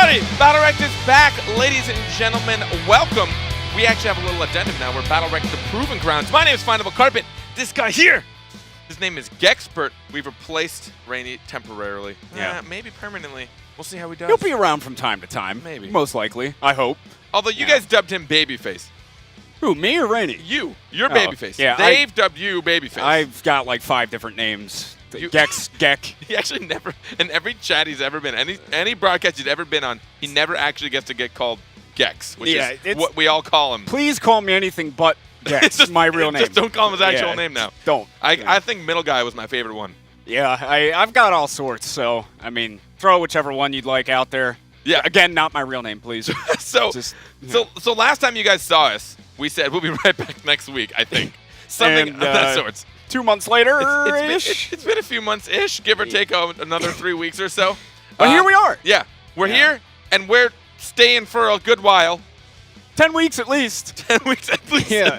everybody! BattleRekt is back, ladies and gentlemen. Welcome. We actually have a little addendum now. We're BattleRekt, the Proving Grounds. My name is Findable Carpet. This guy here, his name is Gexpert. We've replaced Rainey temporarily. Yeah. Maybe permanently. We'll see how he does. He'll be around from time to time. Maybe. Most likely. I hope. Although you guys dubbed him Babyface. Who, me or Rainey? You're Babyface. Yeah, They've dubbed you Babyface. I've got like 5 different names. Gex, Gek. He actually never, in every chat he's ever been, any broadcast he's ever been on, he never actually gets to get called Gex, which is what we all call him. Please call me anything but Gex, just, my real name. Just don't call him his actual name now. Don't. I think middle guy was my favorite one. Yeah, I've got all sorts, so, I mean, throw whichever one you'd like out there. Yeah. Again, not my real name, please. So last time you guys saw us, we said we'll be right back next week, I think. Something of that sorts. 2 months later, it's been a few months-ish, give or take another 3 weeks or so. But here we are. Yeah, we're here, and we're staying for a good while. 10 weeks at least. 10 weeks, at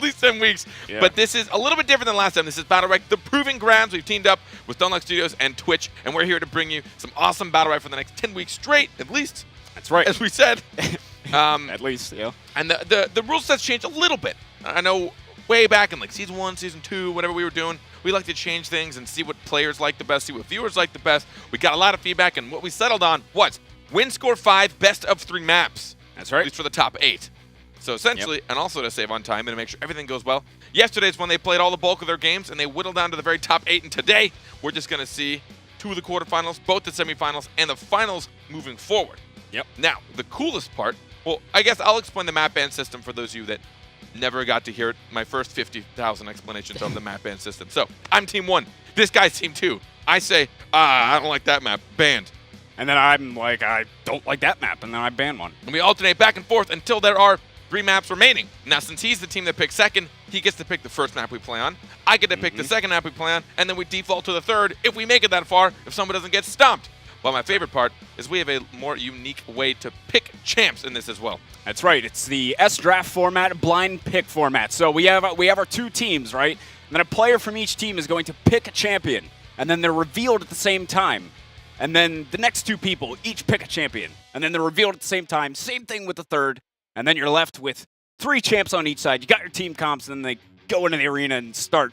least 10 weeks. Yeah. But this is a little bit different than last time. This is BattleRekt, the Proving Grounds. We've teamed up with Dunlock Studios and Twitch, and we're here to bring you some awesome BattleRekt for the next 10 weeks straight, at least. That's right. As we said. At least, yeah. And the rule sets changed a little bit. I know way back in like Season 1, Season 2, whatever we were doing, we like to change things and see what players like the best, see what viewers like the best. We got a lot of feedback, and what we settled on was win score 5, best of 3 maps. That's right. At least for the top 8. So essentially, and also to save on time and to make sure everything goes well, yesterday's when they played all the bulk of their games, and they whittled down to the very top 8, and today we're just going to see 2 of the quarterfinals, both the semifinals, and the finals moving forward. Yep. Now, the coolest part, well, I guess I'll explain the map ban system for those of you that never got to hear it, my first 50,000 explanations of the map ban system. So, I'm Team 1. This guy's Team 2. I say, I don't like that map. Banned. And then I'm like, I don't like that map, and then I ban one. And we alternate back and forth until there are 3 maps remaining. Now, since he's the team that picks second, he gets to pick the first map we play on. I get to pick the second map we play on, and then we default to the third if we make it that far, if someone doesn't get stomped. Well, my favorite part is we have a more unique way to pick champs in this as well. That's right. It's the S-Draft format, blind pick format. So we have our 2 teams, right? And then a player from each team is going to pick a champion, and then they're revealed at the same time. And then the next 2 people each pick a champion, and then they're revealed at the same time. Same thing with the third, and then you're left with 3 champs on each side. You got your team comps, and then they go into the arena and start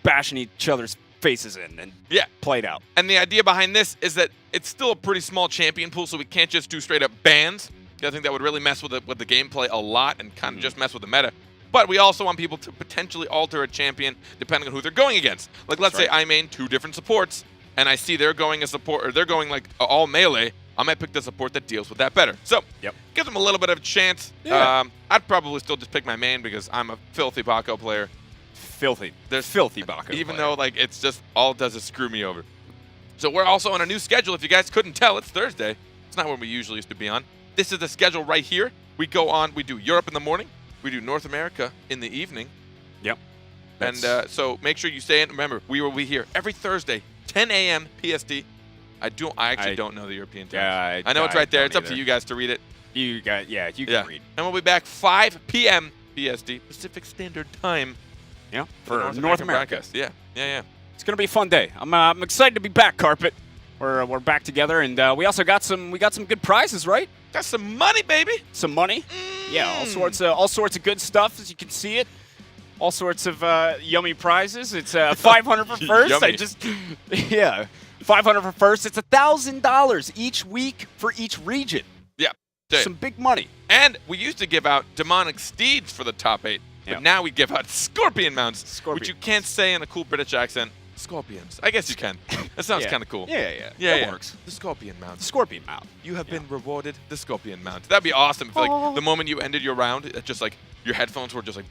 bashing each other's faces in and play it out. And the idea behind this is that it's still a pretty small champion pool, so we can't just do straight up bans. I think that would really mess with the gameplay a lot and kind of just mess with the meta. But we also want people to potentially alter a champion depending on who they're going against. Like, let's say I main 2 different supports, and I see they're going a support, or they're going like all melee. I might pick the support that deals with that better. So, give them a little bit of a chance. Yeah. I'd probably still just pick my main because I'm a filthy Baco player. Filthy. There's filthy Baco. Even though, like, it's just all it does is screw me over. So we're also on a new schedule. If you guys couldn't tell, it's Thursday. It's not when we usually used to be on. This is the schedule right here. We go on, we do Europe in the morning. We do North America in the evening. Yep. And so make sure you stay in. Remember, we will be here every Thursday, 10 a.m. PST. I actually don't know the European time. Yeah, I know it's right there. It's up to you guys to read it. You can read. And we'll be back 5 p.m. PST, Pacific Standard Time. Yeah, for North America. Yeah. It's gonna be a fun day. I'm excited to be back, Carpet. We're back together, and we also got some good prizes, right? Got some money, baby. Some money. Yeah, all sorts of good stuff, as you can see it. All sorts of yummy prizes. It's 500 for first. 500 for first. It's $1,000 each week for each region. Yeah, some big money. And we used to give out demonic steeds for the top 8. But now we give out scorpion mounts, which you can't say in a cool British accent. Scorpions. I guess you can. That sounds kind of cool. Yeah. That works. The scorpion mount. Scorpion mount. You have been rewarded the scorpion mount. That'd be awesome if, like, the moment you ended your round, it just like your headphones were just like,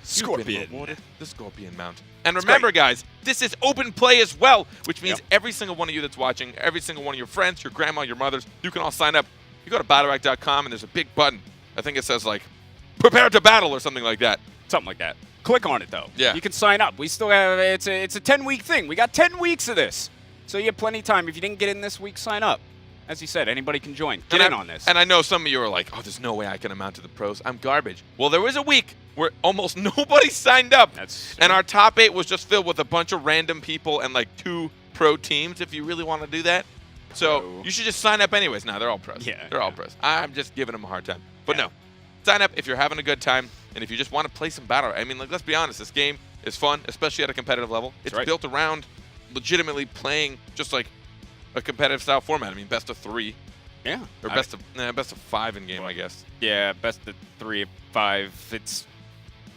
Scorpion. You've been rewarded the scorpion mount. And remember, guys, this is open play as well, which means every single one of you that's watching, every single one of your friends, your grandma, your mothers, you can all sign up. You go to BattleRekt.com and there's a big button. I think it says like, prepare to battle or something like that. Something like that. Click on it, though. Yeah. You can sign up. We still have, it's a 10-week thing. We got 10 weeks of this. So you have plenty of time. If you didn't get in this week, sign up. As you said, anybody can join. Get in on this. And I know some of you are like, oh, there's no way I can amount to the pros. I'm garbage. Well, there was a week where almost nobody signed up. And our top 8 was just filled with a bunch of random people and like 2 pro teams. If you really want to do that, So you should just sign up anyways. Now they're all pros. Yeah, they're all pros. I'm just giving them a hard time. But no, sign up if you're having a good time and if you just want to play some battle. I mean, like, let's be honest. This game is fun, especially at a competitive level. It's built around legitimately playing just like a competitive style format. I mean, best of 3. Yeah. Or best of 5 in game, I guess. Yeah, best of 3, 5. It's,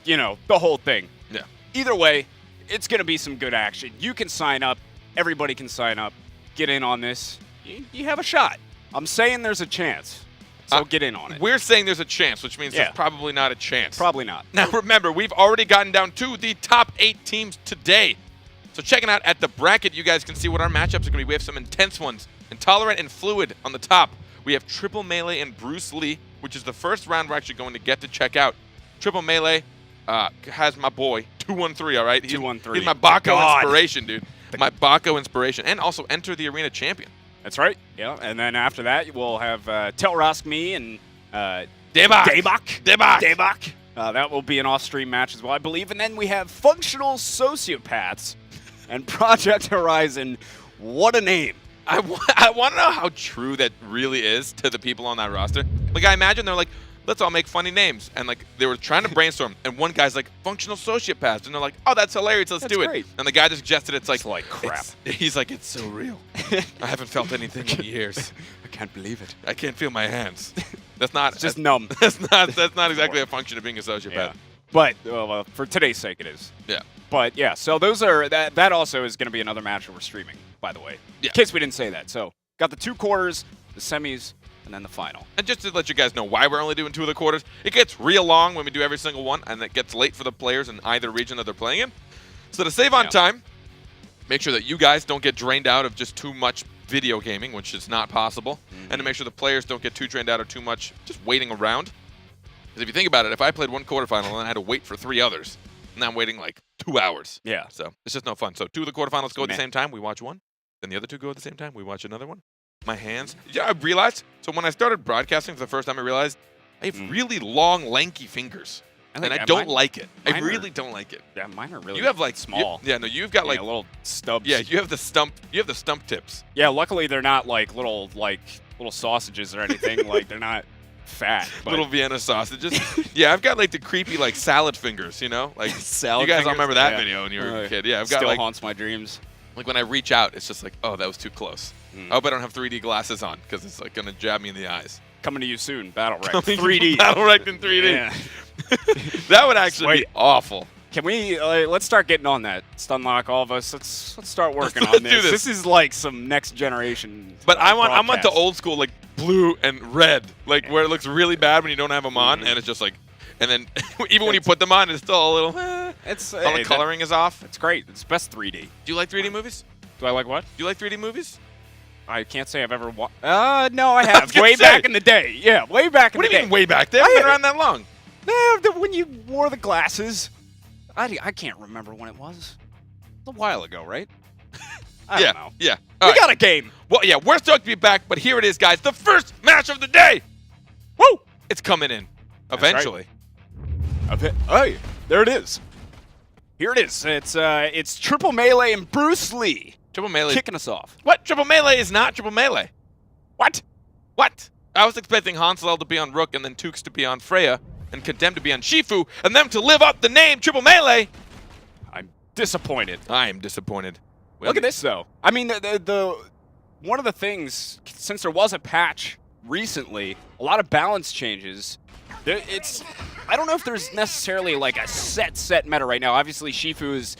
the whole thing. Yeah. Either way, it's going to be some good action. You can sign up. Everybody can sign up. Get in on this. You have a shot. I'm saying there's a chance. So get in on it. We're saying there's a chance, which means there's probably not a chance. Probably not. Now, remember, we've already gotten down to the top 8 teams today. So checking out at the bracket, you guys can see what our matchups are going to be. We have some intense ones. Intolerant and Fluid on the top. We have Triple Melee and Bruce Lee, which is the first round we're actually going to get to check out. Triple Melee has my boy, 213, all right? 213. He's my Baco inspiration, dude. My Baco inspiration. And also Enter the Arena champion. That's right. Yeah, and then after that, we'll have Telrask me and Debak. That will be an off-stream match as well, I believe. And then we have Functional Sociopaths and Project Horizon. What a name. I want to know how true that really is to the people on that roster. Like, I imagine they're like, let's all make funny names. And, like, they were trying to brainstorm. And one guy's like, Functional Sociopaths. And they're like, oh, that's hilarious. Let's do it. And the guy that suggested it's like crap. He's like, it's so real. I haven't felt anything in years. I can't believe it. I can't feel my hands. That's not. It's just numb. That's not exactly a function of being a sociopath. Yeah. But for today's sake, it is. Yeah. But yeah, so those are that also is going to be another match that we're streaming, by the way. Yeah. In case we didn't say that. So got the 2 quarters, the semis, and then the final. And just to let you guys know why we're only doing 2 of the quarters, it gets real long when we do every single one, and it gets late for the players in either region that they're playing in. So to save on time, make sure that you guys don't get drained out of just too much video gaming, which is not possible, and to make sure the players don't get too drained out of too much just waiting around. Because if you think about it, if I played 1 quarterfinal and I had to wait for 3 others, now I'm waiting like 2 hours. Yeah. So it's just no fun. So 2 of the quarterfinals go at the same time. We watch one. Then the other 2 go at the same time. We watch another one. My hands. Yeah, I realized. So when I started broadcasting for the first time, I realized I have really long, lanky fingers. And I don't like it. I really don't like it. Yeah, mine are really You have like small. You've got like little stubs. Yeah, you have the stump tips. Yeah, luckily they're not like little sausages or anything. Like they're not fat. But Little Vienna sausages. Yeah, I've got like the creepy like salad fingers, like salad you guys fingers? all remember that video when you were a kid. Yeah, I've got still like haunts my dreams. Like when I reach out, it's just like, oh, that was too close. I hope I don't have 3D glasses on because it's like gonna jab me in the eyes. Coming to you soon, BattleRekt 3D. BattleRekt in 3D. Yeah. That would actually be awful. Can we let's start getting on that? Stunlock, all of us. Let's start working Let's on this. do this. This is like some next generation. But I want the broadcast. old school like blue and red, like where it looks really bad when you don't have them on, and it's just like, and then even when you put them on, it's still a little. It's all the coloring is off. It's great. It's best 3D. Do you like 3D movies? Do I like what? Do you like 3D movies? I can't say I've ever watched. No, I have. gonna Way say. back in the day. Yeah, way back in What the do you day. mean way back? They haven't been around that long. When you wore the glasses. I can't remember when it was. A while ago, right? I don't know. Yeah. We got a game. Well, yeah, we're stoked to be back, but here it is, guys. The first match of the day. Woo! It's coming in. Eventually. Hey, there it is. Here it is. It's Triple Melee and Bruce Lee. Triple Melee. Kicking us off. What? Triple Melee is not Triple Melee. What? What? I was expecting Hansel to be on Rook and then Tukes to be on Freya and Condemned to be on Shifu and them to live up the name Triple Melee. I'm disappointed. I am disappointed. Look at this, though. I mean, the one of the things, since there was a patch recently, a lot of balance changes. I don't know if there's necessarily like a set meta right now. Obviously, Shifu is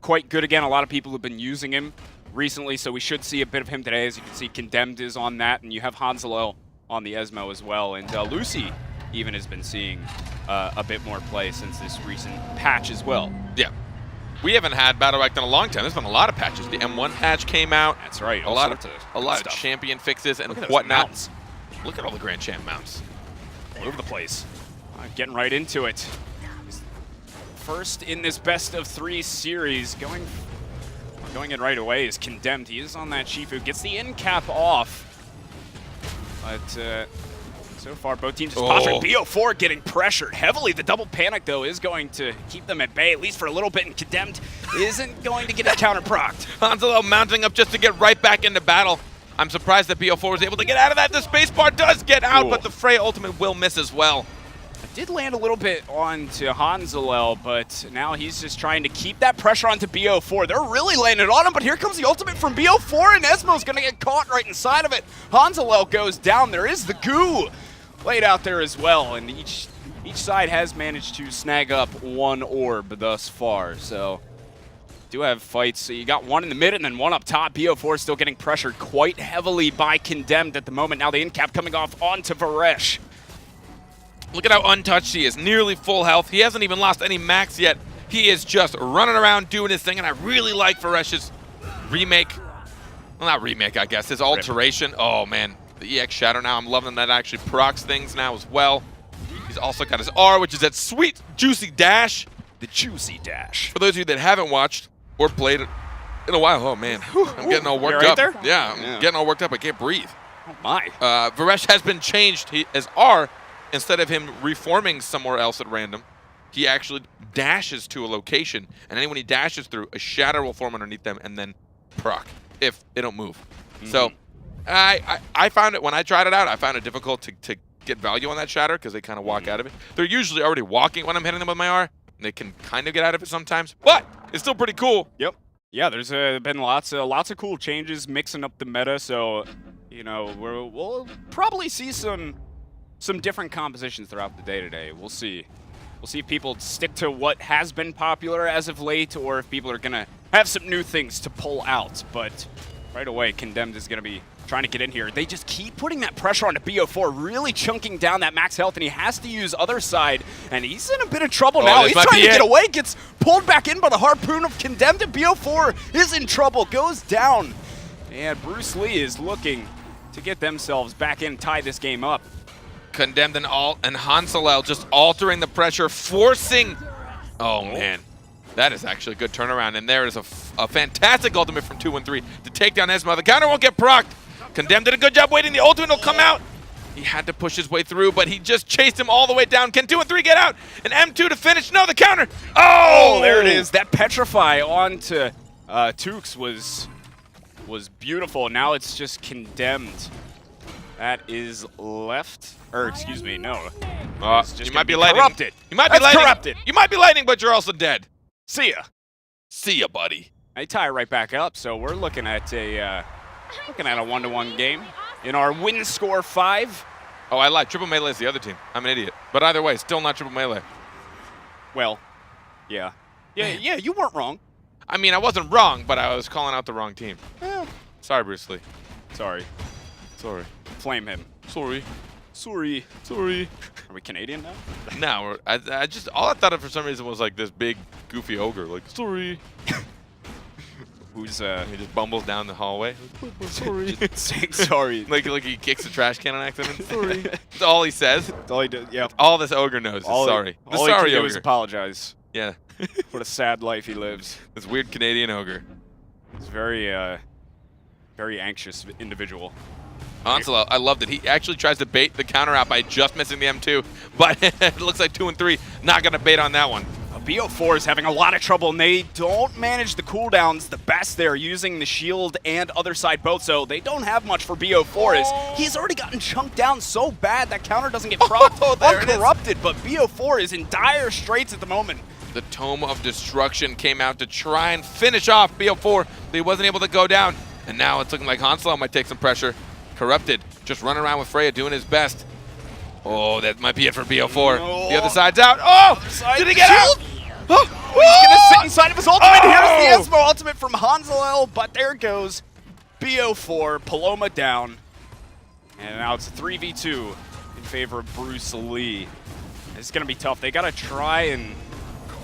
quite good again. A lot of people have been using him recently, so we should see a bit of him today. As you can see, Condemned is on that, and you have Hansel on the Esmo as well. And Lucy even has been seeing a bit more play since this recent patch as well. Yeah. We haven't had BattleRekt in a long time. There's been a lot of patches. The M1 patch came out. That's right. A lot of champion fixes and whatnot. Mounts. Look at all the Grand Champ mounts. All over the place. Getting right into it. First in this best of 3 series, going in right away is Condemned. He is on that Shifu, gets the end cap off. But so far, both teams just posturing. BO4 getting pressured heavily. The double panic, though, is going to keep them at bay, at least for a little bit, and Condemned isn't going to get it counter-procced. Hansel mounting up just to get right back into battle. I'm surprised that BO4 was able to get out of that. The spacebar does get out, Ooh. but the Freya ultimate will miss as well. It did land a little bit onto Hansalel, but now he's just trying to keep that pressure onto BO4. They're really laying it on him, but here comes the ultimate from BO4, and Esmo's going to get caught right inside of it. Hansalel goes down. There is the goo laid out there as well, and each side has managed to snag up one orb thus far, so do have fights. So you got one in the mid and then one up top. BO4 still getting pressured quite heavily by Condemned at the moment. Now the in-cap coming off onto Varesh. Look at how untouched he is, nearly full health. He hasn't even lost any max yet. He is just running around doing his thing, and I really like Varesh's remake. Well, not remake, I guess. His alteration. Oh, man. The EX Shadow now. I'm loving that actually procs things now as well. He's also got his R, which is that sweet, juicy dash. The juicy dash. For those of you that haven't watched or played it in a while, oh, man. I'm getting all worked right up. there? Yeah, I'm getting all worked up. I can't breathe. Oh, my. Varesh has been changed. His R, instead of him reforming somewhere else at random, he actually dashes to a location, and anyone he dashes through, a shatter will form underneath them and then proc if they don't move. So I found it, when I tried it out, I found it difficult to get value on that shatter because they kind of walk out of it. They're usually already walking when I'm hitting them with my R, and they can kind of get out of it sometimes, but it's still pretty cool. Yep. Yeah, there's been lots of cool changes mixing up the meta, so, you know, we'll probably see some different compositions throughout the day today. We'll see. We'll see if people stick to what has been popular as of late, or if people are going to have some new things to pull out. But right away, Condemned is going to be trying to get in here. They just keep putting that pressure onto BO4, really chunking down that max health, and he has to use other side, and he's in a bit of trouble now. He's trying to get away, gets pulled back in by the harpoon of Condemned, and BO4 is in trouble, goes down. And Bruce Lee is looking to get themselves back in, tie this game up. Condemned and Hansalel just altering the pressure, forcing. Oh, man. That is actually a good turnaround. And there is a fantastic ultimate from 2-1-3 to take down Esmo. The counter won't get procced. Condemned did a good job waiting. The ultimate will come out. He had to push his way through, but he just chased him all the way down. Can 2-3 get out? An M2 to finish. No, the counter. Oh, there it is. That petrify onto Tukes was beautiful. Now it's just Condemned. That is left, or excuse me, no. You might be lightning. Corrupted. You might be lightning. Corrupted. You might be lightning, but you're also dead. See ya. See ya, buddy. They tie it right back up, so we're looking at a 1-to-1 game in our win score 5. Oh, I lied. Triple melee is the other team. I'm an idiot. But either way, still not triple melee. Well, yeah, you weren't wrong. I mean, I wasn't wrong, but I was calling out the wrong team. Sorry, Bruce Lee. Sorry. Flame him. Sorry. Are we Canadian now? No, I just, all I thought of for some reason was like this big, goofy ogre. Like, sorry. Who's, he just bumbles down the hallway. Sorry. Saying sorry. like he kicks the trash can on accident. Sorry. That's all he says. That's all he does, yeah. All this ogre knows is sorry. The all sorry he can ogre. do is apologize. Yeah. What a sad life he lives. This weird Canadian ogre. He's very anxious individual. Hansalel, I loved it. He actually tries to bait the counter out by just missing the M2, but it looks like 2-3 not going to bait on that one. BO4 is having a lot of trouble, and they don't manage the cooldowns the best. They're using the shield and other side both, so they don't have much for BO4. He's already gotten chunked down so bad that counter doesn't get procced uncorrupted, but BO4 is in dire straits at the moment. The Tome of Destruction came out to try and finish off BO4, but he wasn't able to go down, and now it's looking like Hansalel might take some pressure. Corrupted, just running around with Freya, doing his best. Oh, that might be it for BO4. No. The other side's out. Oh, did he get out? Oh, he's going to sit inside of his ultimate. Here's the Esmo ultimate from Hansalel, but there goes BO4, Paloma down. And now it's a 3v2 in favor of Bruce Lee. It's going to be tough. They got to try and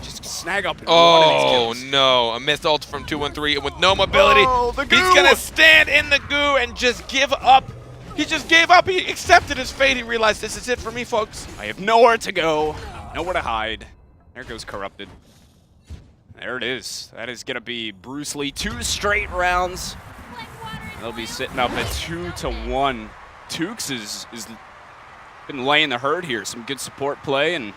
just snag up one of these kills. No, a missed ult from 2-1-3, and with no mobility, the goo. He's gonna stand in the goo and just give up. He just gave up. He accepted his fate. He realized this is it for me, folks. I have nowhere to go, nowhere to hide. There goes Corrupted. There it is. That is gonna be Bruce Lee 2 straight rounds. They'll be sitting up at 2-1. Tukes is been laying the herd here. Some good support play, and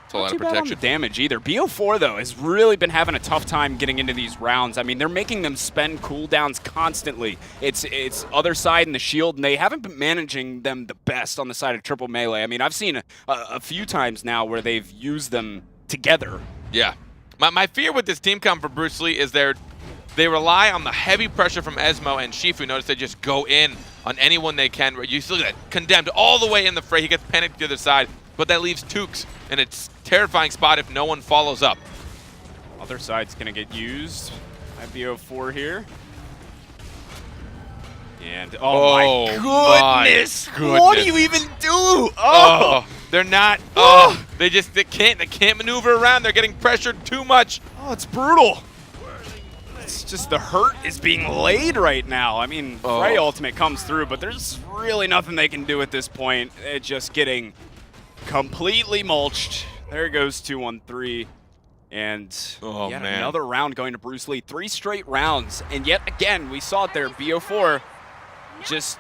It's a lot of Not too bad on the protection. damage either. BO4, though, has really been having a tough time getting into these rounds. I mean, they're making them spend cooldowns constantly. It's other side in the shield, and they haven't been managing them the best on the side of triple melee. I mean, I've seen a few times now where they've used them together. Yeah. My fear with this team comp for Bruce Lee is they rely on the heavy pressure from Esmo and Shifu. Notice they just go in on anyone they can. You see that Condemned all the way in the fray. He gets panicked to the other side, but that leaves Tukes in a terrifying spot if no one follows up. Other side's going to get used. BO4 here. And, my goodness. What do you even do? Oh, they're not. They can't maneuver around. They're getting pressured too much. Oh, it's brutal. It's just the hurt is being laid right now. I mean, Frey ultimate comes through, but there's really nothing they can do at this point. It's just getting completely mulched. There goes 2-1-3. And yet another round going to Bruce Lee. 3 straight rounds. And yet again, we saw it there. BO4 just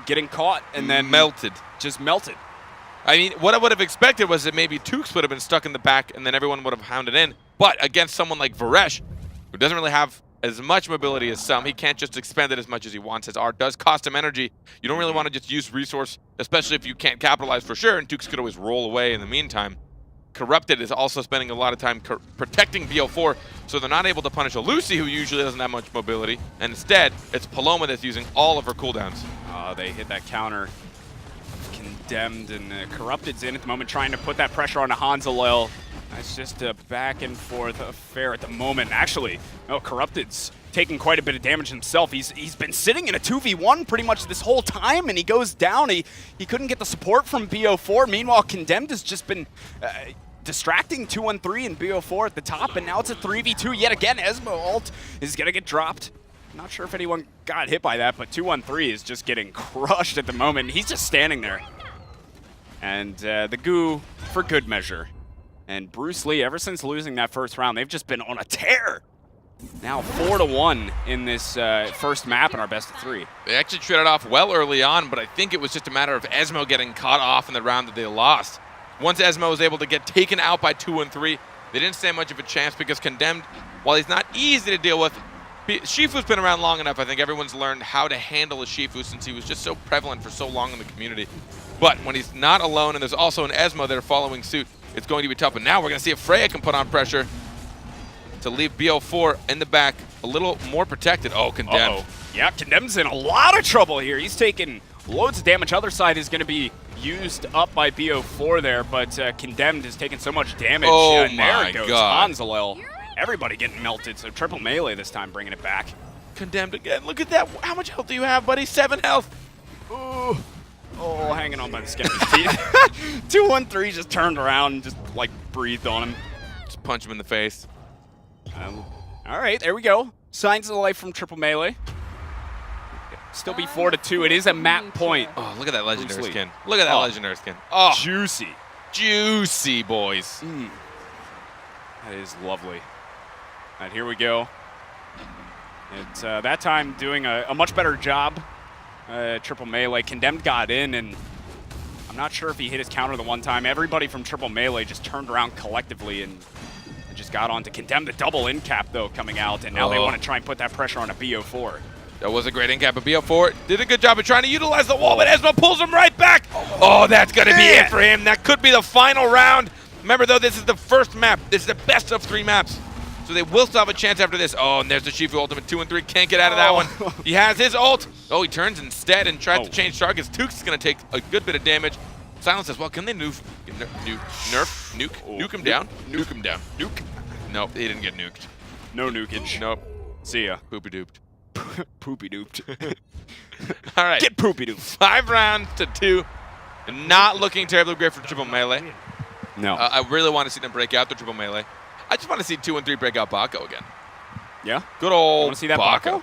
getting caught and then just melted. I mean, what I would have expected was that maybe Tukes would have been stuck in the back and then everyone would have hounded in. But against someone like Varesh, who doesn't really have as much mobility as some, he can't just expend it as much as he wants. His art does cost him energy. You don't really want to just use resource, especially if you can't capitalize for sure, and Tukes could always roll away in the meantime. Corrupted is also spending a lot of time protecting BO4, so they're not able to punish a Lucy, who usually doesn't have much mobility, and instead, it's Paloma that's using all of her cooldowns. They hit that counter. Condemned, and Corrupted's in at the moment, trying to put that pressure on Hanzalel. It's just a back and forth affair at the moment. Actually, Corrupted's taking quite a bit of damage himself. He's been sitting in a 2v1 pretty much this whole time, and he goes down. He couldn't get the support from BO4. Meanwhile, Condemned has just been distracting 2-1-3 and BO4 at the top, and now it's a 3v2 yet again. Esmo ult is going to get dropped. Not sure if anyone got hit by that, but 2-1-3 is just getting crushed at the moment. He's just standing there. And the goo for good measure. And Bruce Lee, ever since losing that first round, they've just been on a tear. Now 4-1 in this first map in our best of 3. They actually traded off well early on, but I think it was just a matter of Esmo getting caught off in the round that they lost. Once Esmo was able to get taken out by 2-3, they didn't stand much of a chance because Condemned, while he's not easy to deal with, Shifu's been around long enough. I think everyone's learned how to handle a Shifu since he was just so prevalent for so long in the community. But when he's not alone and there's also an Esmo that are following suit, it's going to be tough. And now we're going to see if Freya can put on pressure to leave BO4 in the back a little more protected. Oh, Condemned. Yeah, Condemned's in a lot of trouble here. He's taking loads of damage. Other side is going to be used up by BO4 there, but Condemned is taking so much damage. Oh, and my there goes God. Hanzalel. Everybody getting melted, so triple melee this time, bringing it back. Condemned again. Look at that. How much health do you have, buddy? 7 health. Ooh. Oh, hanging on by the skin of his teeth. 2-1-3 just turned around and just, like, breathed on him. Just punch him in the face. All right, there we go. Signs of life from triple melee. Still be 4-2. It is a map point. Oh, look at that legendary skin. Look at that legendary skin. Oh, juicy. Juicy, boys. That is lovely. And here we go. It's that time doing a much better job. Triple melee. Condemned got in, and I'm not sure if he hit his counter the one time. Everybody from triple melee just turned around collectively and just got on to Condemn. The double in cap, though, coming out, and now they want to try and put that pressure on a BO4. That was a great in cap. But BO4 did a good job of trying to utilize the wall, but Esmo pulls him right back. Oh, that's going to be it for him. That could be the final round. Remember, though, this is the first map. This is the best of 3 maps. So they will still have a chance after this. Oh, and there's the Shifu ultimate 2-3. Can't get out of that one. He has his ult. Oh, he turns instead and tries to change targets. Tukes is going to take a good bit of damage. Silence says, well, can they nuke him down? Nuke him down. Nuke. Nope, he didn't get nuked. No nukage. Nope. See ya. Poopy dooped. Poopy dooped. All right. Get poopy dooped. 5 rounds to 2. Not looking terribly great for triple melee. No. I really want to see them break out the triple melee. I just want to see 2-3 break out Bako again. Yeah? Good old Want to see that Bako.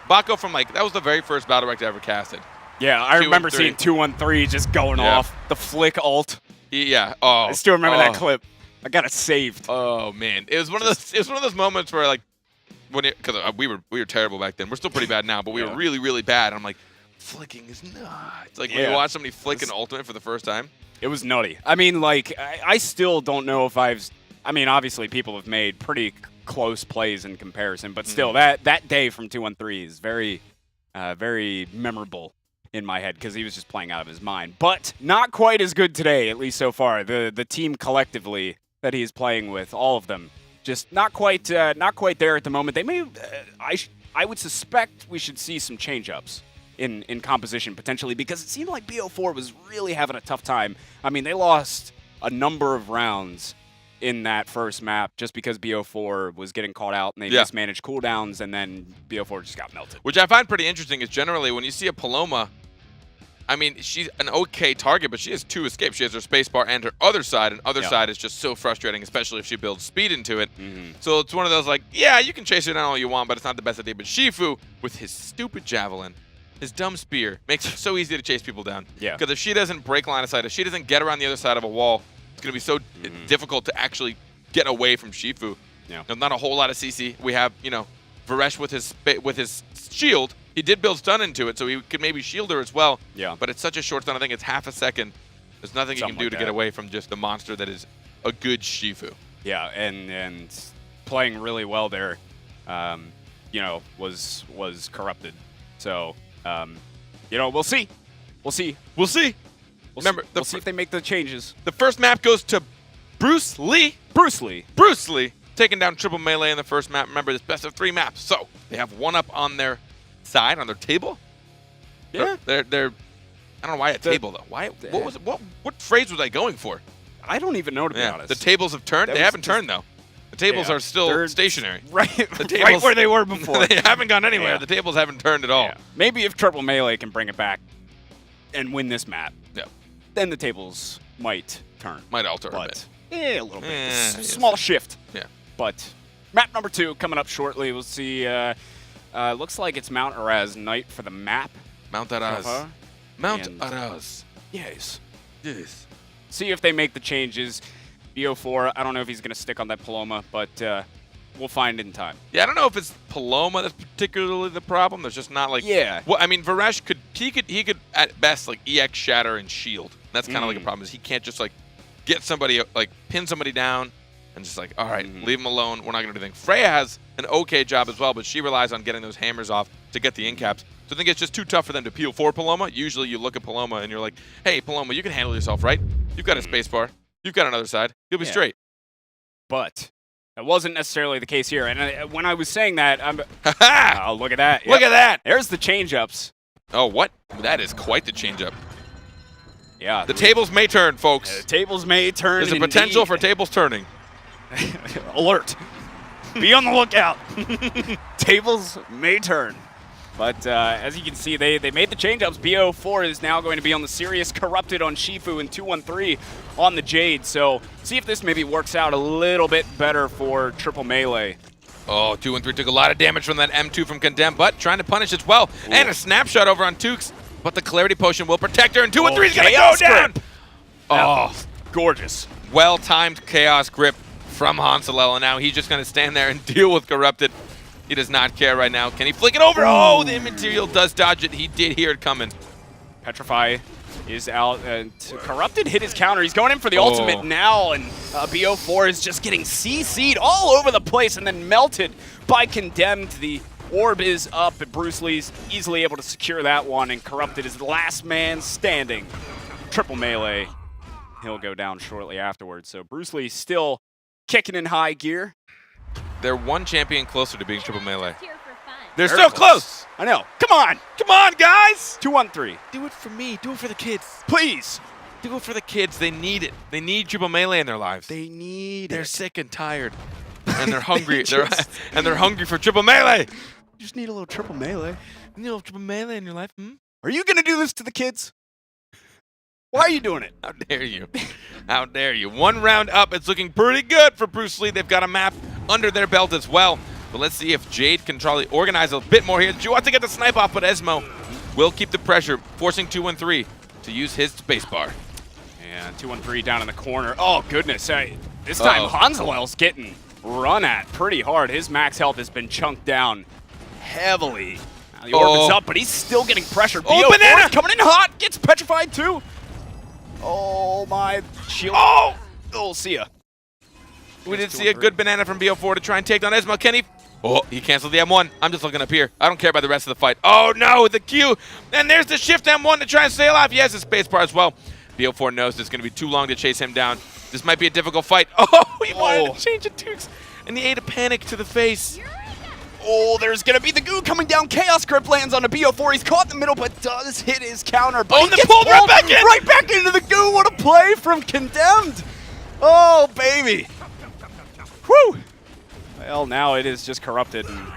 Bako from, like, that was the very first BattleRekt I ever casted. Yeah, I remember seeing 2-1-3 just going off. The flick ult. Yeah. Oh. I still remember that clip. I got it saved. Oh man, it was one of those. It was one of those moments where, like, when because we were terrible back then. We're still pretty bad now, but we were really bad. And I'm like, flicking is nuts. Like when you watch somebody flick an ultimate for the first time. It was nutty. I mean, like, I still don't know if I mean, obviously people have made pretty close plays in comparison, but still, that day from 2-1-3 is very, very memorable in my head because he was just playing out of his mind. But not quite as good today, at least so far. The team collectively that he's playing with, all of them, just not quite there at the moment. They may, I would suspect we should see some change-ups in composition potentially because it seemed like BO4 was really having a tough time. I mean, they lost a number of rounds in that first map just because BO4 was getting caught out and they mismanaged cooldowns, and then BO4 just got melted. Which I find pretty interesting is generally when you see a Paloma, I mean, she's an okay target, but she has 2 escapes. She has her spacebar and her other side, and other side is just so frustrating, especially if she builds speed into it. So it's one of those like, yeah, you can chase her down all you want, but it's not the best idea. But Shifu, with his stupid javelin, his dumb spear, makes it so easy to chase people down. Yeah. Because if she doesn't break line of sight, if she doesn't get around the other side of a wall, it's going to be so difficult to actually get away from Shifu. Yeah. Not a whole lot of CC. We have, Varesh with his shield. He did build stun into it, so he could maybe shield her as well. Yeah. But it's such a short stun. I think it's half a second. There's nothing you can do to get away from just the monster that is a good Shifu. Yeah, and playing really well there, was corrupted. So, we'll see. We'll see. Remember, we'll see if they make the changes. The first map goes to Bruce Lee. Bruce Lee Taking down triple melee in the first map. Remember, this best of 3 maps. So they have 1 up on their side, on their table. Yeah. They're I don't know why a table though. Why? What was it? What phrase was I going for? I don't even know, to be honest. The tables have turned. They haven't turned though. The tables are still stationary. Right. The tables, right where they were before. They haven't gone anywhere. The tables haven't turned at all. Yeah. Maybe if triple melee can bring it back and win this map, then the tables might turn. Might alter a bit. A little bit. Small shift. Yeah. But map number 2 coming up shortly. We'll see. Looks like it's Mount Araz Night for the map. Mount Araz. Mount Araz. Yes. Yes. See if they make the changes. BO4, I don't know if he's going to stick on that Paloma, but we'll find in time. Yeah, I don't know if it's Paloma that's particularly the problem. There's just not like... Yeah. Well, I mean, Varesh could at best like EX Shatter and Shield. That's kind of like a problem is he can't just like get somebody, like pin somebody down and just like, all right, leave him alone. We're not going to do anything. Freya has an okay job as well, but she relies on getting those hammers off to get the in-caps. So I think it's just too tough for them to peel for Paloma. Usually you look at Paloma and you're like, hey, Paloma, you can handle yourself, right? You've got a spacebar. You've got another side. You'll be straight. But that wasn't necessarily the case here. And when I was saying that, I'm... Ha-ha! Oh, look at that. Look at that. There's the change-ups. Oh, what? That is quite the change-up. Yeah. The tables may turn, folks. The tables may turn. There's a potential for tables turning. Alert. Be on the lookout. Tables may turn. But as you can see, they made the change-ups. BO4 is now going to be on the Sirius, corrupted on Shifu, and 2-1-3 on the Jade. So see if this maybe works out a little bit better for triple melee. Oh, 2-1-3 took a lot of damage from that M2 from Condemn, but trying to punish as well. Ooh. And a snapshot over on Tukes, but the Clarity Potion will protect her, and 2-1-3 is going to go down! Oh, gorgeous. Well-timed Chaos Grip from Hansalel, and now he's just going to stand there and deal with Corrupted. He does not care right now. Can he flick it over? Oh, the Immaterial does dodge it. He did hear it coming. Petrify is out. Corrupted hit his counter. He's going in for the ultimate now, and BO4 is just getting CC'd all over the place and then melted by Condemned. The orb is up, and Bruce Lee's easily able to secure that one, and Corrupted is the last man standing. Triple melee. He'll go down shortly afterwards. So Bruce Lee still kicking in high gear. They're one champion closer to being triple melee. They're still close. I know. Come on. Come on, guys. 2-1-3. Do it for me. Do it for the kids. Please. Do it for the kids. They need it. They need triple melee in their lives. They need They're sick and tired. And they're hungry. They're hungry for triple melee. You just need a little triple melee. You need a little triple melee in your life. Are you going to do this to the kids? Why are you doing it? How dare you? How dare you? 1 round up. It's looking pretty good for Bruce Lee. They've got a map under their belt as well. But let's see if Jade can try to organize a bit more here. She wants to get the snipe off, but Esmo will keep the pressure, forcing 2-1-3 to use his spacebar. And 2-1-3 down in the corner. Oh, goodness. This time, Hansalel's getting run at pretty hard. His max health has been chunked down heavily. The orb is up, but he's still getting pressured. Oh, BO4 banana! is coming in hot, gets petrified too. Oh my shield. Oh, see ya. We did see a good banana from BO4 to try and take down Esmo. Can he? Oh, he canceled the M1. I'm just looking up here. I don't care about the rest of the fight. Oh no, the Q. And there's the shift M1 to try and stay alive. He has his spacebar as well. BO4 knows it's going to be too long to chase him down. This might be a difficult fight. Oh, he wanted to change it to, and he ate a panic to the face. Oh, there's going to be the goo coming down. Chaos Grip lands on a BO4. He's caught in the middle, but does hit his counter. But oh, and then pulled right back in! Right back into the goo. What a play from Condemned. Oh, baby. Whew. Well, now it is just corrupted. And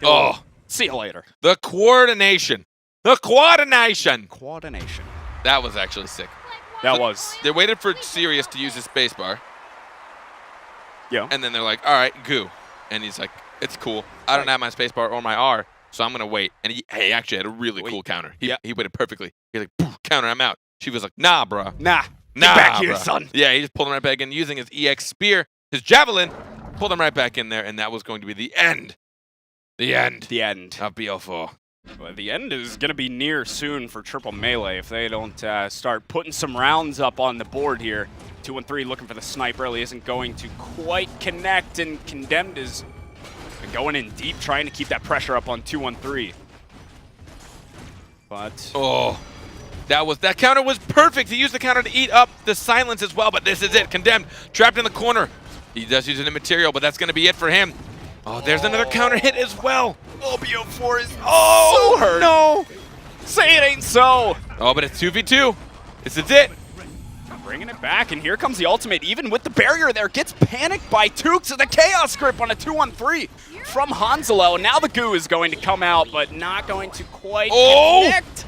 oh. See you later. The coordination. The coordination. Coordination. That was actually sick. That was. They waited for Sirius to use his spacebar. Yeah. And then they're like, all right, goo. And he's like, it's cool. I don't have my spacebar or my R, so I'm going to wait. And he actually had a really cool counter. He waited perfectly. He's like, poof, counter, I'm out. She was like, nah, bro. Nah. Nah, get back here, bruh. son. Yeah, he just pulled him right back in using his EX spear, his javelin, pulled him right back in there, and that was going to be the end. The end. The end. Of BO4. Well, the end is going to be near soon for Triple Melee if they don't start putting some rounds up on the board here. 2-1-3 looking for the sniper. Really isn't going to quite connect, and Condemned is going in deep, trying to keep that pressure up on 2-1-3. But oh, that counter was perfect. He used the counter to eat up the silence as well, but this is it. Condemned, trapped in the corner. He does use an material, but that's going to be it for him. Oh, there's another counter hit as well. Oh, BO4 is so hurt. No. Say it ain't so. Oh, but it's 2v2. This is it. Bringing it back, and here comes the ultimate. Even with the barrier there, gets panicked by Tukes, and the Chaos Grip on a 2-1-3 from Hanzalo. Now the goo is going to come out, but not going to quite connect.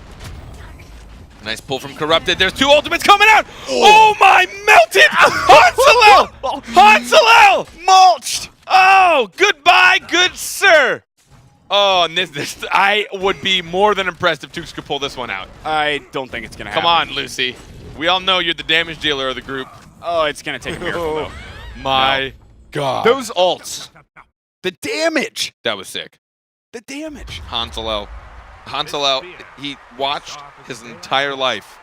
Nice pull from Corrupted. There's two ultimates coming out. Oh my, melted! Hanzalo! Hanzalo! Mulched! Oh, goodbye, good sir. Oh, and this I would be more than impressed if Tukes could pull this one out. I don't think it's going to happen. Come on, Lucy. We all know you're the damage dealer of the group. Oh, it's going to take a miracle, though. My God. Those ults. The damage. That was sick. The damage. Hanzalo, he watched his entire life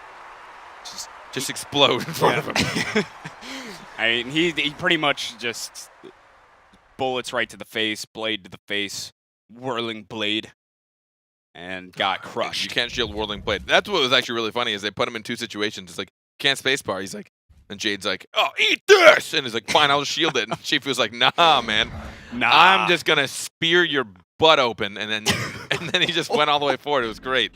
just explode in front of him. I mean, he pretty much just bullets right to the face, blade to the face, whirling blade, and got crushed. You can't shield whirling blade. That's what was actually really funny is they put him in two situations. It's like, can't spacebar. He's like, and Jade's like, oh, eat this! And he's like, fine, I'll just shield it. And Chief was like, nah, man. Nah. I'm just going to spear your butt open. And then he just went all the way forward. It was great.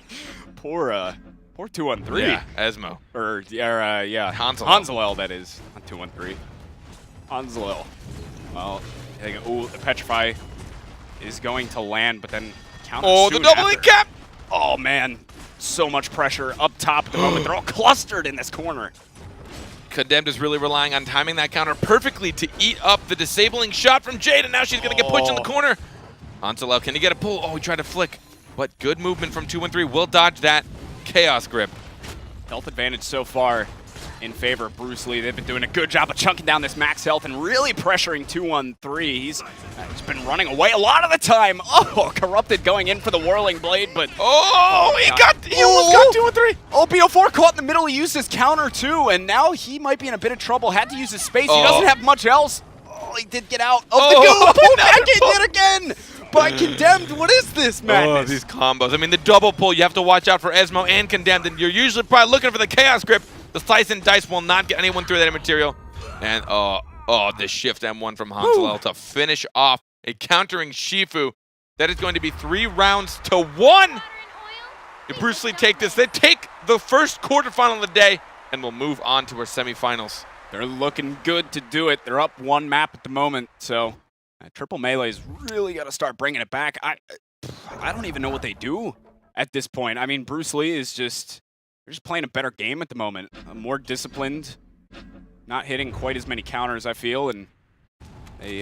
Poor 2-1-3. Yeah, Esmo. Hanzalo, that is. Not 2-1-3. Hanzalo. Well, I think, the Petrify is going to land, but then counter the doubling cap! Oh, man. So much pressure up top at the moment. They're all clustered in this corner. Condemned is really relying on timing that counter perfectly to eat up the disabling shot from Jade, and now she's going to get pushed in the corner. Hanzalo, can he get a pull? Oh, he tried to flick, but good movement from 2-1-3. Will dodge that Chaos Grip. Health advantage so far in favor of Bruce Lee. They've been doing a good job of chunking down this max health and really pressuring 2-1-3. He's been running away a lot of the time. Oh, Corrupted going in for the whirling blade, but he almost got 2-1-3. Oh, BO4 caught in the middle. He used his counter too, and now he might be in a bit of trouble. Had to use his space. He doesn't have much else. Oh, he did get out of the goo. Pulled back in yet again by Condemned. What is this madness? Oh, these combos. I mean, the double pull, you have to watch out for Esmo and Condemned, and you're usually probably looking for the Chaos Grip. The slice and dice will not get anyone through that material. And, the shift M1 from Hanzalo to finish off a countering Shifu. That is going to be 3 rounds to 1. If Bruce Lee take this, they take the first quarterfinal of the day, and we'll move on to our semifinals. They're looking good to do it. They're up 1 map at the moment, so Triple Melee's really got to start bringing it back. I don't even know what they do at this point. I mean, Bruce Lee is they're just playing a better game at the moment. More disciplined, not hitting quite as many counters, I feel, and they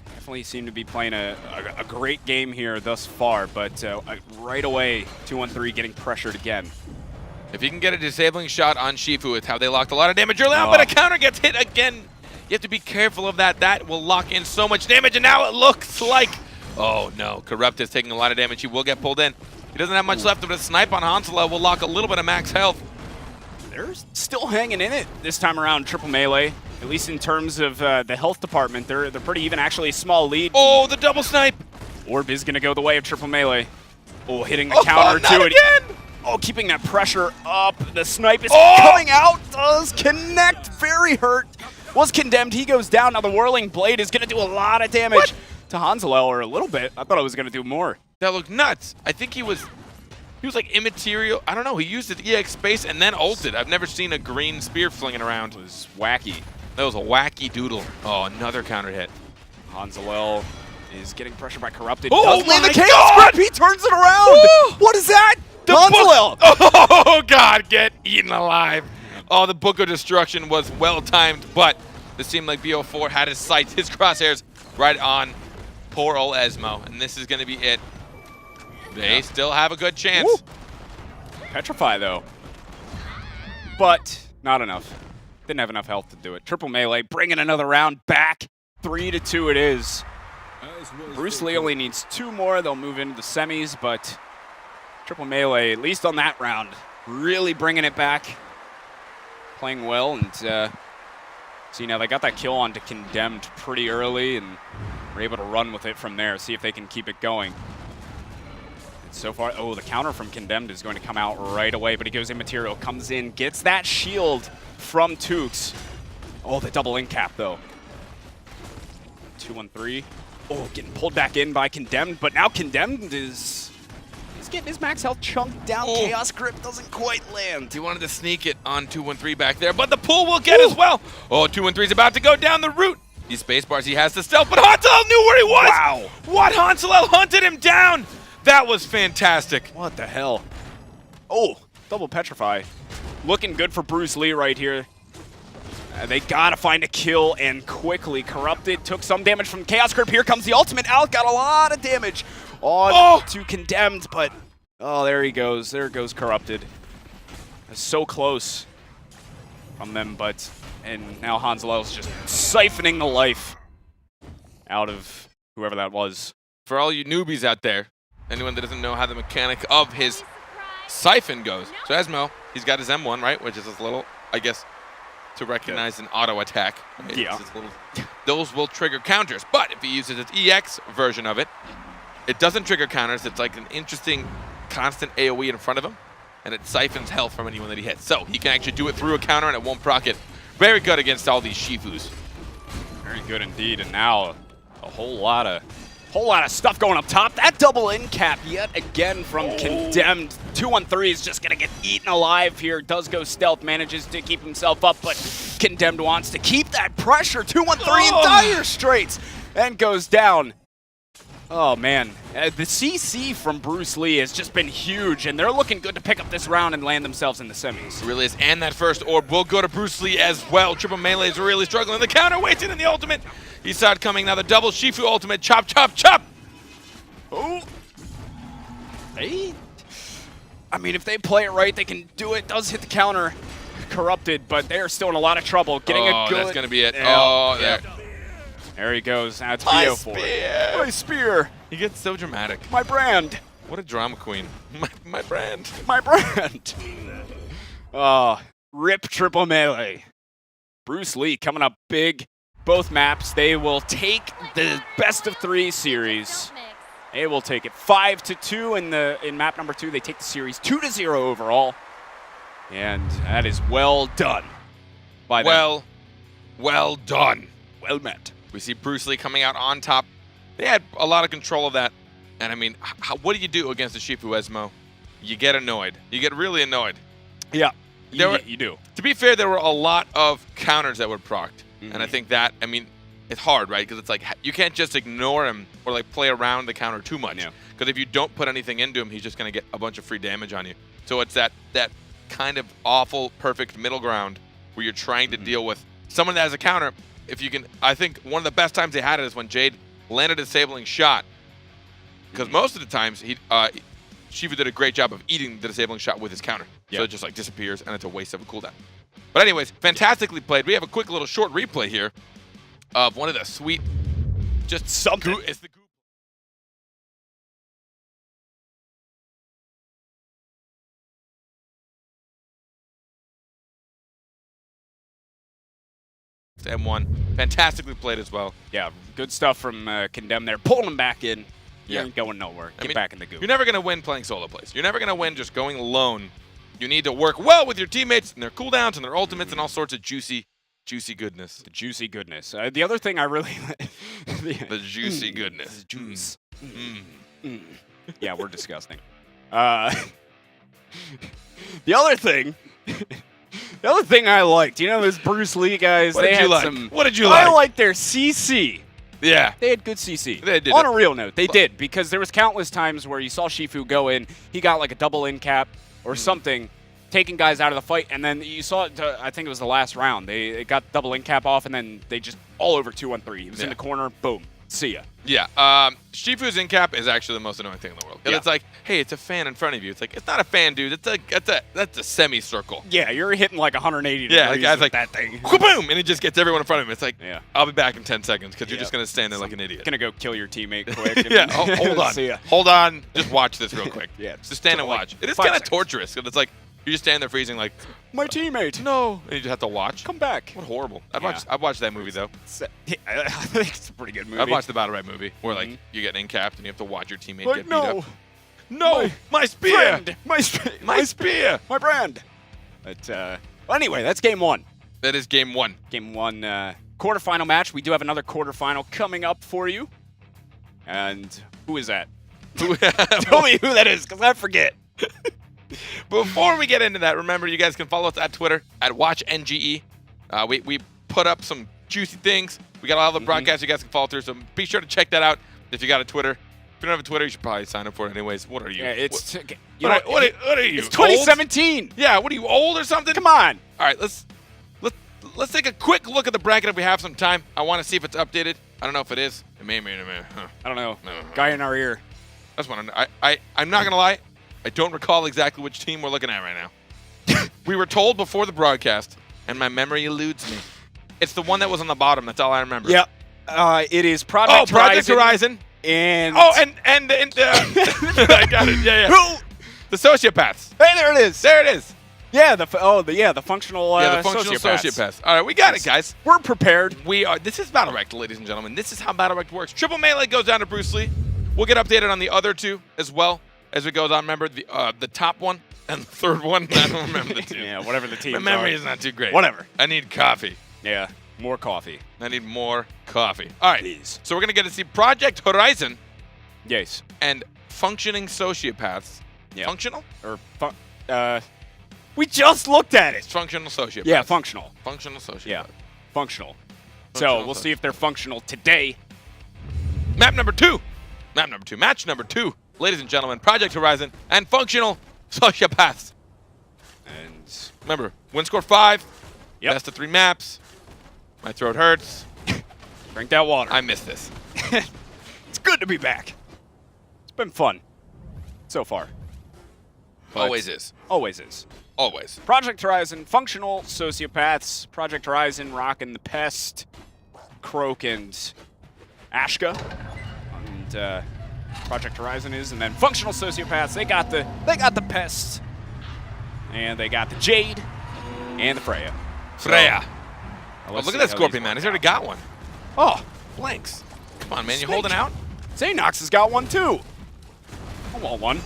definitely seem to be playing a great game here thus far, but right away, 2-1-3 getting pressured again. If you can get a disabling shot on Shifu, it's how they locked a lot of damage early on, but a counter gets hit again. You have to be careful of that. That will lock in so much damage, and now it looks like, Oh no, Corrupt is taking a lot of damage. He will get pulled in. He doesn't have much left, but a snipe on Hanselo will lock a little bit of max health. They're still hanging in it this time around, Triple Melee. At least in terms of the health department, they're pretty even. Actually, a small lead. Oh, the double snipe! Orb is gonna go the way of Triple Melee. Oh, hitting the counter not to it. again! Oh, keeping that pressure up. The snipe is coming out. Does connect. Very hurt. Was condemned. He goes down. Now the Whirling Blade is gonna do a lot of damage to Hanselo, or a little bit. I thought it was gonna do more. That looked nuts. I think he was like immaterial. I don't know. He used his EX space and then ulted. I've never seen a green spear flinging around. It was wacky. That was a wacky doodle. Oh, another counter hit. Hanselo is getting pressure by Corrupted. Oh Does land the my chaos God! grip. He turns it around. Woo! What is that? The Hanselo. Oh God, get eaten alive. Oh, the Book of Destruction was well timed, but it seemed like BO4 had his sights, his crosshairs right on poor old Esmo, and this is going to be it. They still have a good chance. Woo. Petrify though, but not enough. Didn't have enough health to do it. Triple Melee bringing another round back. 3-2 it is. Bruce Lee only needs 2 more. They'll move into the semis, but Triple Melee, at least on that round, really bringing it back. Playing well, and see now they got that kill on to Condemned pretty early, and were able to run with it from there, see if they can keep it going. And so far, oh, the counter from Condemned is going to come out right away, but he goes immaterial, comes in, gets that shield from Tukes. Oh, the double in cap though. 2-1-3. Oh, getting pulled back in by Condemned, but now Condemned is getting his max health chunked down. Oh. Chaos Grip doesn't quite land. He wanted to sneak it on 2-1-3 back there, but the pull will get as well. Oh, 2-1-3 is about to go down the route. These space bars, he has to stealth, but Hanselo knew where he was. Wow. What? Hanselo hunted him down. That was fantastic. What the hell? Oh, double Petrify. Looking good for Bruce Lee right here. They gotta find a kill, and quickly. Corrupted took some damage from Chaos Grip. Here comes the ultimate out. Got a lot of damage on to Condemned, but oh, there he goes. There goes Corrupted. So close from them, but and now Hanselo's just siphoning the life out of whoever that was. For all you newbies out there, anyone that doesn't know how the mechanic of his siphon goes. So Esmo, he's got his M1, right, which is this little, I guess, to recognize an auto attack. Right? Yeah. It's this little, those will trigger counters, but if he uses its EX version of it, it doesn't trigger counters. It's like an interesting constant AoE in front of him, and it siphons health from anyone that he hits. So he can actually do it through a counter, and it won't proc it. Very good against all these Shifus. Very good indeed, and now a whole lot of stuff going up top. That double in cap yet again from Condemned. 2-1-3 is just gonna get eaten alive here. Does go stealth, manages to keep himself up, but Condemned wants to keep that pressure. 2-1-3 in dire straits, and goes down. Oh man, the CC from Bruce Lee has just been huge, and they're looking good to pick up this round and land themselves in the semis. It really is, and that first orb will go to Bruce Lee as well. Triple Melee is really struggling. The counter waits in the ultimate. He saw it coming. Now the double Shifu ultimate. Chop, chop, chop. Oh. I mean, if they play it right, they can do it. Does hit the counter. Corrupted, but they're still in a lot of trouble. Getting a good... that's going to be it. Yeah. Oh, there. There he goes. Now it's My BO4. spear. My spear. He gets so dramatic. My brand. What a drama queen. My brand. My brand. Rip Triple Melee. Bruce Lee coming up big. Both maps, they will take the best of 3 series. They will take it 5-2 in map number 2. They take the series 2-0 overall. And that is well done by them. Well done. Well met. We see Bruce Lee coming out on top. They had a lot of control of that. And I mean, what do you do against a Shifu Esmo? You get annoyed. You get really annoyed. Yeah, you do. To be fair, there were a lot of counters that were procced. And I think that, I mean, it's hard, right? Because it's like, you can't just ignore him or like play around the counter too much. Because if you don't put anything into him, he's just going to get a bunch of free damage on you. So it's that kind of awful, perfect middle ground where you're trying to deal with someone that has a counter. If you can, I think one of the best times they had it is when Jade landed a disabling shot. Because most of the times, Shifu did a great job of eating the disabling shot with his counter. So it just like disappears, and it's a waste of a cooldown. But anyways, fantastically played. We have a quick little short replay here of one of the sweet, just something. It's the M1. Fantastically played as well. Yeah, good stuff from Condemn there. Pulling him back in. You Yeah. ain't going nowhere. Get back in the goop. You're never going to win playing solo plays. You're never going to win just going alone. You need to work well with your teammates and their cooldowns and their ultimates and all sorts of juicy goodness. The juicy goodness. The other thing I really The juicy goodness. Juice. Mm. Yeah, we're disgusting. The other thing I liked, you know, those Bruce Lee guys. What did you like? What did you like? I liked their CC. Yeah. They had good CC. They did. On a real note, they did, because there was countless times where you saw Shifu go in, he got like a double in cap or something, taking guys out of the fight, and then you saw it, I think it was the last round. They got double in cap off, and then they just all over 2-1-3. He was in the corner, boom, see ya. Yeah. Shifu's in cap is actually the most annoying thing in the world. 'Cause it's like, hey, it's a fan in front of you. It's like, it's not a fan, dude. That's a semicircle. Yeah, you're hitting like 180 Yeah, degrees the guy's with like, that thing. Boom, and he just gets everyone in front of him. It's like, Yeah. I'll be back in 10 seconds because you're just going to stand there like an idiot. Gonna go kill your teammate quick. And Yeah, hold on. See ya. Hold on. Just watch this real quick. Yeah, Just stand and like watch. It is 5 kind of seconds. torturous because it's like, you're just standing there freezing like, My teammate, no. And you just have to watch. come back. What horrible. Yeah. I've watched that movie, though. Yeah, I think it's a pretty good movie. I've watched the BattleRekt movie where, like, you get in-capped and you have to watch your teammate Like, get beat no, up. No! My spear! friend, my spear! my brand. But well, anyway, that's game one. That is game one. Game one, quarterfinal match. We do have another quarterfinal coming up for you. And who is that? Tell me who that is, because I forget. Before we get into that, remember, you guys can follow us at Twitter, at WatchNGE. We put up some juicy things. We got all the broadcasts you guys can follow through, so be sure to check that out if you got a Twitter. If you don't have a Twitter, you should probably sign up for it anyways. What are you? Yeah, it's what are you? It's 2017. Old? Yeah, what are you, old or something? Come on. All right, let's take a quick look at the bracket if we have some time. I want to see if it's updated. I don't know if it is. It may. Huh. I don't know. No. Guy in our ear. That's what I'm not gonna lie. I don't recall exactly which team we're looking at right now. We were told before the broadcast, and my memory eludes me. It's the one that was on the bottom. That's all I remember. Yep. It is Project Horizon. And I got it. Yeah. Who? The sociopaths. Hey, there it is. There it is. Yeah, the functional The functional sociopaths. All right, we got it, guys. We're prepared. We are. This is BattleRekt, ladies and gentlemen. This is how BattleRekt works. Triple melee goes down to Bruce Lee. We'll get updated on the other two as well as we go on. Remember the top one and the third one. I don't remember the two. Yeah, whatever the team. My memory is not too great. Whatever. I need coffee. Yeah, more coffee. I need more coffee. All right. Please. So we're gonna get to see Project Horizon Yes. and functioning sociopaths. Yeah. Functional? Or we just looked at It's it. functional sociopaths. Yeah, functional. Functional sociopaths. Yeah, functional. Functional So we'll see if they're functional today. Match number two. Match number two. Ladies and gentlemen, Project Horizon and functional sociopaths. And Remember, win score 5. Yep. Best of 3 maps. My throat hurts. drink that water. I miss this. It's good to be back. It's been fun so far. But Always is. Always is. Always. Project Horizon, functional sociopaths. Project Horizon, rocking the Pest, Croak, and Ashka. And Project Horizon is, and then functional sociopaths. They got the Pest, and they got the Jade, and the Freya. Freya. Now Oh, let's look at see that how Scorpion these man. work He's already out. got one. Oh, Blanks. Come on, man. You Snake. holding out? Xanox has got one too. I want one.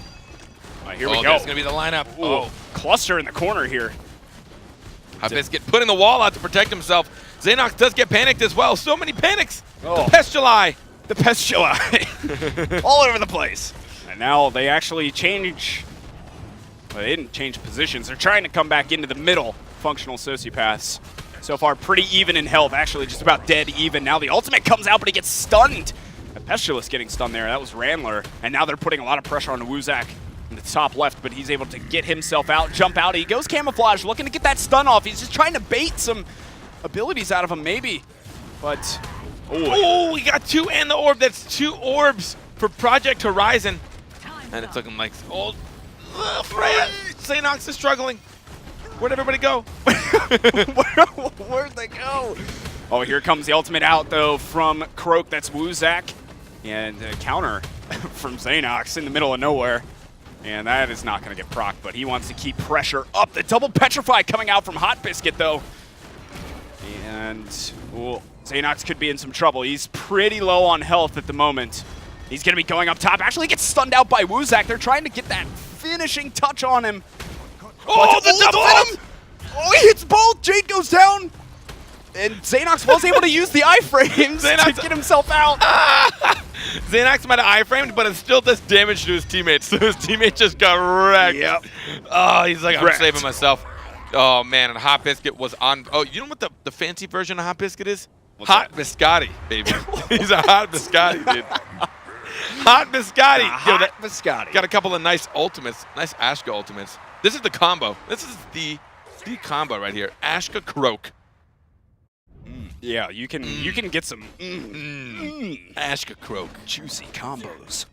All right, here we go. That's going to be the lineup. Ooh, cluster in the corner here. Hibiscus putting the wall out to protect himself. Xanox does get panicked as well. So many panics. Oh. The Pestuli. The Pestuli. All over the place. And now they actually change. Well, they didn't change positions. They're trying to come back into the middle. Functional sociopaths. So far, pretty even in health. Actually, just about dead even. Now the ultimate comes out, but he gets stunned. The Pestilus getting stunned there. That was Randler. And now they're putting a lot of pressure on Wuzak in the top left, but he's able to get himself out, jump out. He goes camouflage, looking to get that stun off. He's just trying to bait some abilities out of him, maybe. But, Oh, we got 2 and the orb. That's 2 orbs for Project Horizon. And it's looking like old Freya. Xanox is struggling. Where'd everybody go? Where'd they go? Oh, here comes the ultimate out, though, from Croak. That's Wuzak. And a counter from Xanox in the middle of nowhere. And that is not going to get proc, but he wants to keep pressure up. The double Petrify coming out from Hot Biscuit, though. And And Xanox could be in some trouble. He's pretty low on health at the moment. He's going to be going up top. Actually gets stunned out by Woozak. They're trying to get that finishing touch on him. Oh, the double venom! Oh, he hits both. Jade goes down. And Xanox was able to use the iframes to get himself out. Xanox might have iframed, but it still does damage to his teammates. So his teammate just got wrecked. Yep. Oh, he's like, I'm saving myself. Oh, man, and Hot Biscuit was on. Oh, you know what the fancy version of Hot Biscuit is? What's Hot that? Biscotti, baby. He's a Hot Biscotti, dude. Hot Biscotti. Hot Biscotti. Got a couple of nice ultimates, nice Ashka ultimates. This is the combo. This is the combo right here. Ashka Croak. Yeah, you can get some Ashka Croak. juicy combos.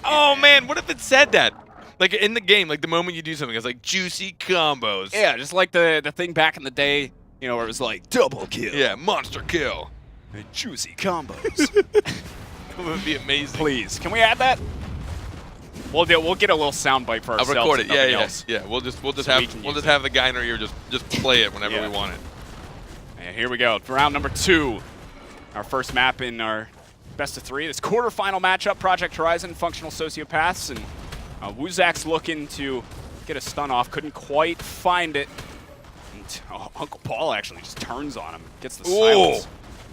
Oh man, what if it said that? Like in the game, like the moment you do something, it's like juicy combos. Yeah, just like the thing back in the day, you know, where it was like double kill. Yeah, monster kill. And juicy combos. That would be amazing. Please, can we add that? We'll get a little soundbite for I'll ourselves. record it. and nothing Yeah. else. Yeah. We'll just So we can use have the guy in our ear just play it whenever Yeah. we want it. And here we go, round number 2. Our first map in our best of 3. This quarterfinal matchup, Project Horizon, Functional Sociopaths, and Woozak's looking to get a stun off. Couldn't quite find it. And, Uncle Paul actually just turns on him, gets the silence.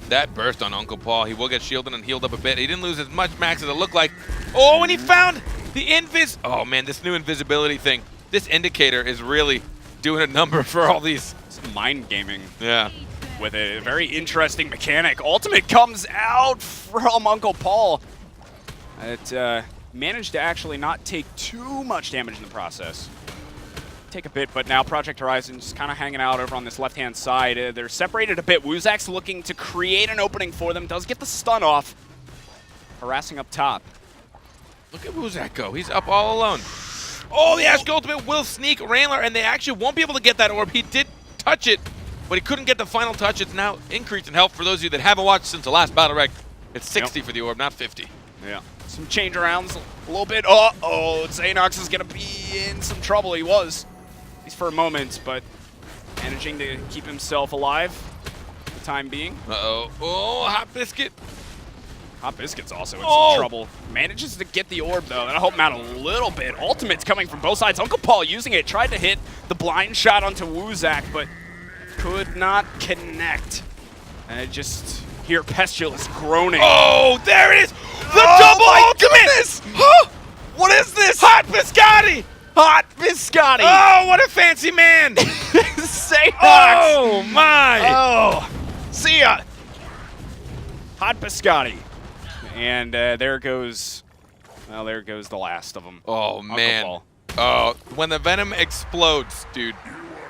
That burst on Uncle Paul. He will get shielded and healed up a bit. He didn't lose as much max as it looked like. Oh, and he found the invis. Oh man, this new invisibility thing. This indicator is really doing a number for all these. It's mind gaming. Yeah. With a very interesting mechanic. Ultimate comes out from Uncle Paul. It managed to actually not take too much damage in the process. Take a bit, but now Project Horizon just kind of hanging out over on this left-hand side. They're separated a bit. Woozak's looking to create an opening for them. Does get the stun off. Harassing up top. Look at Woozak go. He's up all alone. Oh, the Ashka ultimate will sneak Randler, and they actually won't be able to get that orb. He did touch it, but he couldn't get the final touch. It's now increased in health for those of you that haven't watched since the last BattleRekt. It's 60 for the orb, not 50. Yeah. Some change arounds a little bit. Uh-oh, Xanox is going to be in some trouble. He was. At least for a moment, but managing to keep himself alive for the time being. Uh-oh. Oh, Hot Biscuit. Hot Biscuit's also in some trouble. Manages to get the orb, though. That'll help him out a little bit. Ultimate's coming from both sides. Uncle Paul using it. Tried to hit the blind shot onto Woozak, but could not connect. And I just hear Pestilus groaning. Oh, there it is. The double ultimate. Huh? What is this? Hot Biscotti. Hot Biscotti. Oh, what a fancy man. Xanox. Oh, my. Oh, see ya. Hot Biscotti. And there goes the last of them. Oh, man. Paul. Oh, when the Venom explodes, dude.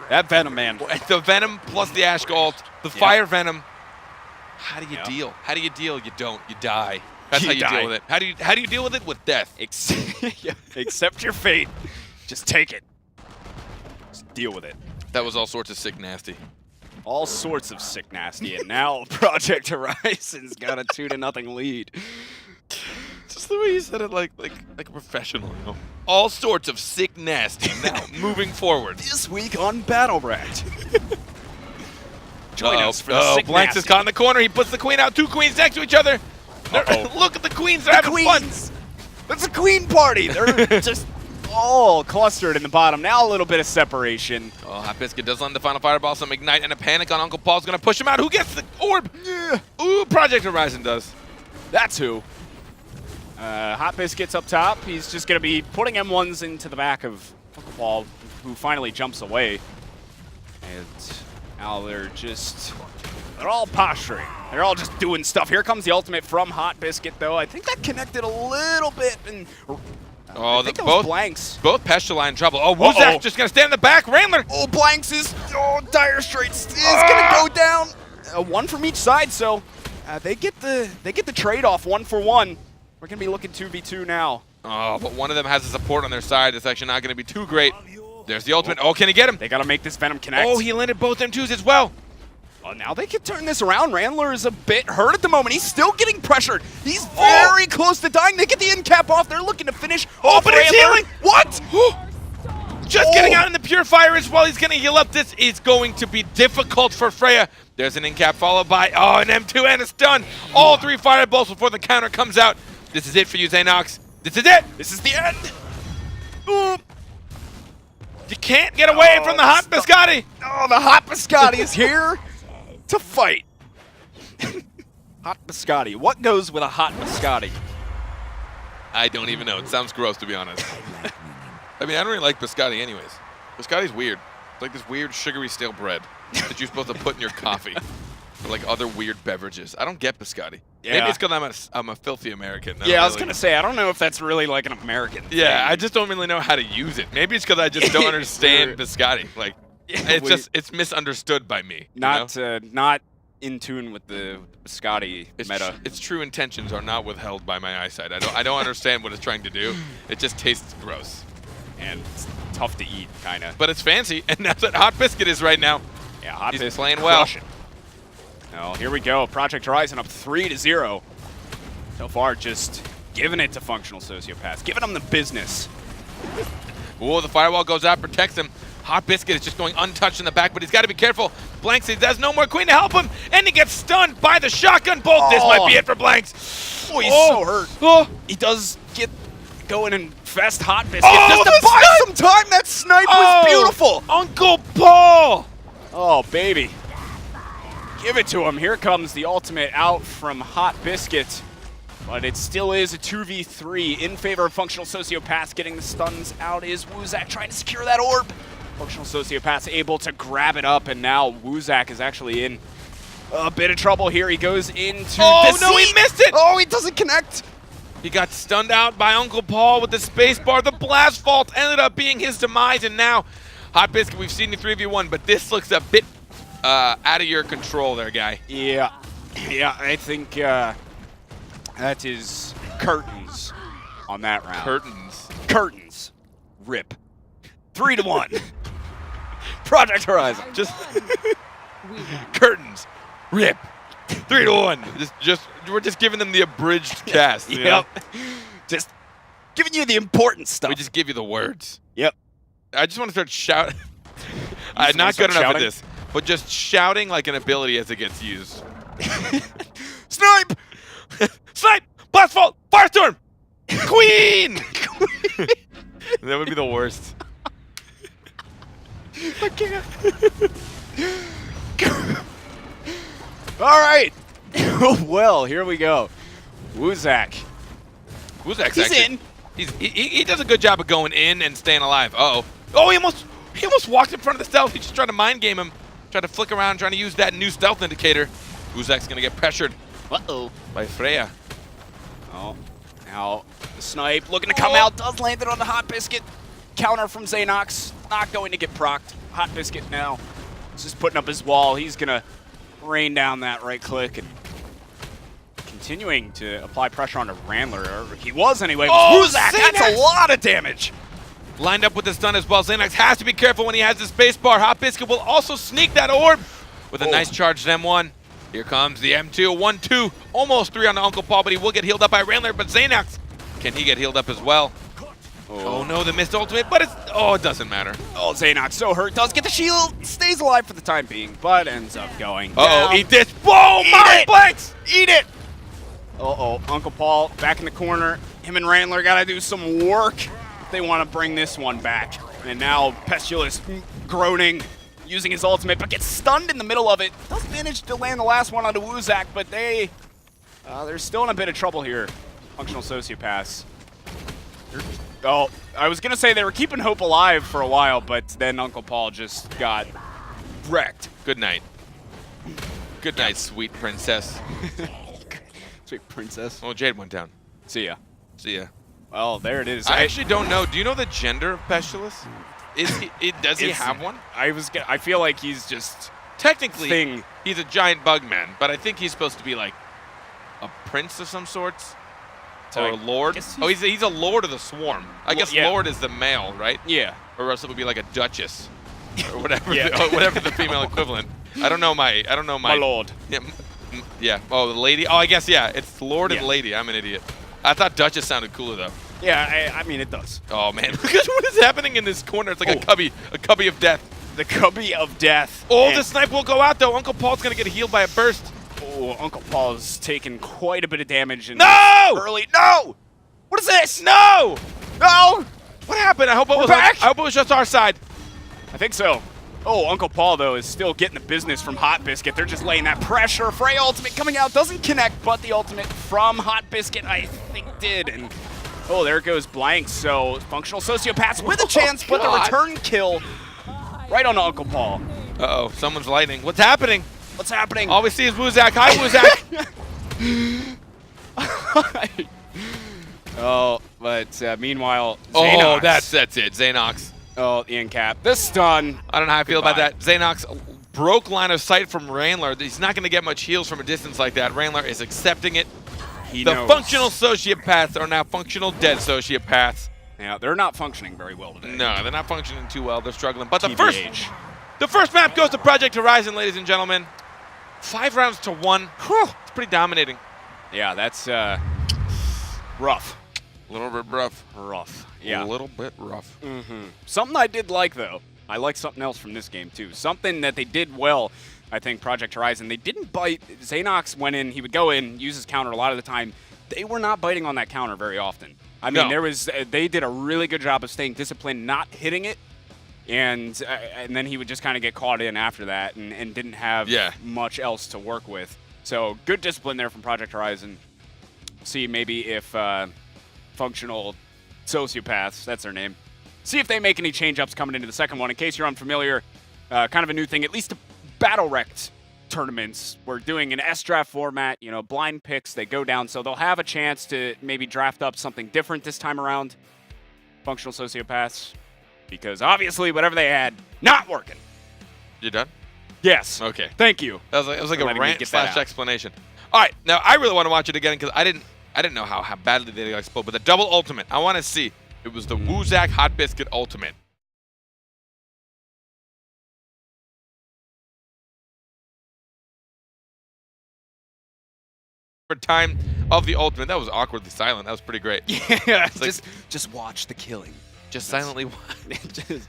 That Venom, man. The Venom plus the Ashka ult, the Fire Venom. How do you deal? How do you deal? You don't. You die. That's You how you die. deal with it. How do you deal with it? With death. Accept your fate. Just take it. Just deal with it. That was all sorts of sick nasty. All sorts of sick nasty, and now Project Horizon's got a 2-0 lead. Just the way you said it, like a professional. You know? All sorts of sick nasty. Now moving forward. This week on BattleRekt. Join us for the Oh, sick Blanks is nasty. caught in the corner. He puts the queen out. 2 queens next to each other. Look at the queens. They're having fun. It's a queen party. They're just all clustered in the bottom. Now a little bit of separation. Oh, Hot Biscuit does land the final fireball. Some ignite and a panic on Uncle Paul's going to push him out. Who gets the orb? Yeah. Ooh, Project Horizon does. That's who. Hot Biscuit's up top. He's just going to be putting M1s into the back of Uncle Paul, who finally jumps away. And now they're all posturing. They're all just doing stuff. Here comes the ultimate from Hot Biscuit, though. I think that connected a little bit. And Oh, I think both Blanks. Both Pestilite in trouble. Oh, Woozak just going to stand in the back. Randler. Oh, Blanks is dire straits is gonna go down. One from each side, so they get the trade-off 1-for-1. We're gonna be looking 2v2 now. Oh, but one of them has a support on their side. It's actually not going to be too great. There's the ultimate. Oh, can he get him? They gotta make this Venom connect. Oh, he landed both M2s as well. Oh, now they can turn this around. Randler is a bit hurt at the moment. He's still getting pressured. He's very close to dying. They get the end cap off. They're looking to finish. Oh, but he's healing. What? Just getting out in the pure fire as well. He's going to heal up. This is going to be difficult for Freya. There's an in-cap followed by, an M2 and it's done. All 3 fireballs before the counter comes out. This is it for you, Xanox. This is it. This is the end. Ooh. You can't get away from the hot biscotti. Oh, the hot biscotti is here to fight. Hot biscotti. What goes with a hot biscotti? I don't even know. It sounds gross, to be honest. I mean, I don't really like biscotti anyways. Biscotti's weird. It's like this weird sugary stale bread that you're supposed to put in your coffee. Or like other weird beverages. I don't get biscotti. Yeah. Maybe it's because I'm a filthy American. Yeah, I was going to say, I don't know if that's really like an American thing. Yeah, I just don't really know how to use it. Maybe it's because I just don't understand biscotti. Like, it's misunderstood by me. Not in tune with the biscotti meta. Its true intentions are not withheld by my eyesight. I don't understand what it's trying to do. It just tastes gross. And it's tough to eat, kind of. But it's fancy, and that's what Hot Biscuit is right now. Yeah, Hot He's Biscuit playing well. Oh, here we go. Project Horizon up 3-0. So far, just giving it to Functional Sociopaths, giving them the business. Whoa, the firewall goes out, protects him. Hot Biscuit is just going untouched in the back, but he's got to be careful. Blanks, he has no more Queen to help him, and he gets stunned by the shotgun bolt. This might be it for Blanks. Oh, he's so hurt. Oh. He does get going and fest Hot Biscuit Oh, just to buy some time. That snipe was beautiful. Uncle Paul. Oh, baby. Give it to him. Here comes the ultimate out from Hot Biscuit. But it still is a 2v3 in favor of Functional Sociopaths. Getting the stuns out is Woozak trying to secure that orb. Functional Sociopaths able to grab it up, and now Woozak is actually in a bit of trouble here. He goes into Oh, no, he missed it. Oh, he doesn't connect. He got stunned out by Uncle Paul with the space bar. The blast vault ended up being his demise, and now Hot Biscuit, we've seen the 3v1, but this looks a bit out of your control there, guy. Yeah, I think that is curtains on that round. Curtains. Rip. 3-1. Project Horizon. Just curtains. Rip. 3-1. We're just giving them the abridged cast. You know? Just giving you the important stuff. We just give you the words. Yep. I just want to start shouting. I'm not good enough at this, but just shouting like an ability as it gets used. Snipe! Snipe! Blast vault! Firestorm! Queen! That would be the worst. I can't. All right. Well, here we go. Woozak. Woozak's He's actually, in. He does a good job of going in and staying alive. Uh-oh. Oh, he almost walked in front of the stealth. He just tried to mind game him. Tried to flick around, trying to use that new stealth indicator. Woozak's going to get pressured. Uh-oh. By Freya. Oh, now the snipe looking to come out. Does land it on the Hot Biscuit. Counter from Xanox. Not going to get procced. Hot Biscuit now. He's just putting up his wall. He's going to rain down that right click and continuing to apply pressure onto Randler. Or he was anyway. Woozak, that's a lot of damage. Lined up with the stun as well. Xanox has to be careful when he has the space bar. Hot Biscuit will also sneak that orb with a nice charged M1. Here comes the M2, 1-2, almost 3 on the Uncle Paul, but he will get healed up by Randler, but Xanox, can he get healed up as well? Oh no, the missed ultimate, but it doesn't matter. Oh, Xanox so hurt, does get the shield, stays alive for the time being, but ends up going down. down. Eat this, boom, mind blanks! Eat it! Uncle Paul back in the corner. Him and Randler gotta do some work if they want to bring this one back. And now Pestulus groaning, using his ultimate, but gets stunned in the middle of it. Does manage to land the last one onto Woozak, but they're still in a bit of trouble here. Functional Sociopaths. Oh, I was gonna say they were keeping hope alive for a while, but then Uncle Paul just got wrecked. Good night. Good night, sweet princess. Sweet princess. Oh, Jade went down. See ya. See ya. Well, there it is. I actually don't know. Do you know the gender of Pestulus? Does he have one? I feel like he's just technically he's a giant bug man, but I think he's supposed to be like a prince of some sorts. Or a lord. Oh, he's a lord of the swarm. I guess lord is the male, right? Yeah. Or else it would be like a duchess, or whatever, whatever the female equivalent. I don't know my. My lord. Yeah. Yeah. Oh, the lady. Oh, I guess yeah. It's lord and lady. I'm an idiot. I thought duchess sounded cooler though. Yeah, I mean, it does. Oh, man. Look at what is happening in this corner. It's like a cubby of death. The cubby of death. Oh, the snipe will go out, though. Uncle Paul's going to get healed by a burst. Oh, Uncle Paul's taken quite a bit of damage. No! Early. No! What is this? No! No! What happened? I hope it was back? I hope it was just our side. I think so. Oh, Uncle Paul, though, is still getting the business from Hot Biscuit. They're just laying that pressure. Frey ultimate coming out. Doesn't connect, but the ultimate from Hot Biscuit, I think, did. And oh, there goes Blank. So Functional Sociopaths with a chance, but the return kill right on Uncle Paul. Uh-oh, someone's lightning. What's happening? What's happening? All we see is Woozak. Hi, Woozak. Oh, but meanwhile, Oh, Xanox. that's it. Xanox. Oh, the end cap. The stun. I don't know how I feel Goodbye. about that. Xanox broke line of sight from Randler. He's not going to get much heals from a distance like that. Randler is accepting it. He The knows. functional sociopaths are now functional dead sociopaths. Yeah, they're not functioning very well today. No, they're not functioning too well. They're struggling. But TBH. the first map goes to Project Horizon, ladies and gentlemen. 5 rounds to 1. Whew, it's pretty dominating. Yeah, that's rough. A little bit rough. Rough. Yeah. A little bit rough. Something I did like, though. I like something else from this game, too. Something that they did well, I think, Project Horizon. They didn't bite. Xanox went in. He would go in, use his counter a lot of the time. They were not biting on that counter very often. I mean, No. they did a really good job of staying disciplined, not hitting it. And then he would just kind of get caught in after that and didn't have much else to work with. So good discipline there from Project Horizon. See maybe if Functional Sociopaths, that's their name, see if they make any change-ups coming into the second one. In case you're unfamiliar, kind of a new thing, at least the BattleRekt tournaments, we're doing an S-draft format, you know, blind picks, they go down, so they'll have a chance to maybe draft up something different this time around, Functional Sociopaths, because obviously whatever they had, not working. You done? Yes. Okay. Thank you. That was like For a letting me rant get that slash out. explanation. All right, now I really want to watch it again because I didn't know how badly they got exploded. But the double ultimate, I want to see. It was the Woozak Hot Biscuit ultimate. For time of the ultimate, that was awkwardly silent. That was pretty great. Yeah. like- Just watch the killing. Just silently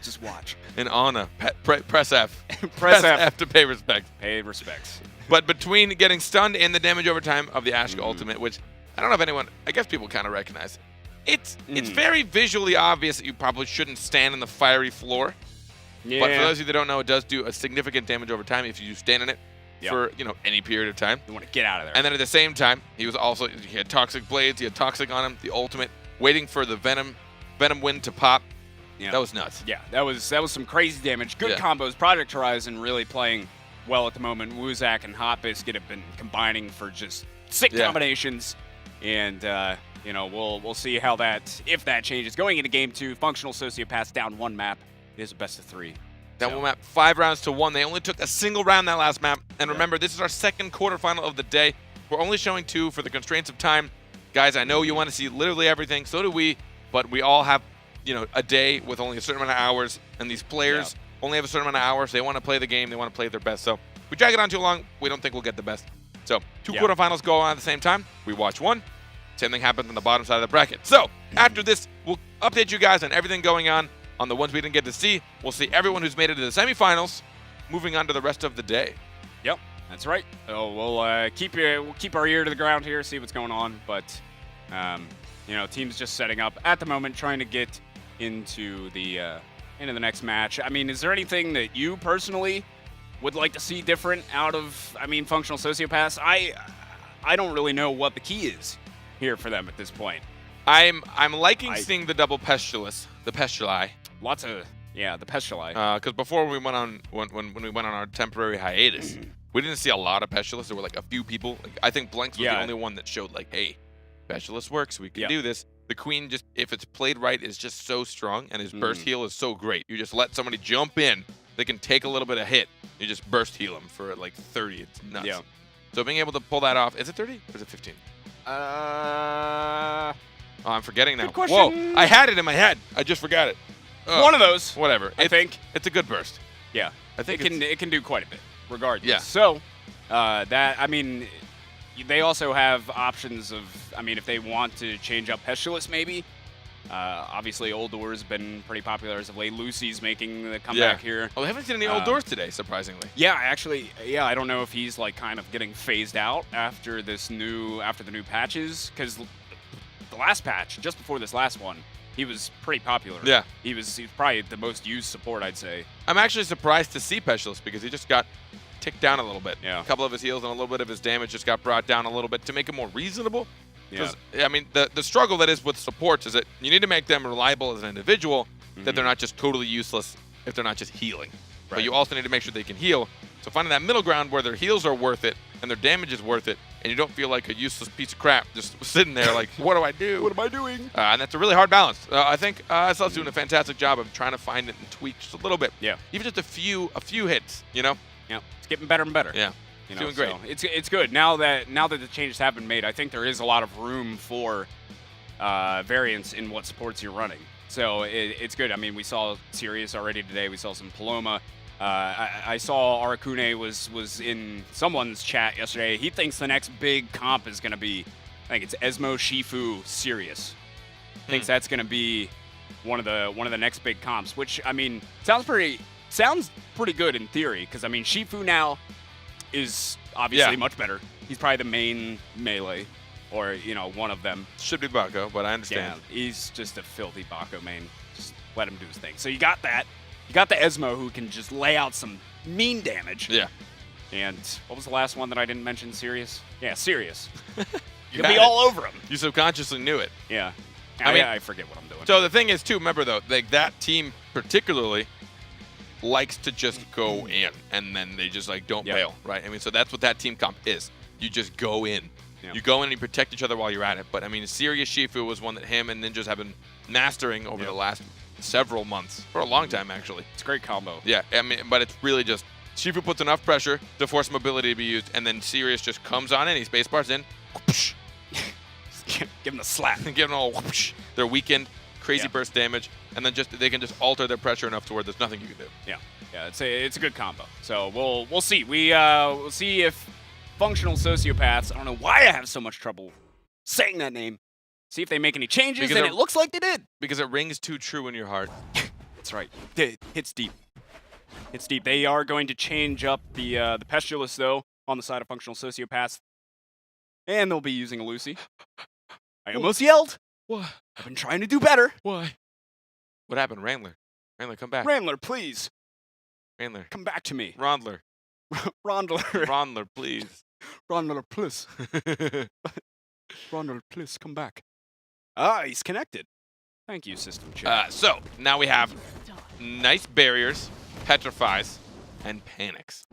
just watch. in honor. Press F. Press F. to pay respect. Pay respects. But between getting stunned and the damage over time of the Ashka ultimate, which I don't know if anyone, I guess people kind of recognize, it's very visually obvious that you probably shouldn't stand on the fiery floor. Yeah. But for those of you that don't know, it does do a significant damage over time if you stand in it for any period of time. You want to get out of there. And then at the same time, he had toxic blades, he had toxic on him, the ultimate, waiting for the venom wind to pop. Yeah. That was nuts. Yeah, that was some crazy damage. Good combos. Project Horizon really playing well at the moment. Woozak and Hot Biscuit have been combining for just sick combinations, and we'll see how if that changes. Going into game 2, Functional Sociopaths down 1 map. It is a best of 3. That one map, 5 rounds to 1. They only took a single round that last map. And remember, this is our second quarterfinal of the day. We're only showing 2 for the constraints of time. Guys, I know you want to see literally everything. So do we. But we all have, a day with only a certain amount of hours. And these players only have a certain amount of hours. They want to play the game. They want to play their best. So if we drag it on too long, we don't think we'll get the best. So 2 quarterfinals go on at the same time. We watch 1. Same thing happens on the bottom side of the bracket. So after this, we'll update you guys on everything going on the ones we didn't get to see. We'll see everyone who's made it to the semifinals, moving on to the rest of the day. Yep, that's right. So we'll keep our ear to the ground here, see what's going on. But teams just setting up at the moment, trying to get into the next match. I mean, is there anything that you personally would like to see different out of Functional Sociopaths? I don't really know what the key is here for them at this point. I'm liking seeing the double Pestulus, the Pestuli. Lots of the Pestuli. Because before we went on when we went on our temporary hiatus, we didn't see a lot of Pestulus. There were like a few people. Like, I think Blanks was the only one that showed like, hey, Pestulus works. We can do this. The Queen, just if it's played right, is just so strong, and his burst heal is so great. You just let somebody jump in. They can take a little bit of hit. You just burst heal them for like 30. It's nuts. Yeah. So being able to pull that off, is it 30 or is it 15? Oh, I'm forgetting now. Good question. Whoa, I had it in my head. I just forgot it. One of those. Whatever. I think it's a good burst. Yeah, I think it can do quite a bit, regardless. Yeah. So they also have options of, if they want to change up Pestulus maybe Obviously, Old Doors been pretty popular as of late. Lucy's making the comeback here. Well, I haven't seen any Old Doors today, surprisingly. Yeah, actually, I don't know if he's like kind of getting phased out after the new patches, because the last patch, just before this last one, he was pretty popular. Yeah. He was probably the most used support, I'd say. I'm actually surprised to see Pestilus because he just got ticked down a little bit. Yeah. A couple of his heals and a little bit of his damage just got brought down a little bit to make it more reasonable. Yeah. I mean, the struggle that is with supports is that you need to make them reliable as an individual, that they're not just totally useless if they're not just healing. But you also need to make sure they can heal. So finding that middle ground where their heals are worth it and their damage is worth it, and you don't feel like a useless piece of crap just sitting there like, what do I do? What am I doing? And that's a really hard balance. I think SL's doing a fantastic job of trying to find it and tweak just a little bit. Yeah. Even just a few hits, you know? Yeah. It's getting better and better. Yeah. You know, doing great. So it's good now that the changes have been made. I think there is a lot of room for variance in what supports you're running. So it's good. I mean, we saw Sirius already today. We saw some Paloma. I saw Arakune was in someone's chat yesterday. He thinks the next big comp is going to be, I think it's Esmo, Shifu, Sirius. Thinks that's going to be one of the next big comps. Which, I mean, sounds pretty good in theory. Because I mean, Shifu now is obviously much better. He's probably the main melee, or one of them. Should be Bako, but I understand. Yeah, he's just a filthy Bako main. Just let him do his thing. So you got that. You got the Esmo who can just lay out some mean damage. Yeah. And what was the last one that I didn't mention? Sirius? Yeah, Sirius. You You'll be all over him. You subconsciously knew it. Yeah. I mean, I forget what I'm doing. So the thing is, too, remember, though, like that team particularly likes to just go in, and then they just, like, don't bail, right? I mean, so that's what that team comp is. You just go in. Yeah. You go in and you protect each other while you're at it. But, I mean, Sirius Shifu was one that him and Ninjas have been mastering over the last several months. For a long time, actually. It's a great combo. Yeah, I mean, but it's really just Shifu puts enough pressure to force mobility to be used, and then Sirius just comes on in. He space-bars in. Whoosh. Give him the slap. Give them all whoosh, their weekend crazy burst damage, and then they can just alter their pressure enough to where there's nothing you can do. Yeah. It's a good combo. So we'll see. We'll see if functional sociopaths. I don't know why I have so much trouble saying that name. See if they make any changes, and it looks like they did. Because it rings too true in your heart. That's right. It hits deep. It's deep. They are going to change up the Pestilus though on the side of functional sociopaths, and they'll be using a Lucy. I almost yelled. What? I've been trying to do better. Why? What happened, Randler? Randler, come back. Randler, please. Randler. Come back to me. Rondler. Rondler. Rondler, please. Rondler, please. Rondler, please, come back. He's connected. Thank you, system chat. So, now we have nice barriers, petrifies, and panics.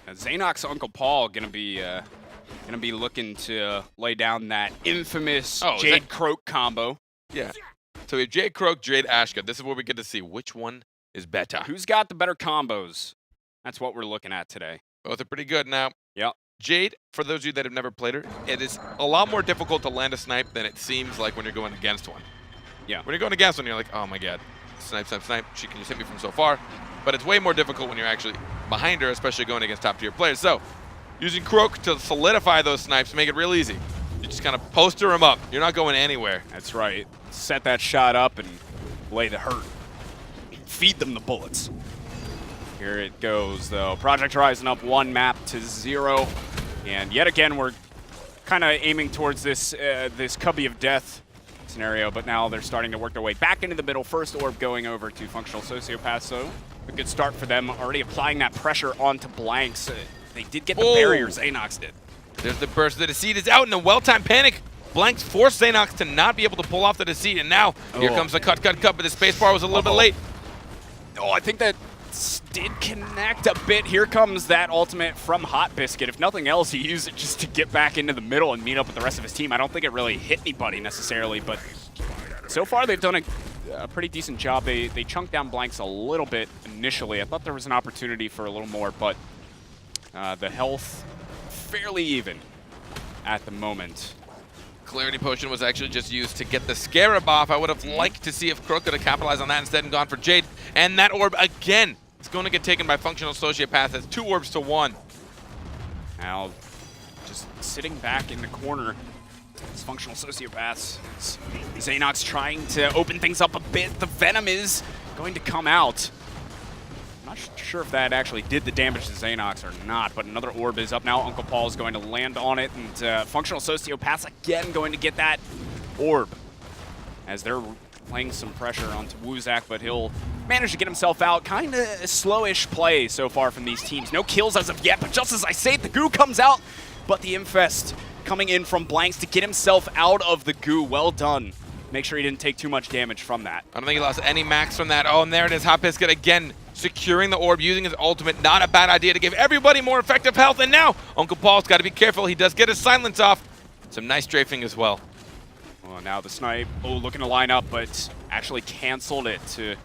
Zaynok's Uncle Paul gonna be looking to lay down that infamous Jade Croak combo. Yeah. So we have Jade Croak, Jade Ashka. This is where we get to see which one is better. Who's got the better combos? That's what we're looking at today. Both are pretty good now. Yep. Jade, for those of you that have never played her, it is a lot more difficult to land a snipe than it seems like when you're going against one. Yeah. When you're going against one, you're like, oh my god, snipe, snipe, snipe. She can just hit me from so far. But it's way more difficult when you're actually behind her, especially going against top-tier players. So, using Croak to solidify those snipes, make it real easy. You just kind of poster them up. You're not going anywhere. That's right. Set that shot up and lay the hurt. Feed them the bullets. Here it goes, though. Project Horizon up 1 map to 0. And yet again, we're kind of aiming towards this Cubby of Death scenario, but now they're starting to work their way back into the middle. First orb going over to Functional Sociopath, so a good start for them. Already applying that pressure onto Blanks. They did get the barrier, Zaynox did. There's the burst. The Deceit is out in a well-timed panic. Blanks forced Zaynox to not be able to pull off the Deceit, and now here comes the cut, but the spacebar was a little bit late. Oh, I think that did connect a bit. Here comes that ultimate from Hot Biscuit. If nothing else, he used it just to get back into the middle and meet up with the rest of his team. I don't think it really hit anybody necessarily, but so far they've done a pretty decent job. They chunked down Blanks a little bit initially. I thought there was an opportunity for a little more, but the health fairly even at the moment. Clarity Potion was actually just used to get the Scarab off. I would have liked to see if Croak could have capitalized on that instead and gone for Jade. And that orb, again, is going to get taken by Functional Sociopath. It's 2 orbs to 1. Now, just sitting back in the corner It's Functional Sociopaths. Xanox trying to open things up a bit. The Venom is going to come out. I'm not sure if that actually did the damage to Xanox or not, but another orb is up now. Uncle Paul is going to land on it, and Functional Sociopaths again going to get that orb as they're playing some pressure onto Woozak, but he'll manage to get himself out. Kind of a slowish play so far from these teams. No kills as of yet, but just as I say it, the goo comes out, but the Infest coming in from Blanks to get himself out of the goo. Well done. Make sure he didn't take too much damage from that. I don't think he lost any max from that. Oh, and there it is. Hot Biscuit again securing the orb, using his ultimate. Not a bad idea to give everybody more effective health. And now Uncle Paul's got to be careful. He does get his silence off. Some nice strafing as well. Well, now the snipe, looking to line up, but actually canceled it to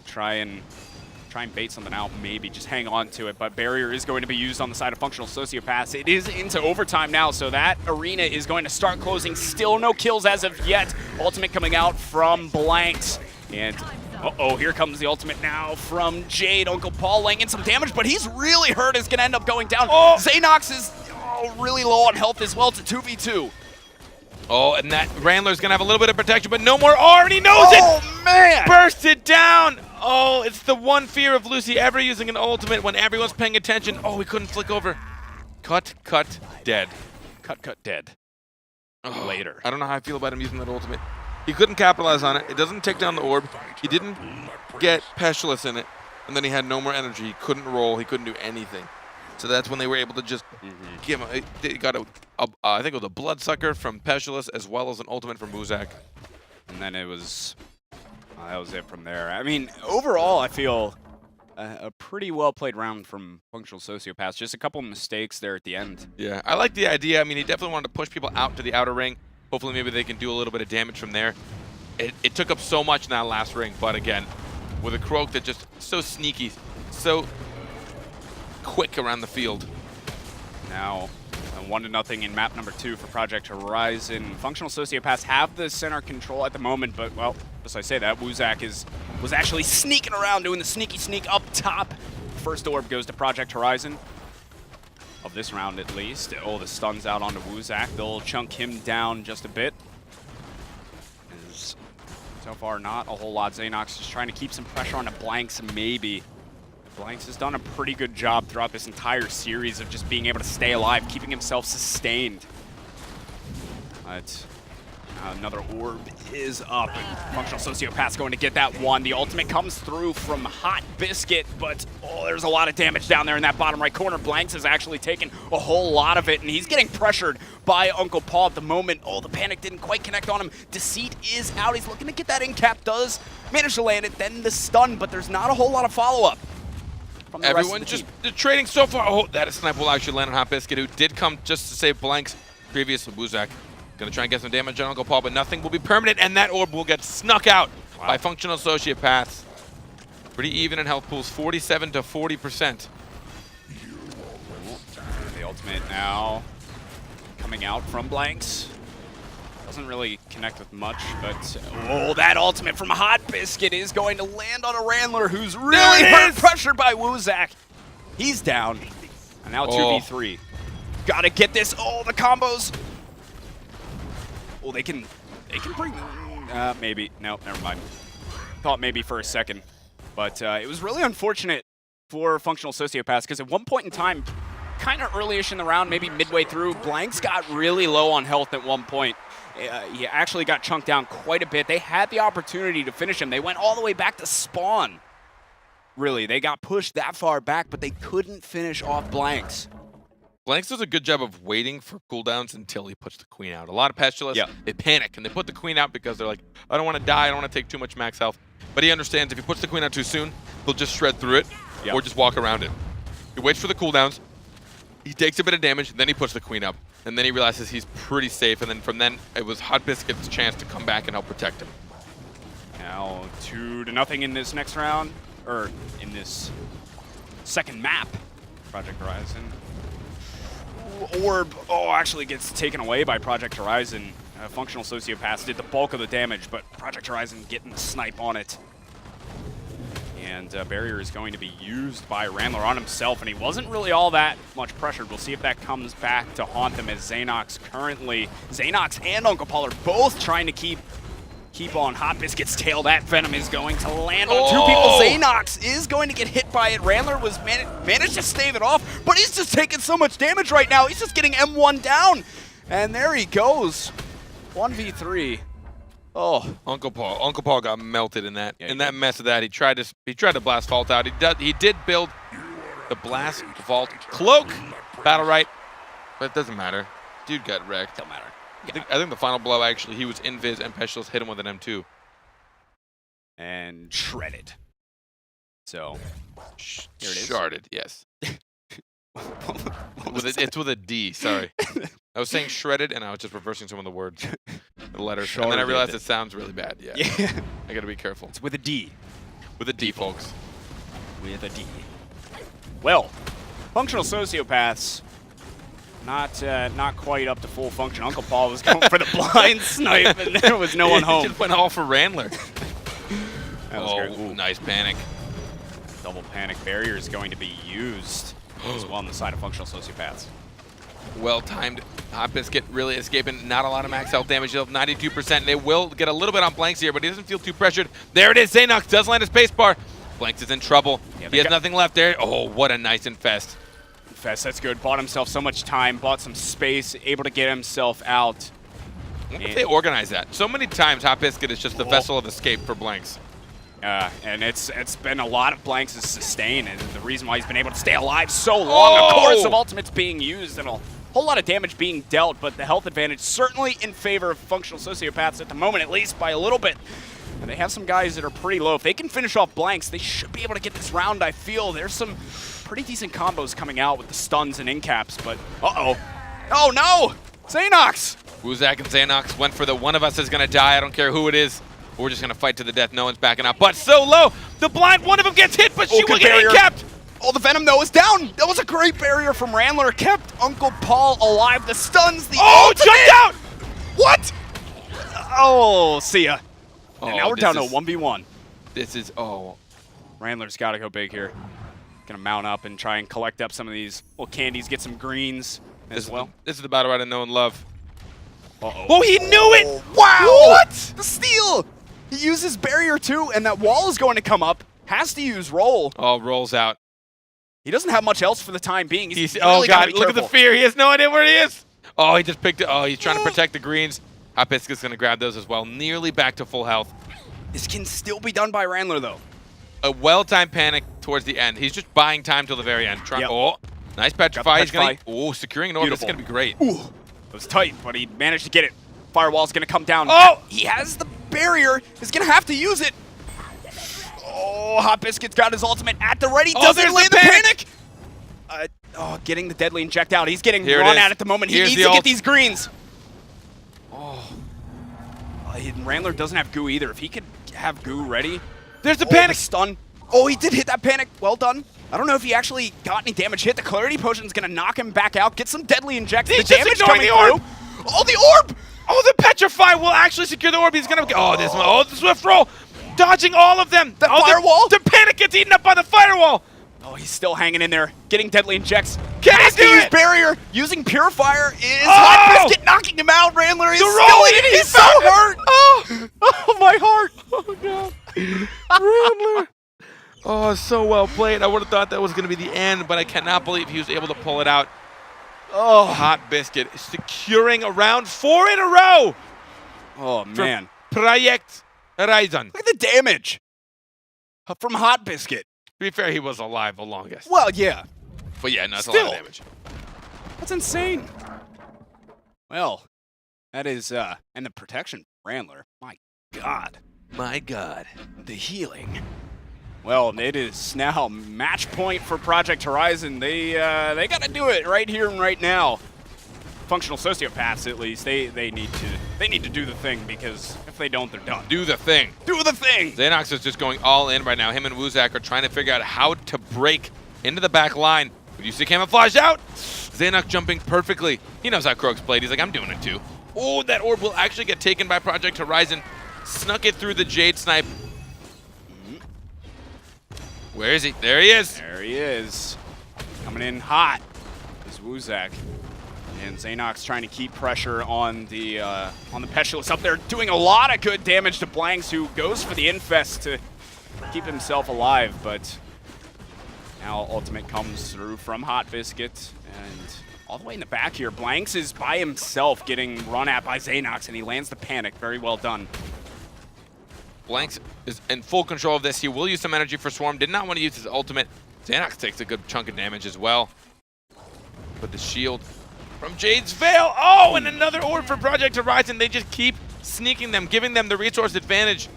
try and bait something out, maybe just hang on to it. But barrier is going to be used on the side of Functional Sociopaths. It is into overtime now, so that arena is going to start closing. Still no kills as of yet. Ultimate coming out from Blanks. And here comes the ultimate now from Jade. Uncle Paul laying in some damage, but he's really hurt. Is going to end up going down. Xanox is really low on health as well. It's a 2v2. Oh, and that Randler's going to have a little bit of protection, but no more R, and he knows it! Oh, man! Burst it down! Oh, it's the one fear of Lucy ever using an ultimate when everyone's paying attention. Oh, he couldn't flick over. Cut, dead. Cut, dead. Later. I don't know how I feel about him using that ultimate. He couldn't capitalize on it. It doesn't take down the orb. He didn't get Pestilus in it, and then he had no more energy. He couldn't roll. He couldn't do anything. So that's when they were able to just give him. They got I think it was a Bloodsucker from Pestilus as well as an ultimate from Woozak. And then it was, that was it from there. I mean, overall, I feel a pretty well played round from Functional Sociopaths. Just a couple of mistakes there at the end. Yeah, I like the idea. I mean, he definitely wanted to push people out to the outer ring. Hopefully, maybe they can do a little bit of damage from there. It took up so much in that last ring, but again, with a Croak that just so sneaky, so quick around the field. Now, 1-0 in map number 2 for Project Horizon. Functional Sociopaths have the center control at the moment, but, well, as I say that, Woozak was actually sneaking around, doing the sneaky sneak up top. First orb goes to Project Horizon. Of this round, at least. Oh, the stun's out onto Woozak. They'll chunk him down just a bit. So far, not a whole lot. Xanox just trying to keep some pressure on the Blanks, maybe. Blanks has done a pretty good job throughout this entire series of just being able to stay alive, keeping himself sustained. But another orb is up. And Functional Sociopath's going to get that one. The ultimate comes through from Hot Biscuit, but there's a lot of damage down there in that bottom right corner. Blanks has actually taken a whole lot of it, and he's getting pressured by Uncle Paul at the moment. Oh, the panic didn't quite connect on him. Deceit is out. He's looking to get that in cap. Does manage to land it, then the stun, but there's not a whole lot of follow-up. Everyone just trading so far. Oh, that snipe will actually land on Hot Biscuit, who did come just to save Blanks previous to Woozak. Gonna try and get some damage on Uncle Paul, but nothing will be permanent, and that orb will get snuck out by Functional Sociopaths. Pretty even in health pools, 47 to 40%. The ultimate now coming out from Blanks. Doesn't really connect with much, but that ultimate from Hot Biscuit is going to land on a Randler who's really hurt, pressured by Woozak. He's down, and now 2v3. Gotta get this. The combos. They can bring. Maybe no, never mind. Thought maybe for a second, but it was really unfortunate for Functional Sociopaths because at one point in time, kind of early-ish in the round, maybe midway through, Blanks got really low on health at one point. He actually got chunked down quite a bit. They had the opportunity to finish him. They went all the way back to spawn. Really, they got pushed that far back, but they couldn't finish off Blanks. Blanks does a good job of waiting for cooldowns until he puts the queen out. A lot of Pestilus, they panic, and they put the queen out because they're like, I don't want to die, I don't want to take too much max health. But he understands if he puts the queen out too soon, he'll just shred through it or just walk around it. He waits for the cooldowns, he takes a bit of damage, then he puts the queen up. And then he realizes he's pretty safe, and then from then, it was Hot Biscuit's chance to come back and help protect him. Now 2-0 in this next round, or in this second map, Project Horizon. Orb, actually gets taken away by Project Horizon. Functional Sociopaths did the bulk of the damage, but Project Horizon getting the snipe on it. And barrier is going to be used by Randler on himself, and he wasn't really all that much pressured. We'll see if that comes back to haunt them as Xanox and Uncle Paul are both trying to keep on. Hot Biscuit's tail. That Venom is going to land on two people. Xanox is going to get hit by it. Randler was managed to stave it off, but he's just taking so much damage right now. He's just getting M1 down. And there he goes. 1v3. Oh, Uncle Paul got melted in that mess of that. He tried to blast Vault out. He did build the blast Vault cloak BattleRekt, but it doesn't matter. Dude got wrecked. Don't matter. I think the final blow actually he was invis and Pestilus hit him with an M2 and shredded. So here it is. Sharded, yes. It's with a D. Sorry, I was saying shredded and I was just reversing some of the words, the letters, and then I realized it sounds really bad. Yeah. I gotta be careful. It's with a D. With a D, folks. With a D. Well, functional sociopaths. Not quite up to full function. Uncle Paul was going for the blind snipe, and there was no one home. He just went all for Randler. That was great. Ooh, nice panic. Double panic barrier is going to be used as well on the side of functional sociopaths. Well timed. Hot Biscuit really escaping. Not a lot of max health damage. He'll have 92%. They will get a little bit on Blanks here, but he doesn't feel too pressured. There it is. Xanox does land a spacebar. Blanks is in trouble. Yeah, he has nothing left there. Oh, what a nice infest. That's good. Bought himself so much time, bought some space, able to get himself out. I wonder if they organize that. So many times Hot Biscuit is just the vessel of escape for Blanks. And it's been a lot of Blanks' sustain, and the reason why he's been able to stay alive so long. Of course, of ultimates being used and a whole lot of damage being dealt, but the health advantage certainly in favor of functional sociopaths at the moment, at least by a little bit. And they have some guys that are pretty low. If they can finish off Blanks, they should be able to get this round, I feel. There's some pretty decent combos coming out with the stuns and incaps, but oh no! Xanox! Wuzak and Xanox went for the one of us is gonna die. I don't care who it is. We're just gonna fight to the death. No one's backing up. But so low, the blind one of them gets hit, but she will get incapped. Oh, the Venom though is down. That was a great barrier from Randler. Kept Uncle Paul alive. The stuns, the ultimate. Jumped out! What? Oh, see ya. Oh, and now we're down to 1v1. This is, Randler's got to go big here. Gonna mount up and try and collect up some of these little candies, get some greens as well. This is the battle I know and love. Oh, he knew it! Wow! What? The steal! He uses barrier too, and that wall is going to come up. Has to use roll. Oh, rolls out. He doesn't have much else for the time being. He's really oh God, look at careful. the fear. He has no idea where he is. Oh, he just picked it. Oh, he's trying to protect the greens. Hot Biscuit's gonna grab those as well. Nearly back to full health. This can still be done by Randler though. A well-timed panic towards the end. He's just buying time till the very end. Oh, nice petrify. He's gonna, securing an orb. This is gonna be great. Ooh, it was tight, but he managed to get it. Firewall's gonna come down. Oh, he has the barrier. He's gonna have to use it. Oh, Hot Biscuit's got his ultimate at the ready. Doesn't land the panic. Getting the deadly inject out. He's getting run at the moment. He needs to get these greens. Randler doesn't have goo either. If he could have goo ready. There's the panic. The stun. Oh, he did hit that panic. Well done. I don't know if he actually got any damage hit. The clarity potion's gonna knock him back out. Get some deadly injects. He's the damage coming through. Oh, the orb! Oh, the petrify will actually secure the orb. He's gonna. Oh, this one. Oh, the swift roll, dodging all of them. The firewall. The panic gets eaten up by the firewall. Oh, he's still hanging in there, getting deadly injects. Can he do it? Barrier, using Purifier is Hot Biscuit knocking him out. Randler is still in it. He's so hurt. Oh, my heart. Oh, God. Randler. Oh, so well played. I would have thought that was going to be the end, but I cannot believe he was able to pull it out. Oh, Hot Biscuit securing a round 4 in a row. Oh, man. BattleRekt Horizon. Look at the damage from Hot Biscuit. To be fair, he was alive the longest. Well, yeah. But yeah, no, that's a lot of damage. That's insane. Well, that is, and the protection, Randler. My God. My God. The healing. Well, it is now match point for Project Horizon. They got to do it right here and right now. Functional sociopaths, at least, they need to do the thing, because if they don't, they're done. Do the thing. Do the thing. Xanox is just going all in right now. Him and Wuzak are trying to figure out how to break into the back line. You see camouflage out. Xanox jumping perfectly. He knows how Croaks played. He's like, I'm doing it too. Oh, that orb will actually get taken by Project Horizon. Snuck it through the Jade Snipe. Where is he? There he is. There he is. Coming in hot is Wuzak. And Xanox trying to keep pressure on the Petulous up there, doing a lot of good damage to Blanks, who goes for the Infest to keep himself alive. But now Ultimate comes through from Hot Biscuit, and all the way in the back here, Blanks is by himself getting run at by Xanox, and he lands the Panic. Very well done. Blanks is in full control of this. He will use some energy for Swarm. Did not want to use his ultimate. Xanox takes a good chunk of damage as well. But the shield from Jade's Veil. Oh, and another orb for Project Horizon. They just keep sneaking them, giving them the resource advantage.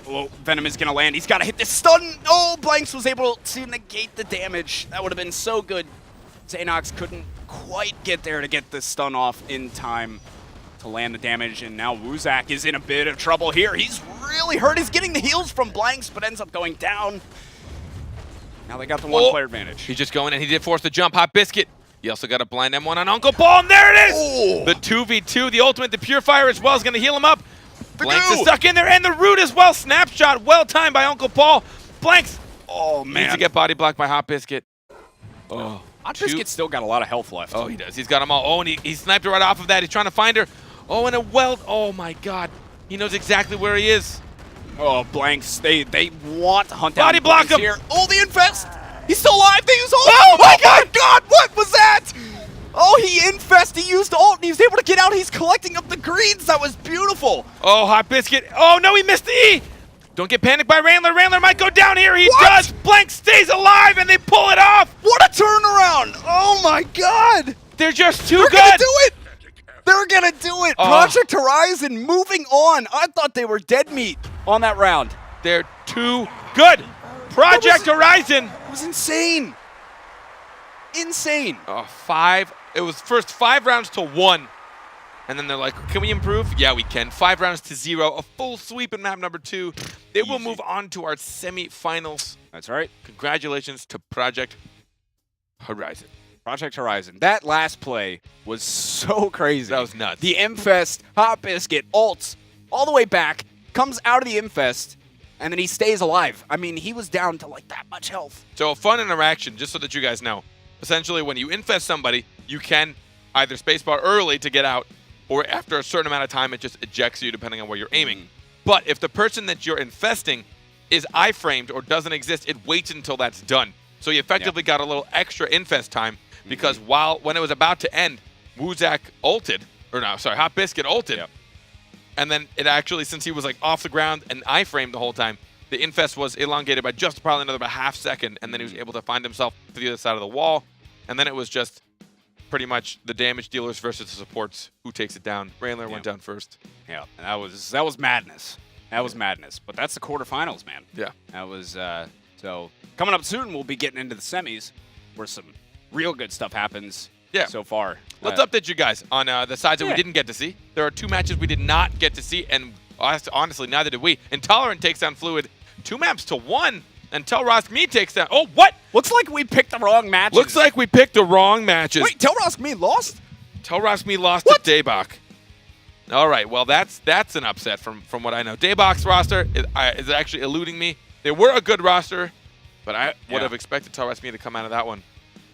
Oh, Venom is going to land. He's got to hit this stun. Oh, Blanks was able to negate the damage. That would have been so good. Xanox couldn't quite get there to get the stun off in time to land the damage, and now Wuzak is in a bit of trouble here. He's really hurt. He's getting the heals from Blanks, but ends up going down. Now they got the one-player advantage. He's just going in. He did force the jump. Hot Biscuit. He also got a blind M1 on Uncle Paul, and there it is! Oh. The 2v2, the ultimate, the Purifier as well is going to heal him up. Blanks is stuck in there, and the root as well. Snapshot, well timed by Uncle Paul. Blanks, oh man, needs to get body blocked by Hot Biscuit. Oh, Hot Biscuit's still got a lot of health left. Oh, he does. He's got them all. Oh, and he sniped her right off of that. He's trying to find her. Oh, and a weld. Oh my God, he knows exactly where he is. Oh, Blanks, they want to hunt down body block him here. Oh, the Infest. He's still alive. They use ult. Oh my God, what was that? Oh, he Infest. He used ult, and he was able to get out. He's collecting up the greens. That was beautiful. Oh, Hot Biscuit. Oh, no, he missed the E. Don't get panicked by Randler. Randler might go down here. He does. Blank stays alive, and they pull it off. What a turnaround. Oh, my God. They're just too They're good. gonna do it. They're going to do it. Project Horizon moving on. I thought they were dead meat on that round. They're too good. Project Horizon. It was insane. Insane. It was first 5 rounds to 1. And then they're like, can we improve? Yeah, we can. 5 rounds to 0. A full sweep in map number 2. They will move on to our semifinals. That's right. Congratulations to Project Horizon. Project Horizon. That last play was so crazy. That was nuts. The Infest, Hot Biscuit, ults, all the way back, comes out of the Infest, and then he stays alive. I mean, he was down to like that much health. So a fun interaction, just so that you guys know. Essentially, when you infest somebody, you can either spacebar early to get out, or after a certain amount of time, it just ejects you depending on where you're aiming. But if the person that you're infesting is iframed or doesn't exist, it waits until that's done. So you effectively got a little extra infest time because when it was about to end, Wuzak ulted, or no, sorry, Hot Biscuit ulted. And then it actually, since he was like off the ground and iframed the whole time, the infest was elongated by just probably another about half second, and then he was able to find himself to the other side of the wall. And then it was just pretty much the damage dealers versus the supports. Who takes it down? Randler went down first. Yeah, that was madness. That was madness. But that's the quarterfinals, man. Yeah. That was so coming up soon. We'll be getting into the semis, where some real good stuff happens. Yeah. So far. Let's update you guys on the sides that we didn't get to see. There are 2 matches we did not get to see, and honestly, neither did we. Intolerant takes down Fluid 2 maps to 1. And Telrosk Me takes down. Oh, what? Looks like we picked the wrong matches. Looks like we picked the wrong matches. Wait, Telrosk Me lost? Telrosk Me lost to Daybach. All right, well, that's an upset from what I know. Daybach's roster is actually eluding me. They were a good roster, but I would have expected Telrosk Me to come out of that one.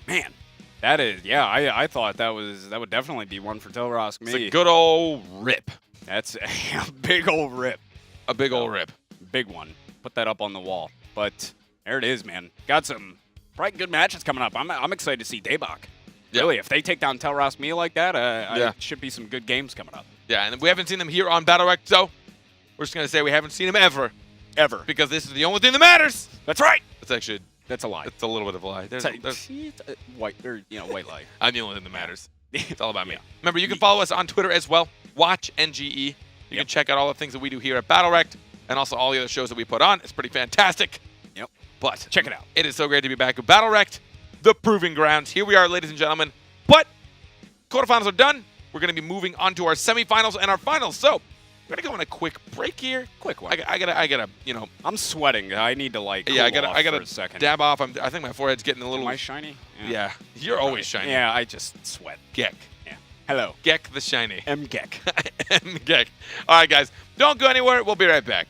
Man, that is, I thought that would definitely be one for Telrosk Me. It's a good old rip. That's a big old rip. A big old rip. Big one. Put that up on the wall. But there it is, man. Got some bright good matches coming up. I'm excited to see Daybach. Yep. Really, if they take down Telrosk Me like that, should be some good games coming up. Yeah, and we haven't seen them here on BattleRekt, so we're just going to say we haven't seen them ever. Ever. Because this is the only thing that matters. That's right. That's a lie. It's a little bit of a lie. There's white lie. I'm the only thing that matters. It's all about me. Remember, you can follow us on Twitter as well. Watch NGE. You can check out all the things that we do here at BattleRekt and also all the other shows that we put on. It's pretty fantastic. Yep. But check it out. It is so great to be back with BattleRekt, the proving grounds. Here we are, ladies and gentlemen. But quarterfinals are done. We're going to be moving on to our semifinals and our finals. So we're going to go on a quick break here. Quick one. I gotta, I'm sweating. I need to cool I off gotta for a second. dab off. I think my forehead's getting a little. Am I shiny? Yeah. You're always shiny. Yeah, I just sweat. Geck. Yeah. Hello. Geck the shiny. M Geck. M Geck. All right, guys. Don't go anywhere. We'll be right back.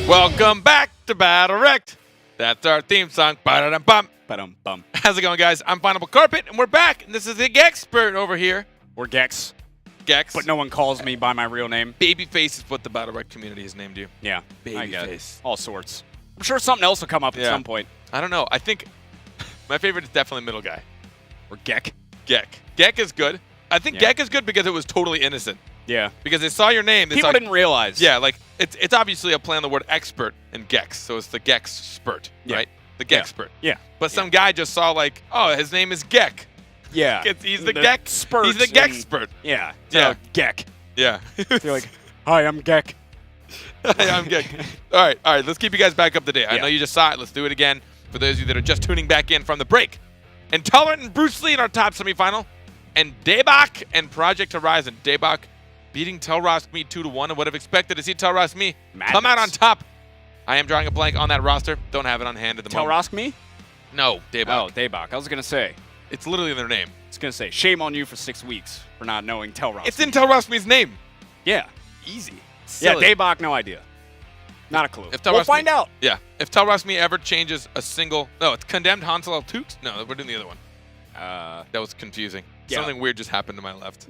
Welcome back to BattleRekt. That's our theme song. Ba-da-dum-bum. Ba-dum-bum. How's it going, guys? I'm Final Carpet, and we're back. And this is the Gexpert over here. Or Gex. Gex. But no one calls me by my real name. Babyface is what the BattleRekt community has named you. Yeah. I get it. Babyface. All sorts. I'm sure something else will come up at some point. I don't know. I think my favorite is definitely middle guy. Or Gek. Gek. Gek is good. I think Gek is good because it was totally innocent. Yeah. Because they saw your name. People didn't realize. Yeah, like it's obviously a play on the word expert in Gex, so it's the Gex spurt, right? The Gexpert. Yeah. But some guy just saw like, oh, his name is Gek. Yeah. He's the Gexpert. He's the Gexpert. Yeah. Yeah. Gek. Yeah. You're like, hi, I'm Gek. Hi, I'm Gek. All right. Let's keep you guys back up to date. I know you just saw it. Let's do it again for those of you that are just tuning back in from the break. Intolerant and Bruce Lee in our top semifinal, and Daybach and Project Horizon. Daybach beating Telrosk Me 2-1. I would have expected to see Telrosk Me come out on top. I am drawing a blank on that roster. Don't have it on hand at the moment. Telrosk Me? No, Daybach. Oh, Daybach. I was going to say. It's literally their name. I was going to say, shame on you for 6 weeks for not knowing Telrosk. It's in Telrosk Me's name. Yeah. Easy. Silly. Yeah, Daybach, no idea. Not a clue. We'll find out. Yeah. If Telrosk Me ever changes a single... No, it's Condemned Hansel Toot? No, we're doing the other one. That was confusing. Yeah. Something weird just happened to my left.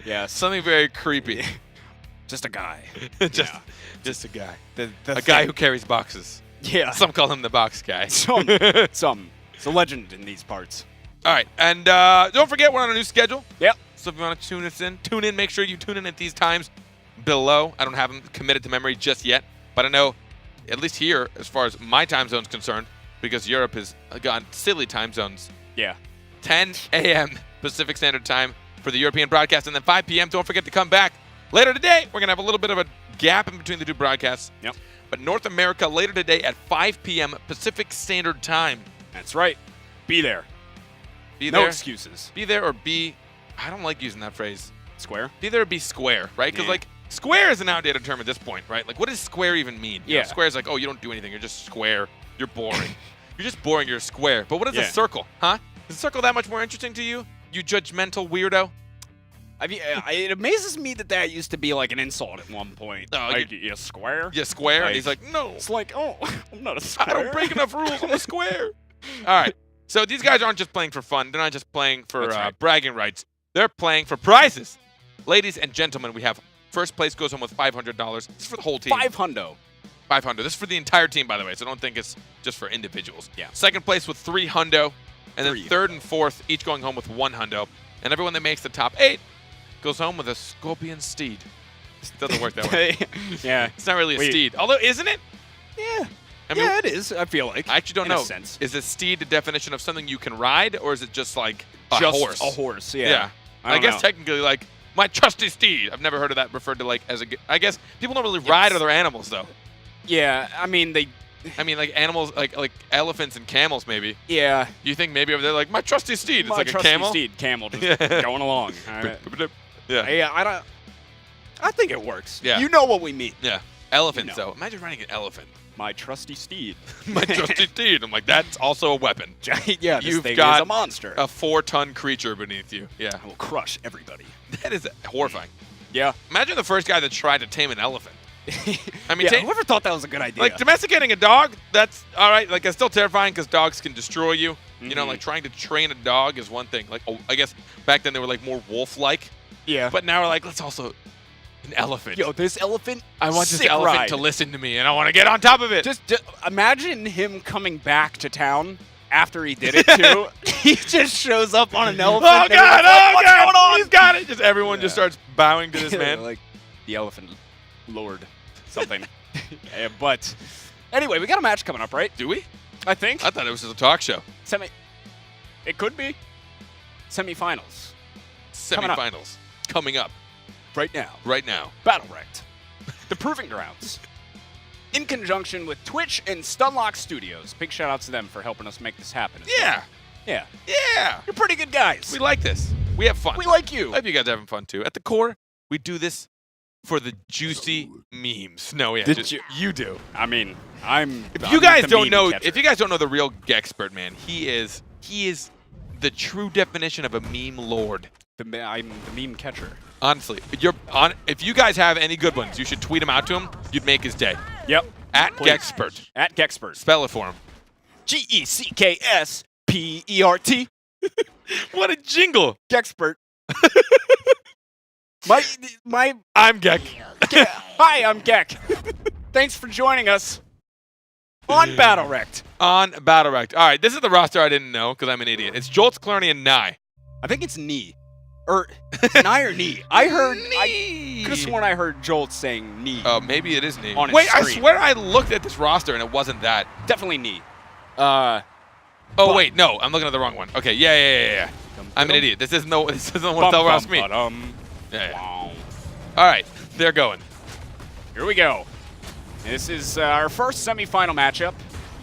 Yeah. Something very creepy. Just a guy. just a guy. A guy who carries boxes. Yeah. Some call him the box guy. Some. It's a legend in these parts. All right. And don't forget, we're on a new schedule. Yep. So if you want to tune in, make sure you tune in at these times below. I don't have them committed to memory just yet, but I know, at least here, as far as my time zone's concerned, because Europe has gone silly time zones. Yeah. 10 a.m. Pacific Standard Time for the European broadcast, and then 5 p.m. Don't forget to come back later today. We're going to have a little bit of a gap in between the two broadcasts. Yep. But North America later today at 5 p.m. Pacific Standard Time. That's right. Be there. Be there. No excuses. Be there or be... I don't like using that phrase. Square? Be there or be square, right? Because, like, square is an outdated term at this point, right? Like, what does square even mean? You know, square is like, oh, you don't do anything. You're just square. You're boring. You're just boring. You're a square. But what is a circle, huh? Is a circle that much more interesting to you? You judgmental weirdo? I mean, it amazes me that used to be like an insult at one point. Oh, like, you square? Yeah, square? Like, and he's like, no. It's like, oh, I'm not a square. I don't break enough rules. I'm a square. All right. So these guys aren't just playing for fun. They're not just playing for bragging rights. They're playing for prizes. Ladies and gentlemen, we have first place goes home with $500. This is for the whole team. $500. This is for the entire team, by the way, so don't think it's just for individuals. Yeah. Second place with $300, and then third and fourth each going home with $100. And everyone that makes the top 8 goes home with a scorpion steed. It doesn't work that way. Yeah. It's not really a steed. Although, isn't it? Yeah. I mean, yeah, it is, I feel like. I actually don't know. In a sense. Is a steed the definition of something you can ride, or is it just like a horse? A horse, yeah. I guess technically, like, my trusty steed. I've never heard of that referred to, like, as a... I guess people don't really ride other animals, though. Yeah, I mean, like animals, like elephants and camels, maybe. Yeah. You think maybe over there, like, my trusty steed. It's like a camel? Camel just going along. Yeah. I think it works. Yeah. You know what we mean. Yeah. Elephants, though. Imagine riding an elephant. My trusty steed. My trusty steed. I'm like, that's also a weapon. Yeah, this thing got is a monster. A 4-ton creature beneath you. Yeah. I will crush everybody. That is horrifying. Yeah. Imagine the first guy that tried to tame an elephant. I mean, whoever thought that was a good idea? Like, domesticating a dog, that's all right. Like, it's still terrifying because dogs can destroy you. You know, like, trying to train a dog is one thing. Like, I guess back then they were, like, more wolf-like. Yeah. But now we're like, let's also... An elephant. Yo, this elephant. I want this elephant to listen to me, and I want to get on top of it. Just imagine him coming back to town after he did it too. He just shows up on an elephant. Oh God! Like, what's going on? He's got it. Just everyone just starts bowing to this man. Like the elephant lord, something. But anyway, we got a match coming up, right? Do we? I think. I thought it was just a talk show. It could be. Semifinals. Semifinals coming up. Right now. BattleRekt. The Proving Grounds. In conjunction with Twitch and Stunlock Studios. Big shout out to them for helping us make this happen. Yeah. Yeah. Yeah. You're pretty good guys. We like this. We have fun. We like you. I hope you guys are having fun too. At the core, we do this for the juicy memes. No, yeah. You do. I mean, I'm If you guys the don't meme know, catcher. if you guys don't know the real Gexpert, man, he is the true definition of a meme lord. I'm the meme catcher. Honestly, if you guys have any good ones, you should tweet them out to him. You'd make his day. Yep. At Please. Gexpert. At Gexpert. Spell it for him. Gexpert. What a jingle. Gexpert. my. I'm Gek. Hi, I'm Gek. Thanks for joining us on BattleRekt. On BattleRekt. All right, this is the roster I didn't know because I'm an idiot. It's Jolts, Clarny, and Nye. I think it's knee. Or Nye or knee. I heard. Knee. I could have sworn I heard Jolt saying knee. Oh, maybe it is knee. On his Wait, I screen. swear I looked at this roster and it wasn't that. Definitely knee. Oh, wait, no. I'm looking at the wrong one. Okay, yeah. I'm an idiot. This isn't the one to ask me. Yeah. All right, they're going. Here we go. This is our first semifinal matchup.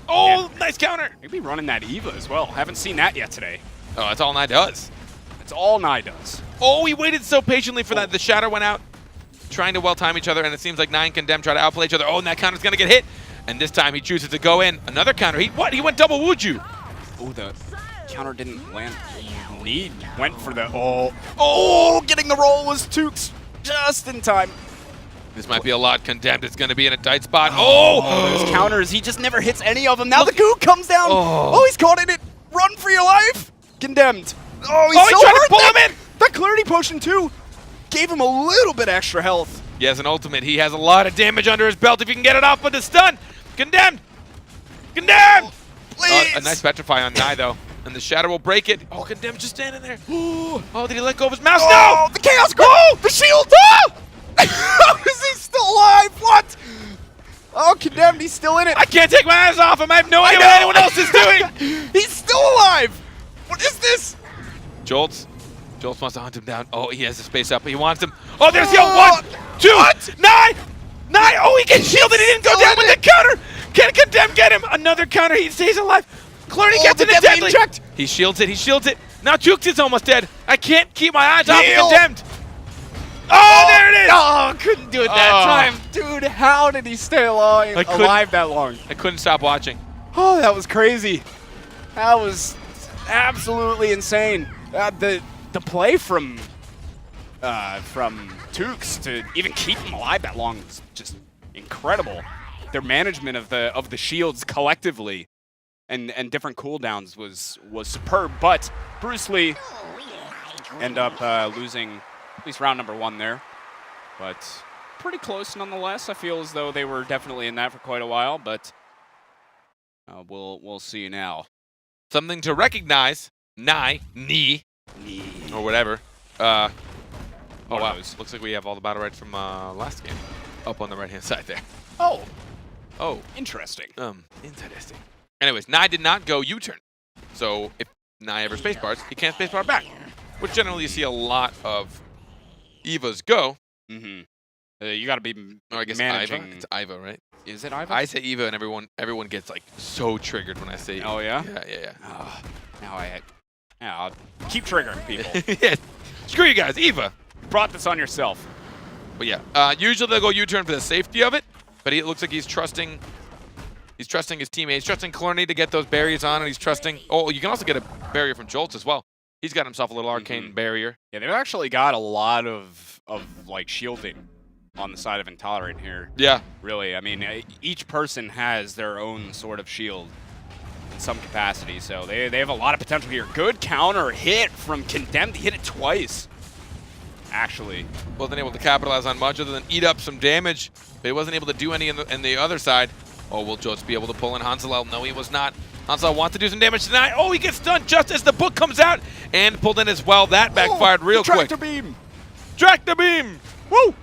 Oh, nice counter. Maybe running that Eva as well. Haven't seen that yet today. Oh, that's all Nye does. That's all Nye does. Oh, he waited so patiently for that. The shatter went out, trying to well-time each other, and it seems like Nye and Condemn try to outplay each other. Oh, and that counter's going to get hit. And this time he chooses to go in. Another counter. He went double Wuju. Oh, the counter didn't land. Knee went for the... Oh, getting the roll was Tukes just in time. This might be a lot. Condemned. It's going to be in a tight spot. Those counters. He just never hits any of them. Now the goo comes down. Oh, he's caught in it. Run for your life. Condemned. Oh, he's so trying hurt. to pull him in. That clarity potion, too, gave him a little bit extra health. He has an ultimate. He has a lot of damage under his belt if he can get it off with the stun. Condemned. Condemned. Please. A nice petrify on Nye, though. And the shadow will break it. Oh, Condemned just standing there. Oh, did he let go of his mouse? Oh, No! the chaos grip. Oh, the shield. How is he still alive? What? Oh, Condemned. He's still in it. I can't take my eyes off him. I have no idea what anyone else is doing. He's still alive. What is this? Jolts wants to hunt him down. Oh, he has the space up. He wants him. Oh, there's the old 1, 2, What? Nye! Oh, he gets shielded. He didn't go down with the counter. Can Condemn get him? Another counter. He stays alive. Clarny gets in the deadly. Checked. He shields it. Now Tukes is almost dead. I can't keep my eyes off Heal. Condemned. Oh, there it is. Oh, couldn't do it that time. Dude, how did he stay alive that long? I couldn't stop watching. Oh, that was crazy. That was absolutely insane. The play from Tukes to even keep him alive that long was just incredible. Their management of the shields collectively and different cooldowns was superb. But Bruce Lee end up losing at least round number 1 there, but pretty close nonetheless. I feel as though they were definitely in that for quite a while, but we'll see now. Something to recognize. Knee, or whatever. Oh, wow. Looks like we have all the battle rights from last game up on the right-hand side there. Oh, interesting. Interesting. Anyways, Nye did not go U-turn. So if Nye ever spacebars, he can't spacebar back, which generally you see a lot of Evas go. Mm-hmm. You got to be I guess managing. Iva. It's Iva, right? Is it Iva? I say Eva, and everyone gets like so triggered when I say Eva. Oh yeah. Yeah. Now I'll keep triggering people. Yeah. Screw you guys, Eva. You brought this on yourself. But yeah, usually they'll go U-turn for the safety of it, but it looks like he's trusting his teammates. He's trusting Clarny to get those barriers on, and he's trusting. Oh, you can also get a barrier from Jolts as well. He's got himself a little arcane barrier. Yeah, they've actually got a lot of like shielding on the side of Intolerant here. Yeah. Really, I mean, each person has their own sort of shield in some capacity, so they have a lot of potential here. Good counter hit from Condemned. He hit it twice, actually. Wasn't able to capitalize on much other than eat up some damage, but he wasn't able to do any in the other side. Oh, will Jolts be able to pull in Hansalel? No, he was not. Hansalel wants to do some damage tonight. Oh, he gets stunned just as the book comes out and pulled in as well. That backfired real quick. Tractor beam. Tractor beam. Woo!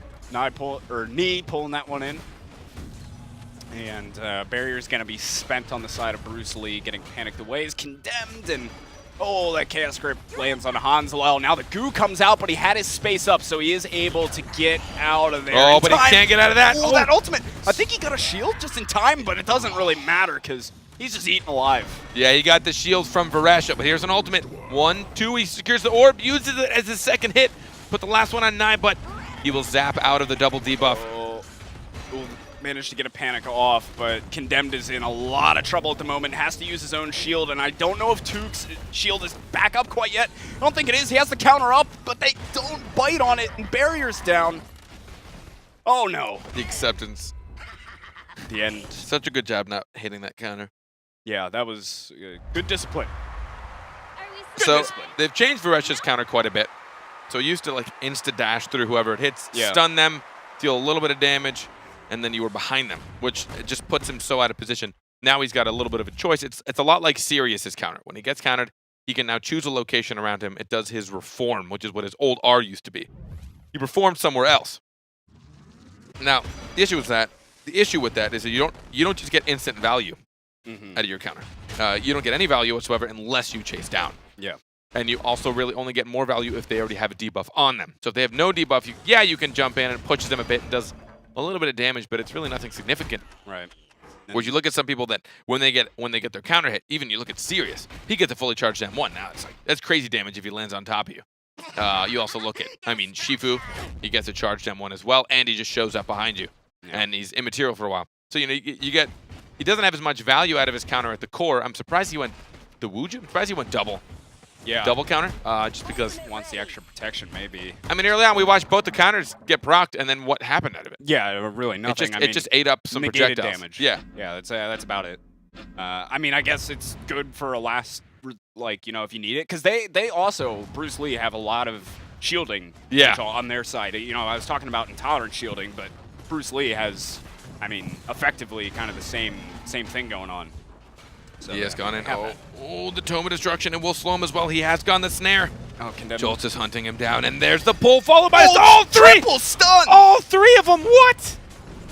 Knee pulling that one in. And barrier's going to be spent on the side of Bruce Lee, getting panicked away. Is Condemned, and oh, that Chaos Grip lands on Hansalel. Now the goo comes out, but he had his space up, so he is able to get out of there. Oh, but he can't get out of that. Oh, that ultimate. I think he got a shield just in time, but it doesn't really matter because he's just eaten alive. Yeah, he got the shield from Varesha, but here's an ultimate. 1, 2, he secures the orb, uses it as his second hit. Put the last one on Nye, but he will zap out of the double debuff. Oh, managed to get a panic off, but Condemned is in a lot of trouble at the moment. Has to use his own shield, and I don't know if Tukes' shield is back up quite yet. I don't think it is. He has the counter up, but they don't bite on it, and barrier's down. Oh, no. The acceptance. At the end. Such a good job not hitting that counter. Yeah, that was good discipline. So they've changed Varesh's counter quite a bit. So he used to like insta dash through whoever it hits, stun them, deal a little bit of damage, and then you were behind them, which it just puts him so out of position. Now he's got a little bit of a choice. It's a lot like Sirius's counter. When he gets countered, he can now choose a location around him. It does his reform, which is what his old R used to be. He reformed somewhere else. Now, the issue with that is that you don't just get instant value out of your counter. You don't get any value whatsoever unless you chase down. Yeah. And you also really only get more value if they already have a debuff on them. So if they have no debuff, you can jump in and it pushes them a bit and does a little bit of damage, but it's really nothing significant. Right. Whereas you look at some people that when they get their counter hit, even you look at Sirius, he gets a fully charged M1. Now it's like that's crazy damage if he lands on top of you. You also look at, Shifu, he gets a charged M1 as well, and he just shows up behind you, and he's immaterial for a while. So you get, he doesn't have as much value out of his counter at the core. I'm surprised he went the Wuju. I'm surprised he went double. Yeah. Double counter, just because. Wants the extra protection, maybe. Early on we watched both the counters get procced, and then what happened out of it? Yeah, really nothing. It just ate up some projectiles. Damage. Yeah. Yeah, that's about it. I guess it's good for a last, if you need it, because they also, Bruce Lee, have a lot of shielding on their side. I was talking about intolerant shielding, but Bruce Lee has, effectively kind of the same thing going on. So he has gone in. Oh, the Tome of Destruction, and will slow him as well. He has gone the snare. Oh, Condemned. Jolts is hunting him down, and there's the pull, followed by all three! Triple stun! All three of them, what?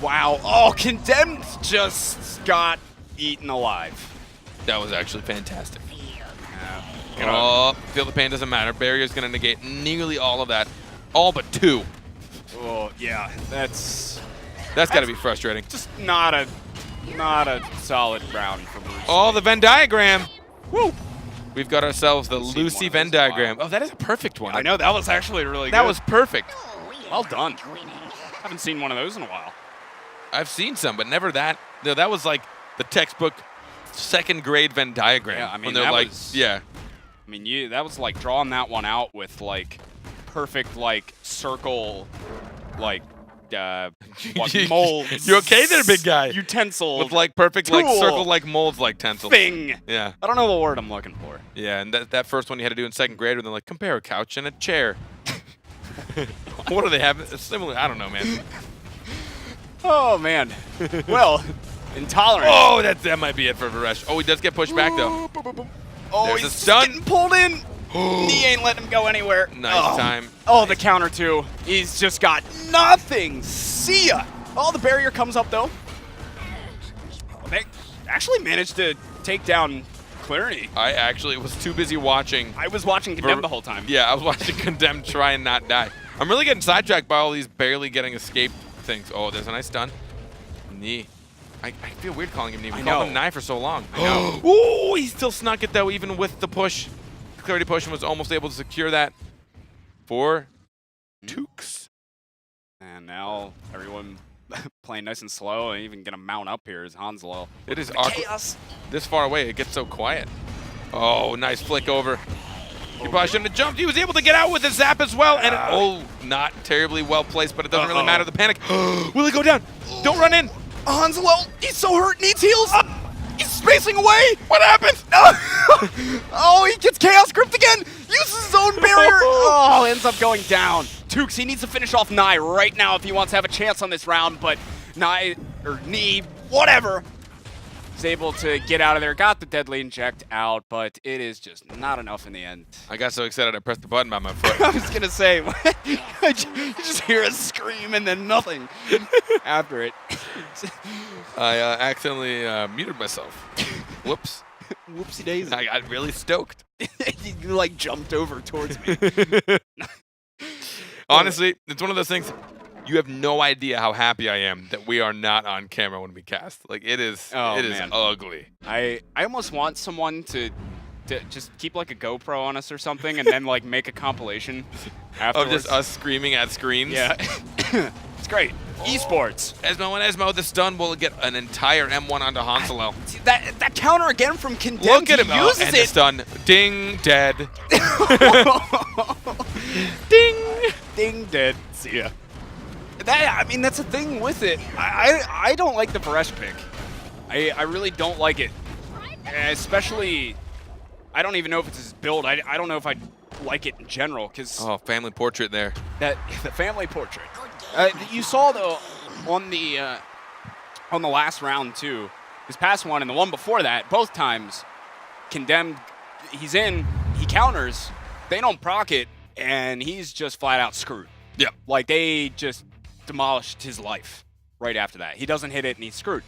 Wow. Oh, Condemned just got eaten alive. That was actually fantastic. Yeah. Feel the pain, doesn't matter. Barrier's going to negate nearly all of that. All but two. Oh, yeah. That's got to be frustrating. Just not a solid round for Bruce. Oh, the Venn diagram. Woo! We've got ourselves the Lucy Venn diagram. Oh, that is a perfect one. I know, that was actually really good. That was perfect. Well done. Haven't seen one of those in a while. I've seen some, but never that. No, that was like the textbook second grade Venn diagram. Yeah, when they're like, that was like drawing that one out with like perfect like circle, like molds. You okay there, big guy? Utensil. With like perfect like circle like molds like tensils. Thing. Yeah. I don't know the word I'm looking for. Yeah, and that first one you had to do in second grade, when they're like, compare a couch and a chair. What do they have? Similar. I don't know, man. Oh man. Well, intolerant. Oh, that might be it for Varesh. Oh, he does get pushed back though. Oh, there's he's a stun. getting pulled in. He ain't letting him go anywhere. Nice time. Oh, the counter too. He's just got nothing. See ya. Oh, the barrier comes up though. They actually managed to take down Clarity. I actually was too busy watching. I was watching Condemned the whole time. Yeah, I was watching Condemned try and not die. I'm really getting sidetracked by all these barely getting escaped things. Oh, there's a nice stun. Knee. I feel weird calling him knee. We called him Knife for so long. I know. Ooh, he still snuck it though, even with the push. Clarity push, and was almost able to secure that for Tukes. And now everyone playing nice and slow, and even gonna mount up here is Hanselo. It is awkward. Chaos. This far away, it gets so quiet. Oh, nice flick over. He probably shouldn't have jumped. He was able to get out with his zap as well. And not terribly well placed, but it doesn't really matter. The panic. Will he go down? Don't run in. Hanselo, he's so hurt, needs heals. He's spacing away. What happened? Oh, he gets Chaos gripped again. Uses his own barrier. Oh, ends up going down. Tukes, he needs to finish off Nye right now if he wants to have a chance on this round, but Nye, or Knee, whatever, is able to get out of there. Got the deadly inject out, but it is just not enough in the end. I got so excited I pressed the button by my foot. I was going to say, you just hear a scream and then nothing after it. I accidentally muted myself. Whoops. Whoopsie daisy. I got really stoked. You like jumped over towards me. Honestly, it's one of those things, you have no idea how happy I am that we are not on camera when we cast. Like, it is ugly. I almost want someone to just keep like a GoPro on us or something and then like make a compilation afterwards. Of just us screaming at screens? Yeah. It's great. Esports. Esmo and Esmo, the stun will get an entire M1 onto Hanselo. That counter again from Condemned. Look at him. He uses and it. The stun. Ding, dead. Ding. Ding, dead. See ya. I mean, that's the thing with it. I don't like the BattleRekt pick. I really don't like it. Especially, I don't even know if it's his build. I don't know if I like it in general, because Oh, family portrait there. the family portrait. You saw though on the last round too, this past one and the one before that, both times Condemned. He's in, he counters, they don't proc it, and he's just flat out screwed. Yeah. Like they just demolished his life right after that. He doesn't hit it and he's screwed.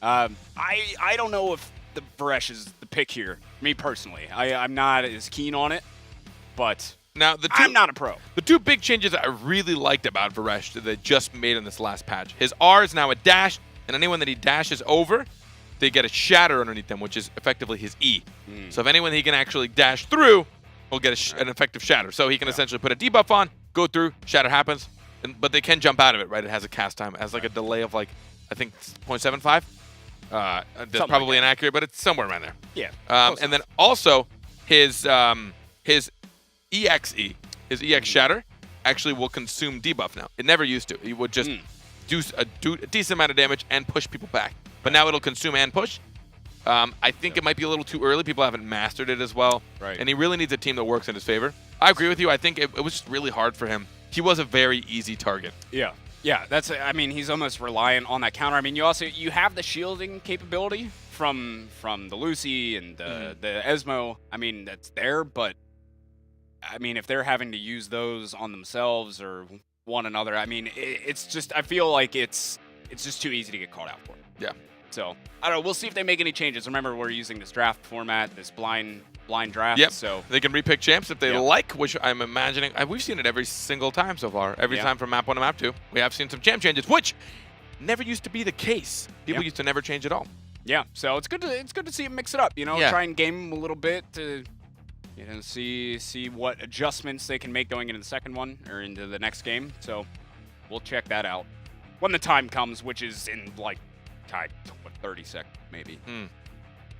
I don't know if the BattleRekt is the pick here, me personally. I'm not as keen on it, but Now, I'm not a pro. The two big changes I really liked about BattleRekt that they just made in this last patch. His R is now a dash, and anyone that he dashes over, they get a shatter underneath them, which is effectively his E. So if anyone he can actually dash through will get an effective shatter. So he can essentially put a debuff on, go through, shatter happens, but they can jump out of it, right? It has a cast time. It has like a delay of like, I think 0.75. That's probably inaccurate, but it's somewhere around there. Yeah. And then also his EXE, his EX Shatter, actually will consume debuff now. It never used to. He would just do a decent amount of damage and push people back. But now it'll consume and push. I think it might be a little too early. People haven't mastered it as well. Right. And he really needs a team that works in his favor. I agree with you. I think it was just really hard for him. He was a very easy target. Yeah. Yeah, I mean, he's almost reliant on that counter. I mean, you have the shielding capability from the Lucy and the Esmo. I mean, that's there, but I mean, if they're having to use those on themselves or one another, I mean, it's just, I feel like it's just too easy to get caught out for. Yeah. So, I don't know, we'll see if they make any changes. Remember, we're using this draft format, this blind draft. Yep. So they can repick champs if they like, which I'm imagining. We've seen it every single time so far. Every time from map 1 to map 2, we have seen some champ changes, which never used to be the case. People used to never change at all. Yeah. So it's good to see him mix it up. You know, try and game him a little bit to, you know, see what adjustments they can make going into the second one or into the next game. So we'll check that out when the time comes, which is in like 30 seconds maybe.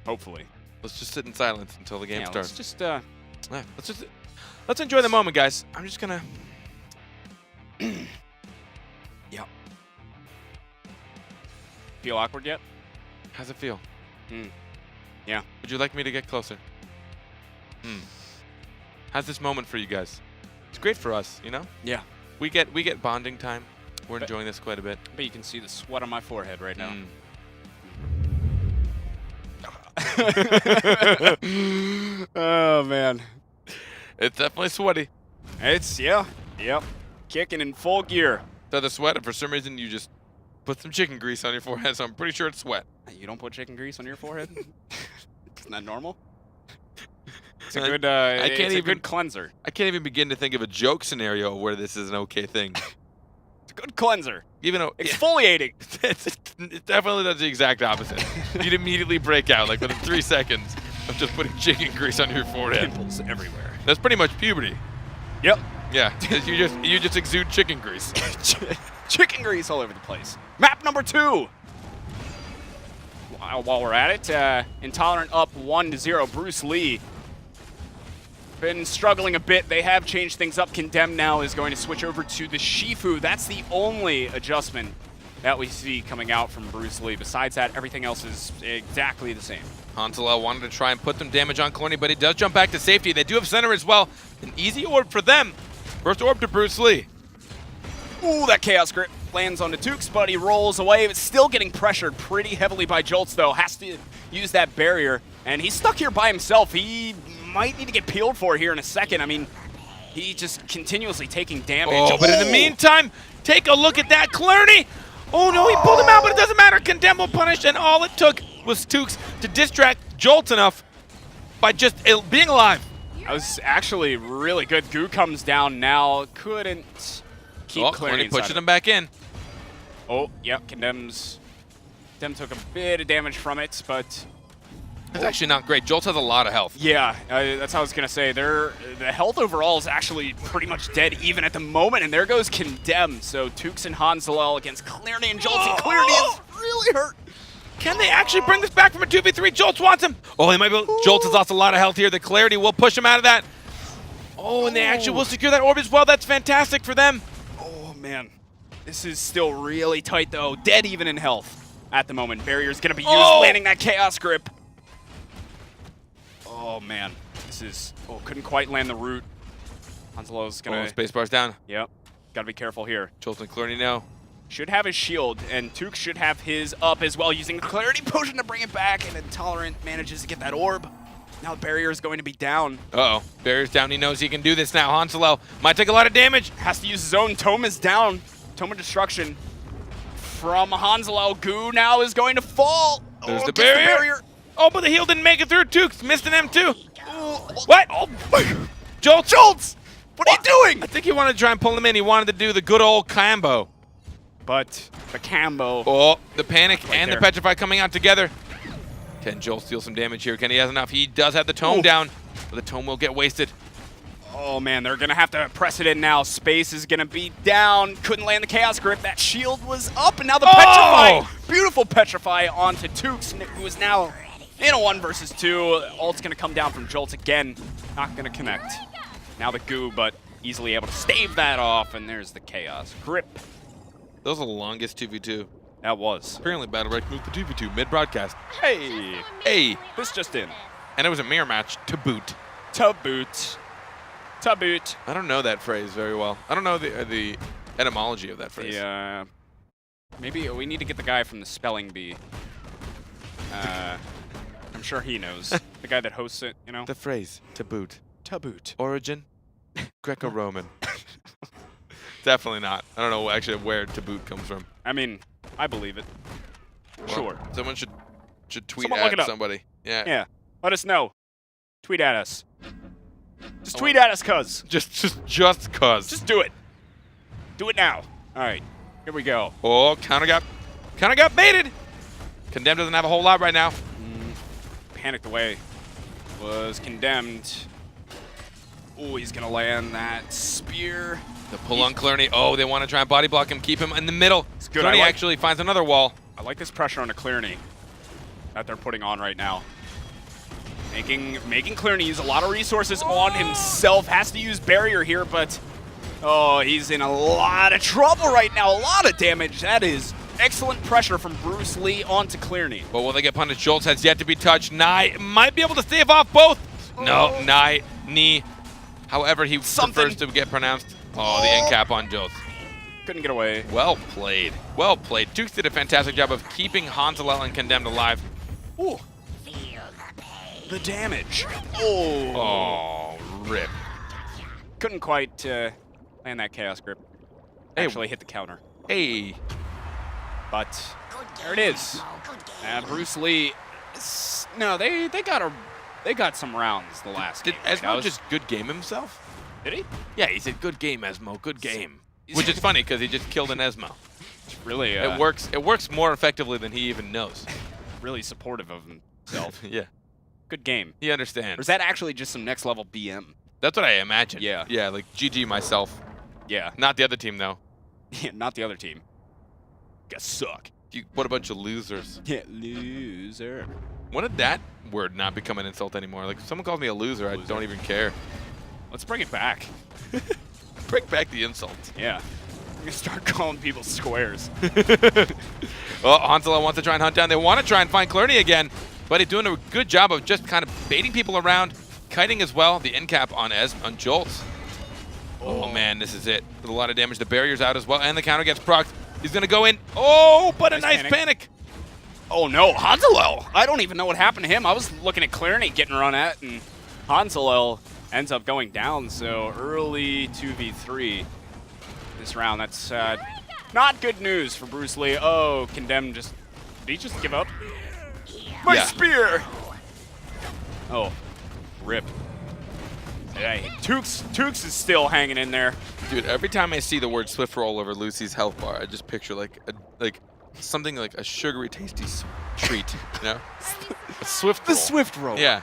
Hopefully. Let's just sit in silence until the game starts. Let's enjoy the moment, guys. I'm just gonna. Yep. Feel awkward yet? How's it feel? Yeah. Would you like me to get closer? How's this moment for you guys? It's great for us, you know. Yeah. We get bonding time. We're enjoying this quite a bit. But you can see the sweat on my forehead right now. Oh man, it's definitely sweaty. Yep, kicking in full gear. So the sweat, and for some reason you just put some chicken grease on your forehead, so I'm pretty sure it's sweat. You don't put chicken grease on your forehead? Isn't that normal? It's a good. It's a good cleanser. I can't even begin to think of a joke scenario where this is an okay thing. It's a good cleanser. Even though exfoliating. It definitely does the exact opposite. You'd immediately break out, like within 3 seconds of just putting chicken grease on your forehead. Pimples everywhere. That's pretty much puberty. Yep. Yeah, you just exude chicken grease. Chicken grease all over the place. Map number 2. While we're at it, Intolerant up 1-0. Bruce Lee been struggling a bit. They have changed things up. Condemned now is going to switch over to the Shifu. That's the only adjustment that we see coming out from Bruce Lee. Besides that, everything else is exactly the same. Hansalel wanted to try and put some damage on Clorny, but he does jump back to safety. They do have center as well. An easy orb for them. First orb to Bruce Lee. Ooh, that Chaos Grip lands on the Tukes, but he rolls away. It's still getting pressured pretty heavily by Jolts, though. Has to use that barrier, and he's stuck here by himself. He might need to get peeled for here in a second. I mean, he's just continuously taking damage. Oh, but in the meantime, take a look at that, Clorny. Oh no, he pulled him out, but it doesn't matter. Condemn will punish, and all it took was Tukes to distract Jolts enough by just being alive. That was actually really good. Goo comes down now. Couldn't keep Clorny pushing him back in. Oh, yep, Condemn took a bit of damage from it, but it's actually not great. Jolts has a lot of health. Yeah, that's what I was going to say. The health overall is actually pretty much dead even at the moment, and there goes Condemn. So Tukes and Hansalel against Clorny and Jolts, and Clorny is really hurt. Can they actually bring this back from a 2v3? Jolts wants him. Oh, they might be. Jolts has lost a lot of health here. The Clarity will push him out of that. Oh, and they actually will secure that orb as well. That's fantastic for them. Oh, man. This is still really tight, though. Dead even in health at the moment. Barrier's going to be used, Oh! landing that Chaos Grip. Oh, man. This is... Oh, couldn't quite land the root. Hanselo's going to... Spacebar's down. Yep. Got to be careful here. Jolts and Clarity now. Should have his shield, and Took should have his up as well, using the Clarity Potion to bring it back, and Intolerant manages to get that orb. Now the barrier is going to be down. Uh-oh. Barrier's down. He knows he can do this now. Hanselo might take a lot of damage. Has to use his own. Tome is down. Tome of Destruction from Hanselo. Goo now is going to fall. There's the gets barrier. Oh, but the heal didn't make it through. Tukes missed an M2. Oh, What? Oh, Jolts! what are you doing? I think he wanted to try and pull him in. He wanted to do the good old combo. But the combo. Oh, the panic Right and there. the petrify coming out together. Can Jolt steal some damage here? Can he has enough? He does have the tome Ooh. down, but the tome will get wasted. Oh man, they're gonna have to press it in now. Space is gonna be down. Couldn't land the Chaos Grip. That shield was up, and now the Petrify. Beautiful Petrify onto Tukes, who is now in a 1 versus 2. Ult's gonna come down from Jolt again. Not gonna connect. Now the Goo, but easily able to stave that off, and there's the Chaos Grip. That was the longest 2v2. That was. Apparently, BattleRekt moved the 2v2 mid-broadcast. Hey, Hey! this just in. And it was a mirror match to boot. To boot. To boot. I don't know that phrase very well. I don't know the etymology of that phrase. Yeah. Maybe we need to get the guy from the spelling bee. I'm sure he knows. The guy that hosts it, you know? The phrase, to boot. To boot. Origin, Greco-Roman. Definitely not. I don't know actually where to boot comes from. I mean, I believe it. Well, Sure. Someone should tweet Someone look it at up. somebody. Yeah. Yeah. Let us know. Tweet at us. Just tweet at us, cuz. Just cause. Just do it. Do it now. All right. Here we go. Oh, counter got baited. Condemned doesn't have a whole lot right now. Panicked away. Was condemned. Oh, he's going to land that spear. The pull on Clarity. Oh, they want to try and body block him, keep him in the middle. It's good. Clarity I like- actually finds another wall. I like this pressure on a Clearney that they're putting on right now. Making Clearney use a lot of resources on himself. Has to use barrier here, but oh, he's in a lot of trouble right now. A lot of damage. That is excellent pressure from Bruce Lee onto Clearney. But will they get punished? Jolts has yet to be touched. Nye might be able to stave off both. No, Nye, knee. However, he prefers to get pronounced. Oh, the end cap on Jolts. Couldn't get away. Well played. Well played. Dukes did a fantastic job of keeping Hanselo and Condemned alive. Ooh. The damage. Oh. Oh, rip. Couldn't quite land that Chaos Grip. Hey. Actually hit the counter. Hey. But there it is. And Bruce Lee. No, they got some rounds the last Did game. That Esmo was- just good game himself? Did he? Yeah, he said good game, Esmo. Good game. Which is funny because he just killed an Esmo. It's really It works more effectively than he even knows. really supportive of himself. Yeah. Good game. He Or understands. is that actually just some next level BM? That's what I imagine. Yeah. Yeah, like GG myself. Yeah. Not the other team though. Yeah, not the other team. Guess suck. What a bunch of losers. Yeah, loser. When did that word not become an insult anymore? Like if someone calls me a loser, I don't even care. Let's bring it back. Bring back the insult. Yeah. I'm gonna start calling people squares. Well, Hanselo wants to try and hunt down. They want to try and find Clearney again, but he's doing a good job of just kind of baiting people around, kiting as well. The end cap on Jolts. Oh man, this is it. With a lot of damage. The barrier's out as well, and the counter gets procced. He's gonna go in. Oh, but a nice panic. Oh no, Hanselo! I don't even know what happened to him. I was looking at Clearney getting run at, and Hanselo ends up going down. So early 2v3 this round. That's not good news for Bruce Lee. Oh, Condemned just... Did he just give up? My Yeah. spear! Oh, rip. Hey, Tukes is still hanging in there. Dude, every time I see the word Swift Roll over Lucy's health bar, I just picture like something like a sugary, tasty treat, you know? A Swift Roll. Swift Roll. Yeah.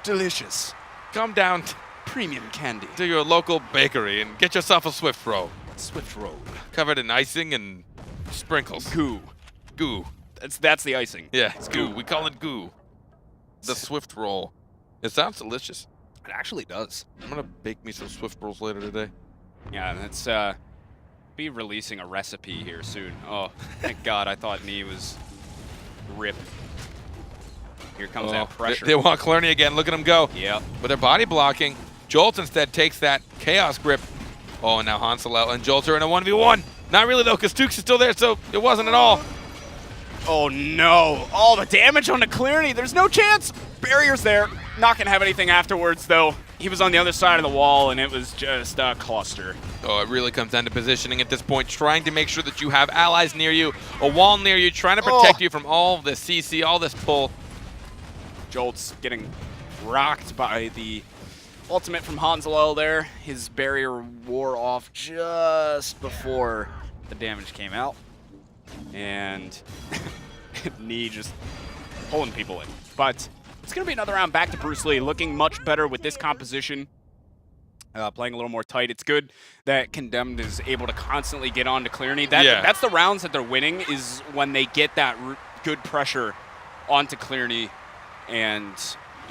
Delicious. Come down Premium candy. to your local bakery and get yourself a Swift Roll. Swift Roll. Covered in icing and sprinkles. Goo. Goo. That's the icing. Yeah, it's goo. We call it goo. The Swift Roll. It sounds delicious. It actually does. I'm gonna bake me some Swift Rolls later today. Yeah, that's be releasing a recipe here soon. Oh, thank God. I thought Knee was rip. Here comes that pressure. They want Clerney again. Look at him go. Yep. But they're body blocking. Jolt instead takes that Chaos Grip. Oh, and now Hansel and Jolt are in a 1v1. Not really, though, because Tukes is still there, so it wasn't at all. Oh, no. All the damage on the Clerney. There's no chance. Barrier's there. Not going to have anything afterwards, though. He was on the other side of the wall, and it was just a cluster. Oh, it really comes down to positioning at this point, trying to make sure that you have allies near you, a wall near you, trying to protect you from all this CC, all this pull. Jolt's getting rocked by the ultimate from Hansel there. His barrier wore off just before the damage came out. And Knee just pulling people in. But it's going to be another round back to Bruce Lee, looking much better with this composition. Playing a little more tight. It's good that Condemned is able to constantly get on to Clerney. That's the rounds that they're winning, is when they get that good pressure onto Clerney. And,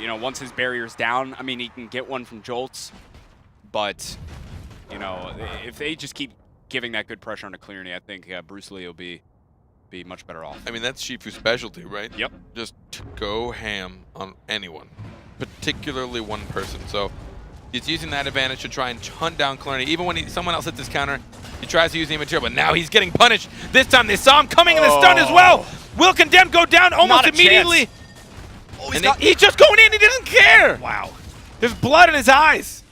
you know, once his barrier's down, I mean, he can get one from Jolts. But, you know, if they just keep giving that good pressure onto Clerney, I think Bruce Lee will be much better off. I mean, that's Shifu's specialty, right? Yep. Just to go ham on anyone, particularly one person. So he's using that advantage to try and hunt down Clerney. Even when someone else hits his counter, he tries to use the material, but now he's getting punished. This time they saw him coming in the stun as well. Will Condemned go down almost immediately? Oh, He's just going in. He doesn't care. Wow. There's blood in his eyes.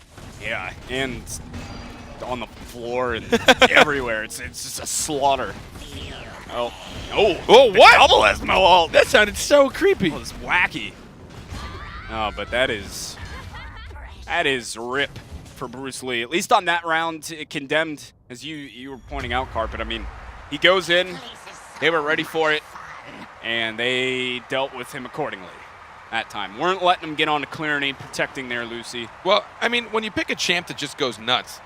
Yeah, and on the floor and everywhere. It's just a slaughter. Oh, what? Double has no ult. That sounded so creepy. That was wacky. Oh, but that is rip for Bruce Lee. At least on that round, Condemned, as you were pointing out, Carpet. I mean, he goes in. They were ready for it, and they dealt with him accordingly. That time. Weren't letting him get on to Clerney, protecting their Lucy. Well, I mean, when you pick a champ that just goes nuts,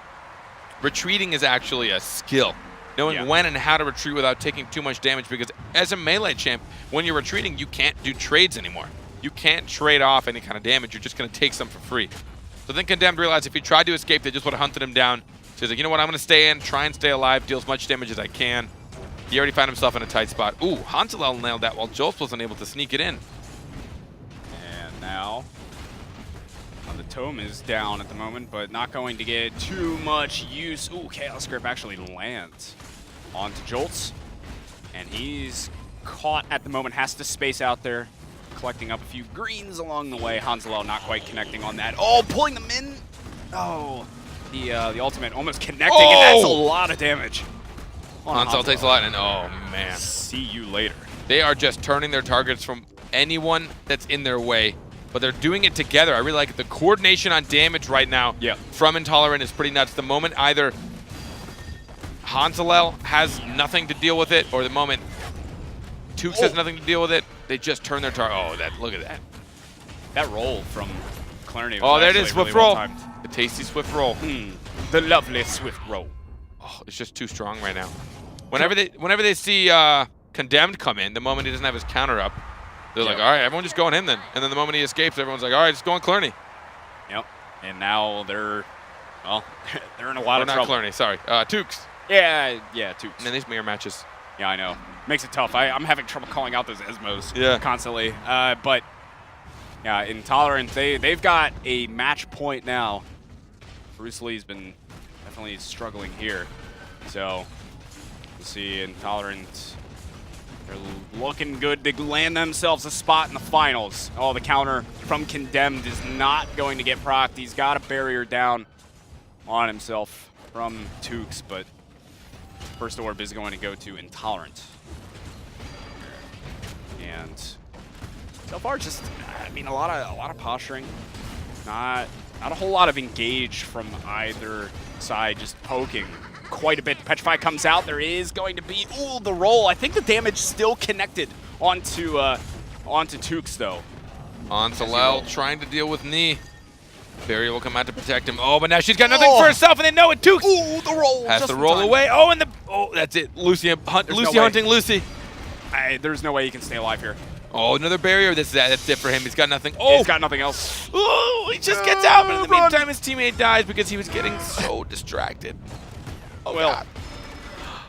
retreating is actually a skill. Knowing when and how to retreat without taking too much damage, because as a melee champ, when you're retreating, you can't do trades anymore. You can't trade off any kind of damage. You're just going to take some for free. So then Condemned realized if he tried to escape, they just would have hunted him down. So he's like, you know what, I'm going to stay in, try and stay alive, deal as much damage as I can. He already found himself in a tight spot. Ooh, Hansel nailed that while Jolt wasn't able to sneak it in. And now, the Tome is down at the moment, but not going to get too much use. Ooh, Chaos Grip actually lands onto Jolts. And he's caught at the moment, has to space out there, collecting up a few greens along the way. Hansel not quite connecting on that. Oh, pulling them in. Oh, the ultimate almost connecting, and that's a lot of damage. Hansel takes a lot, and oh, man. See you later. They are just turning their targets from anyone that's in their way, but they're doing it together. I really like it. The coordination on damage right now from Intolerant is pretty nuts. The moment either Hansel has nothing to deal with it, or the moment Tukes has nothing to deal with it, they just turn their target. Oh, look at that. That roll from Clerney. Oh, there it is, swift roll. Well, the tasty swift roll. The lovely swift roll. Oh, it's just too strong right now. Whenever they see Condemned come in, the moment he doesn't have his counter up, they're like, all right, everyone just go on him then. And then the moment he escapes, everyone's like, all right, just go on Clerney. Yep. And now they're in a lot of trouble. Not Clerney, sorry. Tukes. Yeah, Tukes. And these mirror matches. Yeah, I know. Makes it tough. I'm having trouble calling out those Esmos constantly. But yeah, Intolerant, they've got a match point now. Bruce Lee's been definitely struggling here. So we'll see Intolerant. They're looking good to land themselves a spot in the finals. Oh, the counter from Condemned is not going to get procced. He's got a barrier down on himself from Tukes, but first orb is going to go to Intolerant. And so far, just I mean, a lot of posturing, not a whole lot of engage from either side, just poking quite a bit. Petrify comes out. There is going to be the roll. I think the damage still connected onto Tukes though. Hansel trying to deal with Knee. Barrier will come out to protect him. Oh, but now she's got nothing for herself, and they know it. Tukes the roll has to roll away. Oh, and that's it. Lucy hunting Lucy. There's no way he can stay alive here. Oh, another barrier. That's it for him. He's got nothing. He's got nothing else. Oh, he just gets out, but in the meantime, his teammate dies because he was getting so distracted. Oh, well, God.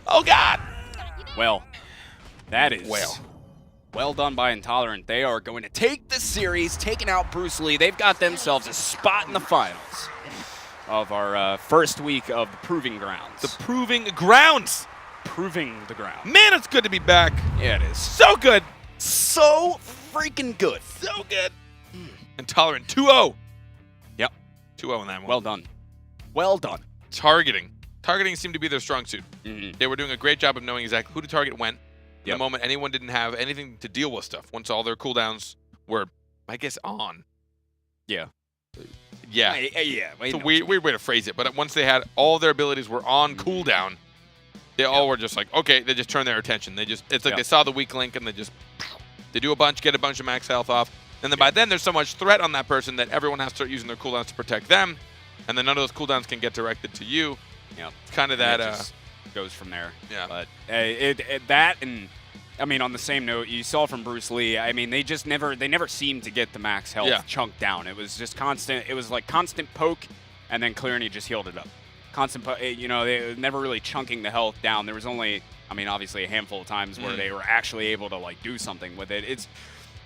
Oh, God! Well, that is well done by Intolerant. They are going to take this series, taking out Bruce Lee. They've got themselves a spot in the finals of our first week of the Proving Grounds. The Proving Grounds! Proving the ground. Man, it's good to be back. Yeah, it is. So good. So freaking good. So good. Intolerant 2-0. Yep. 2-0 in that one. Well done. Well done. Targeting. Targeting seemed to be their strong suit. Mm-hmm. They were doing a great job of knowing exactly who to target when. Yep. The moment anyone didn't have anything to deal with stuff. Once all their cooldowns were, I guess, on. Yeah. Yeah. Yeah. It's a weird way to phrase it, but once they had all their abilities were on cooldown, they all were just like, okay, they just turned their attention. It's like they saw the weak link and they do a bunch, get a bunch of max health off. And then by then there's so much threat on that person that everyone has to start using their cooldowns to protect them. And then none of those cooldowns can get directed to you. Yeah. It's kind of that. It just goes from there. Yeah. But that and I mean, on the same note, you saw from Bruce Lee. I mean, they never seemed to get the max health chunked down. It was just constant. It was like constant poke, and then Clearny just healed it up. Constant, they were never really chunking the health down. There was only, I mean, obviously a handful of times where they were actually able to like do something with it. It's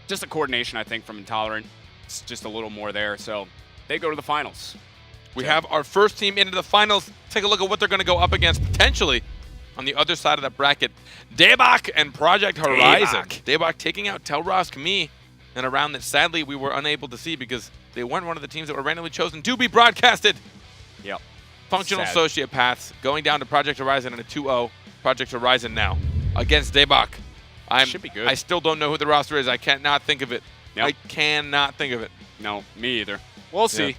just a coordination, I think, from Intolerant. It's just a little more there. So they go to the finals. We have our first team into the finals. Take a look at what they're going to go up against potentially on the other side of that bracket. Daebak and Project Horizon. Daebak taking out Telrosk Me in a round that sadly we were unable to see because they weren't one of the teams that were randomly chosen to be broadcasted. Yep. Functional Sociopaths going down to Project Horizon in a 2-0. Project Horizon now against Daebak. Should be good. I still don't know who the roster is. I cannot think of it. Yep. I cannot think of it. No, me either. We'll see. Yeah.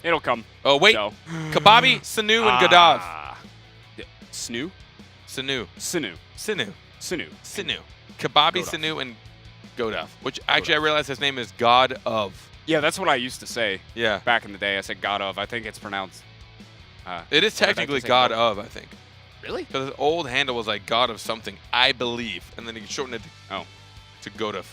It'll come. Oh, wait. So. Kababi, Sanu, and Gadav. Snu? Sanu. Sinu. Sinu. Sinu. Sinu. Kababi, Godav. Sanu, and Godav. Which actually I realized his name is God of. Yeah, that's what I used to say. Yeah. Back in the day, I said God of. I think it's pronounced. It is technically God of, I think. Really? Because his old handle was like God of something, I believe. And then he shortened it to Godav.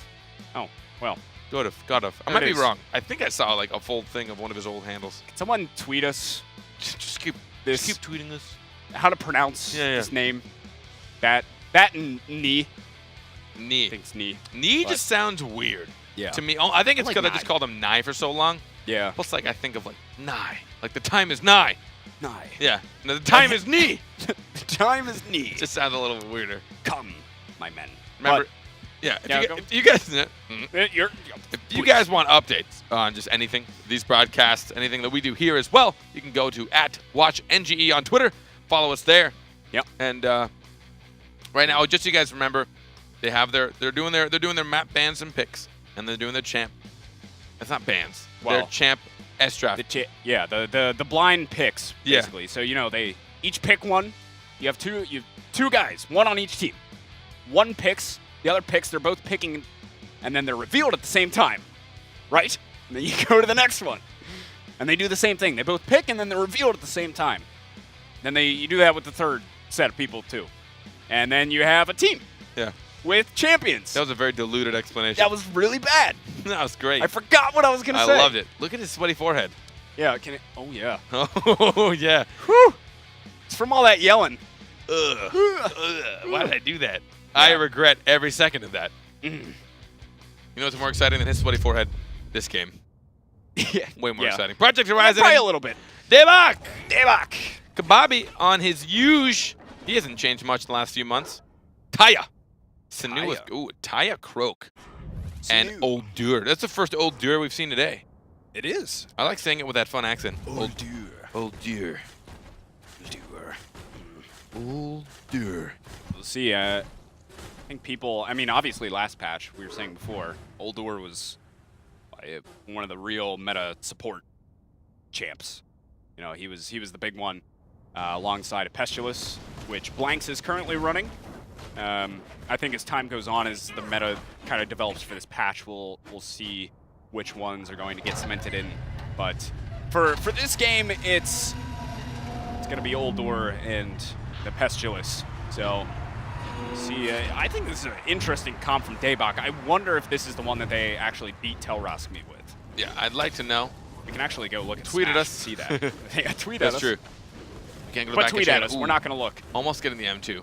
Oh, well. Godav. I might be wrong. I think I saw like a full thing of one of his old handles. Can someone tweet us? Just keep tweeting us. How to pronounce his name? That and Knee. Knee. I think it's Knee. Knee just sounds weird. Yeah. To me, I think it's like because I just called him Nye for so long. Yeah. Plus, like I think of like Nye, like the time is nigh. Nigh. Yeah. No, the time is knee. The time is Knee. It just sounds a little weirder. Come, my men. Remember? If you guys. If you guys want updates on just anything, these broadcasts, anything that we do here as well, you can go to @WatchNGE on Twitter. Follow us there. Yep. And right now, just so you guys remember, they're doing their map bans and picks, and they're doing their champ. It's not bans. They're champ S draft. The blind picks basically. So they each pick one. You have two guys, one on each team. One picks, the other picks. They're both picking, and then they're revealed at the same time, right? And then you go to the next one, and they do the same thing. They both pick, and then they're revealed at the same time. Then you do that with the third set of people too, and then you have a team. Yeah. With champions. That was a very diluted explanation. That was really bad. That was great. I forgot what I was gonna say. I loved it. Look at his sweaty forehead. Yeah. Oh yeah. Oh yeah. Whew. It's from all that yelling. Ugh. Why did I do that? I regret every second of that. You know what's more exciting than his sweaty forehead? This game. Yeah. Way more exciting. Project Horizon. Probably a little bit. Daebak. Daebak. Kababi on his huge. He hasn't changed much the last few months. Taya. Sanu. Taya Croak. And Old Dur. That's the first Old Dur we've seen today. It is. I like saying it with that fun accent. Old Dur. Old Dur. Old Dur. We'll see. I think people. I mean, obviously, last patch we were saying before, Old Dur was one of the real meta support champs. He was the big one alongside a Pestilus, which Blanks is currently running. I think as time goes on, as the meta kind of develops for this patch, we'll see which ones are going to get cemented in. But for this game, it's going to be Old Dur and the Pestilus. So, see, I think this is an interesting comp from Daebak. I wonder if this is the one that they actually beat Telrosk Me with. Yeah, I'd like to know. We can actually go look at tweet at us. To see that. Yeah, tweet at us. That's true. We can't go but back tweet and at us. We're not going to look. Almost getting the M2.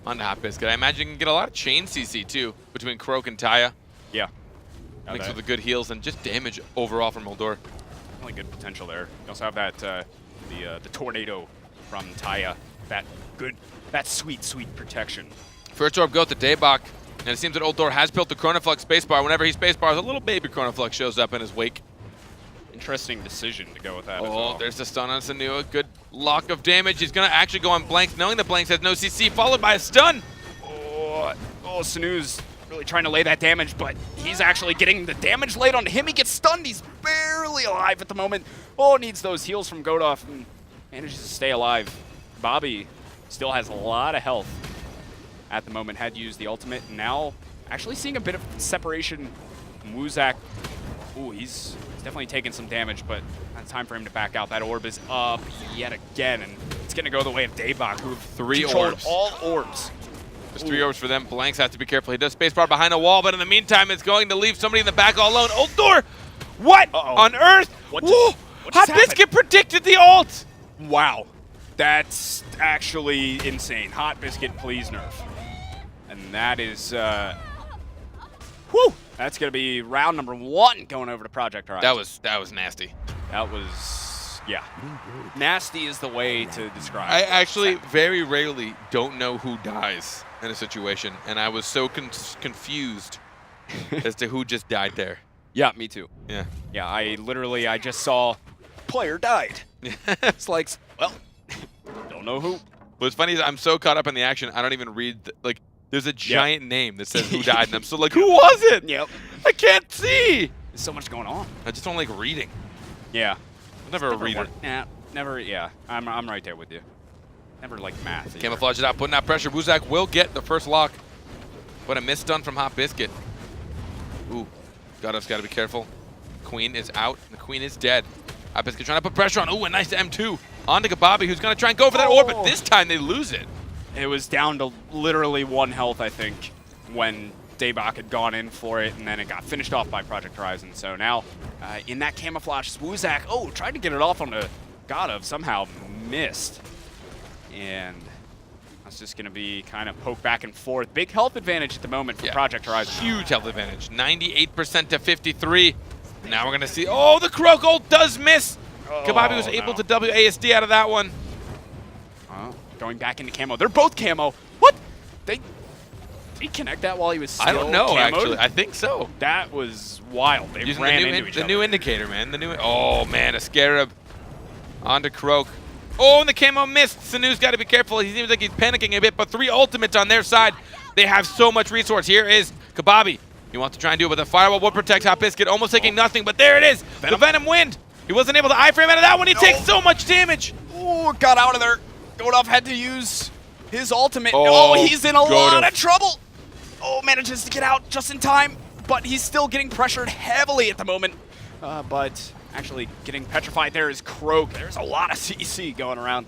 on the Hot Biscuit. I imagine you can get a lot of chain CC too between Croak and Taya. Yeah. Mixed with the good heals and just damage overall from Uldor. Really good potential there. You also have that the tornado from Taya. That sweet protection. First orb goes to Daybach, and it seems that Uldor has built the Chronoflux spacebar. Whenever he spacebars, a little baby Chronoflux shows up in his wake. Interesting decision to go with that as Oh, well. there's the stun on Sanua. Good lock of damage. He's going to actually go on Blanks, knowing that Blanks has no CC, followed by a stun. Oh, Sanu's really trying to lay that damage, but he's actually getting the damage laid on him. He gets stunned. He's barely alive at the moment. Oh, needs those heals from Godolph and manages to stay alive. Bobby still has a lot of health at the moment. Had used the ultimate, and now actually seeing a bit of separation from Wuzak. Ooh, he's definitely taking some damage, but it's time for him to back out. That orb is up yet again, and it's going to go the way of Daybach, who controlled orbs. all orbs. There's 3 orbs for them. Blanks has to be careful. He does spacebar behind a wall, but in the meantime, it's going to leave somebody in the back all alone. Uldor! What on earth? What Hot Biscuit predicted the ult! Wow. That's actually insane. Hot Biscuit, please nerf. And that is, whew! That's going to be round number 1 going over to Project Horizon. That was nasty. That was, yeah. Nasty is the way to describe I it. actually very rarely don't know who dies in a situation, and I was so confused as to who just died there. Yeah, me too. Yeah. Yeah, I just saw player died. It's like, well, don't know who. What's funny is I'm so caught up in the action, I don't even read, like, there's a giant name that says who died, and I'm still like, who was it? Yep. I can't see! There's so much going on. I just don't like reading. Yeah. I'm never a reader. Never, yeah. I'm right there with you. Never like math. either. Camouflage it out, putting out pressure. Wuzak will get the first lock. What a miss stun from Hot Biscuit. Ooh, Godov's got to be careful. Queen is out. The Queen is dead. Hot Biscuit trying to put pressure on. Ooh, a nice M2. On to Kababi, who's going to try and go for that orb, but this time they lose it. It was down to literally 1 health, I think, when Daybach had gone in for it, and then it got finished off by Project Horizon. So now, in that camouflage, Wuzak, tried to get it off on the Godov, somehow missed. And that's just going to be kind of poke back and forth. Big health advantage at the moment for Project Horizon. Huge health advantage. 98% to 53. Now we're going to see, the Croak ult does miss. Kababi was able to WASD out of that one. Going back into camo. They're both camo. What? Did he connect that while he was still I don't know, camoed? actually. I think so. That was wild. They Using ran into each other. The new indicator, man. Oh, man, a Scarab onto Croak. Oh, and the camo missed. Sanu's got to be careful. He seems like he's panicking a bit, but 3 ultimates on their side. They have so much resource. Here is Kababi. He wants to try and do it, but the Firewall would protect Hot Biscuit, almost taking nothing, but there it is. The Venom Wind. He wasn't able to iframe out of that one. He takes so much damage. Oh, got out of there. Godolph had to use his ultimate. He's in a lot of trouble. Manages to get out just in time, but he's still getting pressured heavily at the moment. But actually getting petrified there is Croak. There's a lot of CC going around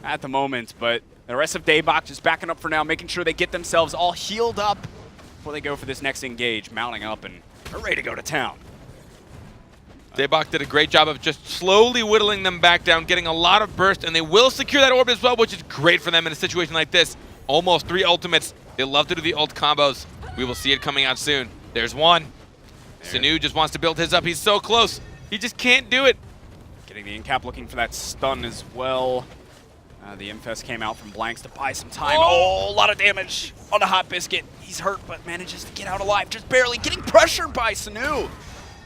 at the moment, but the rest of Daybach just backing up for now, making sure they get themselves all healed up before they go for this next engage, mounting up, and they're ready to go to town. Daybach did a great job of just slowly whittling them back down, getting a lot of burst, and they will secure that orb as well, which is great for them in a situation like this. Almost 3 ultimates. They love to do the ult combos. We will see it coming out soon. There's one. Sanu just wants to build his up. He's so close. He just can't do it. Getting the in-cap, looking for that stun as well. The Infest came out from Blanks to buy some time. A lot of damage on the Hot Biscuit. He's hurt, but manages to get out alive, just barely getting pressured by Sanu.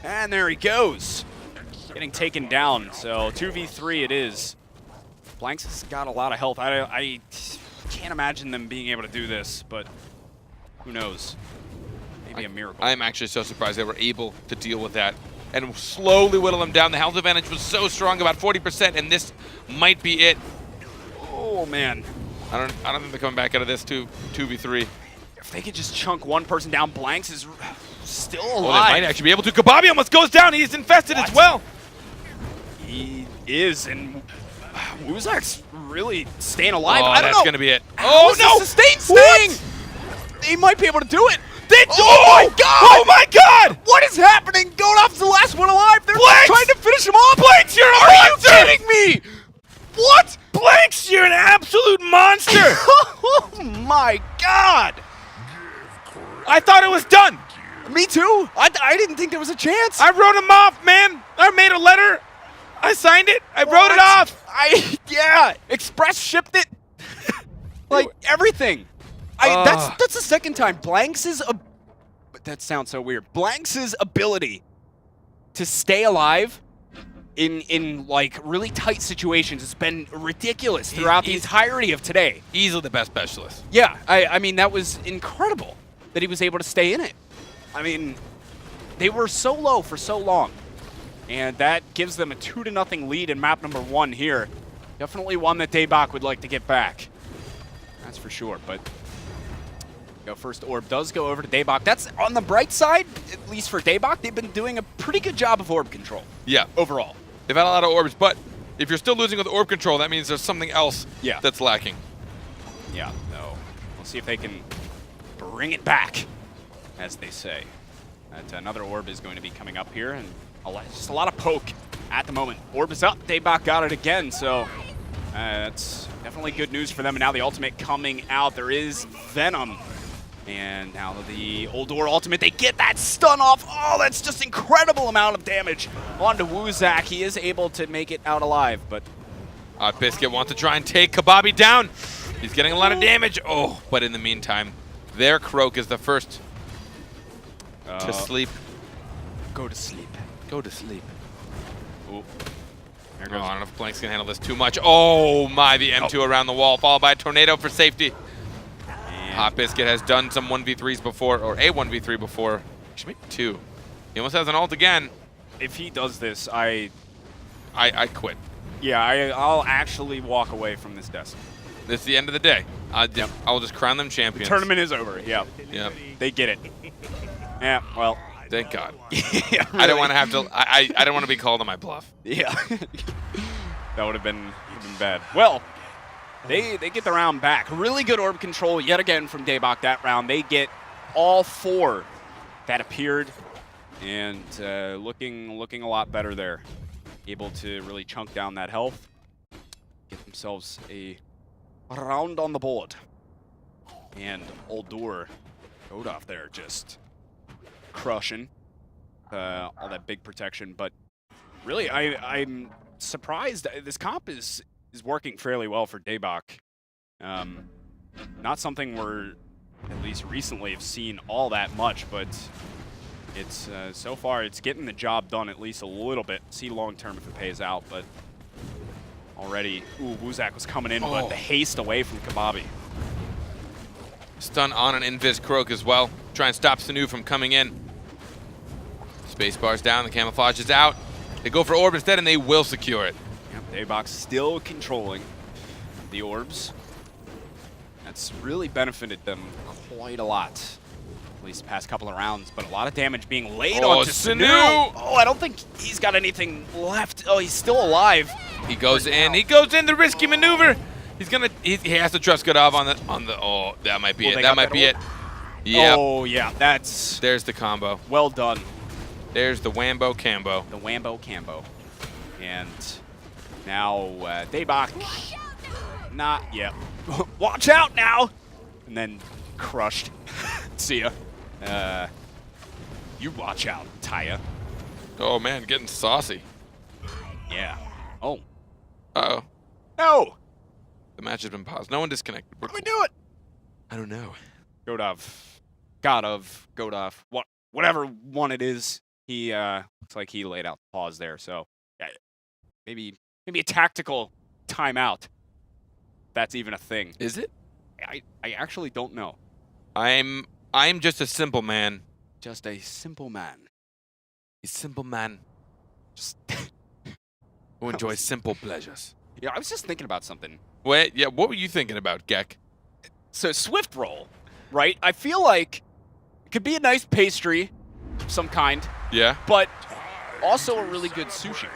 And there he goes, getting taken down. So 2v3 it is. Blanks has got a lot of health. I can't imagine them being able to do this, but who knows? Maybe a miracle. I'm actually so surprised they were able to deal with that and slowly whittle them down. The health advantage was so strong, about 40%, and this might be it. Oh man, I don't think they're coming back out of this 2v3. If they could just chunk one person down, Blanks is still alive. Well, they might actually be able to. Kababi almost goes down. He's infested as well. He is, and Wuzak's really staying alive. Oh, I don't that's know. going to be it. Oh, no! Sustain staying! They might be able to do it. Oh my god! Oh my god! What is happening? Godolph's the last one alive. They're Blanks! trying to finish him off. Blanks, you're a Are you monster! kidding me? What? Blanks, you're an absolute monster! Oh my god! I thought it was done! Me too! I didn't think there was a chance! I wrote him off, man! I made a letter! I signed it! I wrote it off! Yeah! Express shipped it! Like, everything! That's the second time. That sounds so weird. Blanks' ability to stay alive in like really tight situations has been ridiculous throughout the entirety of today. Easily the best specialist. Yeah, I mean, that was incredible that he was able to stay in it. I mean, they were so low for so long, and that gives them a 2-0 lead in map number 1 here. Definitely one that Daybach would like to get back. That's for sure, but first orb does go over to Daybach. That's on the bright side, at least for Daybach. They've been doing a pretty good job of orb control. Yeah. Overall. They've had a lot of orbs, but if you're still losing with orb control, that means there's something else that's lacking. Yeah, no. We'll see if they can bring it back, as they say. Another orb is going to be coming up here, and just a lot of poke at the moment. Orb is up. Daybach got it again, so that's definitely good news for them. And now the ultimate coming out. There is Venom. And now the Uldur ultimate, they get that stun off. Oh, that's just incredible amount of damage onto Wuzak. He is able to make it out alive, but Biscuit wants to try and take Kababi down. He's getting a lot of damage. Oh, but in the meantime, their Croak is the first to sleep. Go to sleep. Go to sleep. Ooh. There Oh, goes. I don't know if Blanks can handle this too much. Oh my, the M2 around the wall, followed by a tornado for safety. Hot Biscuit has done some 1v3s before, or a 1v3 before. Actually, maybe 2. He almost has an ult again. If he does this, I quit. Yeah, I'll actually walk away from this desk. This is the end of the day. I'll just crown them champions. Tournament is over. Yeah. Yeah. They get it. Yeah. Well. Thank God. Yeah, really. I don't want to have to. I don't want to be called on my bluff. Yeah. That would have been bad. Well, they get the round back. Really good orb control yet again from Daybach that round. They get all 4 that appeared, and looking a lot better there. Able to really chunk down that health, get themselves a round on the board. And Uldur, Godov there just crushing all that big protection. But really, I'm surprised. This comp is working fairly well for Daybach. Not something we're, at least recently, have seen all that much, but it's so far it's getting the job done at least a little bit. See long term if it pays out, but already, Wuzak was coming in, but the haste away from Kababi. Stun on an Invis Croak as well. Try and stop Sanu from coming in. Spacebar's down, the camouflage is out. They go for orb instead, and they will secure it. Yep, Daybach still controlling the orbs. That's really benefited them quite a lot. At least the past couple of rounds, but a lot of damage being laid onto Sanu. Oh, I don't think he's got anything left. Oh, he's still alive. He goes in. He goes in. The risky maneuver. He's gonna. He has to trust Godov on the. Oh, that might be it. That might be it. Yeah. Oh yeah, that's. There's the combo. Well done. There's the Wambo Cambo. The Wambo Cambo. And now Daybach. Not yet. Watch out now. And then crushed. See ya. You watch out, Taya. Oh man, getting saucy. Yeah. Oh. Uh-oh. No. The match has been paused. No one disconnected. How do we do it? I don't know. Godov, whatever one it is, he looks like he laid out the pause there. So yeah, maybe a tactical timeout. That's even a thing. Is it? I actually don't know. I'm just a simple man. Just a simple man. A simple man. Just who enjoys simple pleasures. Yeah, I was just thinking about something. Wait, yeah, what were you thinking about, Gek? So Swift roll, right? I feel like it could be a nice pastry of some kind. Yeah. But also a really good sushi.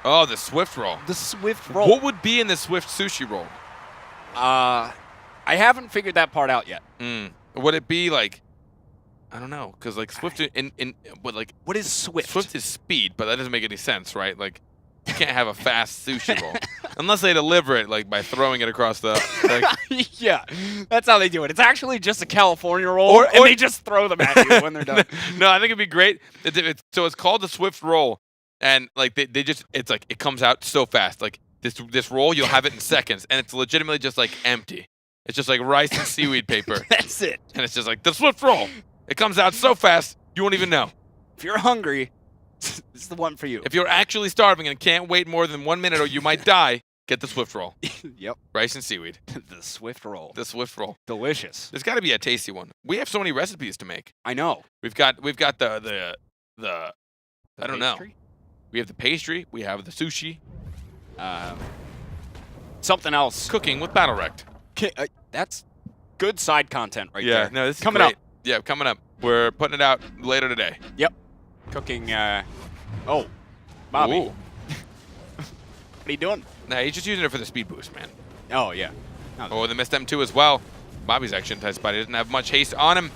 Oh, the Swift roll. The Swift roll. What would be in the Swift sushi roll? I haven't figured that part out yet. Would it be like, I don't know, because like Swift what is Swift? Swift is speed, but that doesn't make any sense, right? Like, You can't have a fast sushi roll. Unless they deliver it, like, by throwing it across the... Like, Yeah, that's how they do it. It's actually just a California roll, and they just throw them at you when they're done. No, I think it'd be great. So it's called the Swift Roll, and like they just, it's like it comes out so fast. Like this roll, you'll have it in seconds, and it's legitimately just like empty. It's just like rice and seaweed paper. That's it. And it's just like the Swift Roll. It comes out so fast you won't even know. If you're hungry, this is the one for you. If you're actually starving and can't wait more than 1 minute or you might die, get the Swift Roll. Yep. Rice and seaweed. The Swift roll. The Swift Roll. Delicious. There's got to be a tasty one. We have so many recipes to make. I know. We've got the I don't know. Pastry? We have the pastry. We have the sushi. Something else. Cooking with BattleRekt. That's good side content right Yeah, there. no, this is coming great. up. Yeah, coming up. We're putting it out later today. Yep. Cooking. Oh, Bobby. Ooh. What are you doing? Nah, he's just using it for the speed boost, man. Oh yeah. Oh, the missed M2 as well. Bobby's actually in tight spot. He doesn't have much haste on him.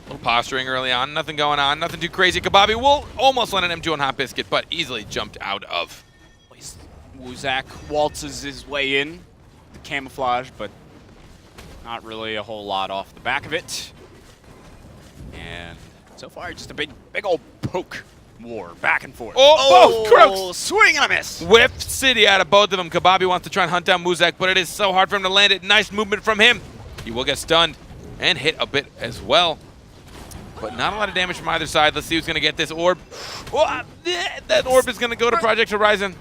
A little posturing early on. Nothing going on. Nothing too crazy. Kababi will almost land an M2 on Hot Biscuit, but easily jumped out of. Wuzak waltzes his way in. The camouflage, but not really a whole lot off the back of it. And so far, just a big old poke war back and forth. Oh, both Crooks! Swing and a miss. Whiff City out of both of them. Kababi wants to try and hunt down Muzak, but it is so hard for him to land it. Nice movement from him. He will get stunned and hit a bit as well. But not a lot of damage from either side. Let's see who's going to get this orb. Oh, that orb is going to go to Project Horizon.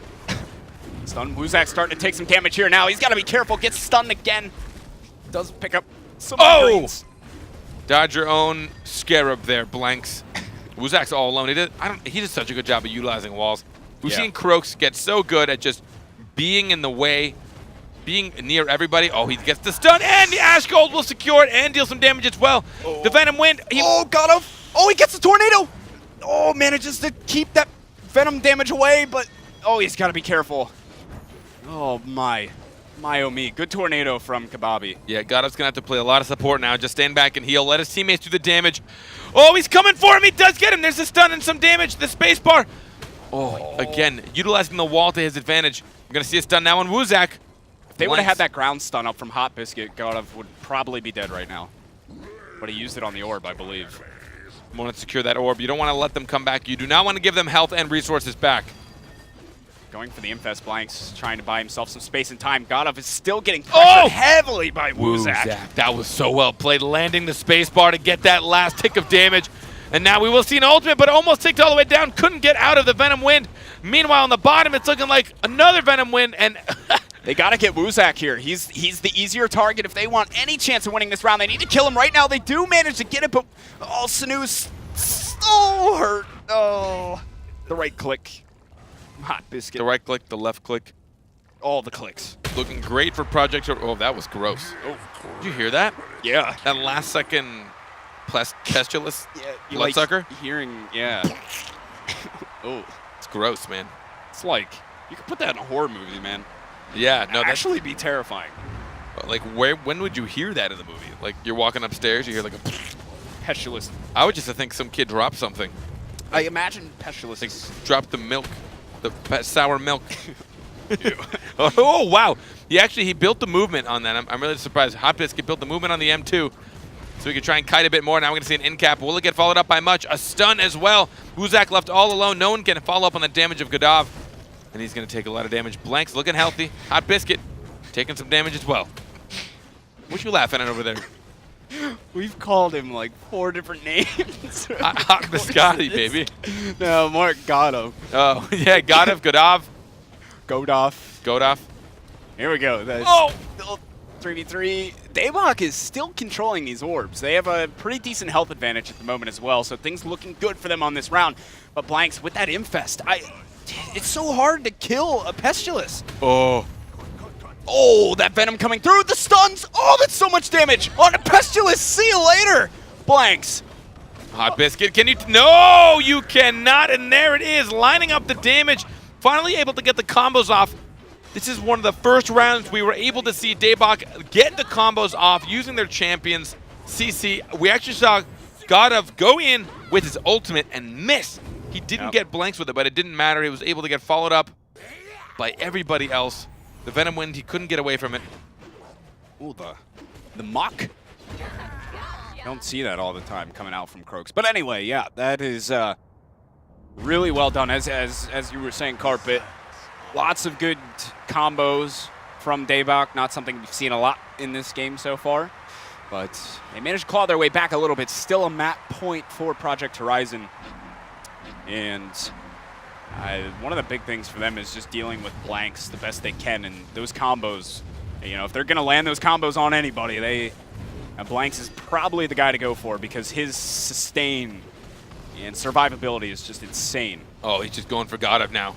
Stun. Wuzak starting to take some damage here now. He's got to be careful. Gets stunned again. Does pick up some greens. Dodge your own scarab there, Blanks. Wuzak's all alone. He did such a good job of utilizing walls. We've seen Croaks get so good at just being in the way, being near everybody. Oh, he gets the stun, and the Ash Gold will secure it and deal some damage as well. Oh. The Venom Wind. Got him. Oh, he gets the tornado. Oh, manages to keep that Venom damage away, but oh, he's got to be careful. Oh, my oh me. Good tornado from Kababi. Yeah, Godov's going to have to play a lot of support now. Just stand back and heal. Let his teammates do the damage. Oh, he's coming for him. He does get him. There's a stun and some damage. The spacebar. Oh, again, utilizing the wall to his advantage. We're going to see a stun now on Wuzak. If they would have had that ground stun up from Hot Biscuit, Godov would probably be dead right now. But he used it on the orb, I believe. You want to secure that orb. You don't want to let them come back. You do not want to give them health and resources back. Going for the Infest Blanks, trying to buy himself some space and time. Godov is still getting pressured heavily by Wuzak. That was so well played, landing the spacebar to get that last tick of damage. And now we will see an ultimate, but almost ticked all the way down. Couldn't get out of the Venom Wind. Meanwhile, on the bottom, it's looking like another Venom Wind, and they got to get Wuzak here. He's the easier target. If they want any chance of winning this round, they need to kill him right now. They do manage to get it, but Sanu's so hurt. Oh, the right click. Hot Biscuit. The right click, the left click. All the clicks. Looking great for Project. Oh, that was gross. Oh, did you hear that? Yeah. That last second Pestilus Like bloodsucker? hearing, yeah. Oh, it's gross, man. It's like, you could put that in a horror movie, man. Yeah, no, that's actually be terrifying. Like, when would you hear that in the movie? Like, you're walking upstairs, you hear like a Pestilus. I would just think some kid dropped something. I imagine Pestilus. Like, dropped the milk, the sour milk. Oh, wow. He built the movement on that. I'm really surprised. Hot Biscuit built the movement on the M2. So we could try and kite a bit more. Now we're going to see an in cap. Will it get followed up by much? A stun as well. Wuzak left all alone. No one can follow up on the damage of Godov. And he's going to take a lot of damage. Blanks looking healthy. Hot Biscuit taking some damage as well. What you laughing at over there? We've called him like 4 different names. Hot Biscotti, baby. No, Mark Godov. Oh, yeah, Godov. Godov. Here we go. That's 3v3. Daybok is still controlling these orbs. They have a pretty decent health advantage at the moment as well, so things looking good for them on this round. But Blanks, with that Infest, it's so hard to kill a Pestilus. Oh, that Venom coming through. The stuns. Oh, that's so much damage on a Pestilus. See you later, Blanks. Hot Biscuit, can you? No, you cannot. And there it is, lining up the damage. Finally able to get the combos off. This is one of the first rounds we were able to see Daybok get the combos off using their champions, CC. We actually saw Godov go in with his ultimate and miss. He didn't get blanks with it, but it didn't matter. He was able to get followed up by everybody else. The Venom Wind, he couldn't get away from it. Ooh, the muck. Don't see that all the time coming out from Croaks. But anyway, yeah, that is really well done. As you were saying, Carpet, lots of good combos from Daybach. Not something we've seen a lot in this game so far. But they managed to claw their way back a little bit. Still a map point for Project Horizon. And one of the big things for them is just dealing with blanks the best they can. And those combos, you know, if they're going to land those combos on anybody, Blanks is probably the guy to go for because his sustain and survivability is just insane. Oh, he's just going for God of now.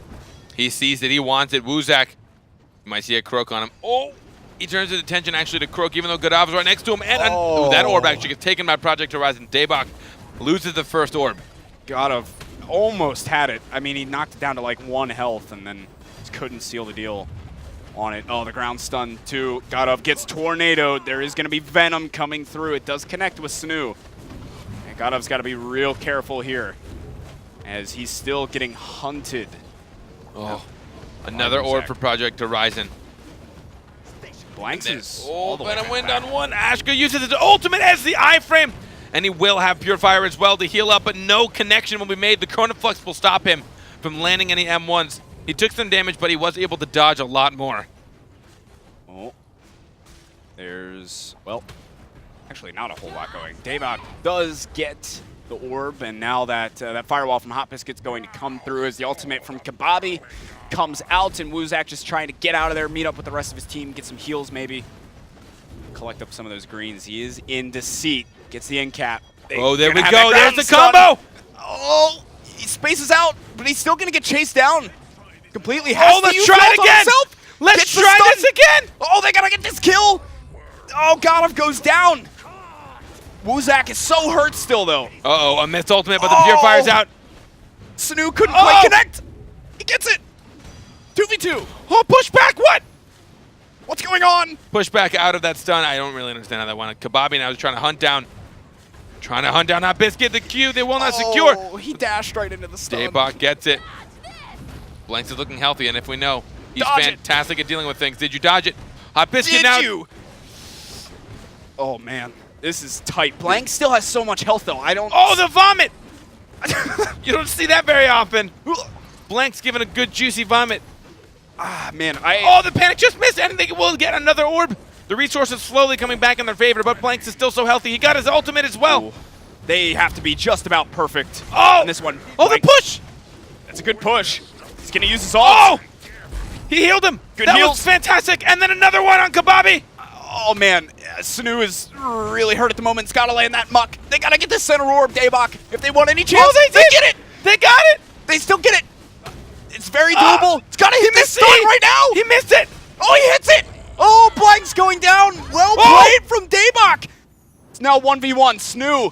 He sees it. He wants it. Wuzak, you might see a Croak on him. Oh, he turns his attention actually to Croak, even though Godov's right next to him. And that orb actually gets taken by Project Horizon. Daybach loses the first orb. Godov almost had it. I mean, he knocked it down to like 1 health and then just couldn't seal the deal on it. Oh, the ground stun too. Godov gets tornadoed. There is going to be Venom coming through. It does connect with Snoo. And Godov's got to be real careful here as he's still getting hunted. Oh, another orb for Project Horizon. Blanks is Venom Wind on one. Ashka uses his ultimate as the iframe, and he will have Purifier as well to heal up, but no connection will be made. The Chronoflux will stop him from landing any M1s. He took some damage, but he was able to dodge a lot more. Oh, there's, well, actually not a whole lot going. Daybach does get the orb, and now that that firewall from Hot Biscuit's going to come through as the ultimate from Kababi comes out, and Wuzak just trying to get out of there, meet up with the rest of his team, get some heals maybe, collect up some of those greens. He is in deceit, gets the end cap. Oh, there we go. There's the combo. Oh, he spaces out, but he's still going to get chased down. Completely let's try it again. Let's try this again. Oh, they got to get this kill. Oh, Godov goes down. Wuzak is so hurt still, though. Uh-oh, a missed ultimate, but the Purifier's out. Snoo couldn't quite connect. He gets it. 2v2. Oh, push back, what? What's going on? Push back out of that stun. I don't really understand how that went. Kababi now is trying to hunt down Hot Biscuit. The Q, they will not secure. Oh, he dashed right into the stun. Daybach gets it. Blanks is looking healthy, and if we know, he's fantastic at dealing with things. Did you dodge it? Hot Biscuit now. Did you? Oh, man. This is tight. Blank still has so much health, though. I don't... Oh, the vomit! You don't see that very often. Blank's giving a good, juicy vomit. Ah, man. Oh, the panic just missed, and they will get another orb. The resources slowly coming back in their favor, but Blanks is still so healthy. He got his ultimate as well. Ooh. They have to be just about perfect in this one. Oh, the push! That's a good push. He's going to use his ult. Oh! He healed him. Good that heals. Was fantastic. And then another one on Kababi. Oh, man. Snoo is really hurt at the moment. It's got to land that muck. They got to get the center orb, Daybach. If they want any chance, they get it. They got it. They still get it. It's very doable. It's got to hit this stun right now. He missed it. Oh, he hits it. Oh, Blank's going down. Well played from Daybach. It's now 1v1. Snoo.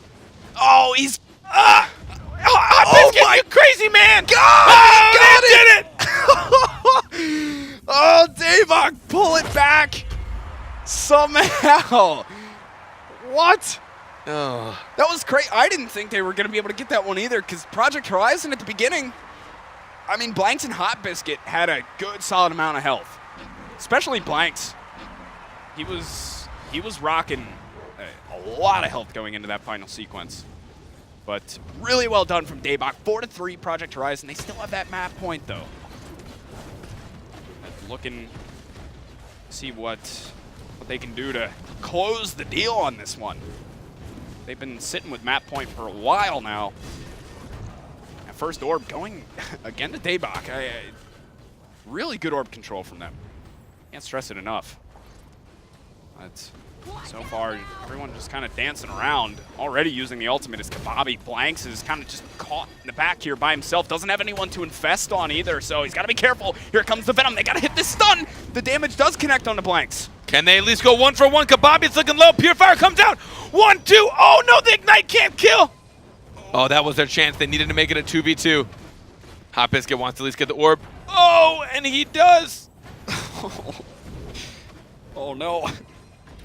Oh, he's... Hot Biscuit, you crazy man! God, he did it! Oh, Daybach, pull it back somehow. What? Oh. That was crazy. I didn't think they were going to be able to get that one either because Project Horizon at the beginning, I mean, Blanks and Hot Biscuit had a good solid amount of health, especially Blanks. He was rocking a lot of health going into that final sequence. But really well done from Daybach. 4-3 Project Horizon. They still have that map point, though. Looking to see what they can do to close the deal on this one. They've been sitting with map point for a while now. That first orb going again to Daybach. Really good orb control from them. Can't stress it enough. But so far, everyone just kind of dancing around. Already using the ultimate as Kababi. Blanks is kind of just caught in the back here by himself. Doesn't have anyone to infest on either, so he's got to be careful. Here comes the Venom. They got to hit this stun. The damage does connect on the Blanks. Can they at least go 1 for 1? Kababi's looking low. Purifier comes down. 1, 2. Oh, no, the Ignite can't kill. Oh, that was their chance. They needed to make it a 2v2. Hot Biscuit wants to at least get the orb. Oh, and he does. Oh, no.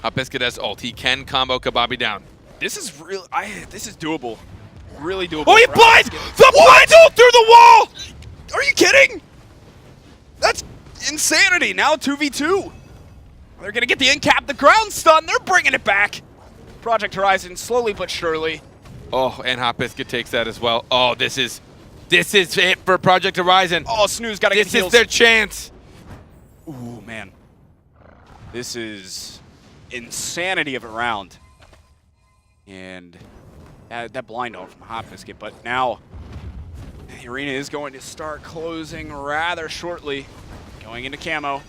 Hot Biscuit has ult. He can combo Kababi down. This is real. This is doable. really doable. Oh, he for blind! Hopkins. The blind ult through the wall! Are you kidding? That's insanity. Now 2v2. They're going to get the in-cap, the ground stun. They're bringing it back. Project Horizon, slowly but surely. Oh, and Hot Biscuit takes that as well. Oh, this is it for Project Horizon. Oh, Snooze got to get This heals. is their chance. Ooh, man. This is insanity of a round. And that blind ult from Hot Biscuit, but now the arena is going to start closing rather shortly. Going into camo.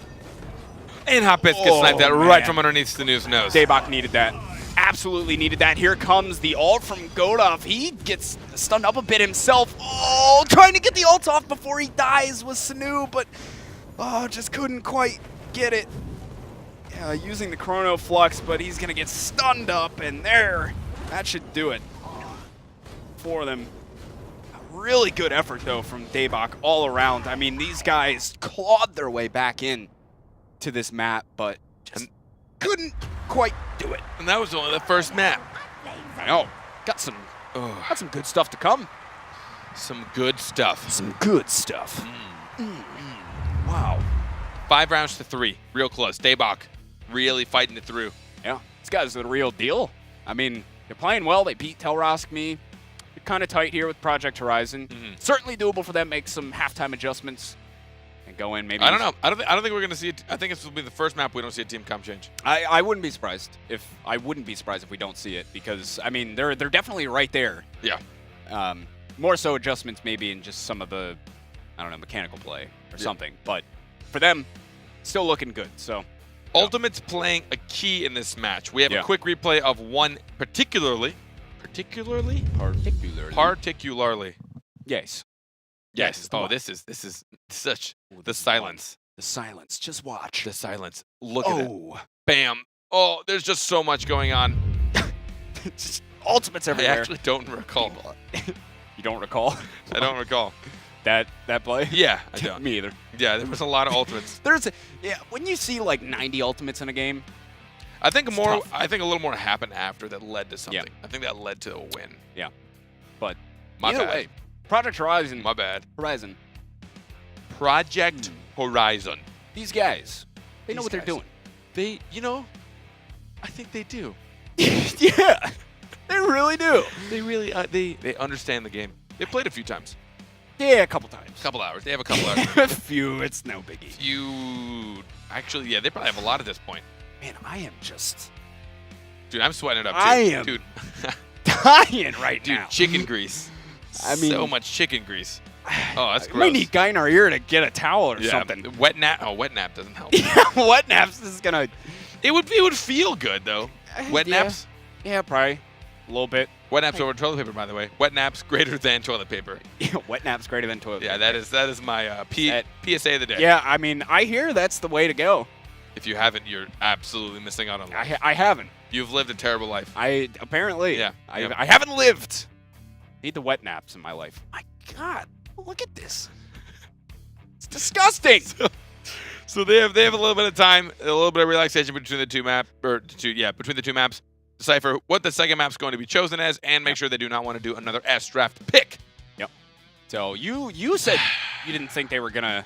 And Hot Biscuit sniped that right from underneath Snooze's nose. Daybach needed that. Absolutely needed that. Here comes the ult from Godov. He gets stunned up a bit himself. Oh, trying to get the ult off before he dies was Sanu, but just couldn't quite get it. Yeah, using the Chrono Flux, but he's going to get stunned up, and there, that should do it for them. A really good effort, though, from Daybach all around. I mean, these guys clawed their way back in to this map, but just couldn't quite do it. And that was only the first map. I know. Got some good stuff to come. Some good stuff. Some good stuff. Wow. 5 rounds to 3. Real close. Daybach really fighting it through. Yeah. These guys are the real deal. I mean, they're playing well. They beat Telrosk-Me. They're kind of tight here with Project Horizon. Certainly doable for them. Make some halftime adjustments and go in maybe. I don't know. I don't think we're going to see it. I think this will be the first map we don't see a team comp change. I wouldn't be surprised if we don't see it, because I mean they're definitely right there. Yeah. More so adjustments maybe in just some of the, I don't know, mechanical play or something. But for them, still looking good. So Ultimate's playing a key in this match. We have a quick replay of one particularly. Yes. Yes. Oh, this is such the silence. The silence. Just watch. The silence. Look at it. Bam. Oh, there's just so much going on. Just ultimates everywhere. I actually don't recall. You don't recall? I don't recall. That play? Yeah, I don't. Me either. Yeah, there was a lot of ultimates. When you see like 90 ultimates in a game, I think a tough. little more happened after that led to something. Yeah. I think that led to a win. Yeah. But My either bad. way, Project Horizon. My bad. Horizon. Project Horizon. These guys, they know what they're doing. They, I think they do. Yeah, they really do. They really, they understand the game. They played a few times. Yeah, a couple times. Couple hours. They have a couple hours. A few, it's no biggie. Actually, yeah, they probably have a lot at this point. Man, I am just Dude, I'm sweating it up too. I am Dude, dying right dude, now. chicken grease. I mean, so much chicken grease. Oh, that's I gross. might need guy in our ear to get a towel or something. Wet nap. Oh, wet nap doesn't help. Yeah, wet naps is gonna. It would feel good though. Wet naps. Yeah, probably a little bit. Wet naps over toilet paper, by the way. Wet naps greater than toilet paper. Wet naps greater than toilet Yeah, paper. that is my PSA of the day. Yeah, I mean, I hear that's the way to go. If you haven't, you're absolutely missing out on life. I haven't. You've lived a terrible life. Apparently. Yeah. I haven't lived. Need the wet naps in my life. My God, look at this. It's disgusting. So they have a little bit of time, a little bit of relaxation between the two between the two maps. Decipher what the second map's going to be chosen as, and make sure they do not want to do another S draft pick. Yep. So you said you didn't think they were gonna.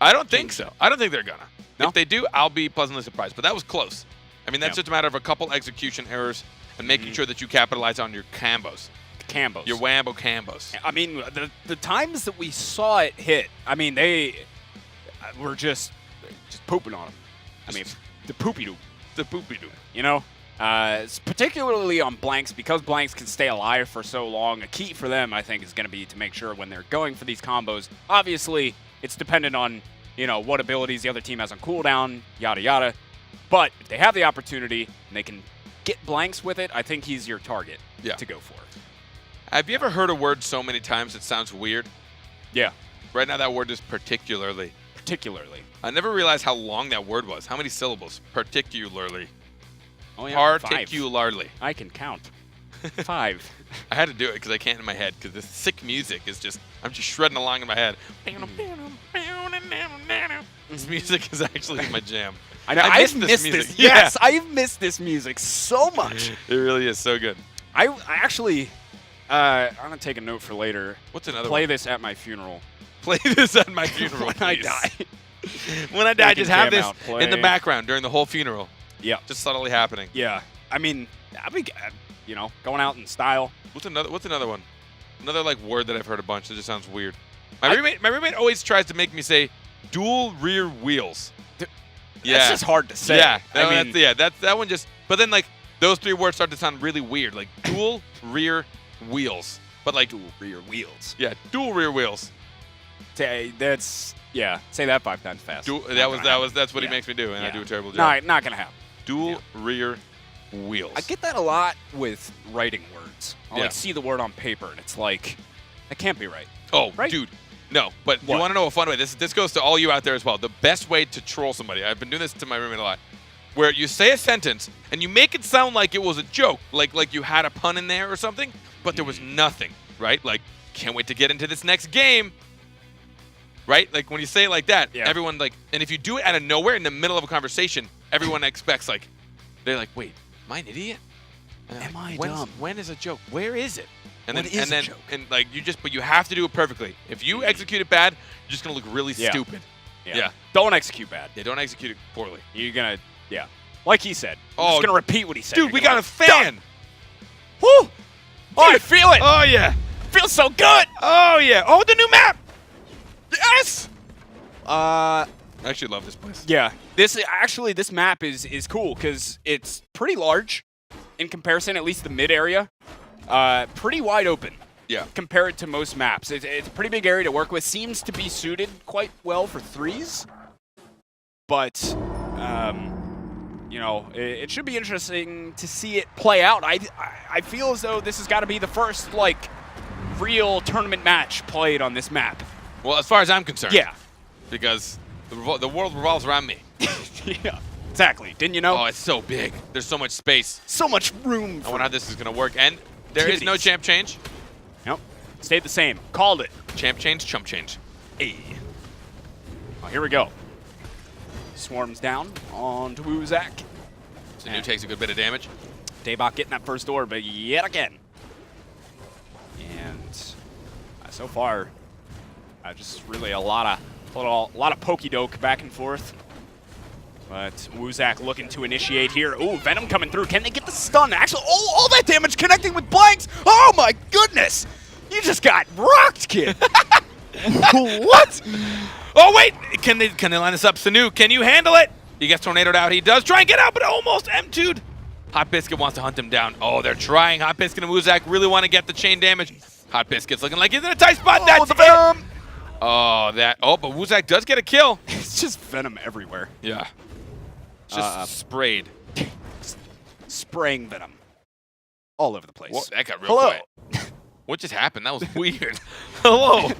I don't think so. I don't think they're gonna. No? If they do, I'll be pleasantly surprised. But that was close. I mean, that's just a matter of a couple execution errors and making sure that you capitalize on your combos. Cambos. Your Wambo combos. I mean, the times that we saw it hit, I mean, they were just pooping on them. I mean, the poopy-doo. The poopy-doo. You know? Particularly on blanks, because blanks can stay alive for so long, a key for them, I think, is going to be to make sure when they're going for these combos, obviously, it's dependent on, what abilities the other team has on cooldown, yada, yada. But if they have the opportunity and they can get blanks with it, I think he's your target to go for. Have you ever heard a word so many times it sounds weird? Yeah. Right now, that word is particularly. Particularly. I never realized how long that word was. How many syllables? Particularly. Oh, yeah. Particularly. 5. I can count. 5. I had to do it because I can't in my head, because this sick music is just, I'm just shredding along in my head. This music is actually my jam. I know. I've missed this. Yeah. Yes, I've missed this music so much. It really is so good. I actually, I'm gonna take a note for later. What's another Play one? this at my funeral. Play this at my funeral, when I please. die. When I die, We can just have jam this out, in the play. background during the whole funeral. Yeah. Just subtly happening. Yeah. I mean, that'd be, you know, going out in style. What's another one? Another like word that I've heard a bunch that just sounds weird. My roommate always tries to make me say dual rear wheels. Yeah. That's just hard to say. Yeah. I mean, that one just. But then like those 3 words start to sound really weird, like dual rear wheels. But like dual rear wheels. yeah, dual rear wheels. That's say that 5 times fast. That's what he Yeah. makes me do, and I Yeah. do a terrible job. Not gonna happen. Dual rear wheels. I get that a lot with writing words. I'll Yeah. like see the word on paper, and it's like, that can't be right. Oh, Right? dude. No, but What? you want to know a fun way? This goes to all you out there as well. The best way to troll somebody. I've been doing this to my roommate a lot. Where you say a sentence and you make it sound like it was a joke, like you had a pun in there or something, but there was nothing, right? Like, can't wait to get into this next game. Right? Like when you say it like that, Yeah. everyone like, and if you do it out of nowhere in the middle of a conversation, everyone expects like, they're like, wait, am I an idiot? And they're Am like, I "When's- dumb? When is a joke? Where is it? And What then, is and a then, joke? and like but you have to do it perfectly. If you execute it bad, you're just gonna look really Yeah. stupid. Yeah. Yeah. Don't execute bad. Yeah, don't execute it poorly. You're gonna, like he said. I'm Oh, just gonna repeat what he said. Dude, You're we gonna got a be like, fan. "Done." Woo! Oh, I feel it. Oh yeah. Feels so good. Oh yeah. Oh, the new map. Yes. I actually love this place. Yeah. This map is cool because it's pretty large in comparison, at least the mid area. Pretty wide open. Yeah. Compared to most maps. It's a pretty big area to work with. Seems to be suited quite well for 3s. But, you know, it should be interesting to see it play out. I feel as though this has got to be the first, like, real tournament match played on this map. Well, as far as I'm concerned. Yeah. Because the world revolves around me. Yeah. Exactly. Didn't you know? Oh, it's so big. There's so much space. So much room I for wonder how this is gonna work. And there is no activities. champ change. Nope. Stayed the same. Called it. Champ change, chump change. Hey. Oh, here we go. Swarms down onto Wuzak. So new takes a good bit of damage. Daybach getting that first door, but yet again. And so far, just really a lot of pokey-doke back and forth. But Wuzak looking to initiate here. Ooh, Venom coming through. Can they get the stun? Actually, all that damage connecting with blanks. Oh my goodness! You just got rocked, kid. What? Oh wait! Can they line this up? Sanu, can you handle it? He gets tornadoed out. He does try and get out, but almost M2'd. Hot Biscuit wants to hunt him down. Oh, they're trying. Hot Biscuit and Wuzak really want to get the chain damage. Hot Biscuit's looking like he's in a tight spot. That's the it. Venom! Oh, but Wuzak does get a kill. It's just Venom everywhere. Yeah. Just sprayed. Spraying Venom. All over the place. Whoa, that got real Hello. quiet. What just happened? That was weird. Hello.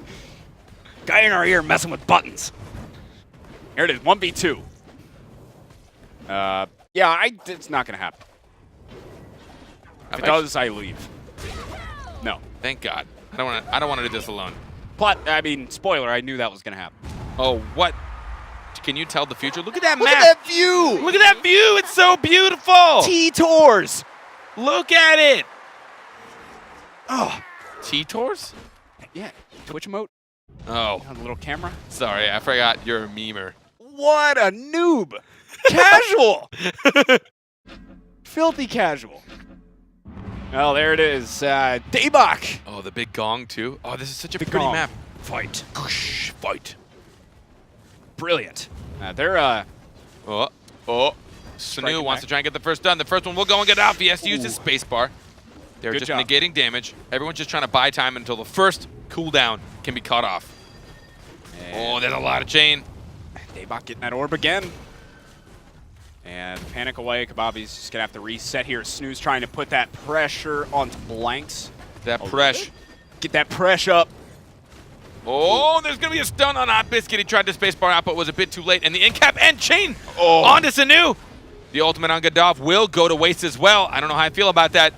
Guy in our ear messing with buttons. Here it is, 1v2. Yeah, it's not gonna happen. If it does, I leave. No. Thank God. I don't want to do this alone. But I mean, spoiler, I knew that was gonna happen. Oh, what? Can you tell the future? Look at that Look map. at that view! Look at that view. It's so beautiful. T-Tours! Look at it. Oh. T-Tours? Yeah, Twitch emote Oh, on the little camera. sorry. I forgot you're a memer. What a noob! Casual! Filthy casual. Well, there it is. Daybach! Oh, the big gong, too. Oh, this is such a Big pretty gong. map. Fight. Fight. Brilliant. They're, Oh. Sanu Striking wants back. to try and get the first done. The first one will go and get off. He has to use his spacebar. They're Good just job. negating damage. Everyone's just trying to buy time until the first cooldown can be cut off. Oh, there's a lot of chain. Daybach getting that orb again. And panic away. Kababi's just going to have to reset here. Snooze trying to put that pressure onto blanks. That A press. little bit. Get that pressure up. Oh, there's going to be a stun on Hot Biscuit. He tried to spacebar out, but was a bit too late. And the in-cap and chain onto Sanu. The ultimate on Gaddafi will go to waste as well. I don't know how I feel about that.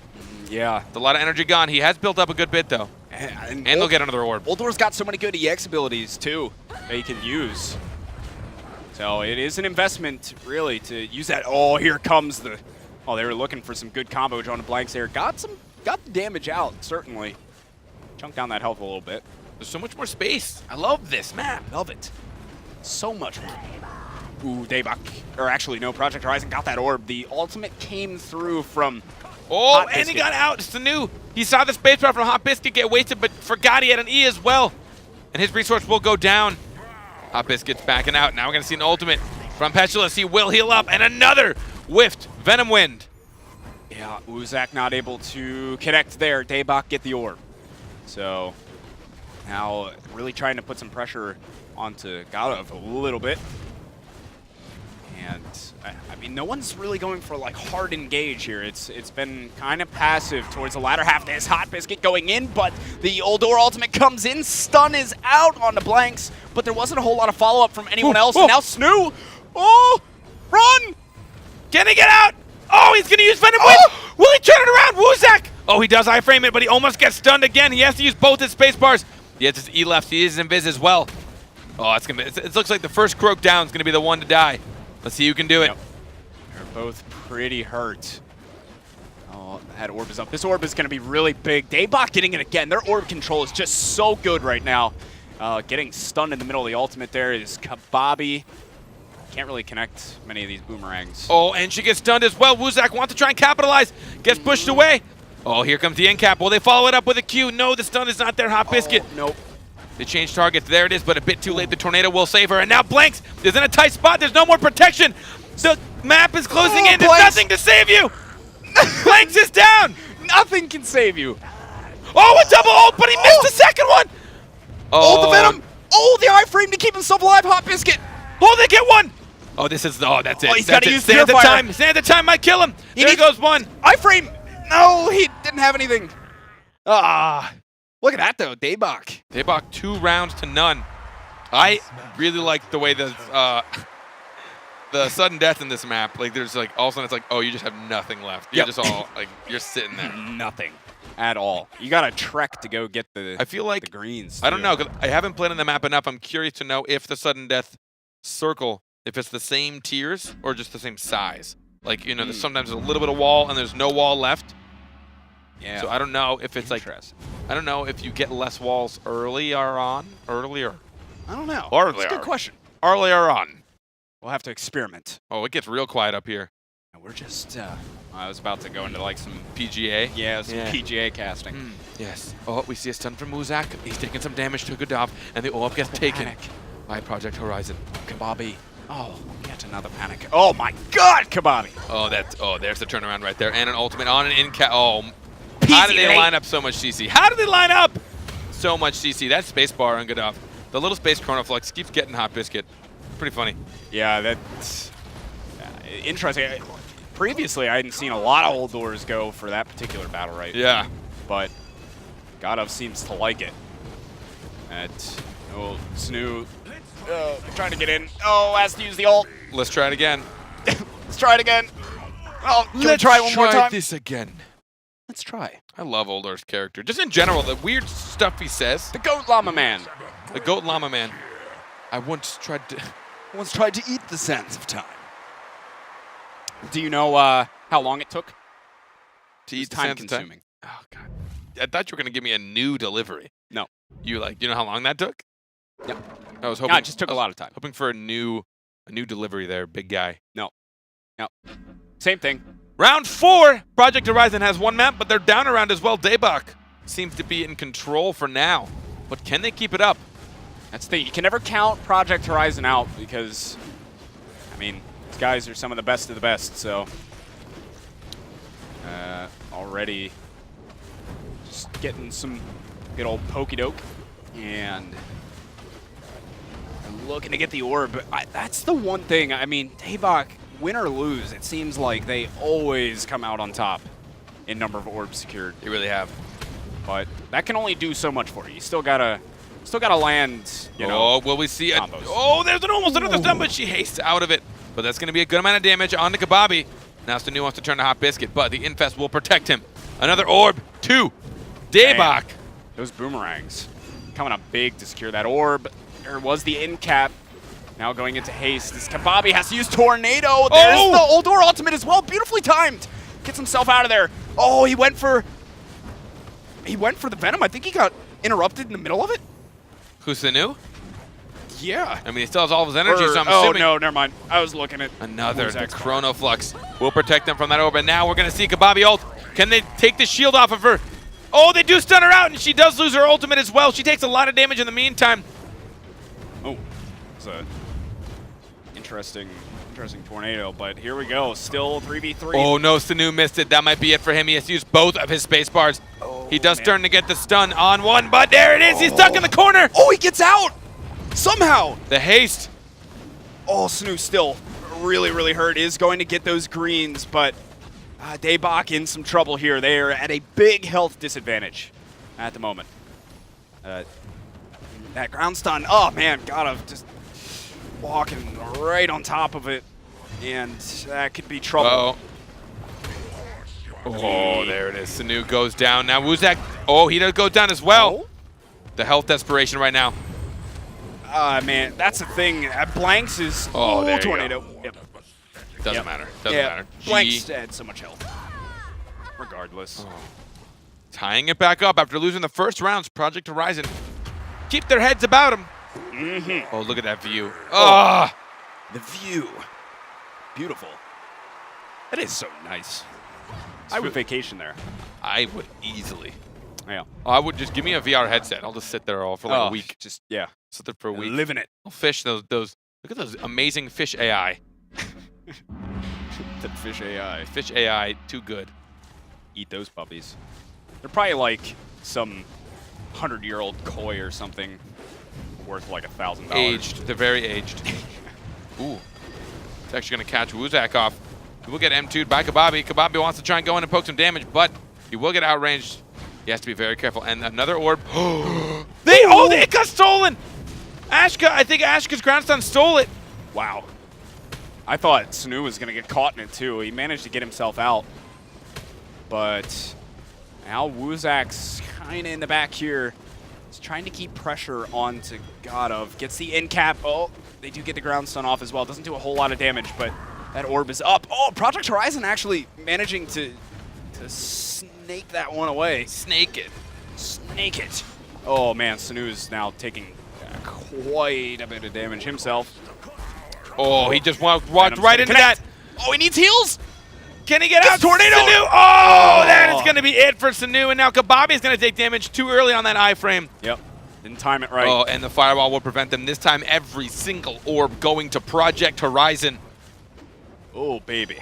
Yeah. It's a lot of energy gone. He has built up a good bit, though. And And they'll get another orb. Uldor's got so many good EX abilities, too, that he can use. So it is an investment, really, to use that. Oh, here comes the... Oh, they were looking for some good combo on the blanks there. Got some got the damage out, certainly. Chunk down that health a little bit. There's so much more space. I love this map. Love it. So much more. Ooh, Daybok. Or actually, no, Project Horizon got that orb. The ultimate came through from Oh, Hot and he Biscuit. got out. It's the new. He saw the spacebar from Hot Biscuit get wasted, but forgot he had an E as well. And his resource will go down. Hot Biscuit's backing out. Now we're going to see an ultimate from Petulous. He will heal up. And another whiffed Venom Wind. Yeah, Uzak not able to connect there. Daybok get the orb. So now really trying to put some pressure onto Galov a little bit. And I mean, no one's really going for like hard engage here. It's been kind of passive towards the latter half. There's Hot Biscuit going in, but the Oldor ultimate comes in. Stun is out on the blanks, but there wasn't a whole lot of follow-up from anyone else. And now Snoo, oh, run! Can he get out? Oh, he's going to use Venom Wind. Will he turn it around? Wuzak! Oh, he does iframe it, but he almost gets stunned again. He has to use both his space bars. He has his E left. He is invis as well. Oh, it's gonna be, it looks like the first croak down is going to be the one to die. Let's see who can do it. Yep. They're both pretty hurt. Oh, that orb is up. This orb is going to be really big. Daybok getting it again. Their orb control is just so good right now. Getting stunned in the middle of the ultimate there is Kababi. Can't really connect many of these boomerangs. Oh, and she gets stunned as well. Wuzak wants to try and capitalize. Gets pushed away. Oh, here comes the end cap. Will they follow it up with a Q? No, the stun is not there. Hot Biscuit. Oh, nope. They change targets. There it is, but a bit too late. The tornado will save her. And now Blanks is in a tight spot. There's no more protection. The map is closing in. There's nothing to save you. Blanks is down. Nothing can save you. Oh, a double ult, but he missed the second one. Oh, the Venom. Oh, the iframe to keep himself alive. Hot Biscuit. Oh, they get one. Oh, this is, oh, that's it. Oh, he's got to use Stand the Purifier. time. Stand the time might kill him. There goes one. Iframe. No, he didn't have anything. Ah. Look at that, though. Daybok. Daybok 2 rounds to none. I really like the way the sudden death in this map. Like, there's like, all of a sudden it's like, oh, you just have nothing left. You're just all, like, you're sitting there. Nothing at all. You got to trek to go get the I feel like, the greens. I don't know, because I haven't played on the map enough. I'm curious to know if the sudden death circle, if it's the same tiers or just the same size. Like, you know, there's sometimes a little bit of wall and there's no wall left. Yeah. So I don't know if it's like, I don't know if you get less walls earlier. I don't know. Earlier. That's a good question. Earlier on. We'll have to experiment. Oh, it gets real quiet up here. We're just, I was about to go into like some PGA? some PGA casting. Yes. Oh, we see a stun from Muzak. He's taking some damage to Godov, and the orb gets taken Panic. by Project Horizon. Kababi. Oh, yet another panic. Oh my God, Kababi. Oh, there's the turnaround right there, and an ultimate on an in-cap. Oh, how did they line up so much CC? How did they line up so much CC? That space bar on Godov. The little space chronoflux keeps getting Hot Biscuit. Pretty funny. Yeah, that's interesting. Previously, I hadn't seen a lot of old doors go for that particular battle, right? Yeah. But Godov seems to like it. Snoo trying to get in. Oh, has to use the ult. Let's try it again. Let's try it again. Oh, can we Let's try it one more time? this again. Let's try. I love Oldor's character. Just in general, the weird stuff he says. The Goat Llama Man. The Goat Llama Man. I once tried to eat the sands of time. Do you know how long it took? eat the time sands of time. consuming. Oh God! I thought you were gonna give me a new delivery. No. You know how long that took? Yep. I was hoping. No, it just took a lot of time. Hoping for a new delivery there, big guy. No. Same thing. Round 4. Project Horizon has one map, but they're down around as well. Daybok seems to be in control for now, but can they keep it up? That's the thing. You can never count Project Horizon out because, I mean, these guys are some of the best of the best. So already just getting some good old pokey doke and looking to get the orb. That's the one thing. I mean, Daybok, win or lose, it seems like they always come out on top in number of orbs secured. They really have. But that can only do so much for you. You still gotta land, you know. Oh, will we see combos. Oh, there's almost another stun, but she hastes out of it. But that's going to be a good amount of damage on the Kababi. Now Stanu wants to turn to Hot Biscuit, but the Infest will protect him. Another orb, 2. Daybok. Those boomerangs coming up big to secure that orb. There was the end cap. Now going into haste. This Kababi has to use Tornado. There's the Oldor ultimate as well. Beautifully timed. Gets himself out of there. Oh, he went for he went for the Venom. I think he got interrupted in the middle of it. Who's the new? Yeah. I mean, he still has all of his energy, so I'm oh, assuming. no, never mind. I was looking at Another, the Wuzak's Chrono Flux will protect them from that orb. And now we're going to see Kababi ult. Can they take the shield off of her? Oh, they do stun her out, and she does lose her ultimate as well. She takes a lot of damage in the meantime. Oh, it's a interesting tornado, but here we go. Still 3v3. Oh, no, Sanu missed it. That might be it for him. He has used both of his space bars. Oh, He does man. turn to get the stun on one, but there it is. He's stuck in the corner. Oh, he gets out! Somehow! The haste. Oh, Sanu still really, really hurt. Is going to get those greens, but Daybach in some trouble here. They are at a big health disadvantage at the moment. That ground stun, oh man, gotta just walking right on top of it, and that could be trouble. Oh, there it is. Sanu goes down. Now Wuzak, oh, he does go down as well. Oh? The health desperation right now. Man, that's the thing. Blanks is there you tornado. go. Yep. Doesn't matter. Doesn't matter. Blanks had so much health. Regardless. Tying it back up after losing the first rounds, Project Horizon keep their heads about them. Oh, look at that view. Oh. The view. Beautiful. That is so nice. I would vacation there. I would easily. Yeah. I would just give me a VR headset. I'll just sit there all for like a week. Just, yeah. Sit there for a week. Living it. I'll fish those. Look at those amazing fish AI. The fish AI. Fish AI, too good. Eat those puppies. They're probably like some 100-year-old koi or something worth like $1,000. Aged. They're very aged. Ooh. It's actually going to catch Wuzak off. He will get M2'd by Kababi. Kababi wants to try and go in and poke some damage, but he will get outranged. He has to be very careful. And another orb. It got stolen! Ashka, I think Ashka's ground stun stole it. Wow. I thought Sanu was going to get caught in it too. He managed to get himself out. But now Wuzak's kind of in the back here. He's trying to keep pressure onto Godov. Gets the end cap. Oh, they do get the ground stun off as well. Doesn't do a whole lot of damage, but that orb is up. Oh, Project Horizon actually managing to snake that one away. Snake it. Snake it. Oh man, Sanu is now taking quite a bit of damage himself. Oh, he just walked right into that. Oh, he needs heals. Can he get out? Tornado! Sanu! Oh, that is going to be it for Sanu. And now Kababi is going to take damage too early on that iframe. Yep. Didn't time it right. Oh, and the firewall will prevent them. This time, every single orb going to Project Horizon. Oh, baby.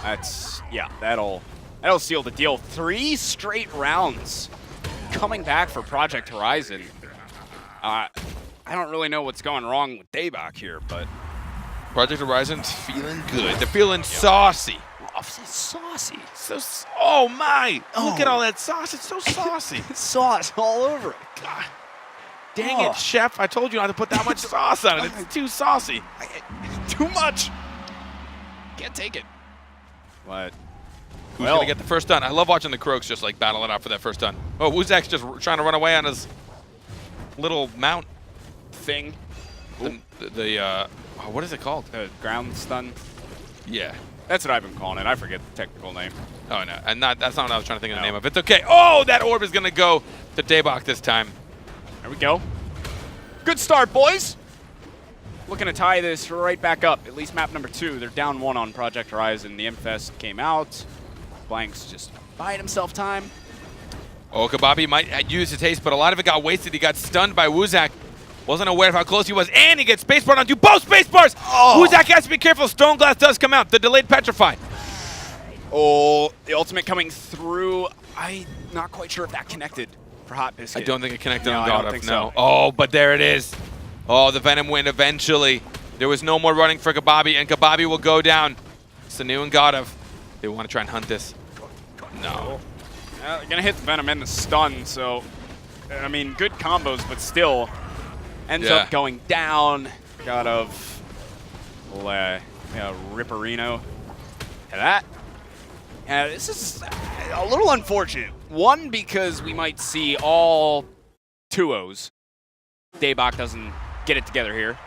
That's, yeah, that'll seal the deal. 3 straight rounds coming back for Project Horizon. I don't really know what's going wrong with Daybach here, but Project Horizon's feeling good. They're feeling saucy. oh, saucy. Oh my! Look at all that sauce. It's so saucy. Sauce all over it. God. Dang it, chef. I told you not to put that much sauce on it. It's too saucy. Too much. Can't take it. What? Who's going to get the first stun? I love watching the Croaks just like battle it out for that first stun. Oh, Wuzak's just trying to run away on his little mount thing. What is it called? The ground stun. Yeah. That's what I've been calling it. I forget the technical name. Oh, no. And that's not what I was trying to think of the name of. It's okay. Oh, that orb is going to go to Daybach this time. There we go. Good start, boys. Looking to tie this right back up. At least map number 2. They're down 1 on Project Horizon. The Infest came out. Blanks just buying himself time. Oh, Kababi might use his haste, but a lot of it got wasted. He got stunned by Wuzak. Wasn't aware of how close he was, and he gets spacebar onto both spacebars! Oh. Wuzak has to be careful. Stone Glass does come out. The delayed Petrify. Oh, the ultimate coming through. I'm not quite sure if that connected for Hot Biscuit. I don't think it connected on I God don't think no. so. Oh, but there it is. Oh, the Venom win eventually. There was no more running for Kababi, and Kababi will go down. Sanu and Godov, they want to try and hunt this. No. They're going to hit the Venom and the stun, so, I mean, good combos, but still ends up going down. Godov, Ripperino. And that. This is a little unfortunate. One, because we might see all 2-0s. Daybach doesn't get it together here,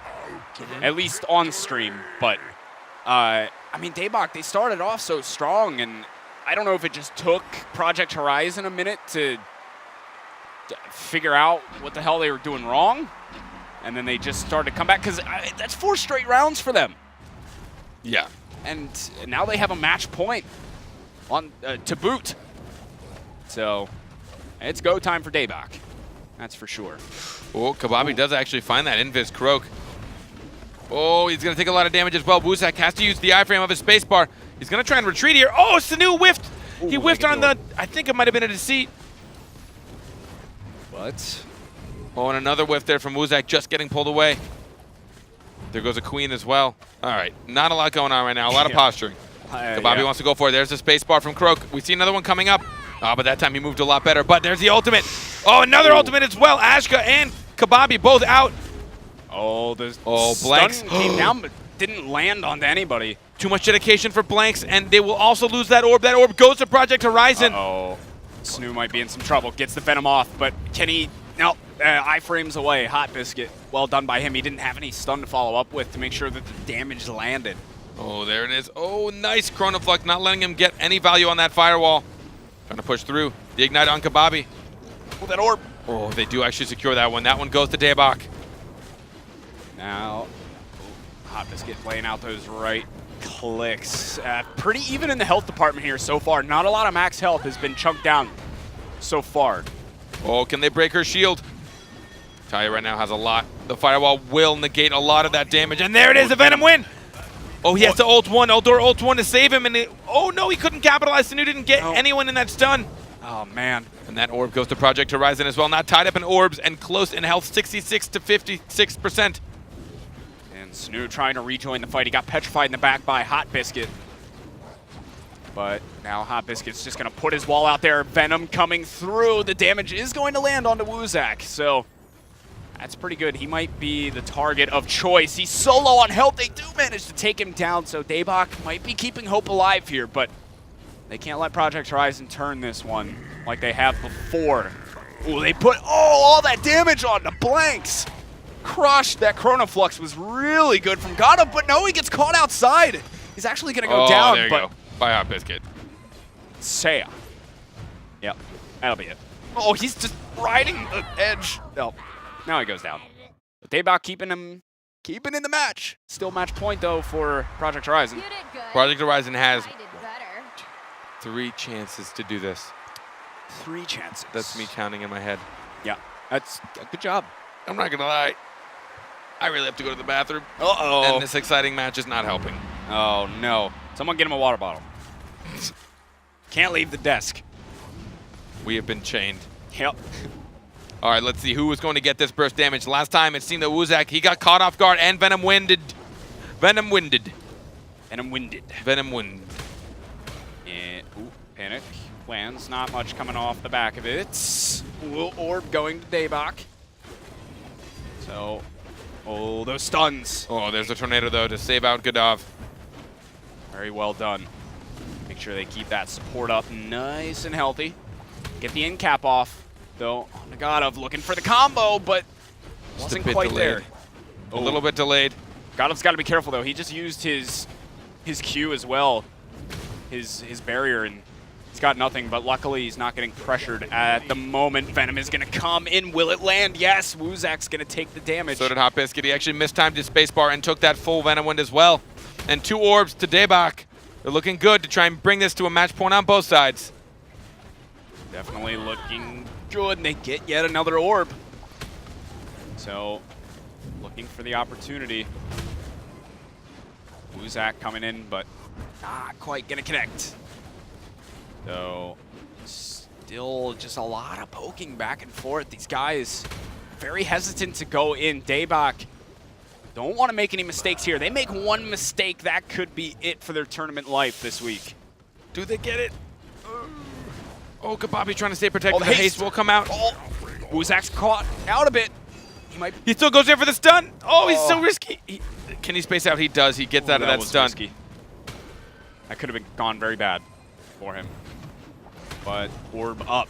at least on stream. But, I mean, Daybach, they started off so strong, and I don't know if it just took Project Horizon a minute to figure out what the hell they were doing wrong, and then they just started to come back, because that's 4 straight rounds for them. Yeah. And now they have a match point on to boot. So it's go time for Daybak. That's for sure. Oh, Kababi does actually find that Invis Croak. Oh, he's going to take a lot of damage as well. Wuzak has to use the iframe of his spacebar. He's going to try and retreat here. Oh, Sanu whiffed. He whiffed on the, I think it might have been a deceit. But, oh, and another whiff there from Wuzak, just getting pulled away. There goes a queen as well. All right, not a lot going on right now. A lot of posturing. Kababi wants to go for it. There's the spacebar from Croak. We see another one coming up. Oh, but that time he moved a lot better. But there's the ultimate. Oh, another ultimate as well. Ashka and Kababi both out. Oh, the Blanks stun came down but didn't land onto anybody. Too much dedication for Blanks, and they will also lose that orb. That orb goes to Project Horizon. Uh-oh. Snoo might be in some trouble. Gets the Venom off, but can he? No, iframes away. Hot Biscuit. Well done by him. He didn't have any stun to follow up with to make sure that the damage landed. Oh, there it is. Oh, nice Chronoflux, not letting him get any value on that firewall. Trying to push through. The Ignite on Kababi. Oh, that orb. Oh, they do actually secure that one. That one goes to Daybak. Now, Hot Biscuit playing out those right clicks. Pretty even in the health department here so far. Not a lot of max health has been chunked down so far. Oh, can they break her shield? Taya right now has a lot. The firewall will negate a lot of that damage. And there it is, a Venom win! Oh, he has to ult one. Eldor ult one to save him. And oh no, he couldn't capitalize. Sanu didn't get anyone in that stun. Oh, man. And that orb goes to Project Horizon as well. Not tied up in orbs and close in health, 66 to 56%. And Snoo trying to rejoin the fight. He got petrified in the back by Hot Biscuit. But now Hot Biscuit's just going to put his wall out there. Venom coming through. The damage is going to land onto Wuzak. So that's pretty good. He might be the target of choice. He's so low on health. They do manage to take him down. So Daybak might be keeping hope alive here. But they can't let Project Horizon turn this one like they have before. Ooh, they put all that damage on the Blanks. Crushed. That Chronoflux was really good from Gata, but no, he gets caught outside. He's actually going to go down. There you go. By Hot Biscuit. Saya. Yep, that'll be it. Oh, he's just riding the edge. No, now he goes down. But Daybak keeping in the match. Still match point, though, for Project Horizon. Project Horizon has 3 chances to do this. 3 chances. That's me counting in my head. Yeah, that's a good job. I'm not going to lie. I really have to go to the bathroom. Uh-oh. And this exciting match is not helping. Oh, no. Someone get him a water bottle. Can't leave the desk. We have been chained. Yep. All right, let's see who was going to get this burst damage. Last time it seemed that Wuzak, he got caught off guard and Venom winded. Venom winded. Venom winded. Venom wind. And, ooh, panic. Lands, not much coming off the back of it. Ooh, orb going to Daybak. So, oh, those stuns. Oh, there's a tornado, though, to save out Gadov. Very well done. Make sure they keep that support up nice and healthy. Get the end cap off, though. Nagadov looking for the combo, but wasn't quite there. A little bit delayed. Gadov's got to be careful, though. He just used his Q as well, his barrier, and he's got nothing, but luckily he's not getting pressured at the moment. Venom is going to come in. Will it land? Yes, Wuzak's going to take the damage. So did Hot Biscuit. He actually mistimed his spacebar and took that full Venom wind as well. And 2 orbs to Daybak. They're looking good to try and bring this to a match point on both sides. Definitely looking good, and they get yet another orb. So, looking for the opportunity. Wuzak coming in, but not quite going to connect. So, still just a lot of poking back and forth. These guys very hesitant to go in. Daybak don't want to make any mistakes here. They make one mistake, that could be it for their tournament life this week. Do they get it? Oh, Kababi trying to stay protected. The haste will come out. Oh, Wuzak's caught out a bit. He still goes there for the stun. Oh, he's so risky. Can he space out? He does. He gets out of that stun. Risky. That could have gone very bad for him. But orb up.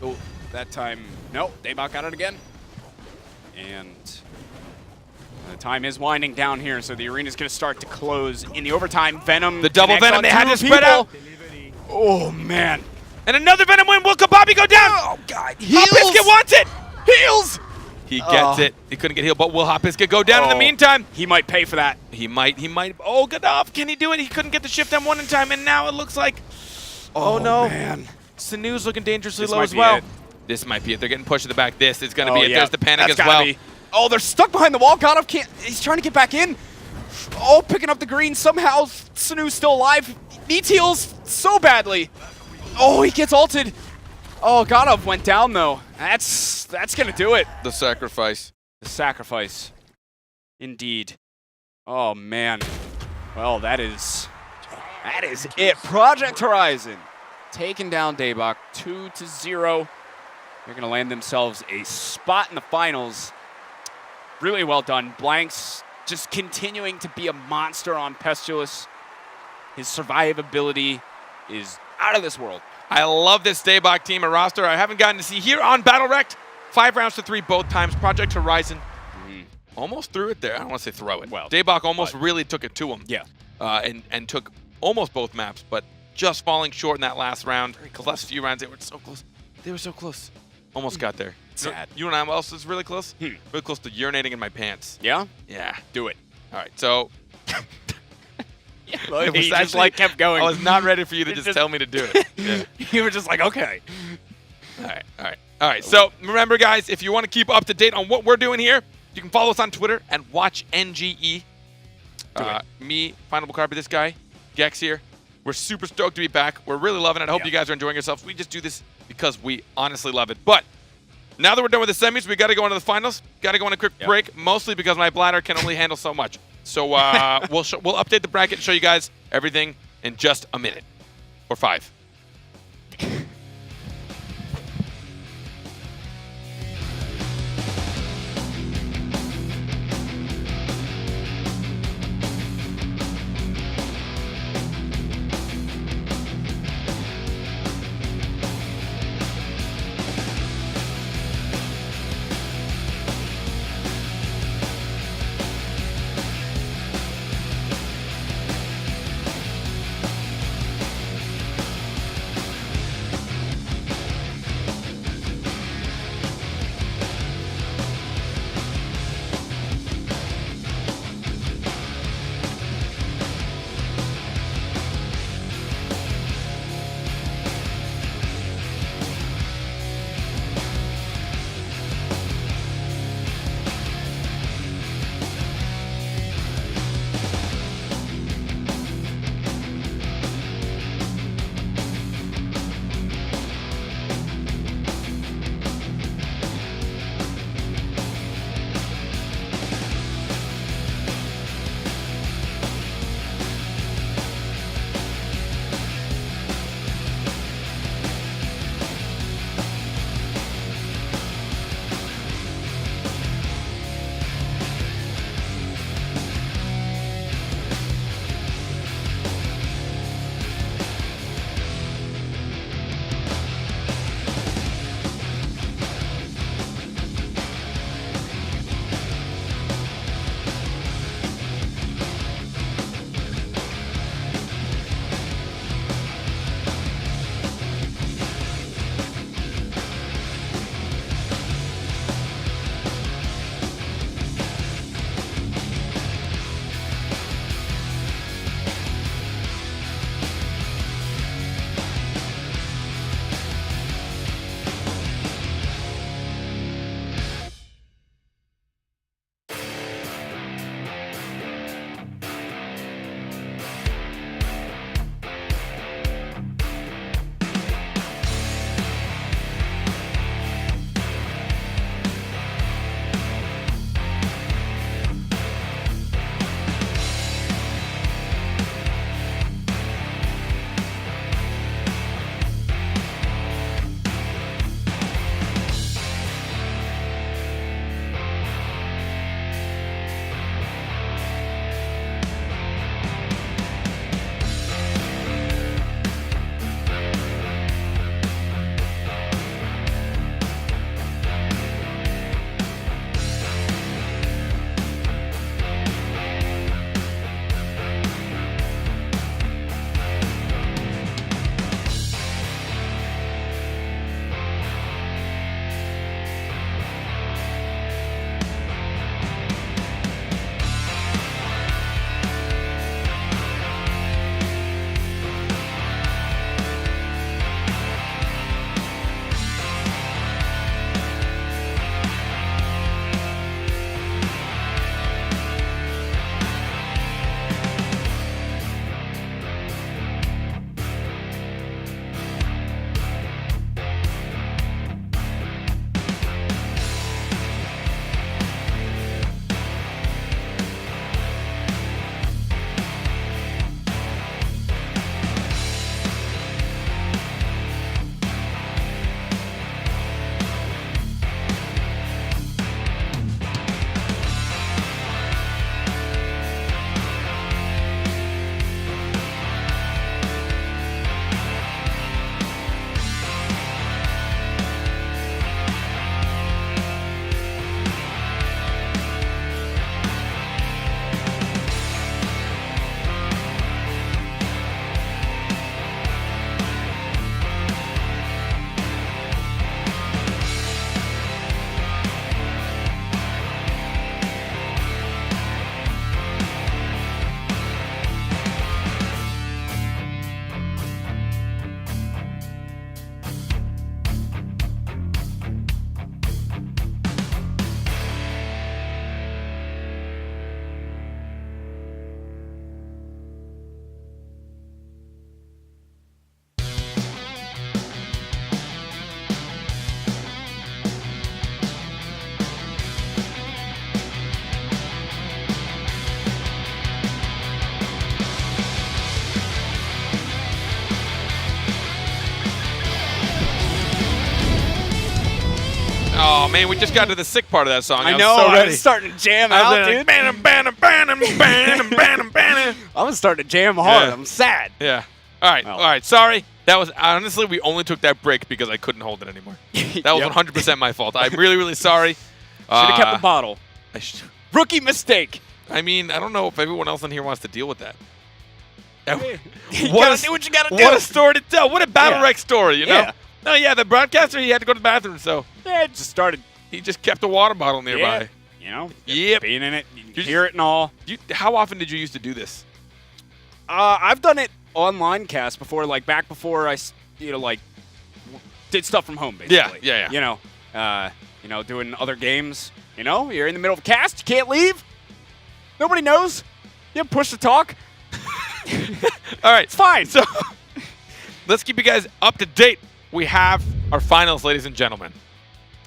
Oh, that time, nope. Daybak got it again. And the time is winding down here, so the arena's going to start to close in the overtime. Venom. The double Venom. They had to spread out. Oh, man. And another Venom win. Will Kababi go down? Oh, God. Hot Biscuit wants it. Heals! He gets it. He couldn't get healed, but will Hot Biscuit go down in the meantime? He might pay for that. He might. Oh, good enough. Can he do it? He couldn't get the shift M1 in time, and now it looks like... Oh, no. Man. Sanu's looking dangerously This low might as be well. it. This might be it. They're getting pushed to the back. This is going to be it. Yeah. There's the panic That's as gotta well. be. Oh, they're stuck behind the wall. Godov can't. He's trying to get back in. Oh, picking up the green. Somehow, Sanu's still alive. Needs heals so badly. Oh, he gets ulted. Oh, Godov went down, though. That's going to do it. The sacrifice. The sacrifice. Indeed. Oh, man. Well, that is it. Project Horizon taking down Daybach 2-0. They're going to land themselves a spot in the finals. Really well done. Blanks just continuing to be a monster on Pestulus. His survivability is out of this world. I love this Daybach team and roster. I haven't gotten to see here on BattleRekt. 5 rounds to 3 both times. Project Horizon almost threw it there. I don't want to say throw it. Well, Daybach almost really took it to him. Yeah. And took almost both maps, but just falling short in that last round. The last few rounds, they were so close. They were so close. Almost got there. Sad. You know what else is really close? Really close to urinating in my pants. Yeah? Yeah. Do it. All right, so... It was just actually- like kept going. I was not ready for you to just tell me to do it. Yeah. You were just like, okay. All right. So remember, guys, if you want to keep up to date on what we're doing here, you can follow us on Twitter and watch NGE. Me, Final Carpet, this guy, Gex here. We're super stoked to be back. We're really loving it. I hope you guys are enjoying yourselves. We just do this because we honestly love it. But now that we're done with the semis, we got to go into the finals. Got to go on a quick break, mostly because my bladder can only handle so much. So we'll update the bracket and show you guys everything in just a minute or 5. Oh man, we just got to the sick part of that song. I was know. so I ready. was starting to jam I was out, like, dude. bam, bam, bam, bam, bam, bam. I was starting to jam hard. Yeah. I'm sad. Yeah. All right. Oh. All right. Sorry. That was honestly, we only took that break because I couldn't hold it anymore. That was Yep. 100% my fault. I'm really, really sorry. Should have kept the bottle. Rookie mistake. I mean, I don't know if everyone else in here wants to deal with that. You What gotta do what you gotta do. What a story to tell. What a BattleRekt story, you know? Yeah. No, yeah, the broadcaster, he had to go to the bathroom, so Yeah, it just started. he just kept a water bottle nearby. Yeah, you know, Yep. being in it, you You're hear it and all. How often did you used to do this? I've done it online cast before, like back before I, did stuff from home, basically. Yeah. Doing other games. You know, you're in the middle of a cast, you can't leave. Nobody knows. You have push to talk. All right. It's fine. So let's keep you guys up to date. We have our finals, ladies and gentlemen.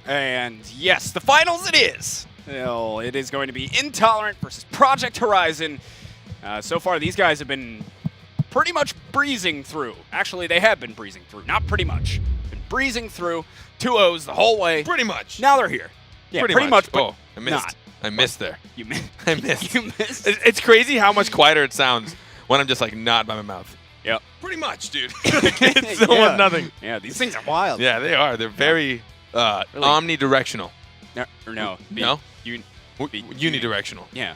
And yes, the finals it is. Well, it is going to be Intolerant versus Project Horizon. So far, these guys have been pretty much breezing through. Actually, they have been breezing through. Not pretty much. Been breezing through 2-0s the whole way. Pretty much. Now they're here. Yeah, pretty much. But Oh, I missed. not. I missed there. You missed. I missed. You missed. It's crazy how much quieter it sounds when I'm just like not by my mouth. Yep. Pretty much, dude. It's almost nothing. Yeah, these things are wild. Yeah, they are. They're very omnidirectional. No. No? You, Unidirectional. yeah.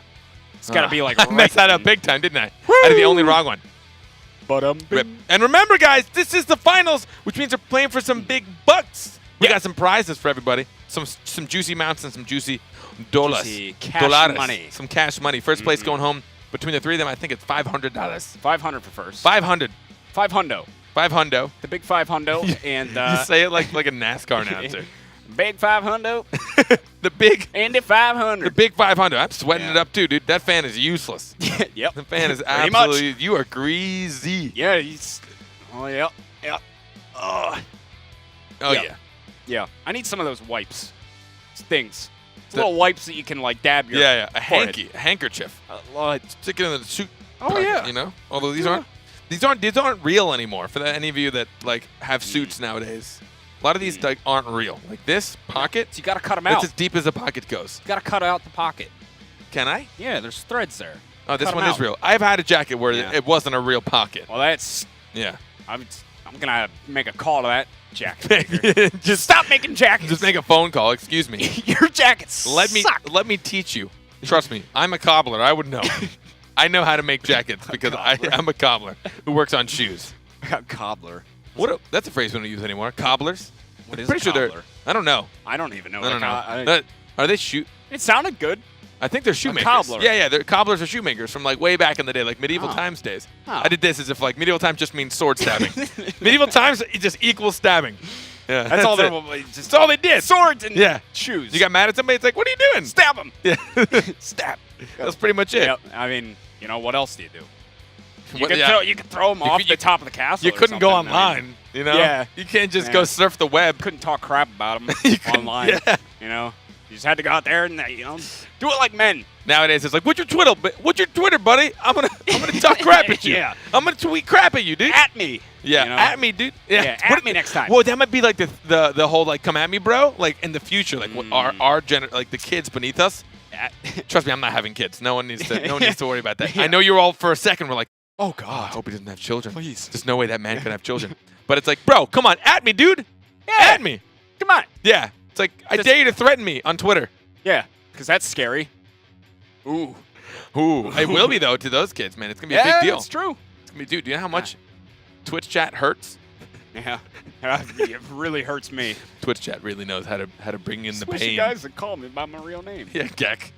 It's got to be like I messed that up big time, didn't I? I did the only wrong one. But Rip. And remember, guys, this is the finals, which means we're playing for some big bucks. We got some prizes for everybody. Some juicy mounts and some juicy dollars. Juicy cash Dolares. money. Some cash money. First place going home. Between the three of them, I think it's $500. 500 for first. 500. 500. 500. The big 500 and You say it like a NASCAR announcer. big 500 The big and the 500. The big 500. I'm sweating it up too, dude. That fan is useless. Yep. The fan is Pretty much. absolutely. You are greasy. Yeah, he's. Oh, yep. Yep. Oh Yep. yeah. Yeah. I need some of those wipes. Things. Little wipes that you can, like, dab your. Yeah. A forehead. hanky, a handkerchief. Like, Stick it in the suit. Oh, pocket, yeah. You know. Although these Yeah. aren't real anymore. For any of you that like have suits nowadays, a lot of these like aren't real. Like this pocket, you got to cut them it's out. as deep as a pocket goes. You got to cut out the pocket. Can I? Yeah, there's threads there. Oh, this Cut 'em one is out. real. I've had a jacket where Yeah. it wasn't a real pocket. Well, that's. Yeah. I'm going to make a call to that jacket maker. just Stop making jackets. Just make a phone call. Excuse me. Your jackets Let me teach you. Trust me, I'm a cobbler. I would know. I know how to make jackets because I'm a cobbler who works on shoes. Cobbler. That's a phrase we don't use anymore. Cobblers. What I'm is pretty a sure they're. cobbler? I don't know. I don't even know. I don't Like, know. Are they shoe? it sounded good. I think they're shoemakers. cobbler. Yeah. They're cobblers or shoemakers from like way back in the day, like medieval Oh. times days. Oh. I did this as if like medieval times just means sword stabbing. Medieval times it just equals stabbing. Yeah, That's all it. they just That's all they did. swords and Yeah. shoes. You got mad at somebody? It's like, what are you doing? stab them. Yeah. Stab. That's pretty much it. Yep. I mean, what else do you do? You What- could throw them off the top of the castle. You or couldn't go something. I mean, online. You know. Yeah. You can't just Yeah. go surf the web. couldn't talk crap about them You couldn't- online. yeah. You just had to go out there and do it like men. Nowadays, it's like, what's your Twitter? What's your Twitter, buddy? I'm gonna talk crap at you. Yeah. I'm gonna tweet crap at you, dude. At me. Yeah, you know? at me, dude. Yeah, at me next time. Well, that might be like the whole like come at me, bro. Like in the future, like what our like the kids beneath us. Trust me, I'm not having kids. No one needs to worry about that. Yeah. I know you're all for a second. We're like, Oh oh, I God. hope he doesn't have children. Please. There's no way that man could have children. But it's like, bro, come on, at me, dude. Yeah. At me. Come on. Yeah. It's like I Just- dare you to threaten me on Twitter. Yeah, because that's scary. Ooh. Ooh, it will be though to those kids, man. It's gonna be a big deal. That's true. It's gonna be, dude. Do you know how much Twitch chat hurts? Yeah. It really hurts me. Twitch chat really knows how to bring in the Wish pain. you guys would call me by my real name. Yeah, Gek.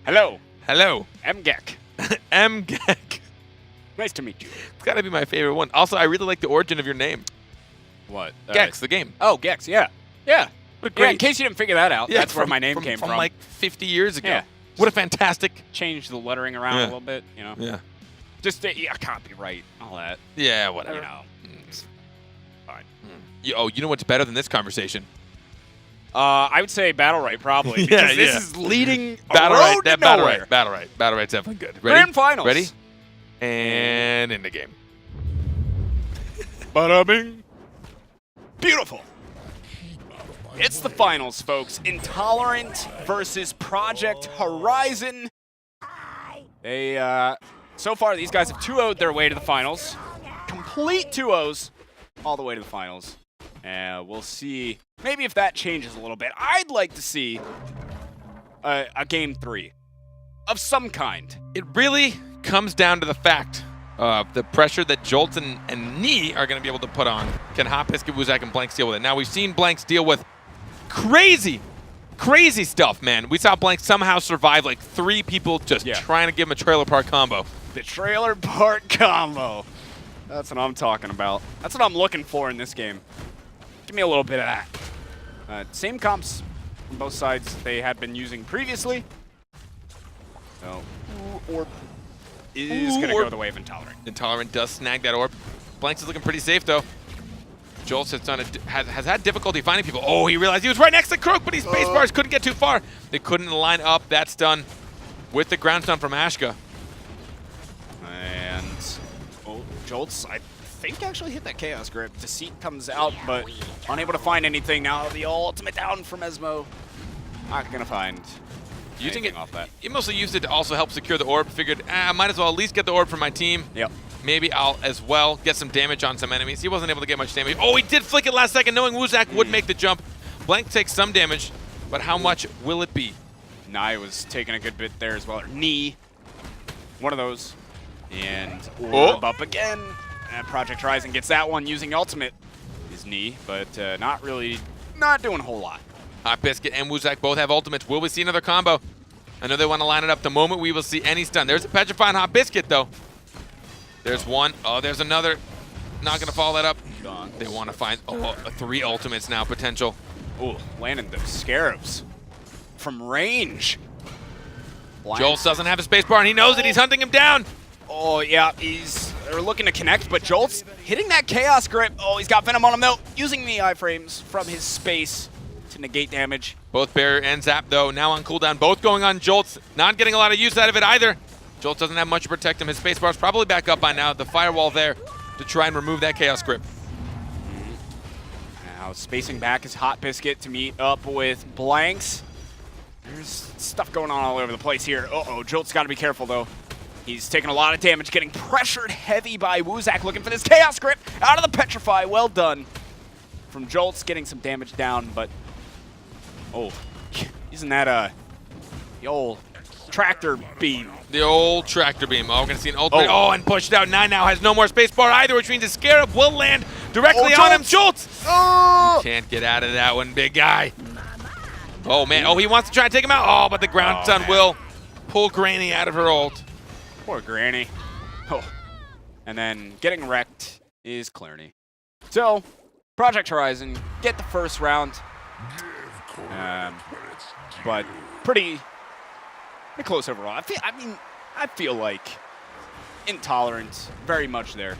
Hello, Hello, Mgek. M Gek. Nice to meet you. It's gotta be my favorite one. Also, I really like the origin of your name, What? Gex, the game. Oh, Gex. Yeah. Yeah. What a Yeah. In great- case you didn't figure that out, Yeah, that's where my name came from. like 50 years ago. Yeah. What a fantastic. Change the lettering around Yeah. a little bit. Yeah. Just copyright, all that. Yeah. Whatever. You know. It's fine. You know what's better than this conversation? I would say BattleRekt probably. Yeah, Because this yeah. is leading BattleRekt. road to That nowhere. BattleRekt's definitely good. Ready? Grand finals. Ready? And in the game. Bada bing. Beautiful. It's the finals, folks. Intolerant versus Project Horizon. They, so far, these guys have 2-0'd their way to the finals. Complete 2-0s all the way to the finals. We'll see maybe if that changes a little bit. I'd like to see a game 3 of some kind. It really comes down to the fact of the pressure that Jolts and Knee are going to be able to put on. Can Hot Biscuit, Wuzak, and Blanks deal with it? Now, we've seen Blanks deal with crazy stuff, man. We saw Blanks somehow survive like 3 people just trying to give him a trailer park combo. The trailer park combo. That's what I'm talking about. That's what I'm looking for in this game. Give me a little bit of that. Same comps on both sides they had been using previously. So, Orb is going to go the way of Intolerant. Intolerant does snag that Orb. Blanks is looking pretty safe, though. Jolts has had difficulty finding people. Oh, he realized he was right next to Croak, but he space bars, couldn't get too far. They couldn't line up that stun with the ground stun from Ashka. And Jolts, I think, actually hit that Chaos Grip. Deceit comes out, but unable to find anything. Now the ultimate down from Esmo. Not going to find using it off that. He mostly used it to also help secure the Orb. Figured, I might as well at least get the Orb for my team. Yep. Maybe I'll as well get some damage on some enemies. He wasn't able to get much damage. Oh, he did flick it last second, knowing Wuzak would make the jump. Blank takes some damage, but how much will it be? Nai was taking a good bit there as well. Or Knee. One of those. And Orb up again. And Project Horizon gets that one using ultimate. His Knee, but not doing a whole lot. Hot Biscuit and Wuzak both have ultimates. Will we see another combo? I know they want to line it up the moment we will see any stun. There's a petrifying Hot Biscuit, though. There's one. Oh, there's another. Not going to follow that up. They want to find 3 ultimates now, potential. Oh, landing the Scarabs from range. Jolts doesn't have a space bar, and he knows it. He's hunting him down. Oh, yeah, they're looking to connect, but Jolts hitting that Chaos Grip. Oh, he's got Venom on him, though, using the iframes from his space to negate damage. Both Barrier and Zap, though, now on cooldown. Both going on Jolts. Not getting a lot of use out of it either. Jolts doesn't have much to protect him. His spacebar's probably back up by now. The firewall there to try and remove that Chaos Grip. Now spacing back is Hot Biscuit to meet up with Blanks. There's stuff going on all over the place here. Uh-oh, Jolt's got to be careful, though. He's taking a lot of damage, getting pressured heavy by Wuzak, looking for this Chaos Grip out of the Petrify. Well done from Jolts, getting some damage down, but using that the old tractor beam. The old tractor beam. Oh, we're going to see an ultimate. Oh, and pushed out. Nine now has no more space bar either, which means the Scarab will land directly on him. Jolts! Can't get out of that one, big guy. Oh, man. Oh, he wants to try and take him out. Oh, but the ground stun will pull Granny out of her ult. Poor Granny. Oh. And then getting wrecked is Clarny. So, Project Horizon get the first round. But pretty close overall. I feel like Intolerant very much there.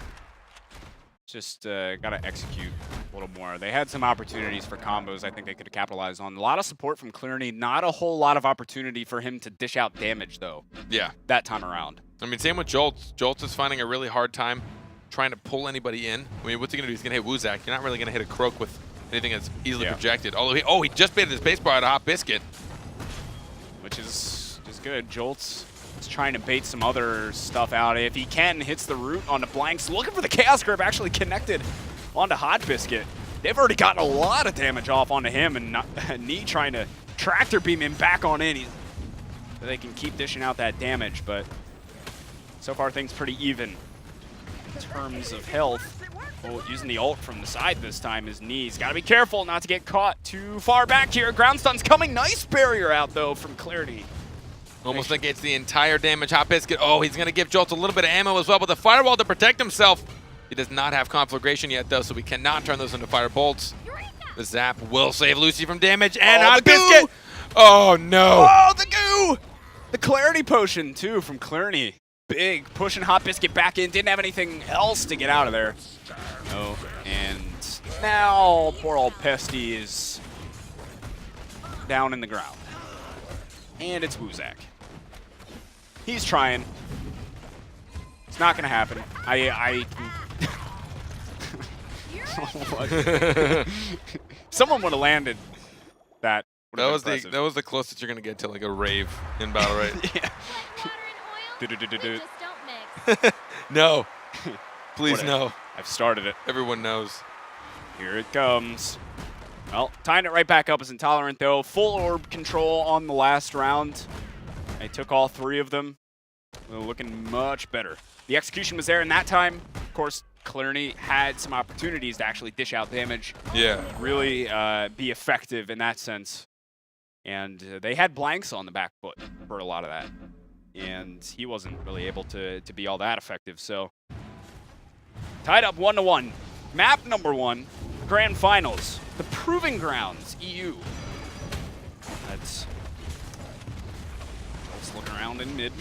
Just got to execute a little more. They had some opportunities for combos I think they could have capitalized on. A lot of support from Clarny. Not a whole lot of opportunity for him to dish out damage, though. Yeah. That time around. I mean, same with Jolts. Jolts is finding a really hard time trying to pull anybody in. I mean, what's he going to do? He's going to hit Wuzak. You're not really going to hit a Croak with anything that's easily projected. Although, he just baited his space bar out of Hot Biscuit. Which is good. Jolts is trying to bait some other stuff out. If he can, hits the root onto Blanks. Looking for the Chaos Grip actually connected onto Hot Biscuit. They've already gotten a lot of damage off onto him, and Knee trying to tractor beam him back on in. So they can keep dishing out that damage, but so far things pretty even in terms of health. Oh, using the ult from the side this time is Knee's. Got to be careful not to get caught too far back here. Ground stun's coming. Nice barrier out, though, from Clarity. Almost negates the entire damage. Hot Biscuit, he's going to give Jolts a little bit of ammo as well, but the firewall to protect himself. He does not have conflagration yet, though, so we cannot turn those into fire bolts. The Zap will save Lucy from damage, and Hot Biscuit! Oh, no! Oh, the goo! The Clarity Potion, too, from Clarity. Big, pushing Hot Biscuit back in. Didn't have anything else to get out of there. Oh, and now poor old Pesty is down in the ground. And it's Wuzak. He's trying. It's not going to happen. Someone would have landed That was the closest you're gonna get to like a rave in BattleRekt. Yeah. Just don't mix. No, please no. I've started it. Everyone knows. Here it comes. Well, tying it right back up is Intolerant, though. Full orb control on the last round. They took all 3 of them. They're looking much better. The execution was there in that time. Of course, Clarity had some opportunities to actually dish out damage. Yeah. Really be effective in that sense. And they had blanks on the back foot for a lot of that. And he wasn't really able to be all that effective. So, tied up 1-1. Map number 1, Grand Finals. The Proving Grounds, EU. That's just looking around in mid.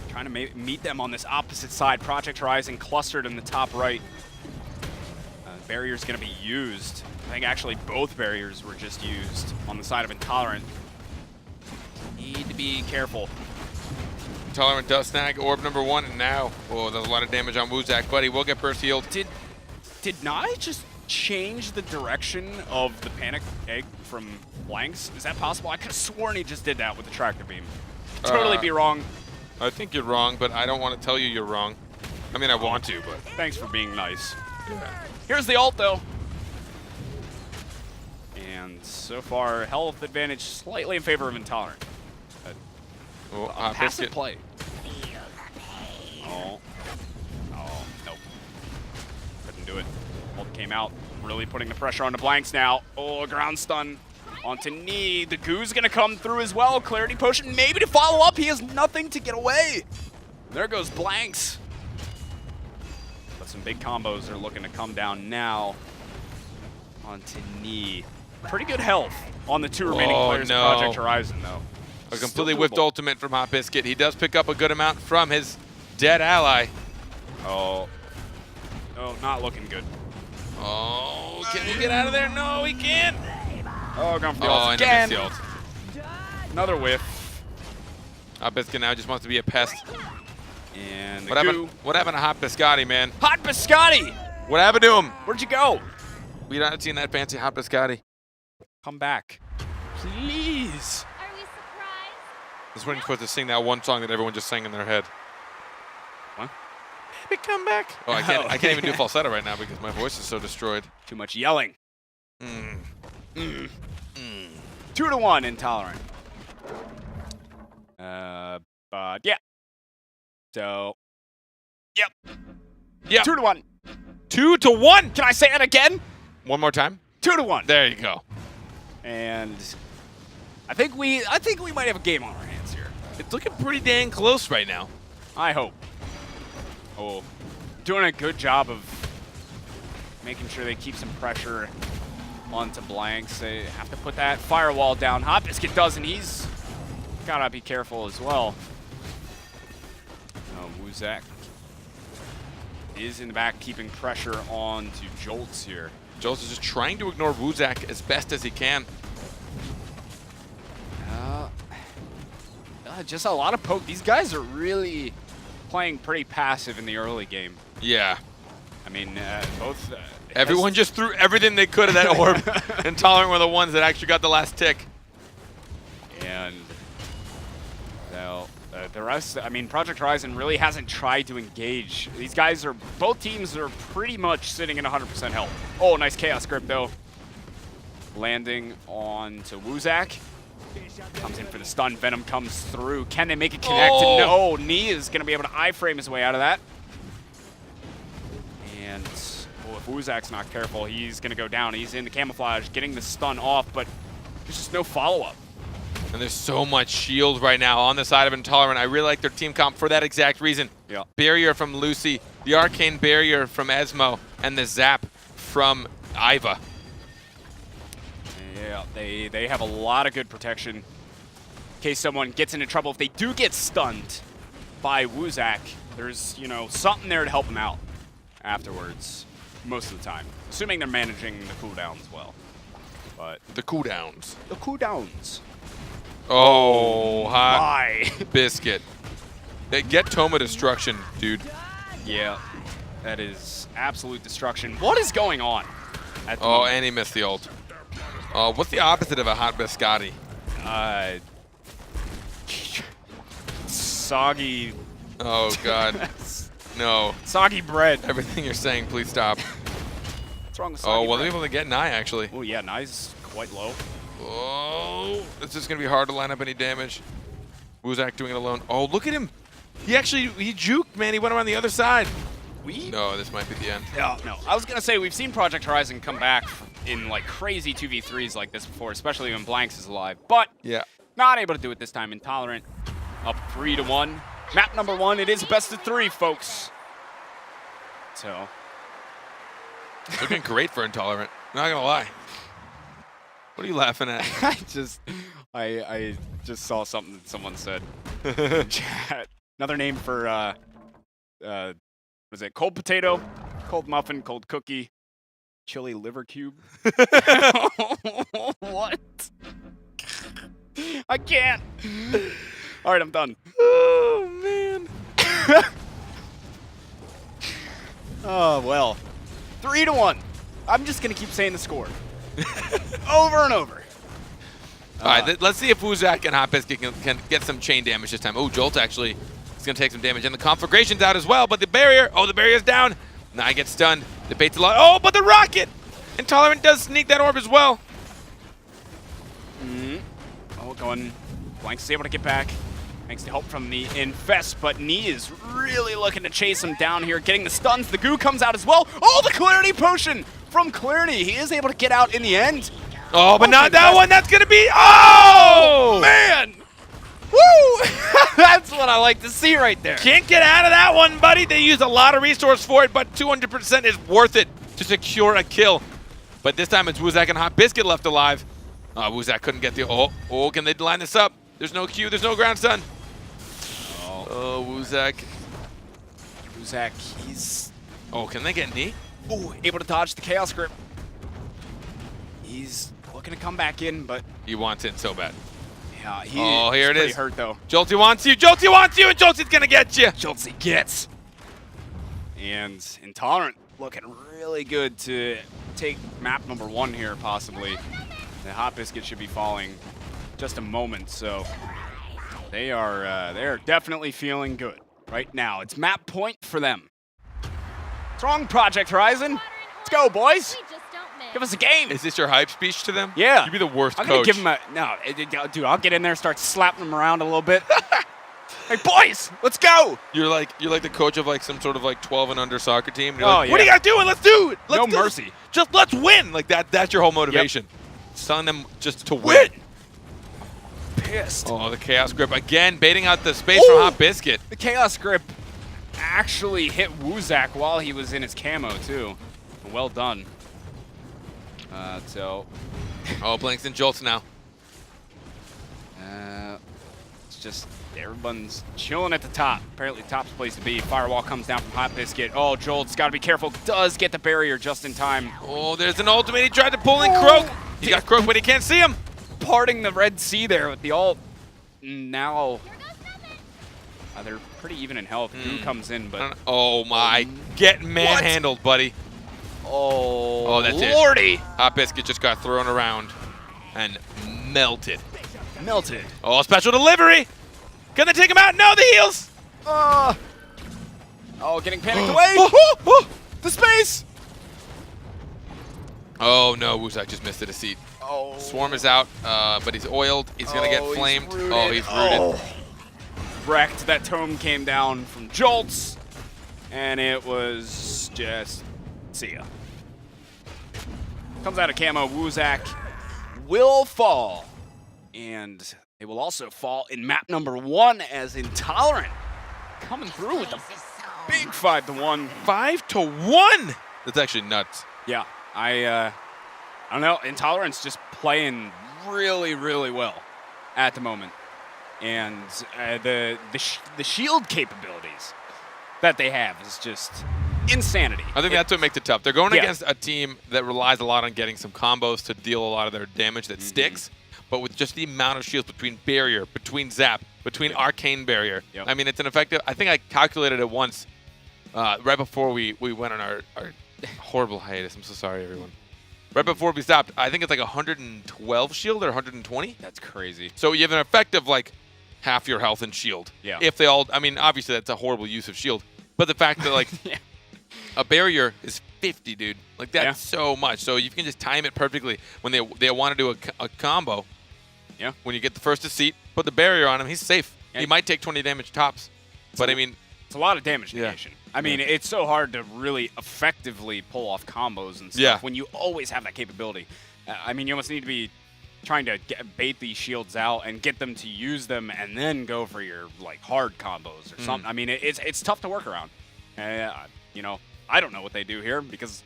Trying to meet them on this opposite side. Project Horizon clustered in the top right. Barrier's going to be used. I think actually both barriers were just used on the side of Intolerant. Need to be careful. Intolerant does snag orb number 1, and now, oh, there's a lot of damage on Wuzak, but he will get burst healed. Did Nai just change the direction of the panic egg from blanks? Is that possible? I could have sworn he just did that with the tractor beam. Totally be wrong. I think you're wrong, but I don't want to tell you you're wrong. I mean, I want to, but... Thanks for being nice. Yeah. Here's the ult, though. And so far, health advantage slightly in favor of Intolerant. Oh, Passive Biscuit. play. Oh, nope. Couldn't do it. Ult came out, really putting the pressure on the blanks now. Oh, a ground stun onto knee. The goo's gonna come through as well. Clarity potion maybe to follow up. He has nothing to get away. There goes blanks. But some big combos are looking to come down now onto knee. Pretty good health on the 2 remaining players of Project Horizon, though. A completely whiffed ultimate from Hot Biscuit. He does pick up a good amount from his dead ally. Oh, not looking good. Oh, can he get out of there? No, he can't. Oh, going for the Oh, ult and again. he missed the ult. Another whiff. Hot Biscuit now just wants to be a pest. And the What happened to Hot Biscotti, man? Hot Biscotti! What happened to him? Where'd you go? We not seen that fancy Hot Biscotti. Come back. Please. Are we surprised? Just waiting for us to sing that one song that everyone just sang in their head. What? Baby, come back. Oh, I can't even do falsetto right now because my voice is so destroyed. Too much yelling. Mm. 2-1 Intolerant. But yeah. So, yep. 2-1. 2-1. Can I say it again? One more time. 2-1. There you go. And I think we might have a game on our hands here. It's looking pretty dang close right now. I hope. Oh, doing a good job of making sure they keep some pressure onto blanks. They have to put that firewall down. Hot Biscuit does, and he's gotta be careful as well. Wuzak is in the back, keeping pressure on to Jolts here. Jolts is just trying to ignore Wuzak as best as he can. Just a lot of poke. These guys are really playing pretty passive in the early game. Yeah. I mean, both... Everyone just threw everything they could at that orb. Intolerant were the ones that actually got the last tick. And the rest, I mean, Project Horizon really hasn't tried to engage. These guys are, both teams are pretty much sitting in 100% health. Oh, nice Chaos Grip, though. Landing on to Wuzak. Comes in for the stun. Venom comes through. Can they make it connect? Oh. No. Knee is going to be able to iframe his way out of that. And if Wuzak's not careful, he's going to go down. He's in the camouflage, getting the stun off, but there's just no follow-up. And there's so much shield right now on the side of Intolerant. I really like their team comp for that exact reason. Yeah. Barrier from Lucy, the Arcane Barrier from Esmo, and the Zap from Iva. Yeah, they have a lot of good protection in case someone gets into trouble. If they do get stunned by Wuzak, there's, you know, something there to help them out afterwards, most of the time. Assuming they're managing the cooldowns well. But The cooldowns. the cooldowns. Oh, Hot Why? Biscuit. They get Toma Destruction, dude. Yeah, that is absolute destruction. What is going on? At the Oh, moment? and he missed the ult. What's the opposite of a hot biscotti? Soggy. Oh, God. No. Soggy bread. Everything you're saying, please stop. What's wrong with soggy Oh, well, bread? they're able to get Nye, actually. Oh, yeah, Nye's quite low. Oh, it's just going to be hard to line up any damage. Wuzak doing it alone. Oh, look at him. He juked, man. He went around the other side. No, this might be the end. No. I was going to say, we've seen Project Horizon come back in, like, crazy 2v3s like this before, especially when Blanks is alive. But Yeah. not able to do it this time. Intolerant up 3-1. Map number 1, it is best of 3, folks. So. Looking great for Intolerant. Not going to lie. What are you laughing at? I just saw something that someone said in chat. Another name for was it cold potato, cold muffin, cold cookie, chili liver cube? What? I can't. All right, I'm done. Oh, man. Oh, well. 3-1. I'm just going to keep saying the score. Over and over. All right, let's see if Wuzak and Hot Biscuit can get some chain damage this time. Oh, Jolt actually is going to take some damage. And the Conflagration's out as well, but the barrier's down. Nye gets stunned. The bait's a lot. Oh, but the rocket! Intolerant does sneak that orb as well. Oh, going. Blanks is able to get back. Thanks to help from the Infest, but Nee is really looking to chase him down here, getting the stuns. The goo comes out as well. Oh, the Clarity Potion from Clarity. He is able to get out in the end. Oh, but not that one. That's going to be... Oh! Man! Woo! That's what I like to see right there. Can't get out of that one, buddy. They used a lot of resource for it, but 200% is worth it to secure a kill. But this time it's Wuzak and Hot Biscuit left alive. Wuzak couldn't get the... Oh, can they line this up? There's no Q. There's no ground stun. Oh, Wuzak. Wuzak, he's... Oh, can they get knee? Oh, able to dodge the Chaos Grip. He's looking to come back in, but... He wants in so bad. Yeah, here it is. Pretty hurt, though. Jolty wants you. Jolty wants you, and Jolty's going to get you. Jolty gets. And Intolerant looking really good to take map number 1 here, possibly. The Hot Biscuit should be falling just a moment, so they're definitely feeling good right now. It's map point for them. Strong Project Horizon. Let's go, boys. We just don't mix. Give us a game. Is this your hype speech to them? Yeah. You'd be the worst I'm coach. gonna give him a dude. I'll get in there, start slapping them around a little bit. Hey, boys, let's go. You're like the coach of like some sort of like 12 and under soccer team. And you're Oh, like, yeah. What are you guys doing? Let's do it. No Let's do it. mercy. Just let's win. Like that. That's your whole motivation. Telling them just to win. Pissed. Oh, the Chaos Grip again, baiting out the space from Hot Biscuit. The Chaos Grip actually hit Wuzak while he was in his camo, too. Well done. Oh, Blanks and Jolts now. It's just everyone's chilling at the top. Apparently, top's place to be. Firewall comes down from Hot Biscuit. Oh, Jolt's got to be careful. Does get the barrier just in time. Oh, there's an ultimate. He tried to pull in Croak. He got Croak, but he can't see him. Parting the Red Sea there with the ult. Now, they're pretty even in health. Goo comes in, but... Oh, my. Get manhandled, buddy. Oh, that's lordy. it. Hot Biscuit just got thrown around and melted. Melted. Oh, special delivery. Can they take him out? No, the heals. Oh, getting panicked away. The space. Oh, no. Wuzak just missed it a seat. Oh. Swarm is out, but he's oiled. He's going to get flamed. He's rooted. Oh, he's rooted. Wrecked. That tome came down from Jolts, and it was just... See ya. Comes out of camo. Wuzak will fall. And they will also fall in map number 1 as Intolerant coming through with a big 5-1. 5-1. That's actually nuts. Yeah, I don't know. Intolerance just playing really, really well at the moment, and the shield capabilities that they have is just insanity. I think that's what makes it tough. They're going against a team that relies a lot on getting some combos to deal a lot of their damage that sticks, but with just the amount of shields between barrier, between zap, between arcane barrier. I mean, it's an effective. I think I calculated it once right before we went on our horrible hiatus. I'm so sorry, everyone. right before we stopped. I think it's like 112 shield or 120. That's crazy. So you have an effect of like half your health in shield. Yeah. If they all, I mean, obviously that's a horrible use of shield, but the fact that like Yeah. a barrier is 50, dude. Like that's so much. So you can just time it perfectly when they want to do a combo. Yeah. When you get the first to seat, put the barrier on him, he's safe. Yeah. He might take 20 damage tops, but I mean, It's a lot of damage Yeah. negation. I mean, it's so hard to really effectively pull off combos and stuff Yeah. when you always have that capability. I mean, you almost need to be trying to bait these shields out and get them to use them and then go for your like hard combos or something. I mean, it's tough to work around. You know, I don't know what they do here because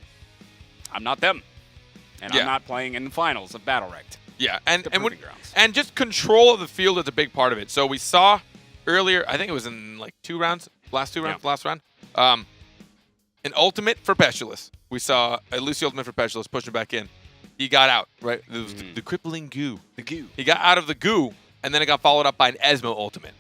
I'm not them, and Yeah. I'm not playing in the finals of BattleRekt. yeah, and proving grounds. and just control of the field is a big part of it. So we saw earlier, I think it was in like last round, an ultimate for Pestilus. We saw a Lucy ultimate for Pestilus pushing back in. He got out, right? It was the crippling goo. The goo. He got out of the goo, and then it got followed up by an Esmo ultimate.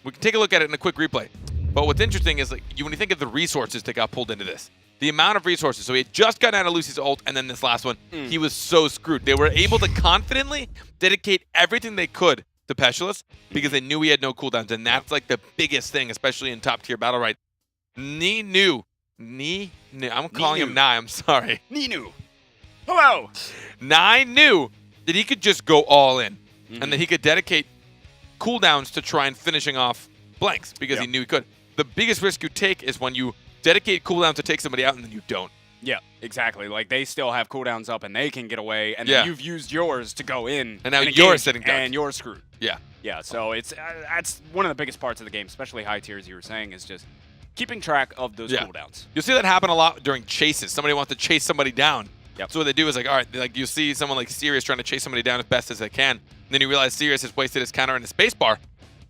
We can take a look at it in a quick replay. But what's interesting is like when you think of the resources that got pulled into this, the amount of resources. So he had just gotten out of Lucy's ult, and then this last one, he was so screwed. They were able to confidently dedicate everything they could to Pestilus because they knew he had no cooldowns, and that's like the biggest thing, especially in top tier battle right. I'm calling him Nye, I'm sorry. Ninu. Hello. Nye knew that he could just go all in, and that he could dedicate cooldowns to try and finishing off blanks because he knew he could. The biggest risk you take is when you dedicate cooldowns to take somebody out and then you don't. Yeah, exactly. Like they still have cooldowns up and they can get away, and then you've used yours to go in, and now engage, you're sitting ducks. and you're screwed. Yeah. Yeah. So it's that's one of the biggest parts of the game, especially high tiers. You were saying is just keeping track of those cooldowns. You'll see that happen a lot during chases. Somebody wants to chase somebody down. Yep. So what they do is like, all right, like you see someone like Sirius trying to chase somebody down as best as they can. And then you realize Sirius has wasted his counter in the spacebar.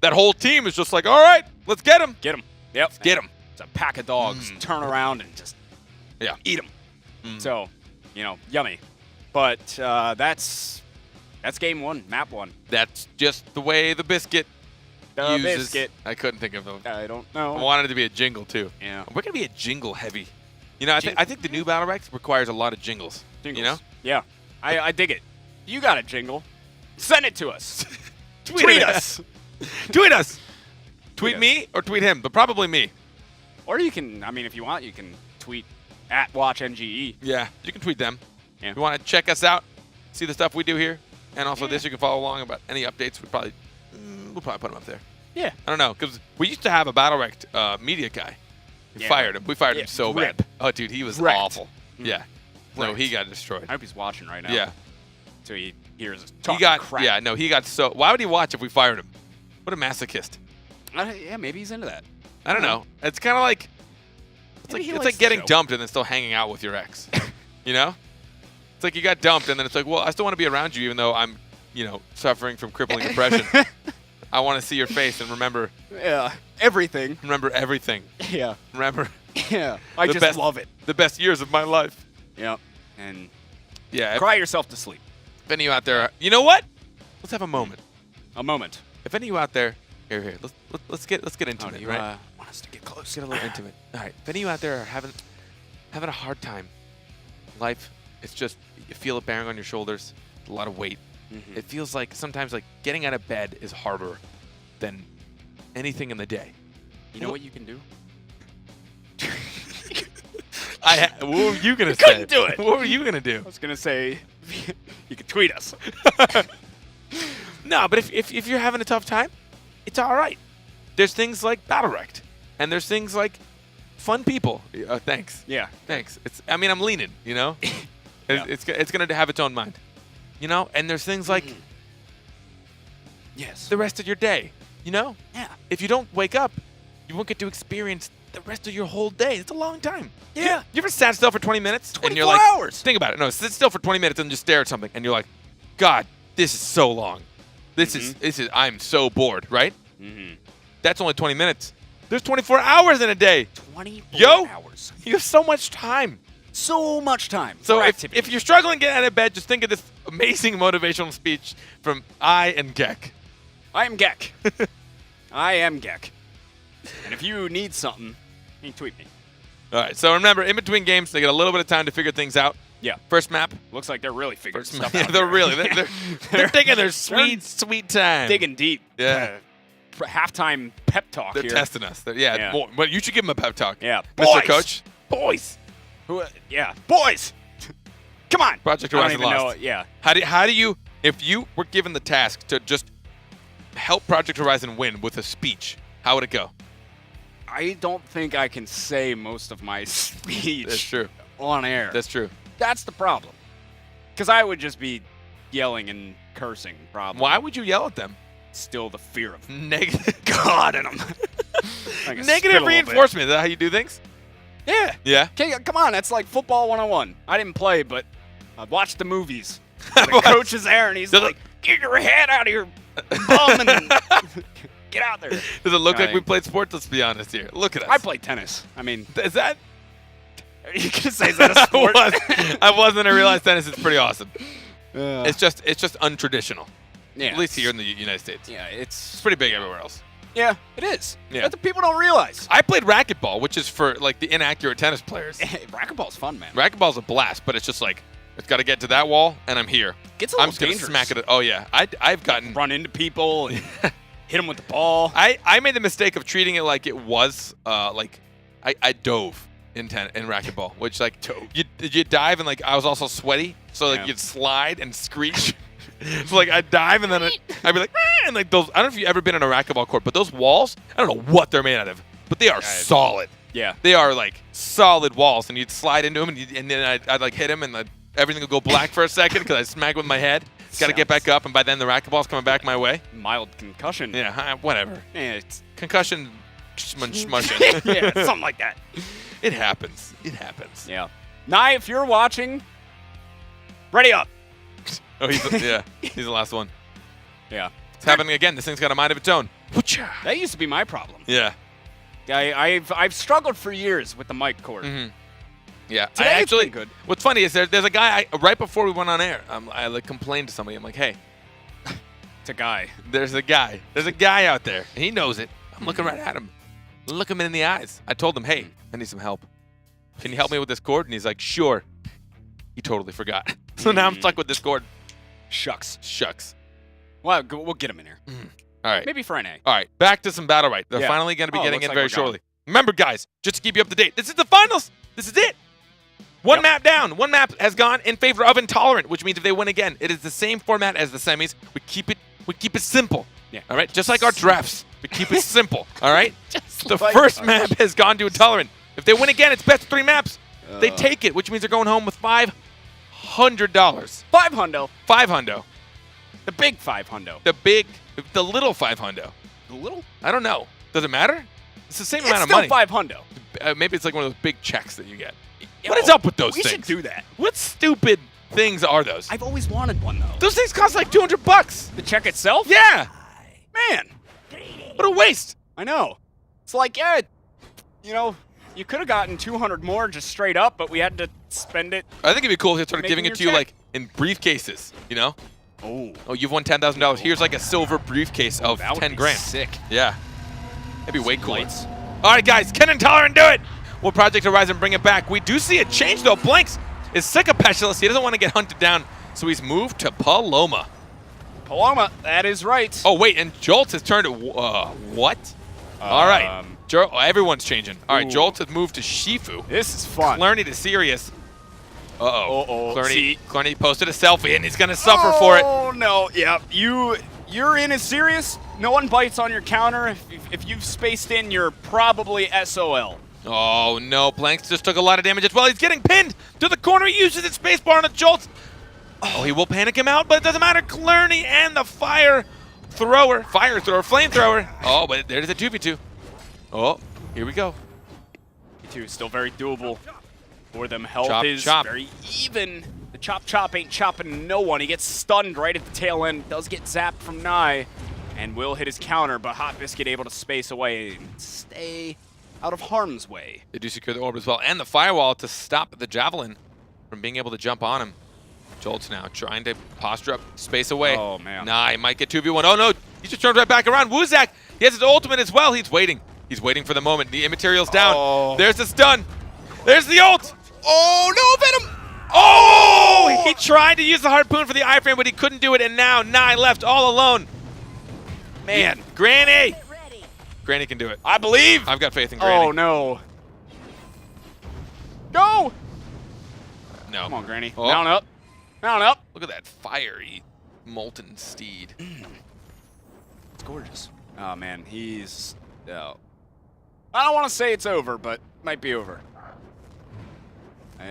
That whole team is just like, all right, let's get him. Get him. Yep. Get him. It's a pack of dogs. Turn around and just eat them. So, you know, yummy. But that's game one, map one. That's just the way the biscuit The uses. biscuit. I couldn't think of them. I don't know. I wanted it to be a jingle too. Yeah. We're gonna be a jingle heavy. You know, I think the new BattleRekt requires a lot of jingles. Jingles. You know? Yeah. I dig it. You got a jingle. Send it to us. Tweet us. Tweet us. Tweet us. me or tweet him, but probably me. Or you can, I mean, if you want, you can tweet at WatchNGE. Yeah, you can tweet them. Yeah. If you want to check us out, see the stuff we do here, and also this, you can follow along about any updates. We'll probably put them up there. Yeah. I don't know, because we used to have a BattleRekt media guy. We fired him. We fired him so Rip. bad. Oh, dude, he was Wrecked. awful. Yeah. No, Wrecked. he got destroyed. I hope he's watching right now. Yeah. So he hears us He talking got, crap. yeah, no, he got so, why would he watch if we fired him? What a masochist. Yeah, maybe he's into that. I don't know. It's kind of like, Maybe he it's likes like the getting show. dumped and then still hanging out with your ex. You know? It's like you got dumped and then it's like, well, I still want to be around you even though I'm, you know, suffering from crippling depression. I want to see your face and remember Everything. everything. Yeah. Remember Yeah. I The just best- love it. the best years of my life. Yep. And Yeah. cry yourself to sleep. If any of you out there, you know what? Let's have a moment. A moment. If any of you out there, here, let's get intimate, you right? want us to get close? Let's get a little intimate. All right. If any of you out there are having a hard time, life, it's just you feel it bearing on your shoulders, a lot of weight. It feels like sometimes like getting out of bed is harder than anything in the day. You know what you can do? What were you gonna say? couldn't do it. What were you gonna do? I was going to say, you can tweet us. No, but if you're having a tough time, it's all right. There's things like BattleRekt, and there's things like fun people. Thanks. Yeah. Thanks. I'm leaning. You know, Yeah. it's gonna have its own mind. You know, and there's things like Yes. the rest of your day. You know, Yeah. if you don't wake up, you won't get to experience the rest of your whole day. It's a long time. Yeah. You ever sat still for 20 minutes? and you're 24 like, hours. Think about it. No, sit still for 20 minutes and just stare at something, and you're like, God, this is so long. This is. I'm so bored. Right? That's only 20 minutes. There's 24 hours in a day. 24 hours. You have so much time. So much time. So for if activity. you're struggling getting out of bed, just think of this amazing motivational speech from I and Gek. I am Gek. I am Gek. And if you need something, you can tweet me. All right, so remember, in between games, they get a little bit of time to figure things out. Yeah. First map. Looks like they're really figuring First stuff map. Yeah, out. they're here. really they're taking their sweet time. Digging deep. Yeah. For halftime pep talk They're here. testing us. Yeah. Yeah. But you should give them a pep talk. Yeah. Mr. Boys! Coach. Boys. Yeah. Boys! Come on! Project I don't Horizon even lost. know. Yeah. How do you, if you were given the task to just help Project Horizon win with a speech, how would it go? I don't think I can say most of my speech That's true. on air. That's true. That's the problem. Because I would just be yelling and cursing, probably. Why would you yell at them? Still the fear of Negative. God in them. Negative reinforcement. Is that how you do things? Yeah. Yeah. Okay, come on. That's like football 101. I didn't play, but I watched the movies. The coach is there, and he's Does it- like, get your head out of your bum and get out there. Does it look like I- we played sports? Let's be honest here. Look at us. I play tennis. I mean, Is that? you can say is that a sport? I wasn't. I realized tennis is pretty awesome. Uh, It's just untraditional. yeah, At least here in the United States. Yeah, It's pretty big everywhere else. yeah, it is. Yeah. But the people don't realize. I played racquetball, which is for like the inaccurate tennis players. Racquetball's fun, man. Racquetball's a blast, but it's just like it's got to get to that wall, and I'm here. Gets a I'm little just gonna dangerous. smack it. Oh yeah, I've gotten. Run into people and hit them with the ball. I made the mistake of treating it like it was like I dove in racquetball, which like you dive and like I was also sweaty, so like Yeah. you'd slide and screech. So like I'd dive and then I'd be like "Ah," and like those. I don't know if you've ever been in a racquetball court, but those walls, I don't know what they're made out of, but they are solid. Yeah. They are like solid walls, and you'd slide into them, and then I'd like hit them, and everything would go black for a second because I smack with my head. Got to get back up, and by then the racquetball's coming back my way. Mild concussion. Yeah, whatever. Yeah, it's Concussion, smushing. yeah, something like that. It happens. It happens. Yeah. Nye, if you're watching, ready up. Oh, he's the last one. Yeah. It's happening again. This thing's got a mind of its own. Whoocha. That used to be my problem. Yeah. I've struggled for years with the mic cord. Mm-hmm. Yeah. Today I it's actually. been good. What's funny is there's a guy right before we went on air. I like complained to somebody. I'm like, hey, It's a guy. there's a guy. There's a guy out there. And he knows it. I'm looking right at him. Look him in the eyes. I told him, hey, I need some help. Can you help me with this cord? And he's like, sure. He totally forgot. So now I'm stuck with this cord. Shucks. Shucks. Well, we'll get him in here. All right. Maybe for an A. All right. Back to some BattleRekt. They're Yeah. finally going to be Oh, getting looks in like very we're going. shortly. Remember, guys, just to keep you up to date, this is the finals. This is it. One Yep. map down. One map has gone in favor of Intolerant, which means if they win again, it is the same format as the semis. We keep it simple. Yeah. All right? Just like our drafts. We keep it simple. All right? Just The like first us. map has gone to Intolerant. If they win again, it's best of 3 maps. They take it, which means they're going home with $500. 5 hundo. 500. The big 5 hundo. The little 500. The little? I don't know. Does it matter? It's the same It's amount of still money. 5 hundo. Maybe it's like one of those big checks that you get. Yeah, What is well, up with those we things? should do that. What stupid things are those? I've always wanted one, though. Those things cost like $200. The check itself? Yeah. Man, What a waste. I know. It's like, yeah, you know, you could have gotten 200 more just straight up, but we had to spend it. I think it'd be cool if they started Making giving it your to you check. like in briefcases, you know? Oh, Oh, you've won $10,000. Here's like a silver briefcase of that would 10 be grand. sick. Yeah. That'd be way cooler. Lights. All right, guys, can Intolerant do it? Will Project Horizon bring it back? We do see a change, though. Blanks is sick of Pestilence. He doesn't want to get hunted down, so he's moved to Paloma. Paloma, that is right. Oh, wait, and Jolt has turned to what? All right. Everyone's changing. All right, Ooh. Jolt has moved to Shifu. This is fun. Clarny to Sirius. Uh-oh. Uh-oh. Clarny posted a selfie, and he's going to suffer for it. Oh, no. Yeah, you're in as serious. No one bites on your counter. If you've spaced in, you're probably SOL. Oh, no. Blanks just took a lot of damage as well. He's getting pinned to the corner. He uses his spacebar on a Jolt. Oh, he will panic him out, but it doesn't matter. Clarny and the flamethrower. Oh, but there's a 2v2. Oh, here we go. Two still very doable for them. Health Chop, is chop. very even. The chop ain't chopping no one. He gets stunned right at the tail end. Does get zapped from Nye, and will hit his counter, but Hot Biscuit able to space away and stay out of harm's way. They do secure the orb as well, and the firewall to stop the Javelin from being able to jump on him. Jolt's now trying to posture up, space away. Oh, man. Nah, he might get 2v1. Oh, no. He just turns right back around. Woozak, he has his ultimate as well. He's waiting. He's waiting for the moment. The immaterial's down. Oh. There's the stun. There's the ult. Oh, no, Venom! Oh! He tried to use the harpoon for the iframe, but he couldn't do it, and now Nye left all alone. Man, Granny! Granny can do it. I believe. I've got faith in Granny. Oh, no. Go! No. Come on, Granny. Oh. Mount up. Mount up. Look at that fiery, molten steed. It's gorgeous. Oh, man. He's... I don't want to say it's over, but might be over.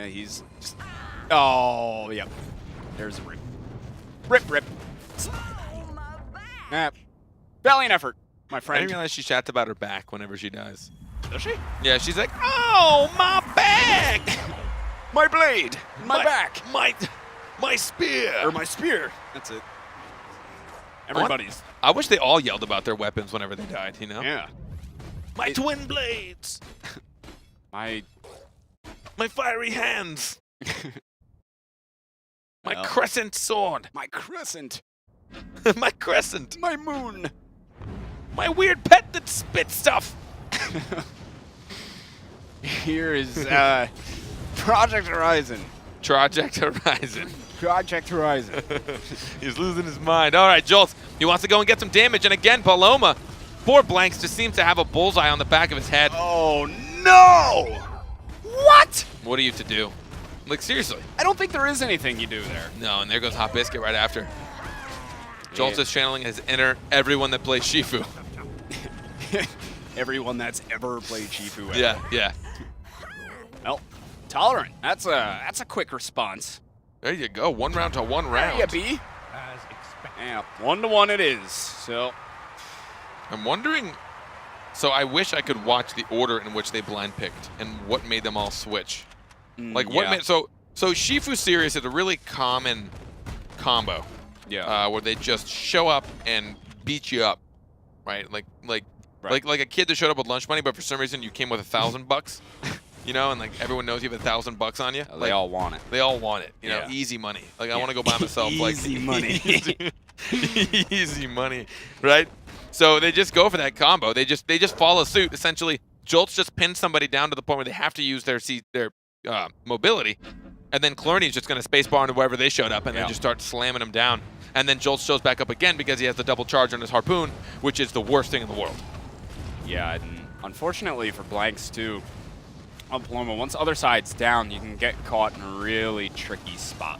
He's just... Oh, yep. There's a rip. Rip. Valiant effort, my I friend. didn't realize she chats about her back whenever she dies. Does she? Yeah, she's like, oh, my back! My blade. My back. My spear! Or my spear. That's it. Everybody's. I wish they all yelled about their weapons whenever they died, you know? Yeah. My twin blades! My fiery hands! My Well. crescent sword! My crescent. My crescent! My moon. My weird pet that spits stuff! Here is Project Horizon. Project Horizon. Project Horizon. He's losing his mind. All right, Jolts. He wants to go and get some damage. And again, Paloma, poor Blanks, just seems to have a bullseye on the back of his head. Oh, no! What? What are you to do? Like, seriously. I don't think there is anything you do there. No, and there goes Hot Biscuit right after. Jolts Yeah. is channeling his inner everyone that plays Shifu. Everyone that's ever played Shifu ever. Yeah. Well, Tolerant. That's a quick response. There you go. 1 round to 1 round. Yeah, B. Yeah, 1-1 it is. So I'm wondering. So I wish I could watch the order in which they blind picked and what made them all switch. Like what yeah. made so Shifu Sirius is a really common combo. Yeah. Where they just show up and beat you up, right? Like a kid that showed up with lunch money, but for some reason you came with $1,000, you know, and like everyone knows you have $1,000 on you. They all want it. They all want it, you know, Yeah. easy money. Like I want to go buy myself like Easy money. easy money, right? So they just go for that combo. They just follow suit. Essentially, Jolts just pin somebody down to the point where they have to use their mobility, and then Clerney's just going to spacebar into wherever they showed up, and then just start slamming them down. And then Jolts shows back up again because he has the double charge on his harpoon, which is the worst thing in the world. Yeah, and unfortunately for Blanks too, on Paloma, once other side's down, you can get caught in a really tricky spot.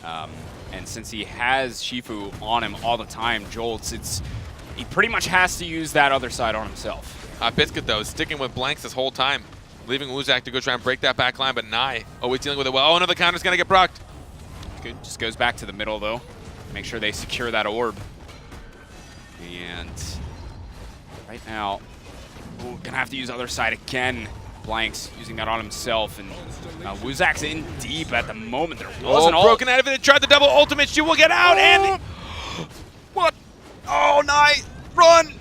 And since he has Shifu on him all the time, Jolts, he pretty much has to use that other side on himself. Hot Biscuit, though, is sticking with Blanks this whole time, leaving Wuzak to go try and break that back line, but Nye always dealing with it well. Oh, no, the counter's going to get procced. Good, just goes back to the middle, though. Make sure they secure that orb. And right now, we're going to have to use other side again. Blanks using that on himself, and Wuzak's in deep at the moment. There wasn't broken out of it. They tried the double ultimate. She will get out, and... What? Oh, Nye, run!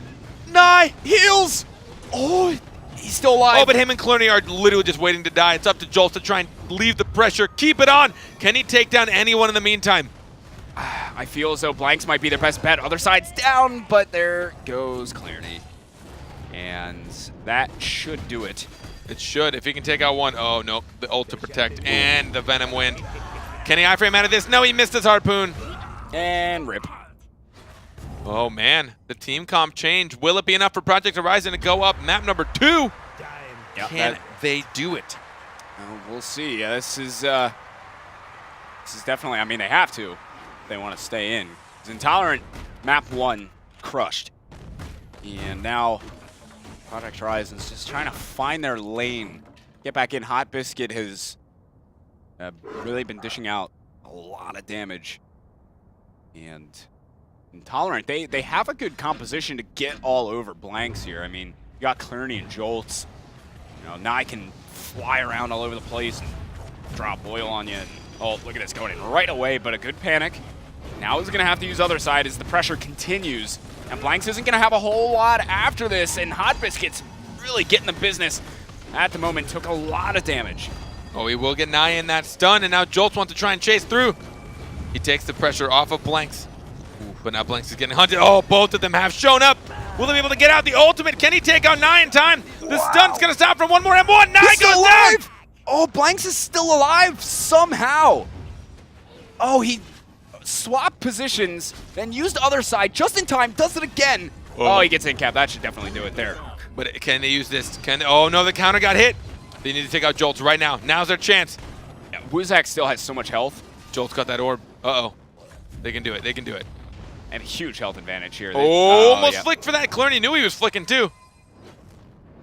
Nye, heals! Oh, he's still alive. Oh, but him and Clooney are literally just waiting to die. It's up to Jolts to try and leave the pressure. Keep it on. Can he take down anyone in the meantime? I feel as though Blanks might be their best bet. Other side's down, but there goes Clarity. And that should do it. It should. If he can take out one. Oh, no. The ult to protect and the Venom Wind. Can he iframe out of this? No, he missed his harpoon. And rip. Oh, man. The team comp change. Will it be enough for Project Horizon to go up map number 2? Yep, Can they do it? We'll see. This is definitely, I mean, they have to if they want to stay in. It's Intolerant, map 1, crushed. And now Project Horizon's just trying to find their lane. Get back in. Hot Biscuit has really been dishing out a lot of damage. And Intolerant, they have a good composition to get all over Blanks here. I mean, you got Clerney and Jolts. You know, Nye can fly around all over the place and drop oil on you. And, oh, look at this, going in right away, but a good panic. Now he's going to have to use other side as the pressure continues. And Blanks isn't going to have a whole lot after this, and Hot Biscuit's really getting the business at the moment. Took a lot of damage. Oh, he will get Nye in that stun, and now Jolts wants to try and chase through. He takes the pressure off of Blanks. Ooh, but now Blanks is getting hunted. Oh, both of them have shown up. Will they be able to get out the ultimate? Can he take out Nye in time? The stun's going to stop from one more M1. Nye goes down. Oh, Blanks is still alive somehow. Oh, he swapped positions, then used other side just in time, does it again. Oh, he gets in cap. That should definitely do it there. But can they use this? Oh no, the counter got hit. They need to take out Jolts right now. Now's their chance. Yeah, Wuzak still has so much health. Jolt's got that orb. Uh-oh. They can do it. They can do it. And a huge health advantage here. Almost yeah. flicked for that. Clerney knew he was flicking too.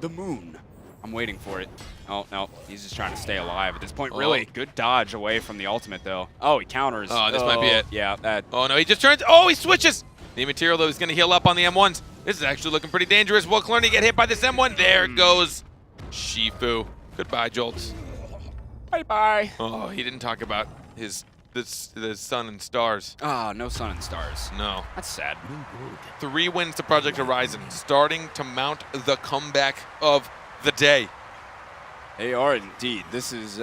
The moon. I'm waiting for it. Oh, no. He's just trying to stay alive at this point. Really good dodge away from the ultimate, though. Oh, he counters. Oh, this might be it. Yeah, that. Oh, no. He just turns. Oh, he switches. The material, though, is going to heal up on the M1s. This is actually looking pretty dangerous. Will Clerney get hit by this M1? There goes Shifu. Goodbye, Jolts. Bye-bye. Oh, he didn't talk about the sun and stars. Ah, no sun and stars. No. That's sad. 3 wins to Project Horizon, starting to mount the comeback of the day. They are indeed. This is,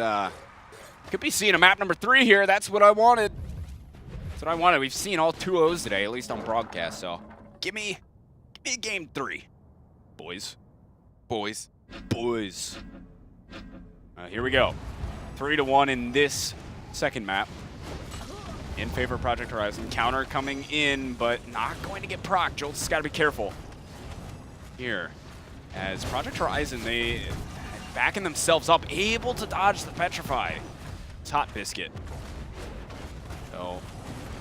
could be seeing a map number 3 here. That's what I wanted. That's what I wanted. We've seen all 2-0s today, at least on broadcast, so give me game 3, boys. Boys. Boys. Here we go. 3-1 in this second map. In favor of Project Horizon. Counter coming in, but not going to get proc. Jolts has got to be careful here. As Project Horizon, they backing themselves up, able to dodge the Petrify. It's Hot Biscuit. So,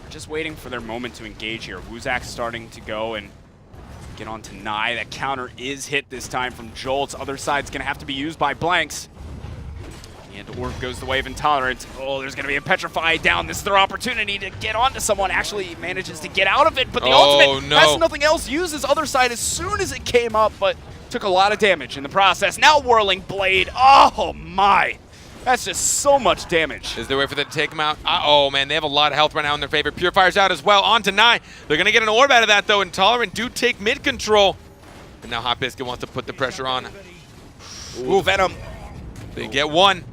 we're just waiting for their moment to engage here. Wuzak's starting to go and get on to Nye. That counter is hit this time from Jolts. Other side's going to have to be used by Blanks. And Orb goes the way of Intolerant. Oh, there's going to be a Petrify down. This is their opportunity to get onto someone. Actually manages to get out of it, but the ultimate has nothing else. Uses other side as soon as it came up, but took a lot of damage in the process. Now Whirling Blade. Oh, my. That's just so much damage. Is there a way for them to take him out? Oh, man, they have a lot of health right now in their favor. Purifier's out as well. On to Nye. They're going to get an orb out of that, though. Intolerant do take mid control. And now Hot Biscuit wants to put the pressure on. Ooh, Venom. They get one.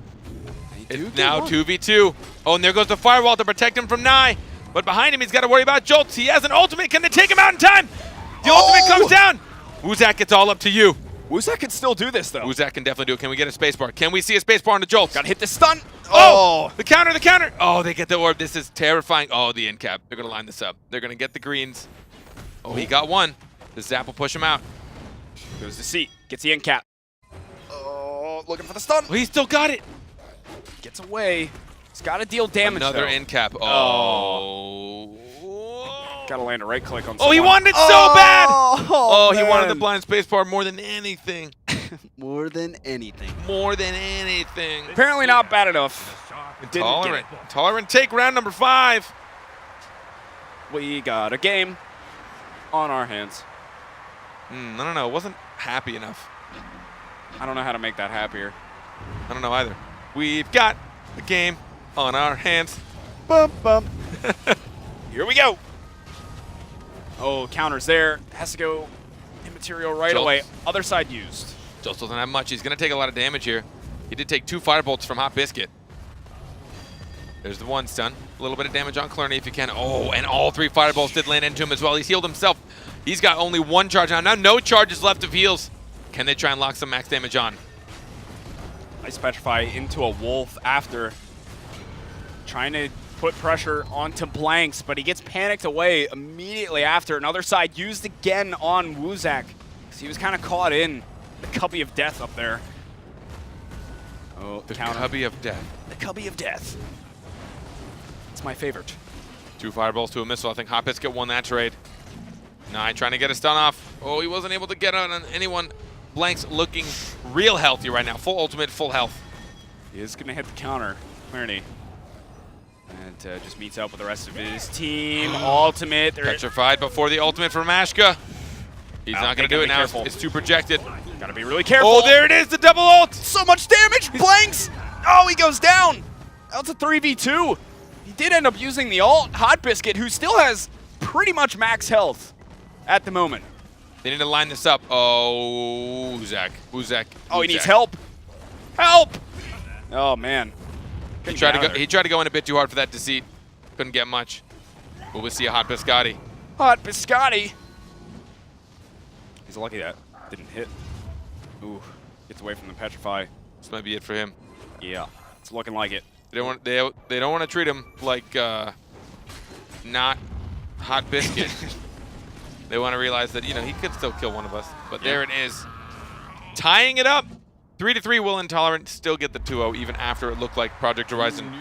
It's now 2v2. Oh, and there goes the firewall to protect him from Nye. But behind him, he's got to worry about Jolts. He has an ultimate. Can they take him out in time? The ultimate comes down. Wuzak, it's all up to you. Wuzak can still do this, though. Wuzak can definitely do it. Can we get a spacebar? Can we see a spacebar on the Jolts? Gotta hit the stun. Oh! The counter, the counter. Oh, they get the orb. This is terrifying. Oh, the end cap. They're going to line this up. They're going to get the greens. Oh, he got one. The zap will push him out. Goes to C. Gets the end cap. Oh, looking for the stun. Oh, he still got it. Gets away. He's got to deal damage, Another though. end cap. Oh. Got to land a right click on Oh, he someone. wanted it so bad. Oh, He wanted the blind spacebar more than anything. More than anything. More than anything. Apparently not bad enough. Intolerant. Intolerant take round number 5. We got a game on our hands. I don't know. Wasn't happy enough. I don't know how to make that happier. I don't know either. We've got a game on our hands. Bum, bum. Here we go. Oh, counters there. Has to go immaterial right Jolts. away. Other side used. Jolts doesn't have much. He's going to take a lot of damage here. He did take 2 firebolts from Hot Biscuit. There's the one stun. A little bit of damage on Clerney if you can. Oh, and all 3 firebolts did land into him as well. He's healed himself. He's got only 1 charge now. Now no charges left of heals. Can they try and lock some max damage on? Nice Petrify into a Wolf after. Trying to put pressure onto Blanks, but he gets panicked away immediately after. Another side used again on Wuzak, because he was kind of caught in the cubby of death up there. Oh, The counter. cubby of death. The cubby of death. It's my favorite. 2 fireballs to a missile. I think Hot Biscuit won that trade. Nye trying to get a stun off. Oh, he wasn't able to get on anyone. Blanks looking real healthy right now. Full ultimate, full health. He is going to hit the counter. Clerney. And just meets up with the rest of his team. Ultimate. Petrified before the ultimate from Ashka. He's not going to do it now. It's too projected. Gotta be really careful. Oh, there it is, the double ult. So much damage. Blanks. Oh, he goes down. That's a 3v2. He did end up using the ult. Hot Biscuit, who still has pretty much max health at the moment. They need to line this up. Oh, Wuzak. Oh, he needs help. Help. Oh, man. He tried to go in a bit too hard for that deceit. Couldn't get much. But we'll see a Hot Biscotti. Hot Biscotti. He's lucky that didn't hit. Ooh, gets away from the Petrify. This might be it for him. Yeah, it's looking like it. They don't want to treat him like not Hot Biscuit. They want to realize that, you know, he could still kill one of us. But there it is. Tying it up. 3-3 will Intolerant still get the 2-0 even after it looked like Project Horizon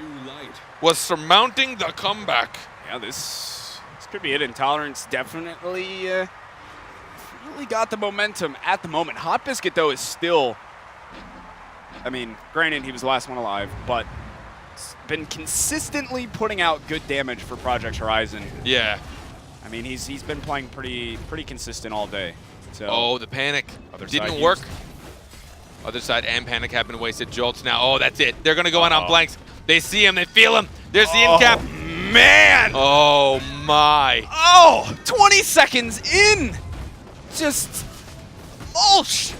was surmounting the comeback. Yeah, this could be it. Intolerance definitely really got the momentum at the moment. Hot Biscuit, though, is still, I mean, granted, he was the last one alive, but been consistently putting out good damage for Project Horizon. Yeah. I mean, he's been playing pretty consistent all day. So Oh, the panic Other side didn't work. used. Other side and panic have been wasted. Jolts now. Oh, that's it. They're going to go in on blanks. They see him. They feel him. There's the end cap. Man! Oh, my. Oh, 20 seconds in! Just mulch!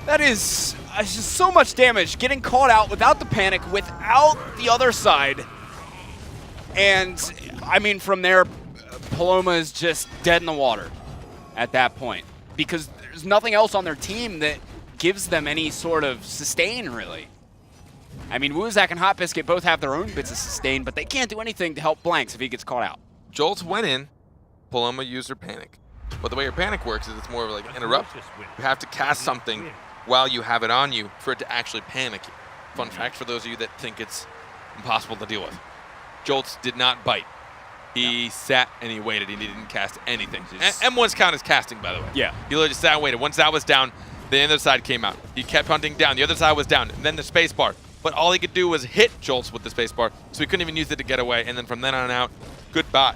That is just so much damage. Getting caught out without the panic, without the other side. And, I mean, from there, Paloma is just dead in the water at that point. Because there's nothing else on their team that gives them any sort of sustain, really. I mean, Woozak and Hot Biscuit both have their own bits of sustain, but they can't do anything to help Blanks if he gets caught out. Jolts went in. Paloma used her panic. But the way your panic works is it's more of like interrupt. You have to cast something while you have it on you for it to actually panic you. Fun fact for those of you that think it's impossible to deal with. Jolts did not bite. He sat and he waited. He didn't cast anything. M1's count as casting, by the way. Yeah. He literally just sat and waited. Once that was down, the other side came out. He kept hunting down. The other side was down. And then the space bar. But all he could do was hit Jolts with the space bar, so he couldn't even use it to get away. And then from then on out, goodbye.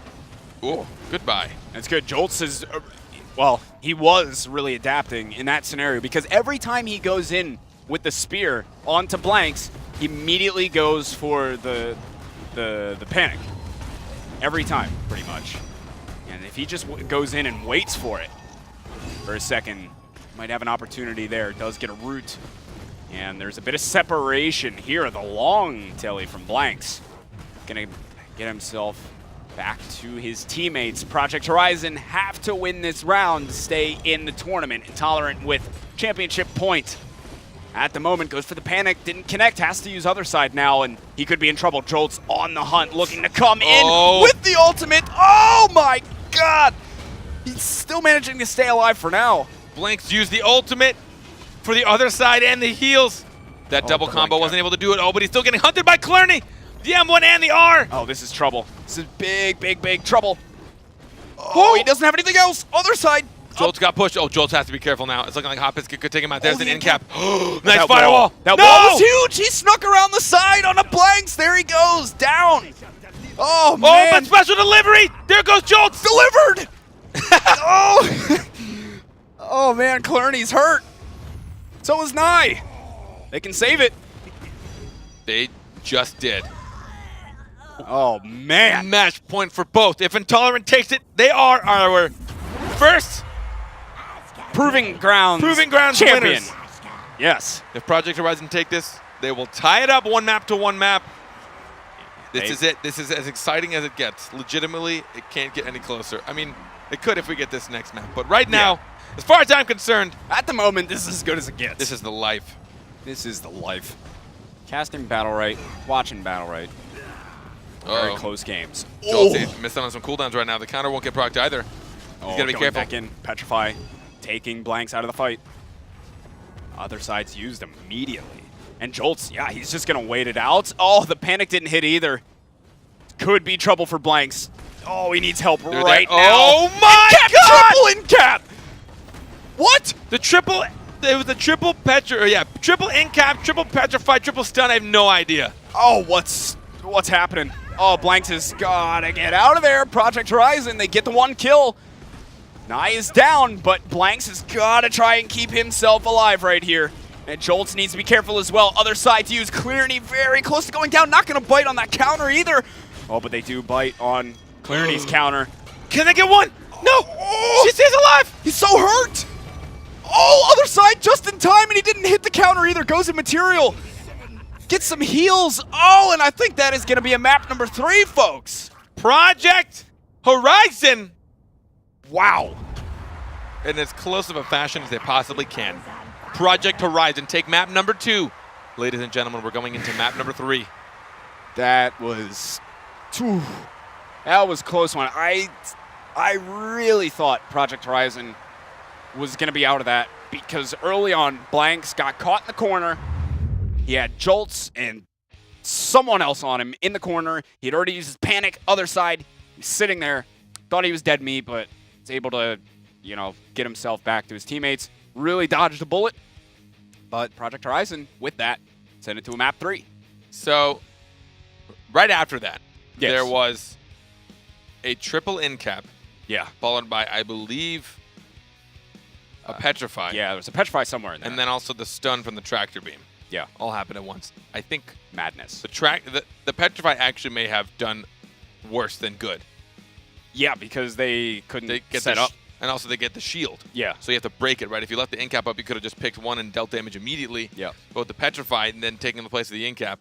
Oh, goodbye. That's good. Jolts is, well, he was really adapting in that scenario because every time he goes in with the spear onto Blanks, he immediately goes for the panic. Every time, pretty much. And if he just goes in and waits for it for a second, might have an opportunity there. Does get a root. And there's a bit of separation here. The long telly from Blanks. Gonna get himself back to his teammates. Project Horizon have to win this round to stay in the tournament. Intolerant with championship point. At the moment, goes for the panic, didn't connect, has to use other side now, and he could be in trouble. Jolts on the hunt, looking to come in with the ultimate. Oh my god! He's still managing to stay alive for now. Blanks used the ultimate for the other side and the heals. That double combo wasn't able to do it. Oh, but he's still getting hunted by Clerney. The M1 and the R. Oh, this is trouble. This is big, big, big trouble. Oh, he doesn't have anything else. Other side. Jolts got pushed. Oh, Jolts has to be careful now. It's looking like Hot Biscuit could take him out. There's an the end cap. Nice That firewall. wall. That wall was huge. He snuck around the side on a Blanks. There he goes. Down. Oh, man. Oh, but special delivery. There goes Jolts. Delivered. Oh. Oh, man. Clerney's hurt. So is Nye. They can save it. They just did. Oh, man. Match point for both. If Intolerant takes it, they are our first Proving grounds champion. winners. Yes. If Project Horizon take this, they will tie it up 1 map to 1 map. This is it. This is as exciting as it gets. Legitimately, it can't get any closer. I mean, it could if we get this next map. But right now, as far as I'm concerned, at the moment, this is as good as it gets. this is the life. This is the life. Casting BattleRekt, watching BattleRekt. Very close games. Jolts missing on some cooldowns right now. The counter won't get procced either. He's gonna be careful. Back in, Petrify, taking Blanks out of the fight. Other side's used immediately. And Jolts, yeah, he's just gonna wait it out. Oh, the panic didn't hit either. Could be trouble for Blanks. Oh, he needs help right now. Oh my god! Triple in cap! What? The triple, it was the triple triple in cap, triple petrify, triple stun. I have no idea. Oh, what's happening? Oh, Blanks has gotta get out of there. Project Horizon, they get the 1 kill. Nye is down, but Blanks has gotta try and keep himself alive right here. And Jolts needs to be careful as well. Other side to use Clearney very close to going down. Not gonna bite on that counter either. Oh, but they do bite on Clearney's counter. Can they get one? No! She stays alive! He's so hurt! Oh, other side just in time, and he didn't hit the counter either. Goes in material. Get some heals. Oh, and I think that is going to be a map number 3, folks. Project Horizon. Wow. In as close of a fashion as they possibly can. Project Horizon take map number 2. Ladies and gentlemen, we're going into map number 3. That was close one. I really thought Project Horizon was going to be out of that because early on, Blanks got caught in the corner. He had Jolts and someone else on him in the corner. He had already used his panic. Other side, he was sitting there. Thought he was dead meat, but was able to, get himself back to his teammates. Really dodged a bullet. But Project Horizon, with that, sent it to a map 3. So, right after that, Yes. there was a triple in cap, Yeah. followed by, I believe, a petrify. Yeah, there was a Petrify somewhere in there. And then also the stun from the tractor beam. Yeah. All happened at once. I think Madness. the petrify actually may have done worse than good. Yeah, because they couldn't They get set the up. and also they get the shield. Yeah. So you have to break it, right? If you left the in cap up, you could have just picked one and dealt damage immediately. Yeah. But with the petrify and then taking the place of the in cap,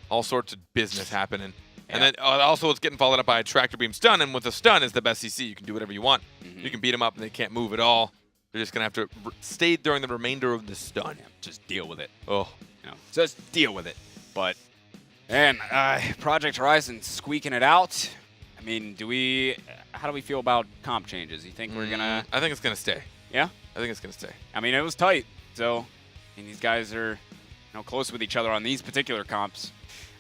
all sorts of business happening. And Yeah. then also it's getting followed up by a tractor beam stun, and with a stun is the best CC. You can do whatever you want. You can beat them up and they can't move at all. They're just going to have to stay during the remainder of the stun. Just deal with it. Oh. Just deal with it. But, man, Project Horizon squeaking it out. I mean, how do we feel about comp changes? You think we're going to, I think it's going to stay. yeah? I think it's going to stay. I mean, it was tight. So, these guys are, close with each other on these particular comps.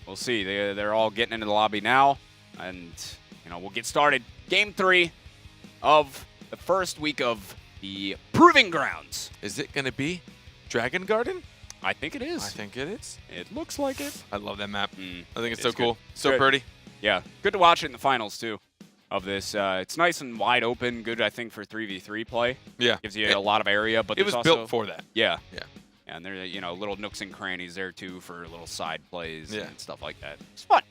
We'll see. They're all getting into the lobby now. And, we'll get started. Game 3 of the first week of the Proving Grounds. Is it going to be Dragon Garden? I think it is. I think it is. It looks like it. I love that map. I think it's It's so good. cool. So Good. pretty. Yeah, good to watch it in the finals, too, of this. It's nice and wide open. Good, I think, for 3v3 play. Yeah. Gives you a lot of area, but It was there's built also, for that. Yeah. Yeah. And there are, little nooks and crannies there, too, for little side plays Yeah. and stuff like that. It's fun.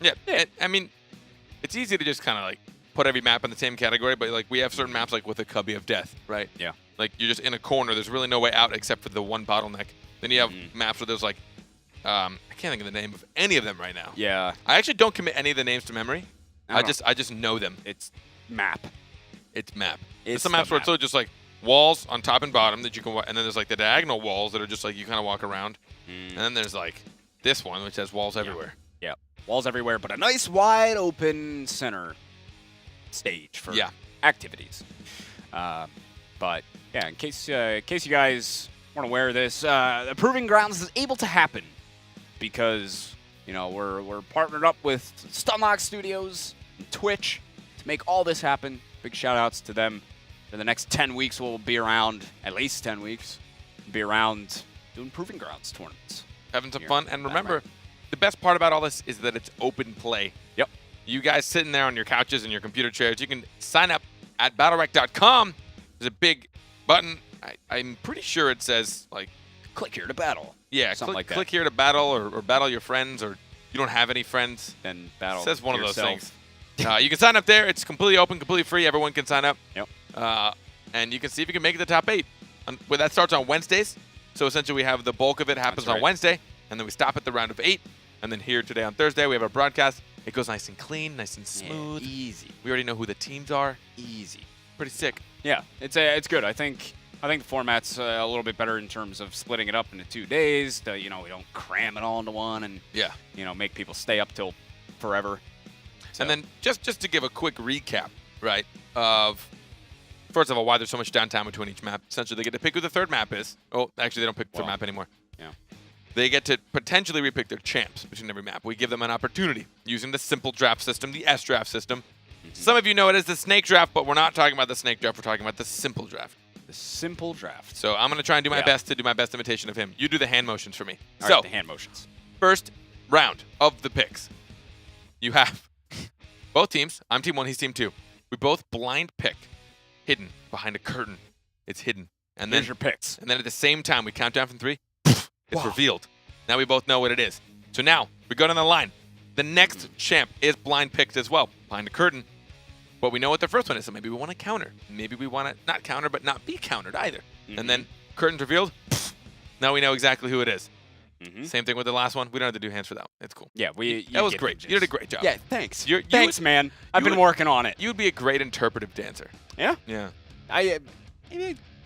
Yeah. I mean, it's easy to just kind of put every map in the same category, but we have certain maps with a Cubby of Death, right? Yeah. You're just in a corner. There's really no way out except for the one bottleneck. Then you have maps where there's I can't think of the name of any of them right now. Yeah. I actually don't commit any of the names to memory. I I just know them. It's map. It's map. There's It's some the maps where map. it's just walls on top and bottom that you can, and then there's the diagonal walls that are just you kind of walk around, and then there's this one which has walls everywhere. Yeah. Walls everywhere, but a nice wide open center stage for activities. But yeah, in case you guys weren't aware of this, the Proving Grounds is able to happen because we're partnered up with Stunlock Studios and Twitch to make all this happen. Big shout outs to them. For the next 10 weeks, we'll be around, at least 10 weeks, be around doing Proving Grounds tournaments. Having some Here. fun, and remember, the best part about all this is that it's open play. Yep. You guys sitting there on your couches and your computer chairs, you can sign up at BattleRekt.com. There's a big button. I'm pretty sure it says Click here to battle. yeah, Something like that. click here to battle or battle your friends, or you don't have any friends. Then battle. It says one of those yourself. things. You can sign up there. It's completely open, completely free. Everyone can sign up. Yep. And you can see if you can make it to the top 8. Well, that starts on Wednesdays. So essentially we have the bulk of it happens That's on right. Wednesday, and then we stop at the round of 8. And then here today on Thursday, we have our broadcast. It goes nice and clean, nice and smooth. Yeah, easy. We already know who the teams are. Easy. Pretty sick. Yeah, it's good. I think the format's a little bit better in terms of splitting it up into 2 days. We don't cram it all into one and Yeah. make people stay up till forever. So, And then just to give a quick recap, right, of first of all, why there's so much downtime between each map. Essentially, they get to pick who the third map is. Oh, actually, they don't pick the third Well, map anymore. yeah. They get to potentially repick their champs between every map. We give them an opportunity using the simple draft system, the S draft system. Some of you know it as the snake draft, but we're not talking about the snake draft. We're talking about the simple draft. the simple draft. So I'm going to try and do my Yeah. best to do my best imitation of him. You do the hand motions for me. All So right, the hand motions. first round of the picks. You have both teams. I'm team 1, he's team 2. We both blind pick, hidden behind a curtain. It's hidden. And then Here's your picks. And then at the same time, we count down from 3. It's Wow. revealed. Now we both know what it is. So now we go down the line. The next champ is blind picked as well, behind a curtain. But we know what the first one is, so maybe we want to counter. Maybe we want to not counter, but not be countered either. And then curtain's revealed. Now we know exactly who it is. Same thing with the last one. We don't have to do hands for that one. It's cool. Yeah, That was great. You did a great job. Yeah, thanks. You Thanks, man. I've been would- working on it. You'd be a great interpretive dancer. Yeah? Yeah. I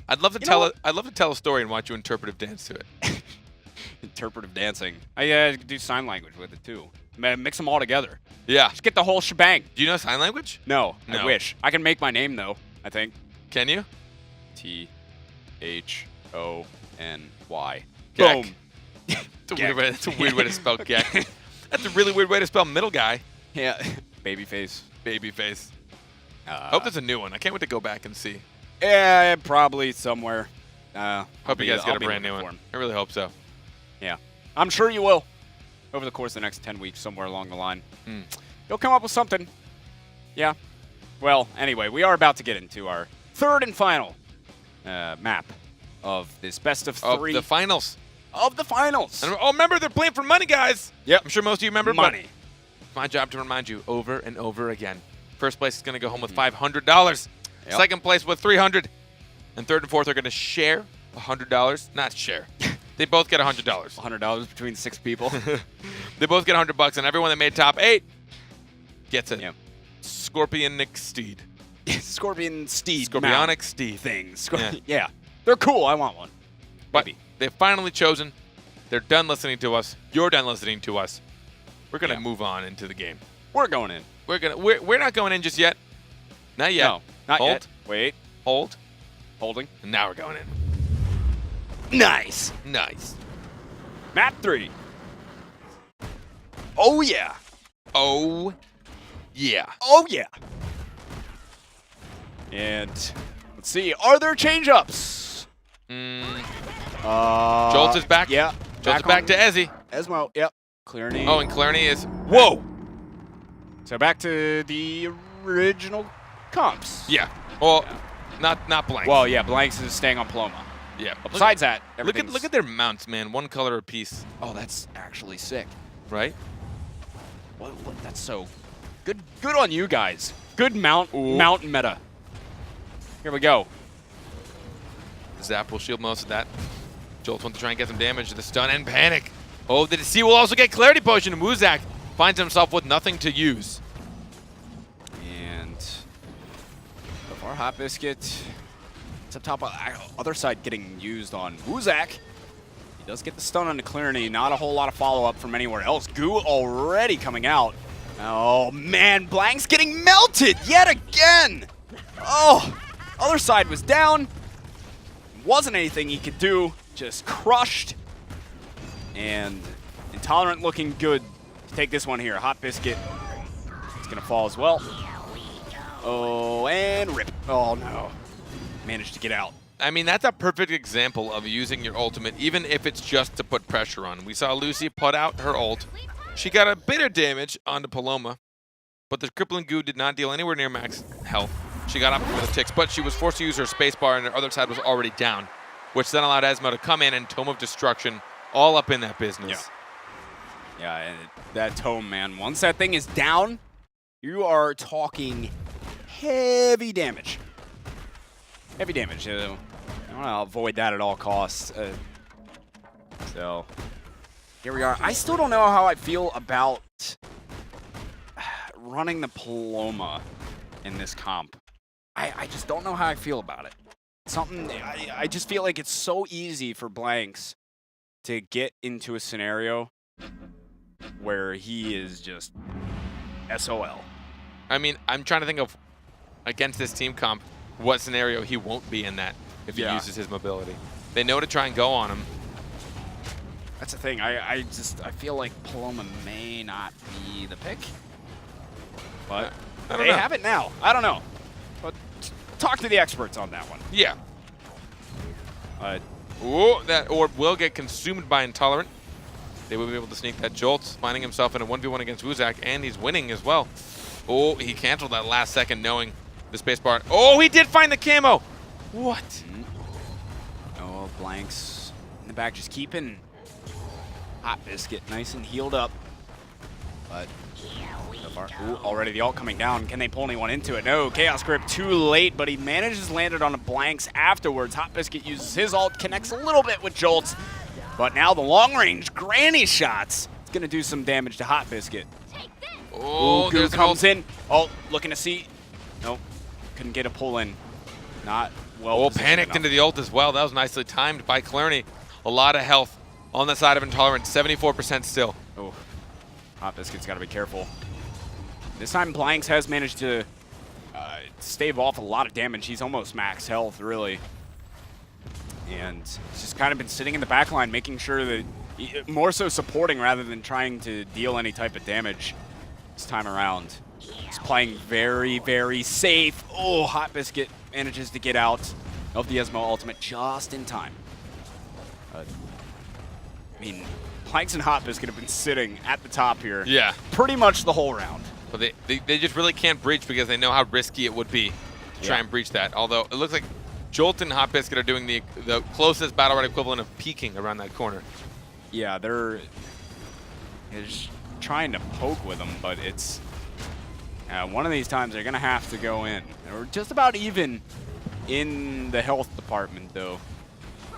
I'd love to You know I'd love to tell a story and watch you interpretive dance to it. Interpretive dancing. I could do sign language with it too. Mix them all together. Yeah. Just get the whole shebang. Do you know sign language? No, No. I wish. I can make my name though, I think. Can you? T-H-O-N-Y. Geck. Boom. That's a weird way to spell Geck. That's a really weird way to spell middle guy. Yeah. Babyface. Babyface. Hope there's a new one. I can't wait to go back and see. Yeah, probably somewhere. Hope you guys get a brand new one. I really hope so. Yeah. I'm sure you will. Over the course of the next 10 weeks, somewhere along the line. You'll come up with something. Yeah. Well, anyway, we are about to get into our third and final map of this best of three. Of the finals. Of the finals. And, oh, remember, they're playing for money, guys. Yep. I'm sure most of you remember. Money. But it's my job to remind you over and over again. First place is going to go home with $500. Yep. Second place with $300. And third and fourth are going to share $100. Not share. They both get $100. $100 between 6 people. They both get $100, and everyone that made top 8 gets a Yep. Scorpionic steed. Scorpion steed. Scorpionic mount steed. things. Yeah. Yeah. They're cool. I want one. But Maybe. they've finally chosen. They're done listening to us. You're done listening to us. We're gonna Yeah. move on into the game. We're going in. We're not going in just yet. Not yet. No, not Hold. yet. Wait. Hold. Holding. And now we're going in. Nice. Nice. Map 3. Oh, yeah. Oh, yeah. Oh, yeah. And let's see. Are there change-ups? Jolts is back. Yeah. Jolts is back to Ezzy. Esmo. Yep. Clarity. Oh, and Clarity is. Whoa. So back to the original comps. Yeah. Well, not blank. Well, yeah. Blanks is staying on Paloma. yeah. But besides that, Look everything's... at their mounts, man. One color apiece, Oh, that's actually sick. right? What, that's so good. Good on you guys. Good mount meta. Here we go. Zap will shield most of that. Jolts wants to try and get some damage to the stun and panic. Oh, the DC will also get Clarity Potion, and Wuzak finds himself with nothing to use. And so far, Hot Biscuit. It's up top. Other side getting used on Wuzak. He does get the stun on the Clarity. Not a whole lot of follow-up from anywhere else. Goo already coming out. Oh, man. Blank's getting melted yet again. Oh, other side was down. Wasn't anything he could do. Just crushed. And Intolerant looking good to take this one here. Hot Biscuit is going to fall as well. Oh, and rip. Oh, no. Managed to get out. I mean, that's a perfect example of using your ultimate, even if it's just to put pressure on. We saw Lucy put out her ult. She got a bit of damage onto Paloma, but the crippling goo did not deal anywhere near max health. She got up with the ticks, but she was forced to use her spacebar, and her other side was already down, which then allowed Esmo to come in and Tome of Destruction all up in that business. Yeah, and that Tome, man. Once that thing is down, you are talking heavy damage. Heavy damage. I want to avoid that at all costs. So, here we are. I still don't know how I feel about running the Paloma in this comp. I just don't know how I feel about it. Something, I just feel like it's so easy for Blanks to get into a scenario where he is just SOL. I mean, I'm trying to think of, against this team comp, what scenario he won't be in that if he uses his mobility. They know to try and go on him. That's the thing. I feel like Paloma may not be the pick. But they have it now. I don't know. But talk to the experts on that one. Yeah. Ooh, that orb will get consumed by Intolerant. They will be able to sneak that Jolt, finding himself in a 1v1 against Wuzak, and he's winning as well. Oh, he canceled that last second knowing the spacebar. Oh, he did find the camo! What? Oh, Blanks in the back just keeping Hot Biscuit nice and healed up. But so far, already the ult coming down. Can they pull anyone into it? No, Chaos Grip too late, but he manages to land it on the Blanks afterwards. Hot Biscuit uses his ult, connects a little bit with Jolts, but now the long-range granny shots. It's going to do some damage to Hot Biscuit. Oh, Goo there's comes in. Oh, looking to see. Nope, couldn't get a pull in. Not well. Oh, panicked into the ult as well. That was nicely timed by Clarity. A lot of health On the side of Intolerant, 74% still. Oh, Hot Biscuit's got to be careful. This time, Blanks has managed to stave off a lot of damage. He's almost max health, really. And he's just kind of been sitting in the back line, making sure that, more so supporting rather than trying to deal any type of damage this time around. He's playing very, very safe. Oh, Hot Biscuit manages to get out of the Esmo ultimate just in time. I mean, Blanks and Hot Biscuit have been sitting at the top here pretty much the whole round. But they just really can't breach because they know how risky it would be to try and breach that. Although it looks like Jolt and Hot Biscuit are doing the closest BattleRekt equivalent of peeking around that corner. Yeah, they're just trying to poke with them, but it's one of these times they're going to have to go in. They're just about even in the health department, though.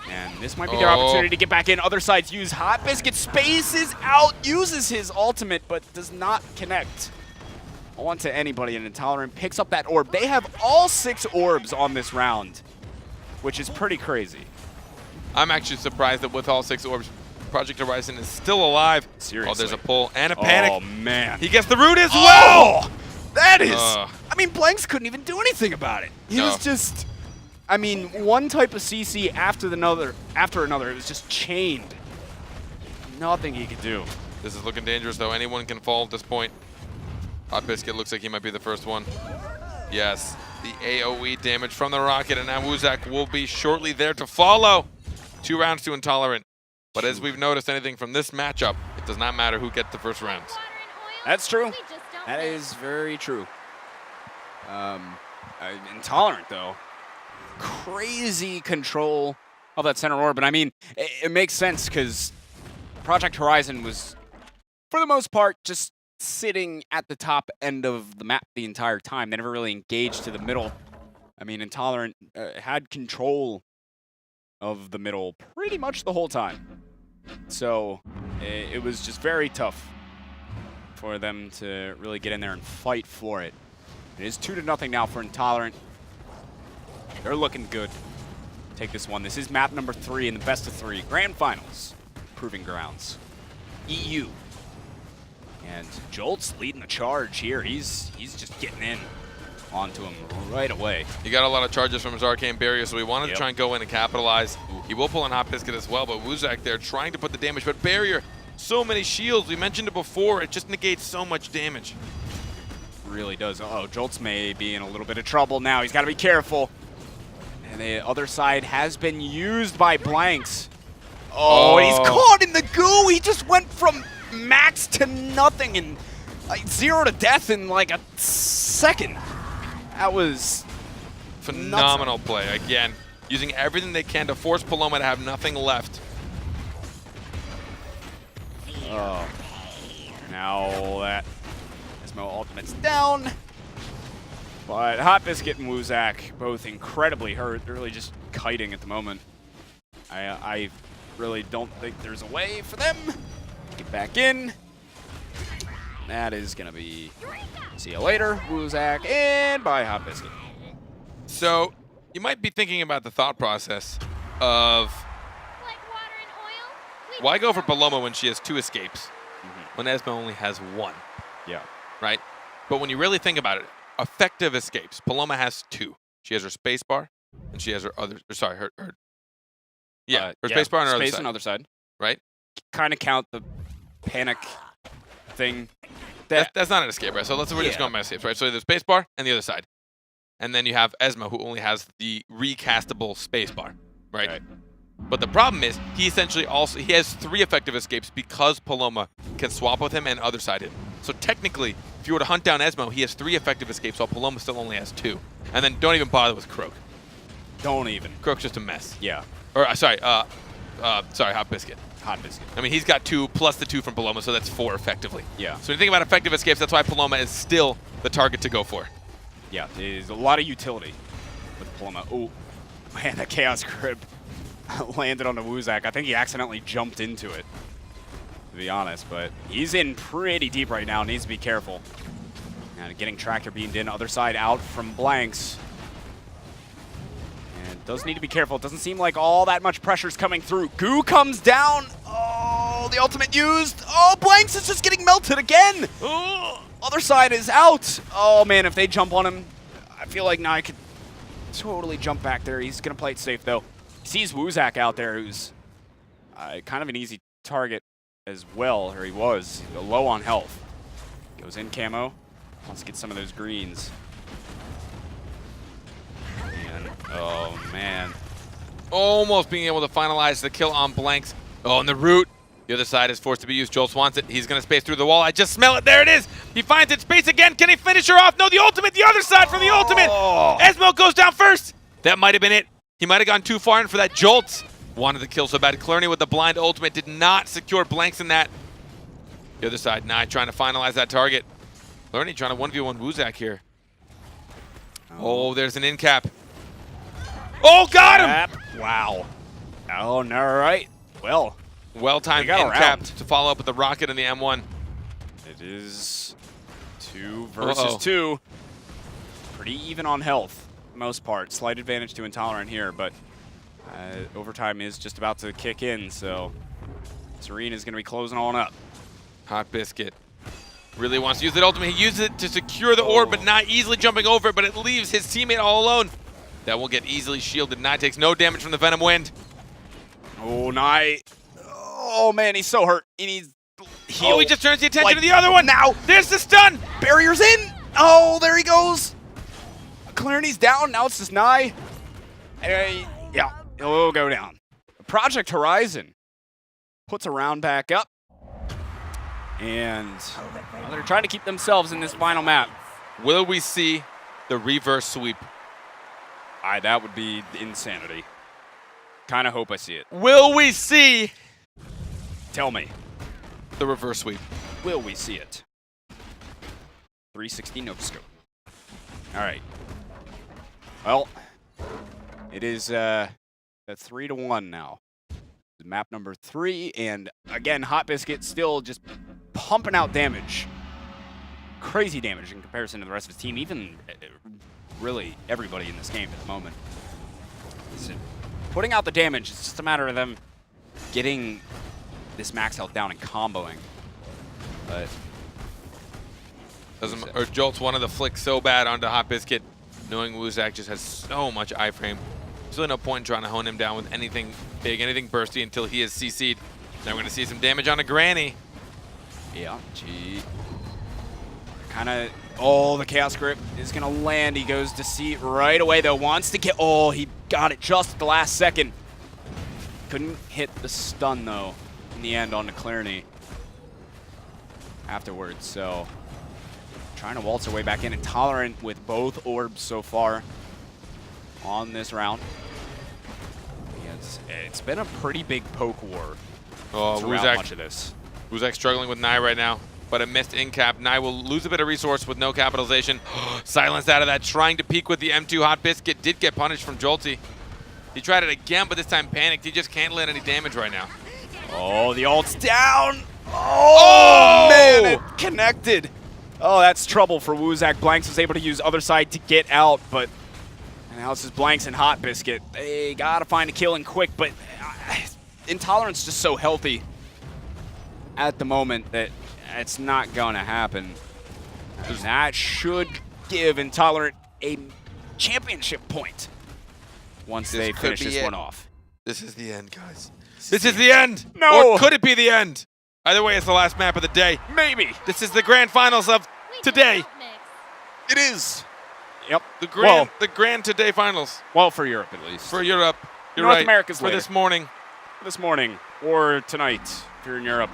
And this might be their opportunity to get back in. Other sides use Hot Biscuit, spaces out, uses his ultimate, but does not connect onto anybody. And Intolerant picks up that orb. They have all 6 orbs on this round, which is pretty crazy. I'm actually surprised that with all 6 orbs, Project Horizon is still alive. Seriously. Oh, there's a pull and a panic. Oh, man. He gets the root as well! That is... I mean, Blanks couldn't even do anything about it. He was just... I mean, one type of CC after another. It was just chained. Nothing he could do. This is looking dangerous, though. Anyone can fall at this point. Hot Biscuit looks like he might be the first one. Yes, the AoE damage from the rocket, and now Wuzak will be shortly there to follow. 2 rounds to Intolerant. But as we've noticed, anything from this matchup, it does not matter who gets the first rounds. That's true. That is very true. Intolerant, though. Crazy control of that center orb. But I mean, it makes sense because Project Horizon was, for the most part, just sitting at the top end of the map the entire time. They never really engaged to the middle. I mean, Intolerant had control of the middle pretty much the whole time. So it was just very tough for them to really get in there and fight for it. It is 2-0 now for Intolerant. They're looking good. Take this one. This is map number 3 in the best of 3 grand finals. Proving grounds. EU. And Jolt's leading the charge here. He's just getting in onto him right away. He got a lot of charges from his arcane barrier, so he wanted to try and go in and capitalize. He will pull in Hot Biscuit as well, but Wuzak there trying to put the damage. But barrier, so many shields. We mentioned it before. It just negates so much damage. Really does. Uh-oh, Jolt's may be in a little bit of trouble now. He's got to be careful. And the other side has been used by Blanks. Oh, and he's caught in the goo. He just went from max to nothing and 0 to death in like a second. That was phenomenal play. Again, using everything they can to force Paloma to have nothing left. Oh. Now that Esmo ultimate's down. But Hot Biscuit and Wuzak both incredibly hurt. They're really just kiting at the moment. I really don't think there's a way for them to get back in. That is going to be see you later, Wuzak, and bye, Hot Biscuit. So you might be thinking about the thought process of why go for Paloma when she has 2 escapes when Esmo only has 1? Yeah. Right? But when you really think about it, effective escapes. Paloma has 2. She has her space bar, and she has her other. Sorry, her space bar on her other space side. on other side. Right. Kind of count the panic thing. That's not an escape, right? So we're just going by escapes, right? So there's space bar and the other side, and then you have Esmo, who only has the recastable space bar, right? But the problem is he essentially he has 3 effective escapes because Paloma can swap with him and other side him. So technically, if you were to hunt down Esmo, he has 3 effective escapes while Paloma still only has 2. And then don't even bother with Croak. Don't even. Croak's just a mess. Yeah. Or sorry, Hot Biscuit. Hot Biscuit. I mean, he's got 2 plus the 2 from Paloma, so that's 4 effectively. Yeah. So when you think about effective escapes, that's why Paloma is still the target to go for. Yeah, there's a lot of utility with Paloma. Oh, man, that Chaos Grip landed on the Wuzak. I think he accidentally jumped into it, to be honest. But he's in pretty deep right now. Needs to be careful. And getting Tractor beamed in. Other side out from Blanks. And does need to be careful. It doesn't seem like all that much pressure's coming through. Goo comes down. Oh, Oh, the ultimate used. Oh, Blanks is just getting melted again. Oh, other side is out. Oh, man, if they jump on him, I feel like Nye could totally jump back there. He's going to play it safe, though. He sees Woozak out there, who's kind of an easy target as well, or he was. Low on health. Goes in camo. Wants to get some of those greens. And, oh, man. Almost being able to finalize the kill on Blanks. Oh, and the root. The other side is forced to be used. Jolts wants it. He's going to space through the wall. I just smell it. There it is. He finds it. Space again. Can he finish her off? No, the ultimate. The other side from the ultimate. Esmo goes down first. That might have been it. He might have gone too far in for that Jolts. Wanted the kill so bad. Clerney with the blind ultimate did not secure Blanks in that. The other side, Nye trying to finalize that target. Clerney trying to 1v1 Woozak here. Oh, there's an in cap. Oh, got him! Wow. Oh, no, all right. Well, well-timed in cap to follow up with the rocket and the M1. it is 2 versus 2. Pretty even on health, most part. Slight advantage to Intolerant here, but overtime is just about to kick in, so Serene is going to be closing on up. Hot Biscuit really wants to use that ultimate. He uses it to secure the orb, but not easily jumping over it, but it leaves his teammate all alone. That will get easily shielded. Nye takes no damage from the Venom Wind. Oh, Nye. Oh, man, he's so hurt. He needs heal. Oh, he just turns the attention to the other one. Now. There's the stun. Barrier's in. Oh, there he goes. Clerney's down. Now it's just Nye. Yeah, he'll go down. Project Horizon puts a round back up. And they're trying to keep themselves in this final map. Will we see the reverse sweep? That would be insanity. Kind of hope I see it. Will we see Tell me, the reverse sweep? will we see it? 360 no scope. All right. Well, it is a 3-1 now. Map number 3, and again, Hot Biscuit still just pumping out damage. Crazy damage in comparison to the rest of his team, even really everybody in this game at the moment. So putting out the damage, it's just a matter of them getting this max health down and comboing. But Jolts wanted to flick so bad onto Hot Biscuit, knowing Woozak just has so much iframe. There's really no point in trying to hone him down with anything big, anything bursty until he is CC'd. Now we're going to see some damage on a Granny. yeah, gee. Kind of, oh, the Chaos Grip is going to land. He goes to see it right away, though. Wants to get, oh, he got it just at the last second. Couldn't hit the stun, though, in the end on the Clerney afterwards. So trying to waltz her way back in. Intolerant with both orbs so far on this round. It's been a pretty big poke war throughout much of this. Woozak struggling with Nye right now, but a missed in cap. Nye will lose a bit of resource with no capitalization. Silenced out of that, trying to peek with the M2. Hot Biscuit did get punished from Jolty. He tried it again, but this time panicked. He just can't land any damage right now. Oh, the ult's down. Oh, man, it connected. Oh, that's trouble for Woozak. Blanks was able to use other side to get out, but now it's just Blanks and Hot Biscuit. They gotta find a kill and quick, but Intolerant's just so healthy at the moment that it's not gonna happen. And that should give Intolerant a championship point once they finish this one off. This is the end, guys. This is the end! No! Or could it be the end? Either way, it's the last map of the day. Maybe. This is the grand finals of today. It is. Yep. The grand today finals. Well, for Europe at least. For Europe. You're North right. America's for later. this morning. This morning or tonight if you're in Europe.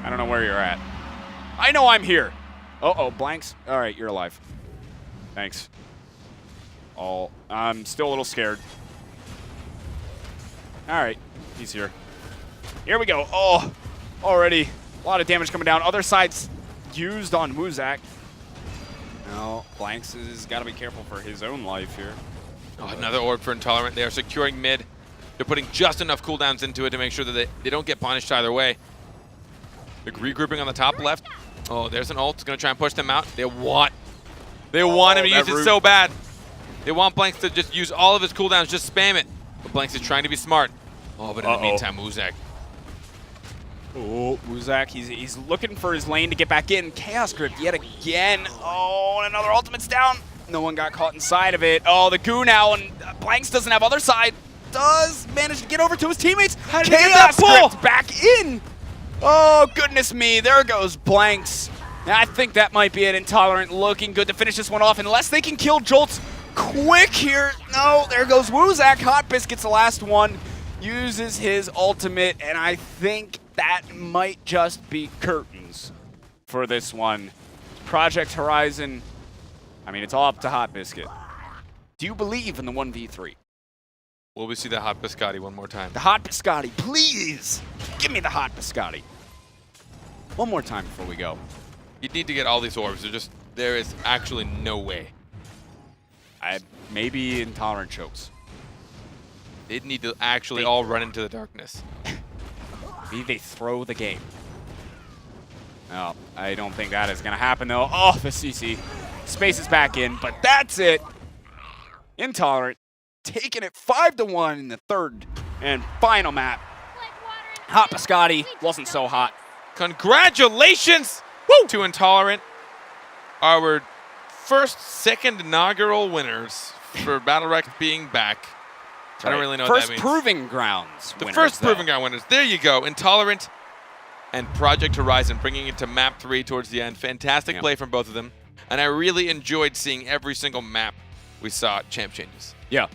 I don't know where you're at. I know I'm here. Uh-oh, Blanks. All right, you're alive. Thanks. I'm still a little scared. All right, he's here. Here we go. Oh, already a lot of damage coming down. Other side's used on Woozak. No, Blanks has got to be careful for his own life here. Oh, another orb for Intolerant. They are securing mid. They're putting just enough cooldowns into it to make sure that they don't get punished either way. They're regrouping on the top left. Oh, there's an ult. It's going to try and push them out. They want him to use it so bad. They want Blanks to just use all of his cooldowns, just spam it. But Blanks is trying to be smart. Oh, but in the meantime, Woozak Oh, Wuzak, he's looking for his lane to get back in. Chaos Grip yet again. Oh, and another ultimate's down. No one got caught inside of it. Oh, the goo now, and Blanks doesn't have other side. Does manage to get over to his teammates. How did he get that pull? Grip back in. Oh, goodness me. There goes Blanks. I think that might be it. Intolerant looking good to finish this one off, unless they can kill Jolts quick here. No, there goes Wuzak. Hot Biscuit's the last one. Uses his ultimate, and I think that might just be curtains for this one. Project Horizon, I mean, it's all up to Hot Biscuit. Do you believe in the 1v3? Will we see the Hot Biscotti one more time? The Hot Biscotti, please! Give me the Hot Biscotti. One more time before we go. You'd need to get all these orbs. There is actually no way. Maybe Intolerant chokes. They'd need to actually all run into the darkness. Maybe they throw the game. No, I don't think that is going to happen, though. Oh, the CC. Space is back in, but that's it. Intolerant taking it 5-1 in the third and final map. Hot Biscotti wasn't so hot. Congratulations Woo! To Intolerant, our second inaugural winners for BattleRekt being back. I don't really know what that means. First Proving Grounds The winners, first though. Proving Ground winners. There you go. Intolerant and Project Horizon bringing it to map 3 towards the end. Fantastic play from both of them. And I really enjoyed seeing every single map we saw champ changes. Yeah,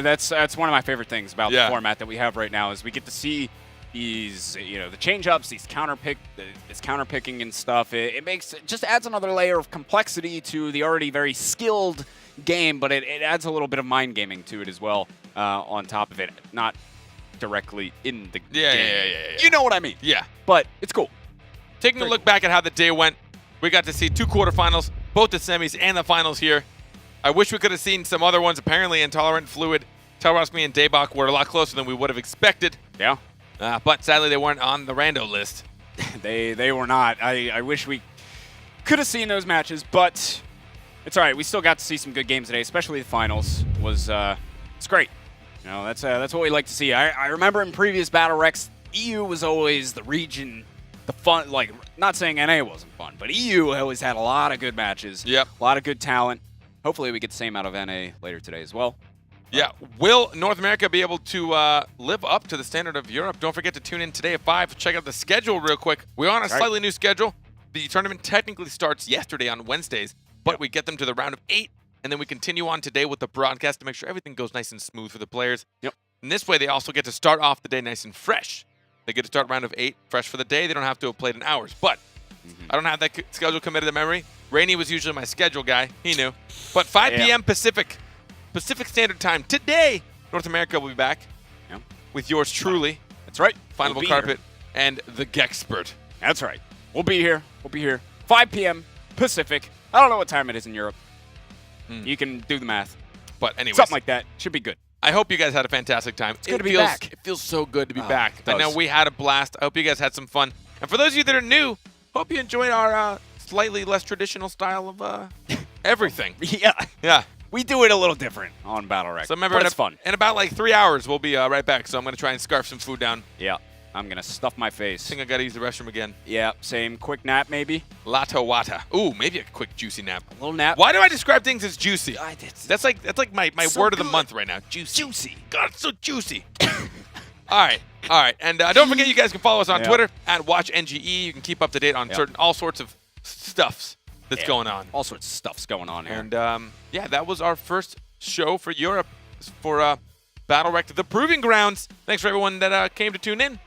that's one of my favorite things about the format that we have right now is we get to see these, the change-ups, these this counter-picking and stuff. It just adds another layer of complexity to the already very skilled game, but it adds a little bit of mind gaming to it as well on top of it. Not directly in the game. Yeah. You know what I mean? Yeah. But it's cool. Taking a look back at how the day went, we got to see 2 quarterfinals, both the semis and the finals here. I wish we could have seen some other ones. Apparently, Intolerant, Fluid, Telrosmi, and Daybach were a lot closer than we would have expected. Yeah. But sadly, they weren't on the rando list. They were not. I wish we could have seen those matches, but it's all right. We still got to see some good games today, especially the finals. It's great. That's what we like to see. I remember in previous BattleRekts, EU was always the region, the fun. Like, not saying NA wasn't fun, but EU always had a lot of good matches. Yep. A lot of good talent. Hopefully, we get the same out of NA later today as well. Yeah. Will North America be able to live up to the standard of Europe? Don't forget to tune in today at 5. Check out the schedule real quick. We're on a slightly new schedule. The tournament technically starts yesterday on Wednesdays, but we get them to the round of 8, and then we continue on today with the broadcast to make sure everything goes nice and smooth for the players. Yep. And this way, they also get to start off the day nice and fresh. They get to start round of 8 fresh for the day. They don't have to have played in hours. But I don't have that schedule committed to memory. Rainey was usually my schedule guy. He knew. But 5 p.m. Pacific Standard Time today, North America will be back with yours truly. That's right. Final Carpet and the Gexpert. That's right. We'll be here. 5 p.m. Pacific. I don't know what time it is in Europe. You can do the math. But anyways, something like that. Should be good. I hope you guys had a fantastic time. It's good to be back. It feels so good to be back. I know we had a blast. I hope you guys had some fun. And for those of you that are new, hope you enjoyed our slightly less traditional style of everything. Yeah. We do it a little different on BattleRekt. So remember, it's fun. In about like 3 hours, we'll be right back. So I'm going to try and scarf some food down. Yeah. I'm going to stuff my face. I think I got to use the restroom again. Yeah. Same. Quick nap, maybe. Lata wata. Ooh, maybe a quick juicy nap. A little nap. Why do I describe things as juicy? That's like my so word of the month right now. Juicy. God, it's so juicy. All right. And don't forget, you guys can follow us on Twitter at WatchNGE. You can keep up to date on all sorts of stuffs that's going on. All sorts of stuff's going on here. And that was our first show for Europe for BattleRekt, the Proving Grounds. Thanks for everyone that came to tune in.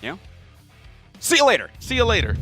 Yeah. See you later. See you later.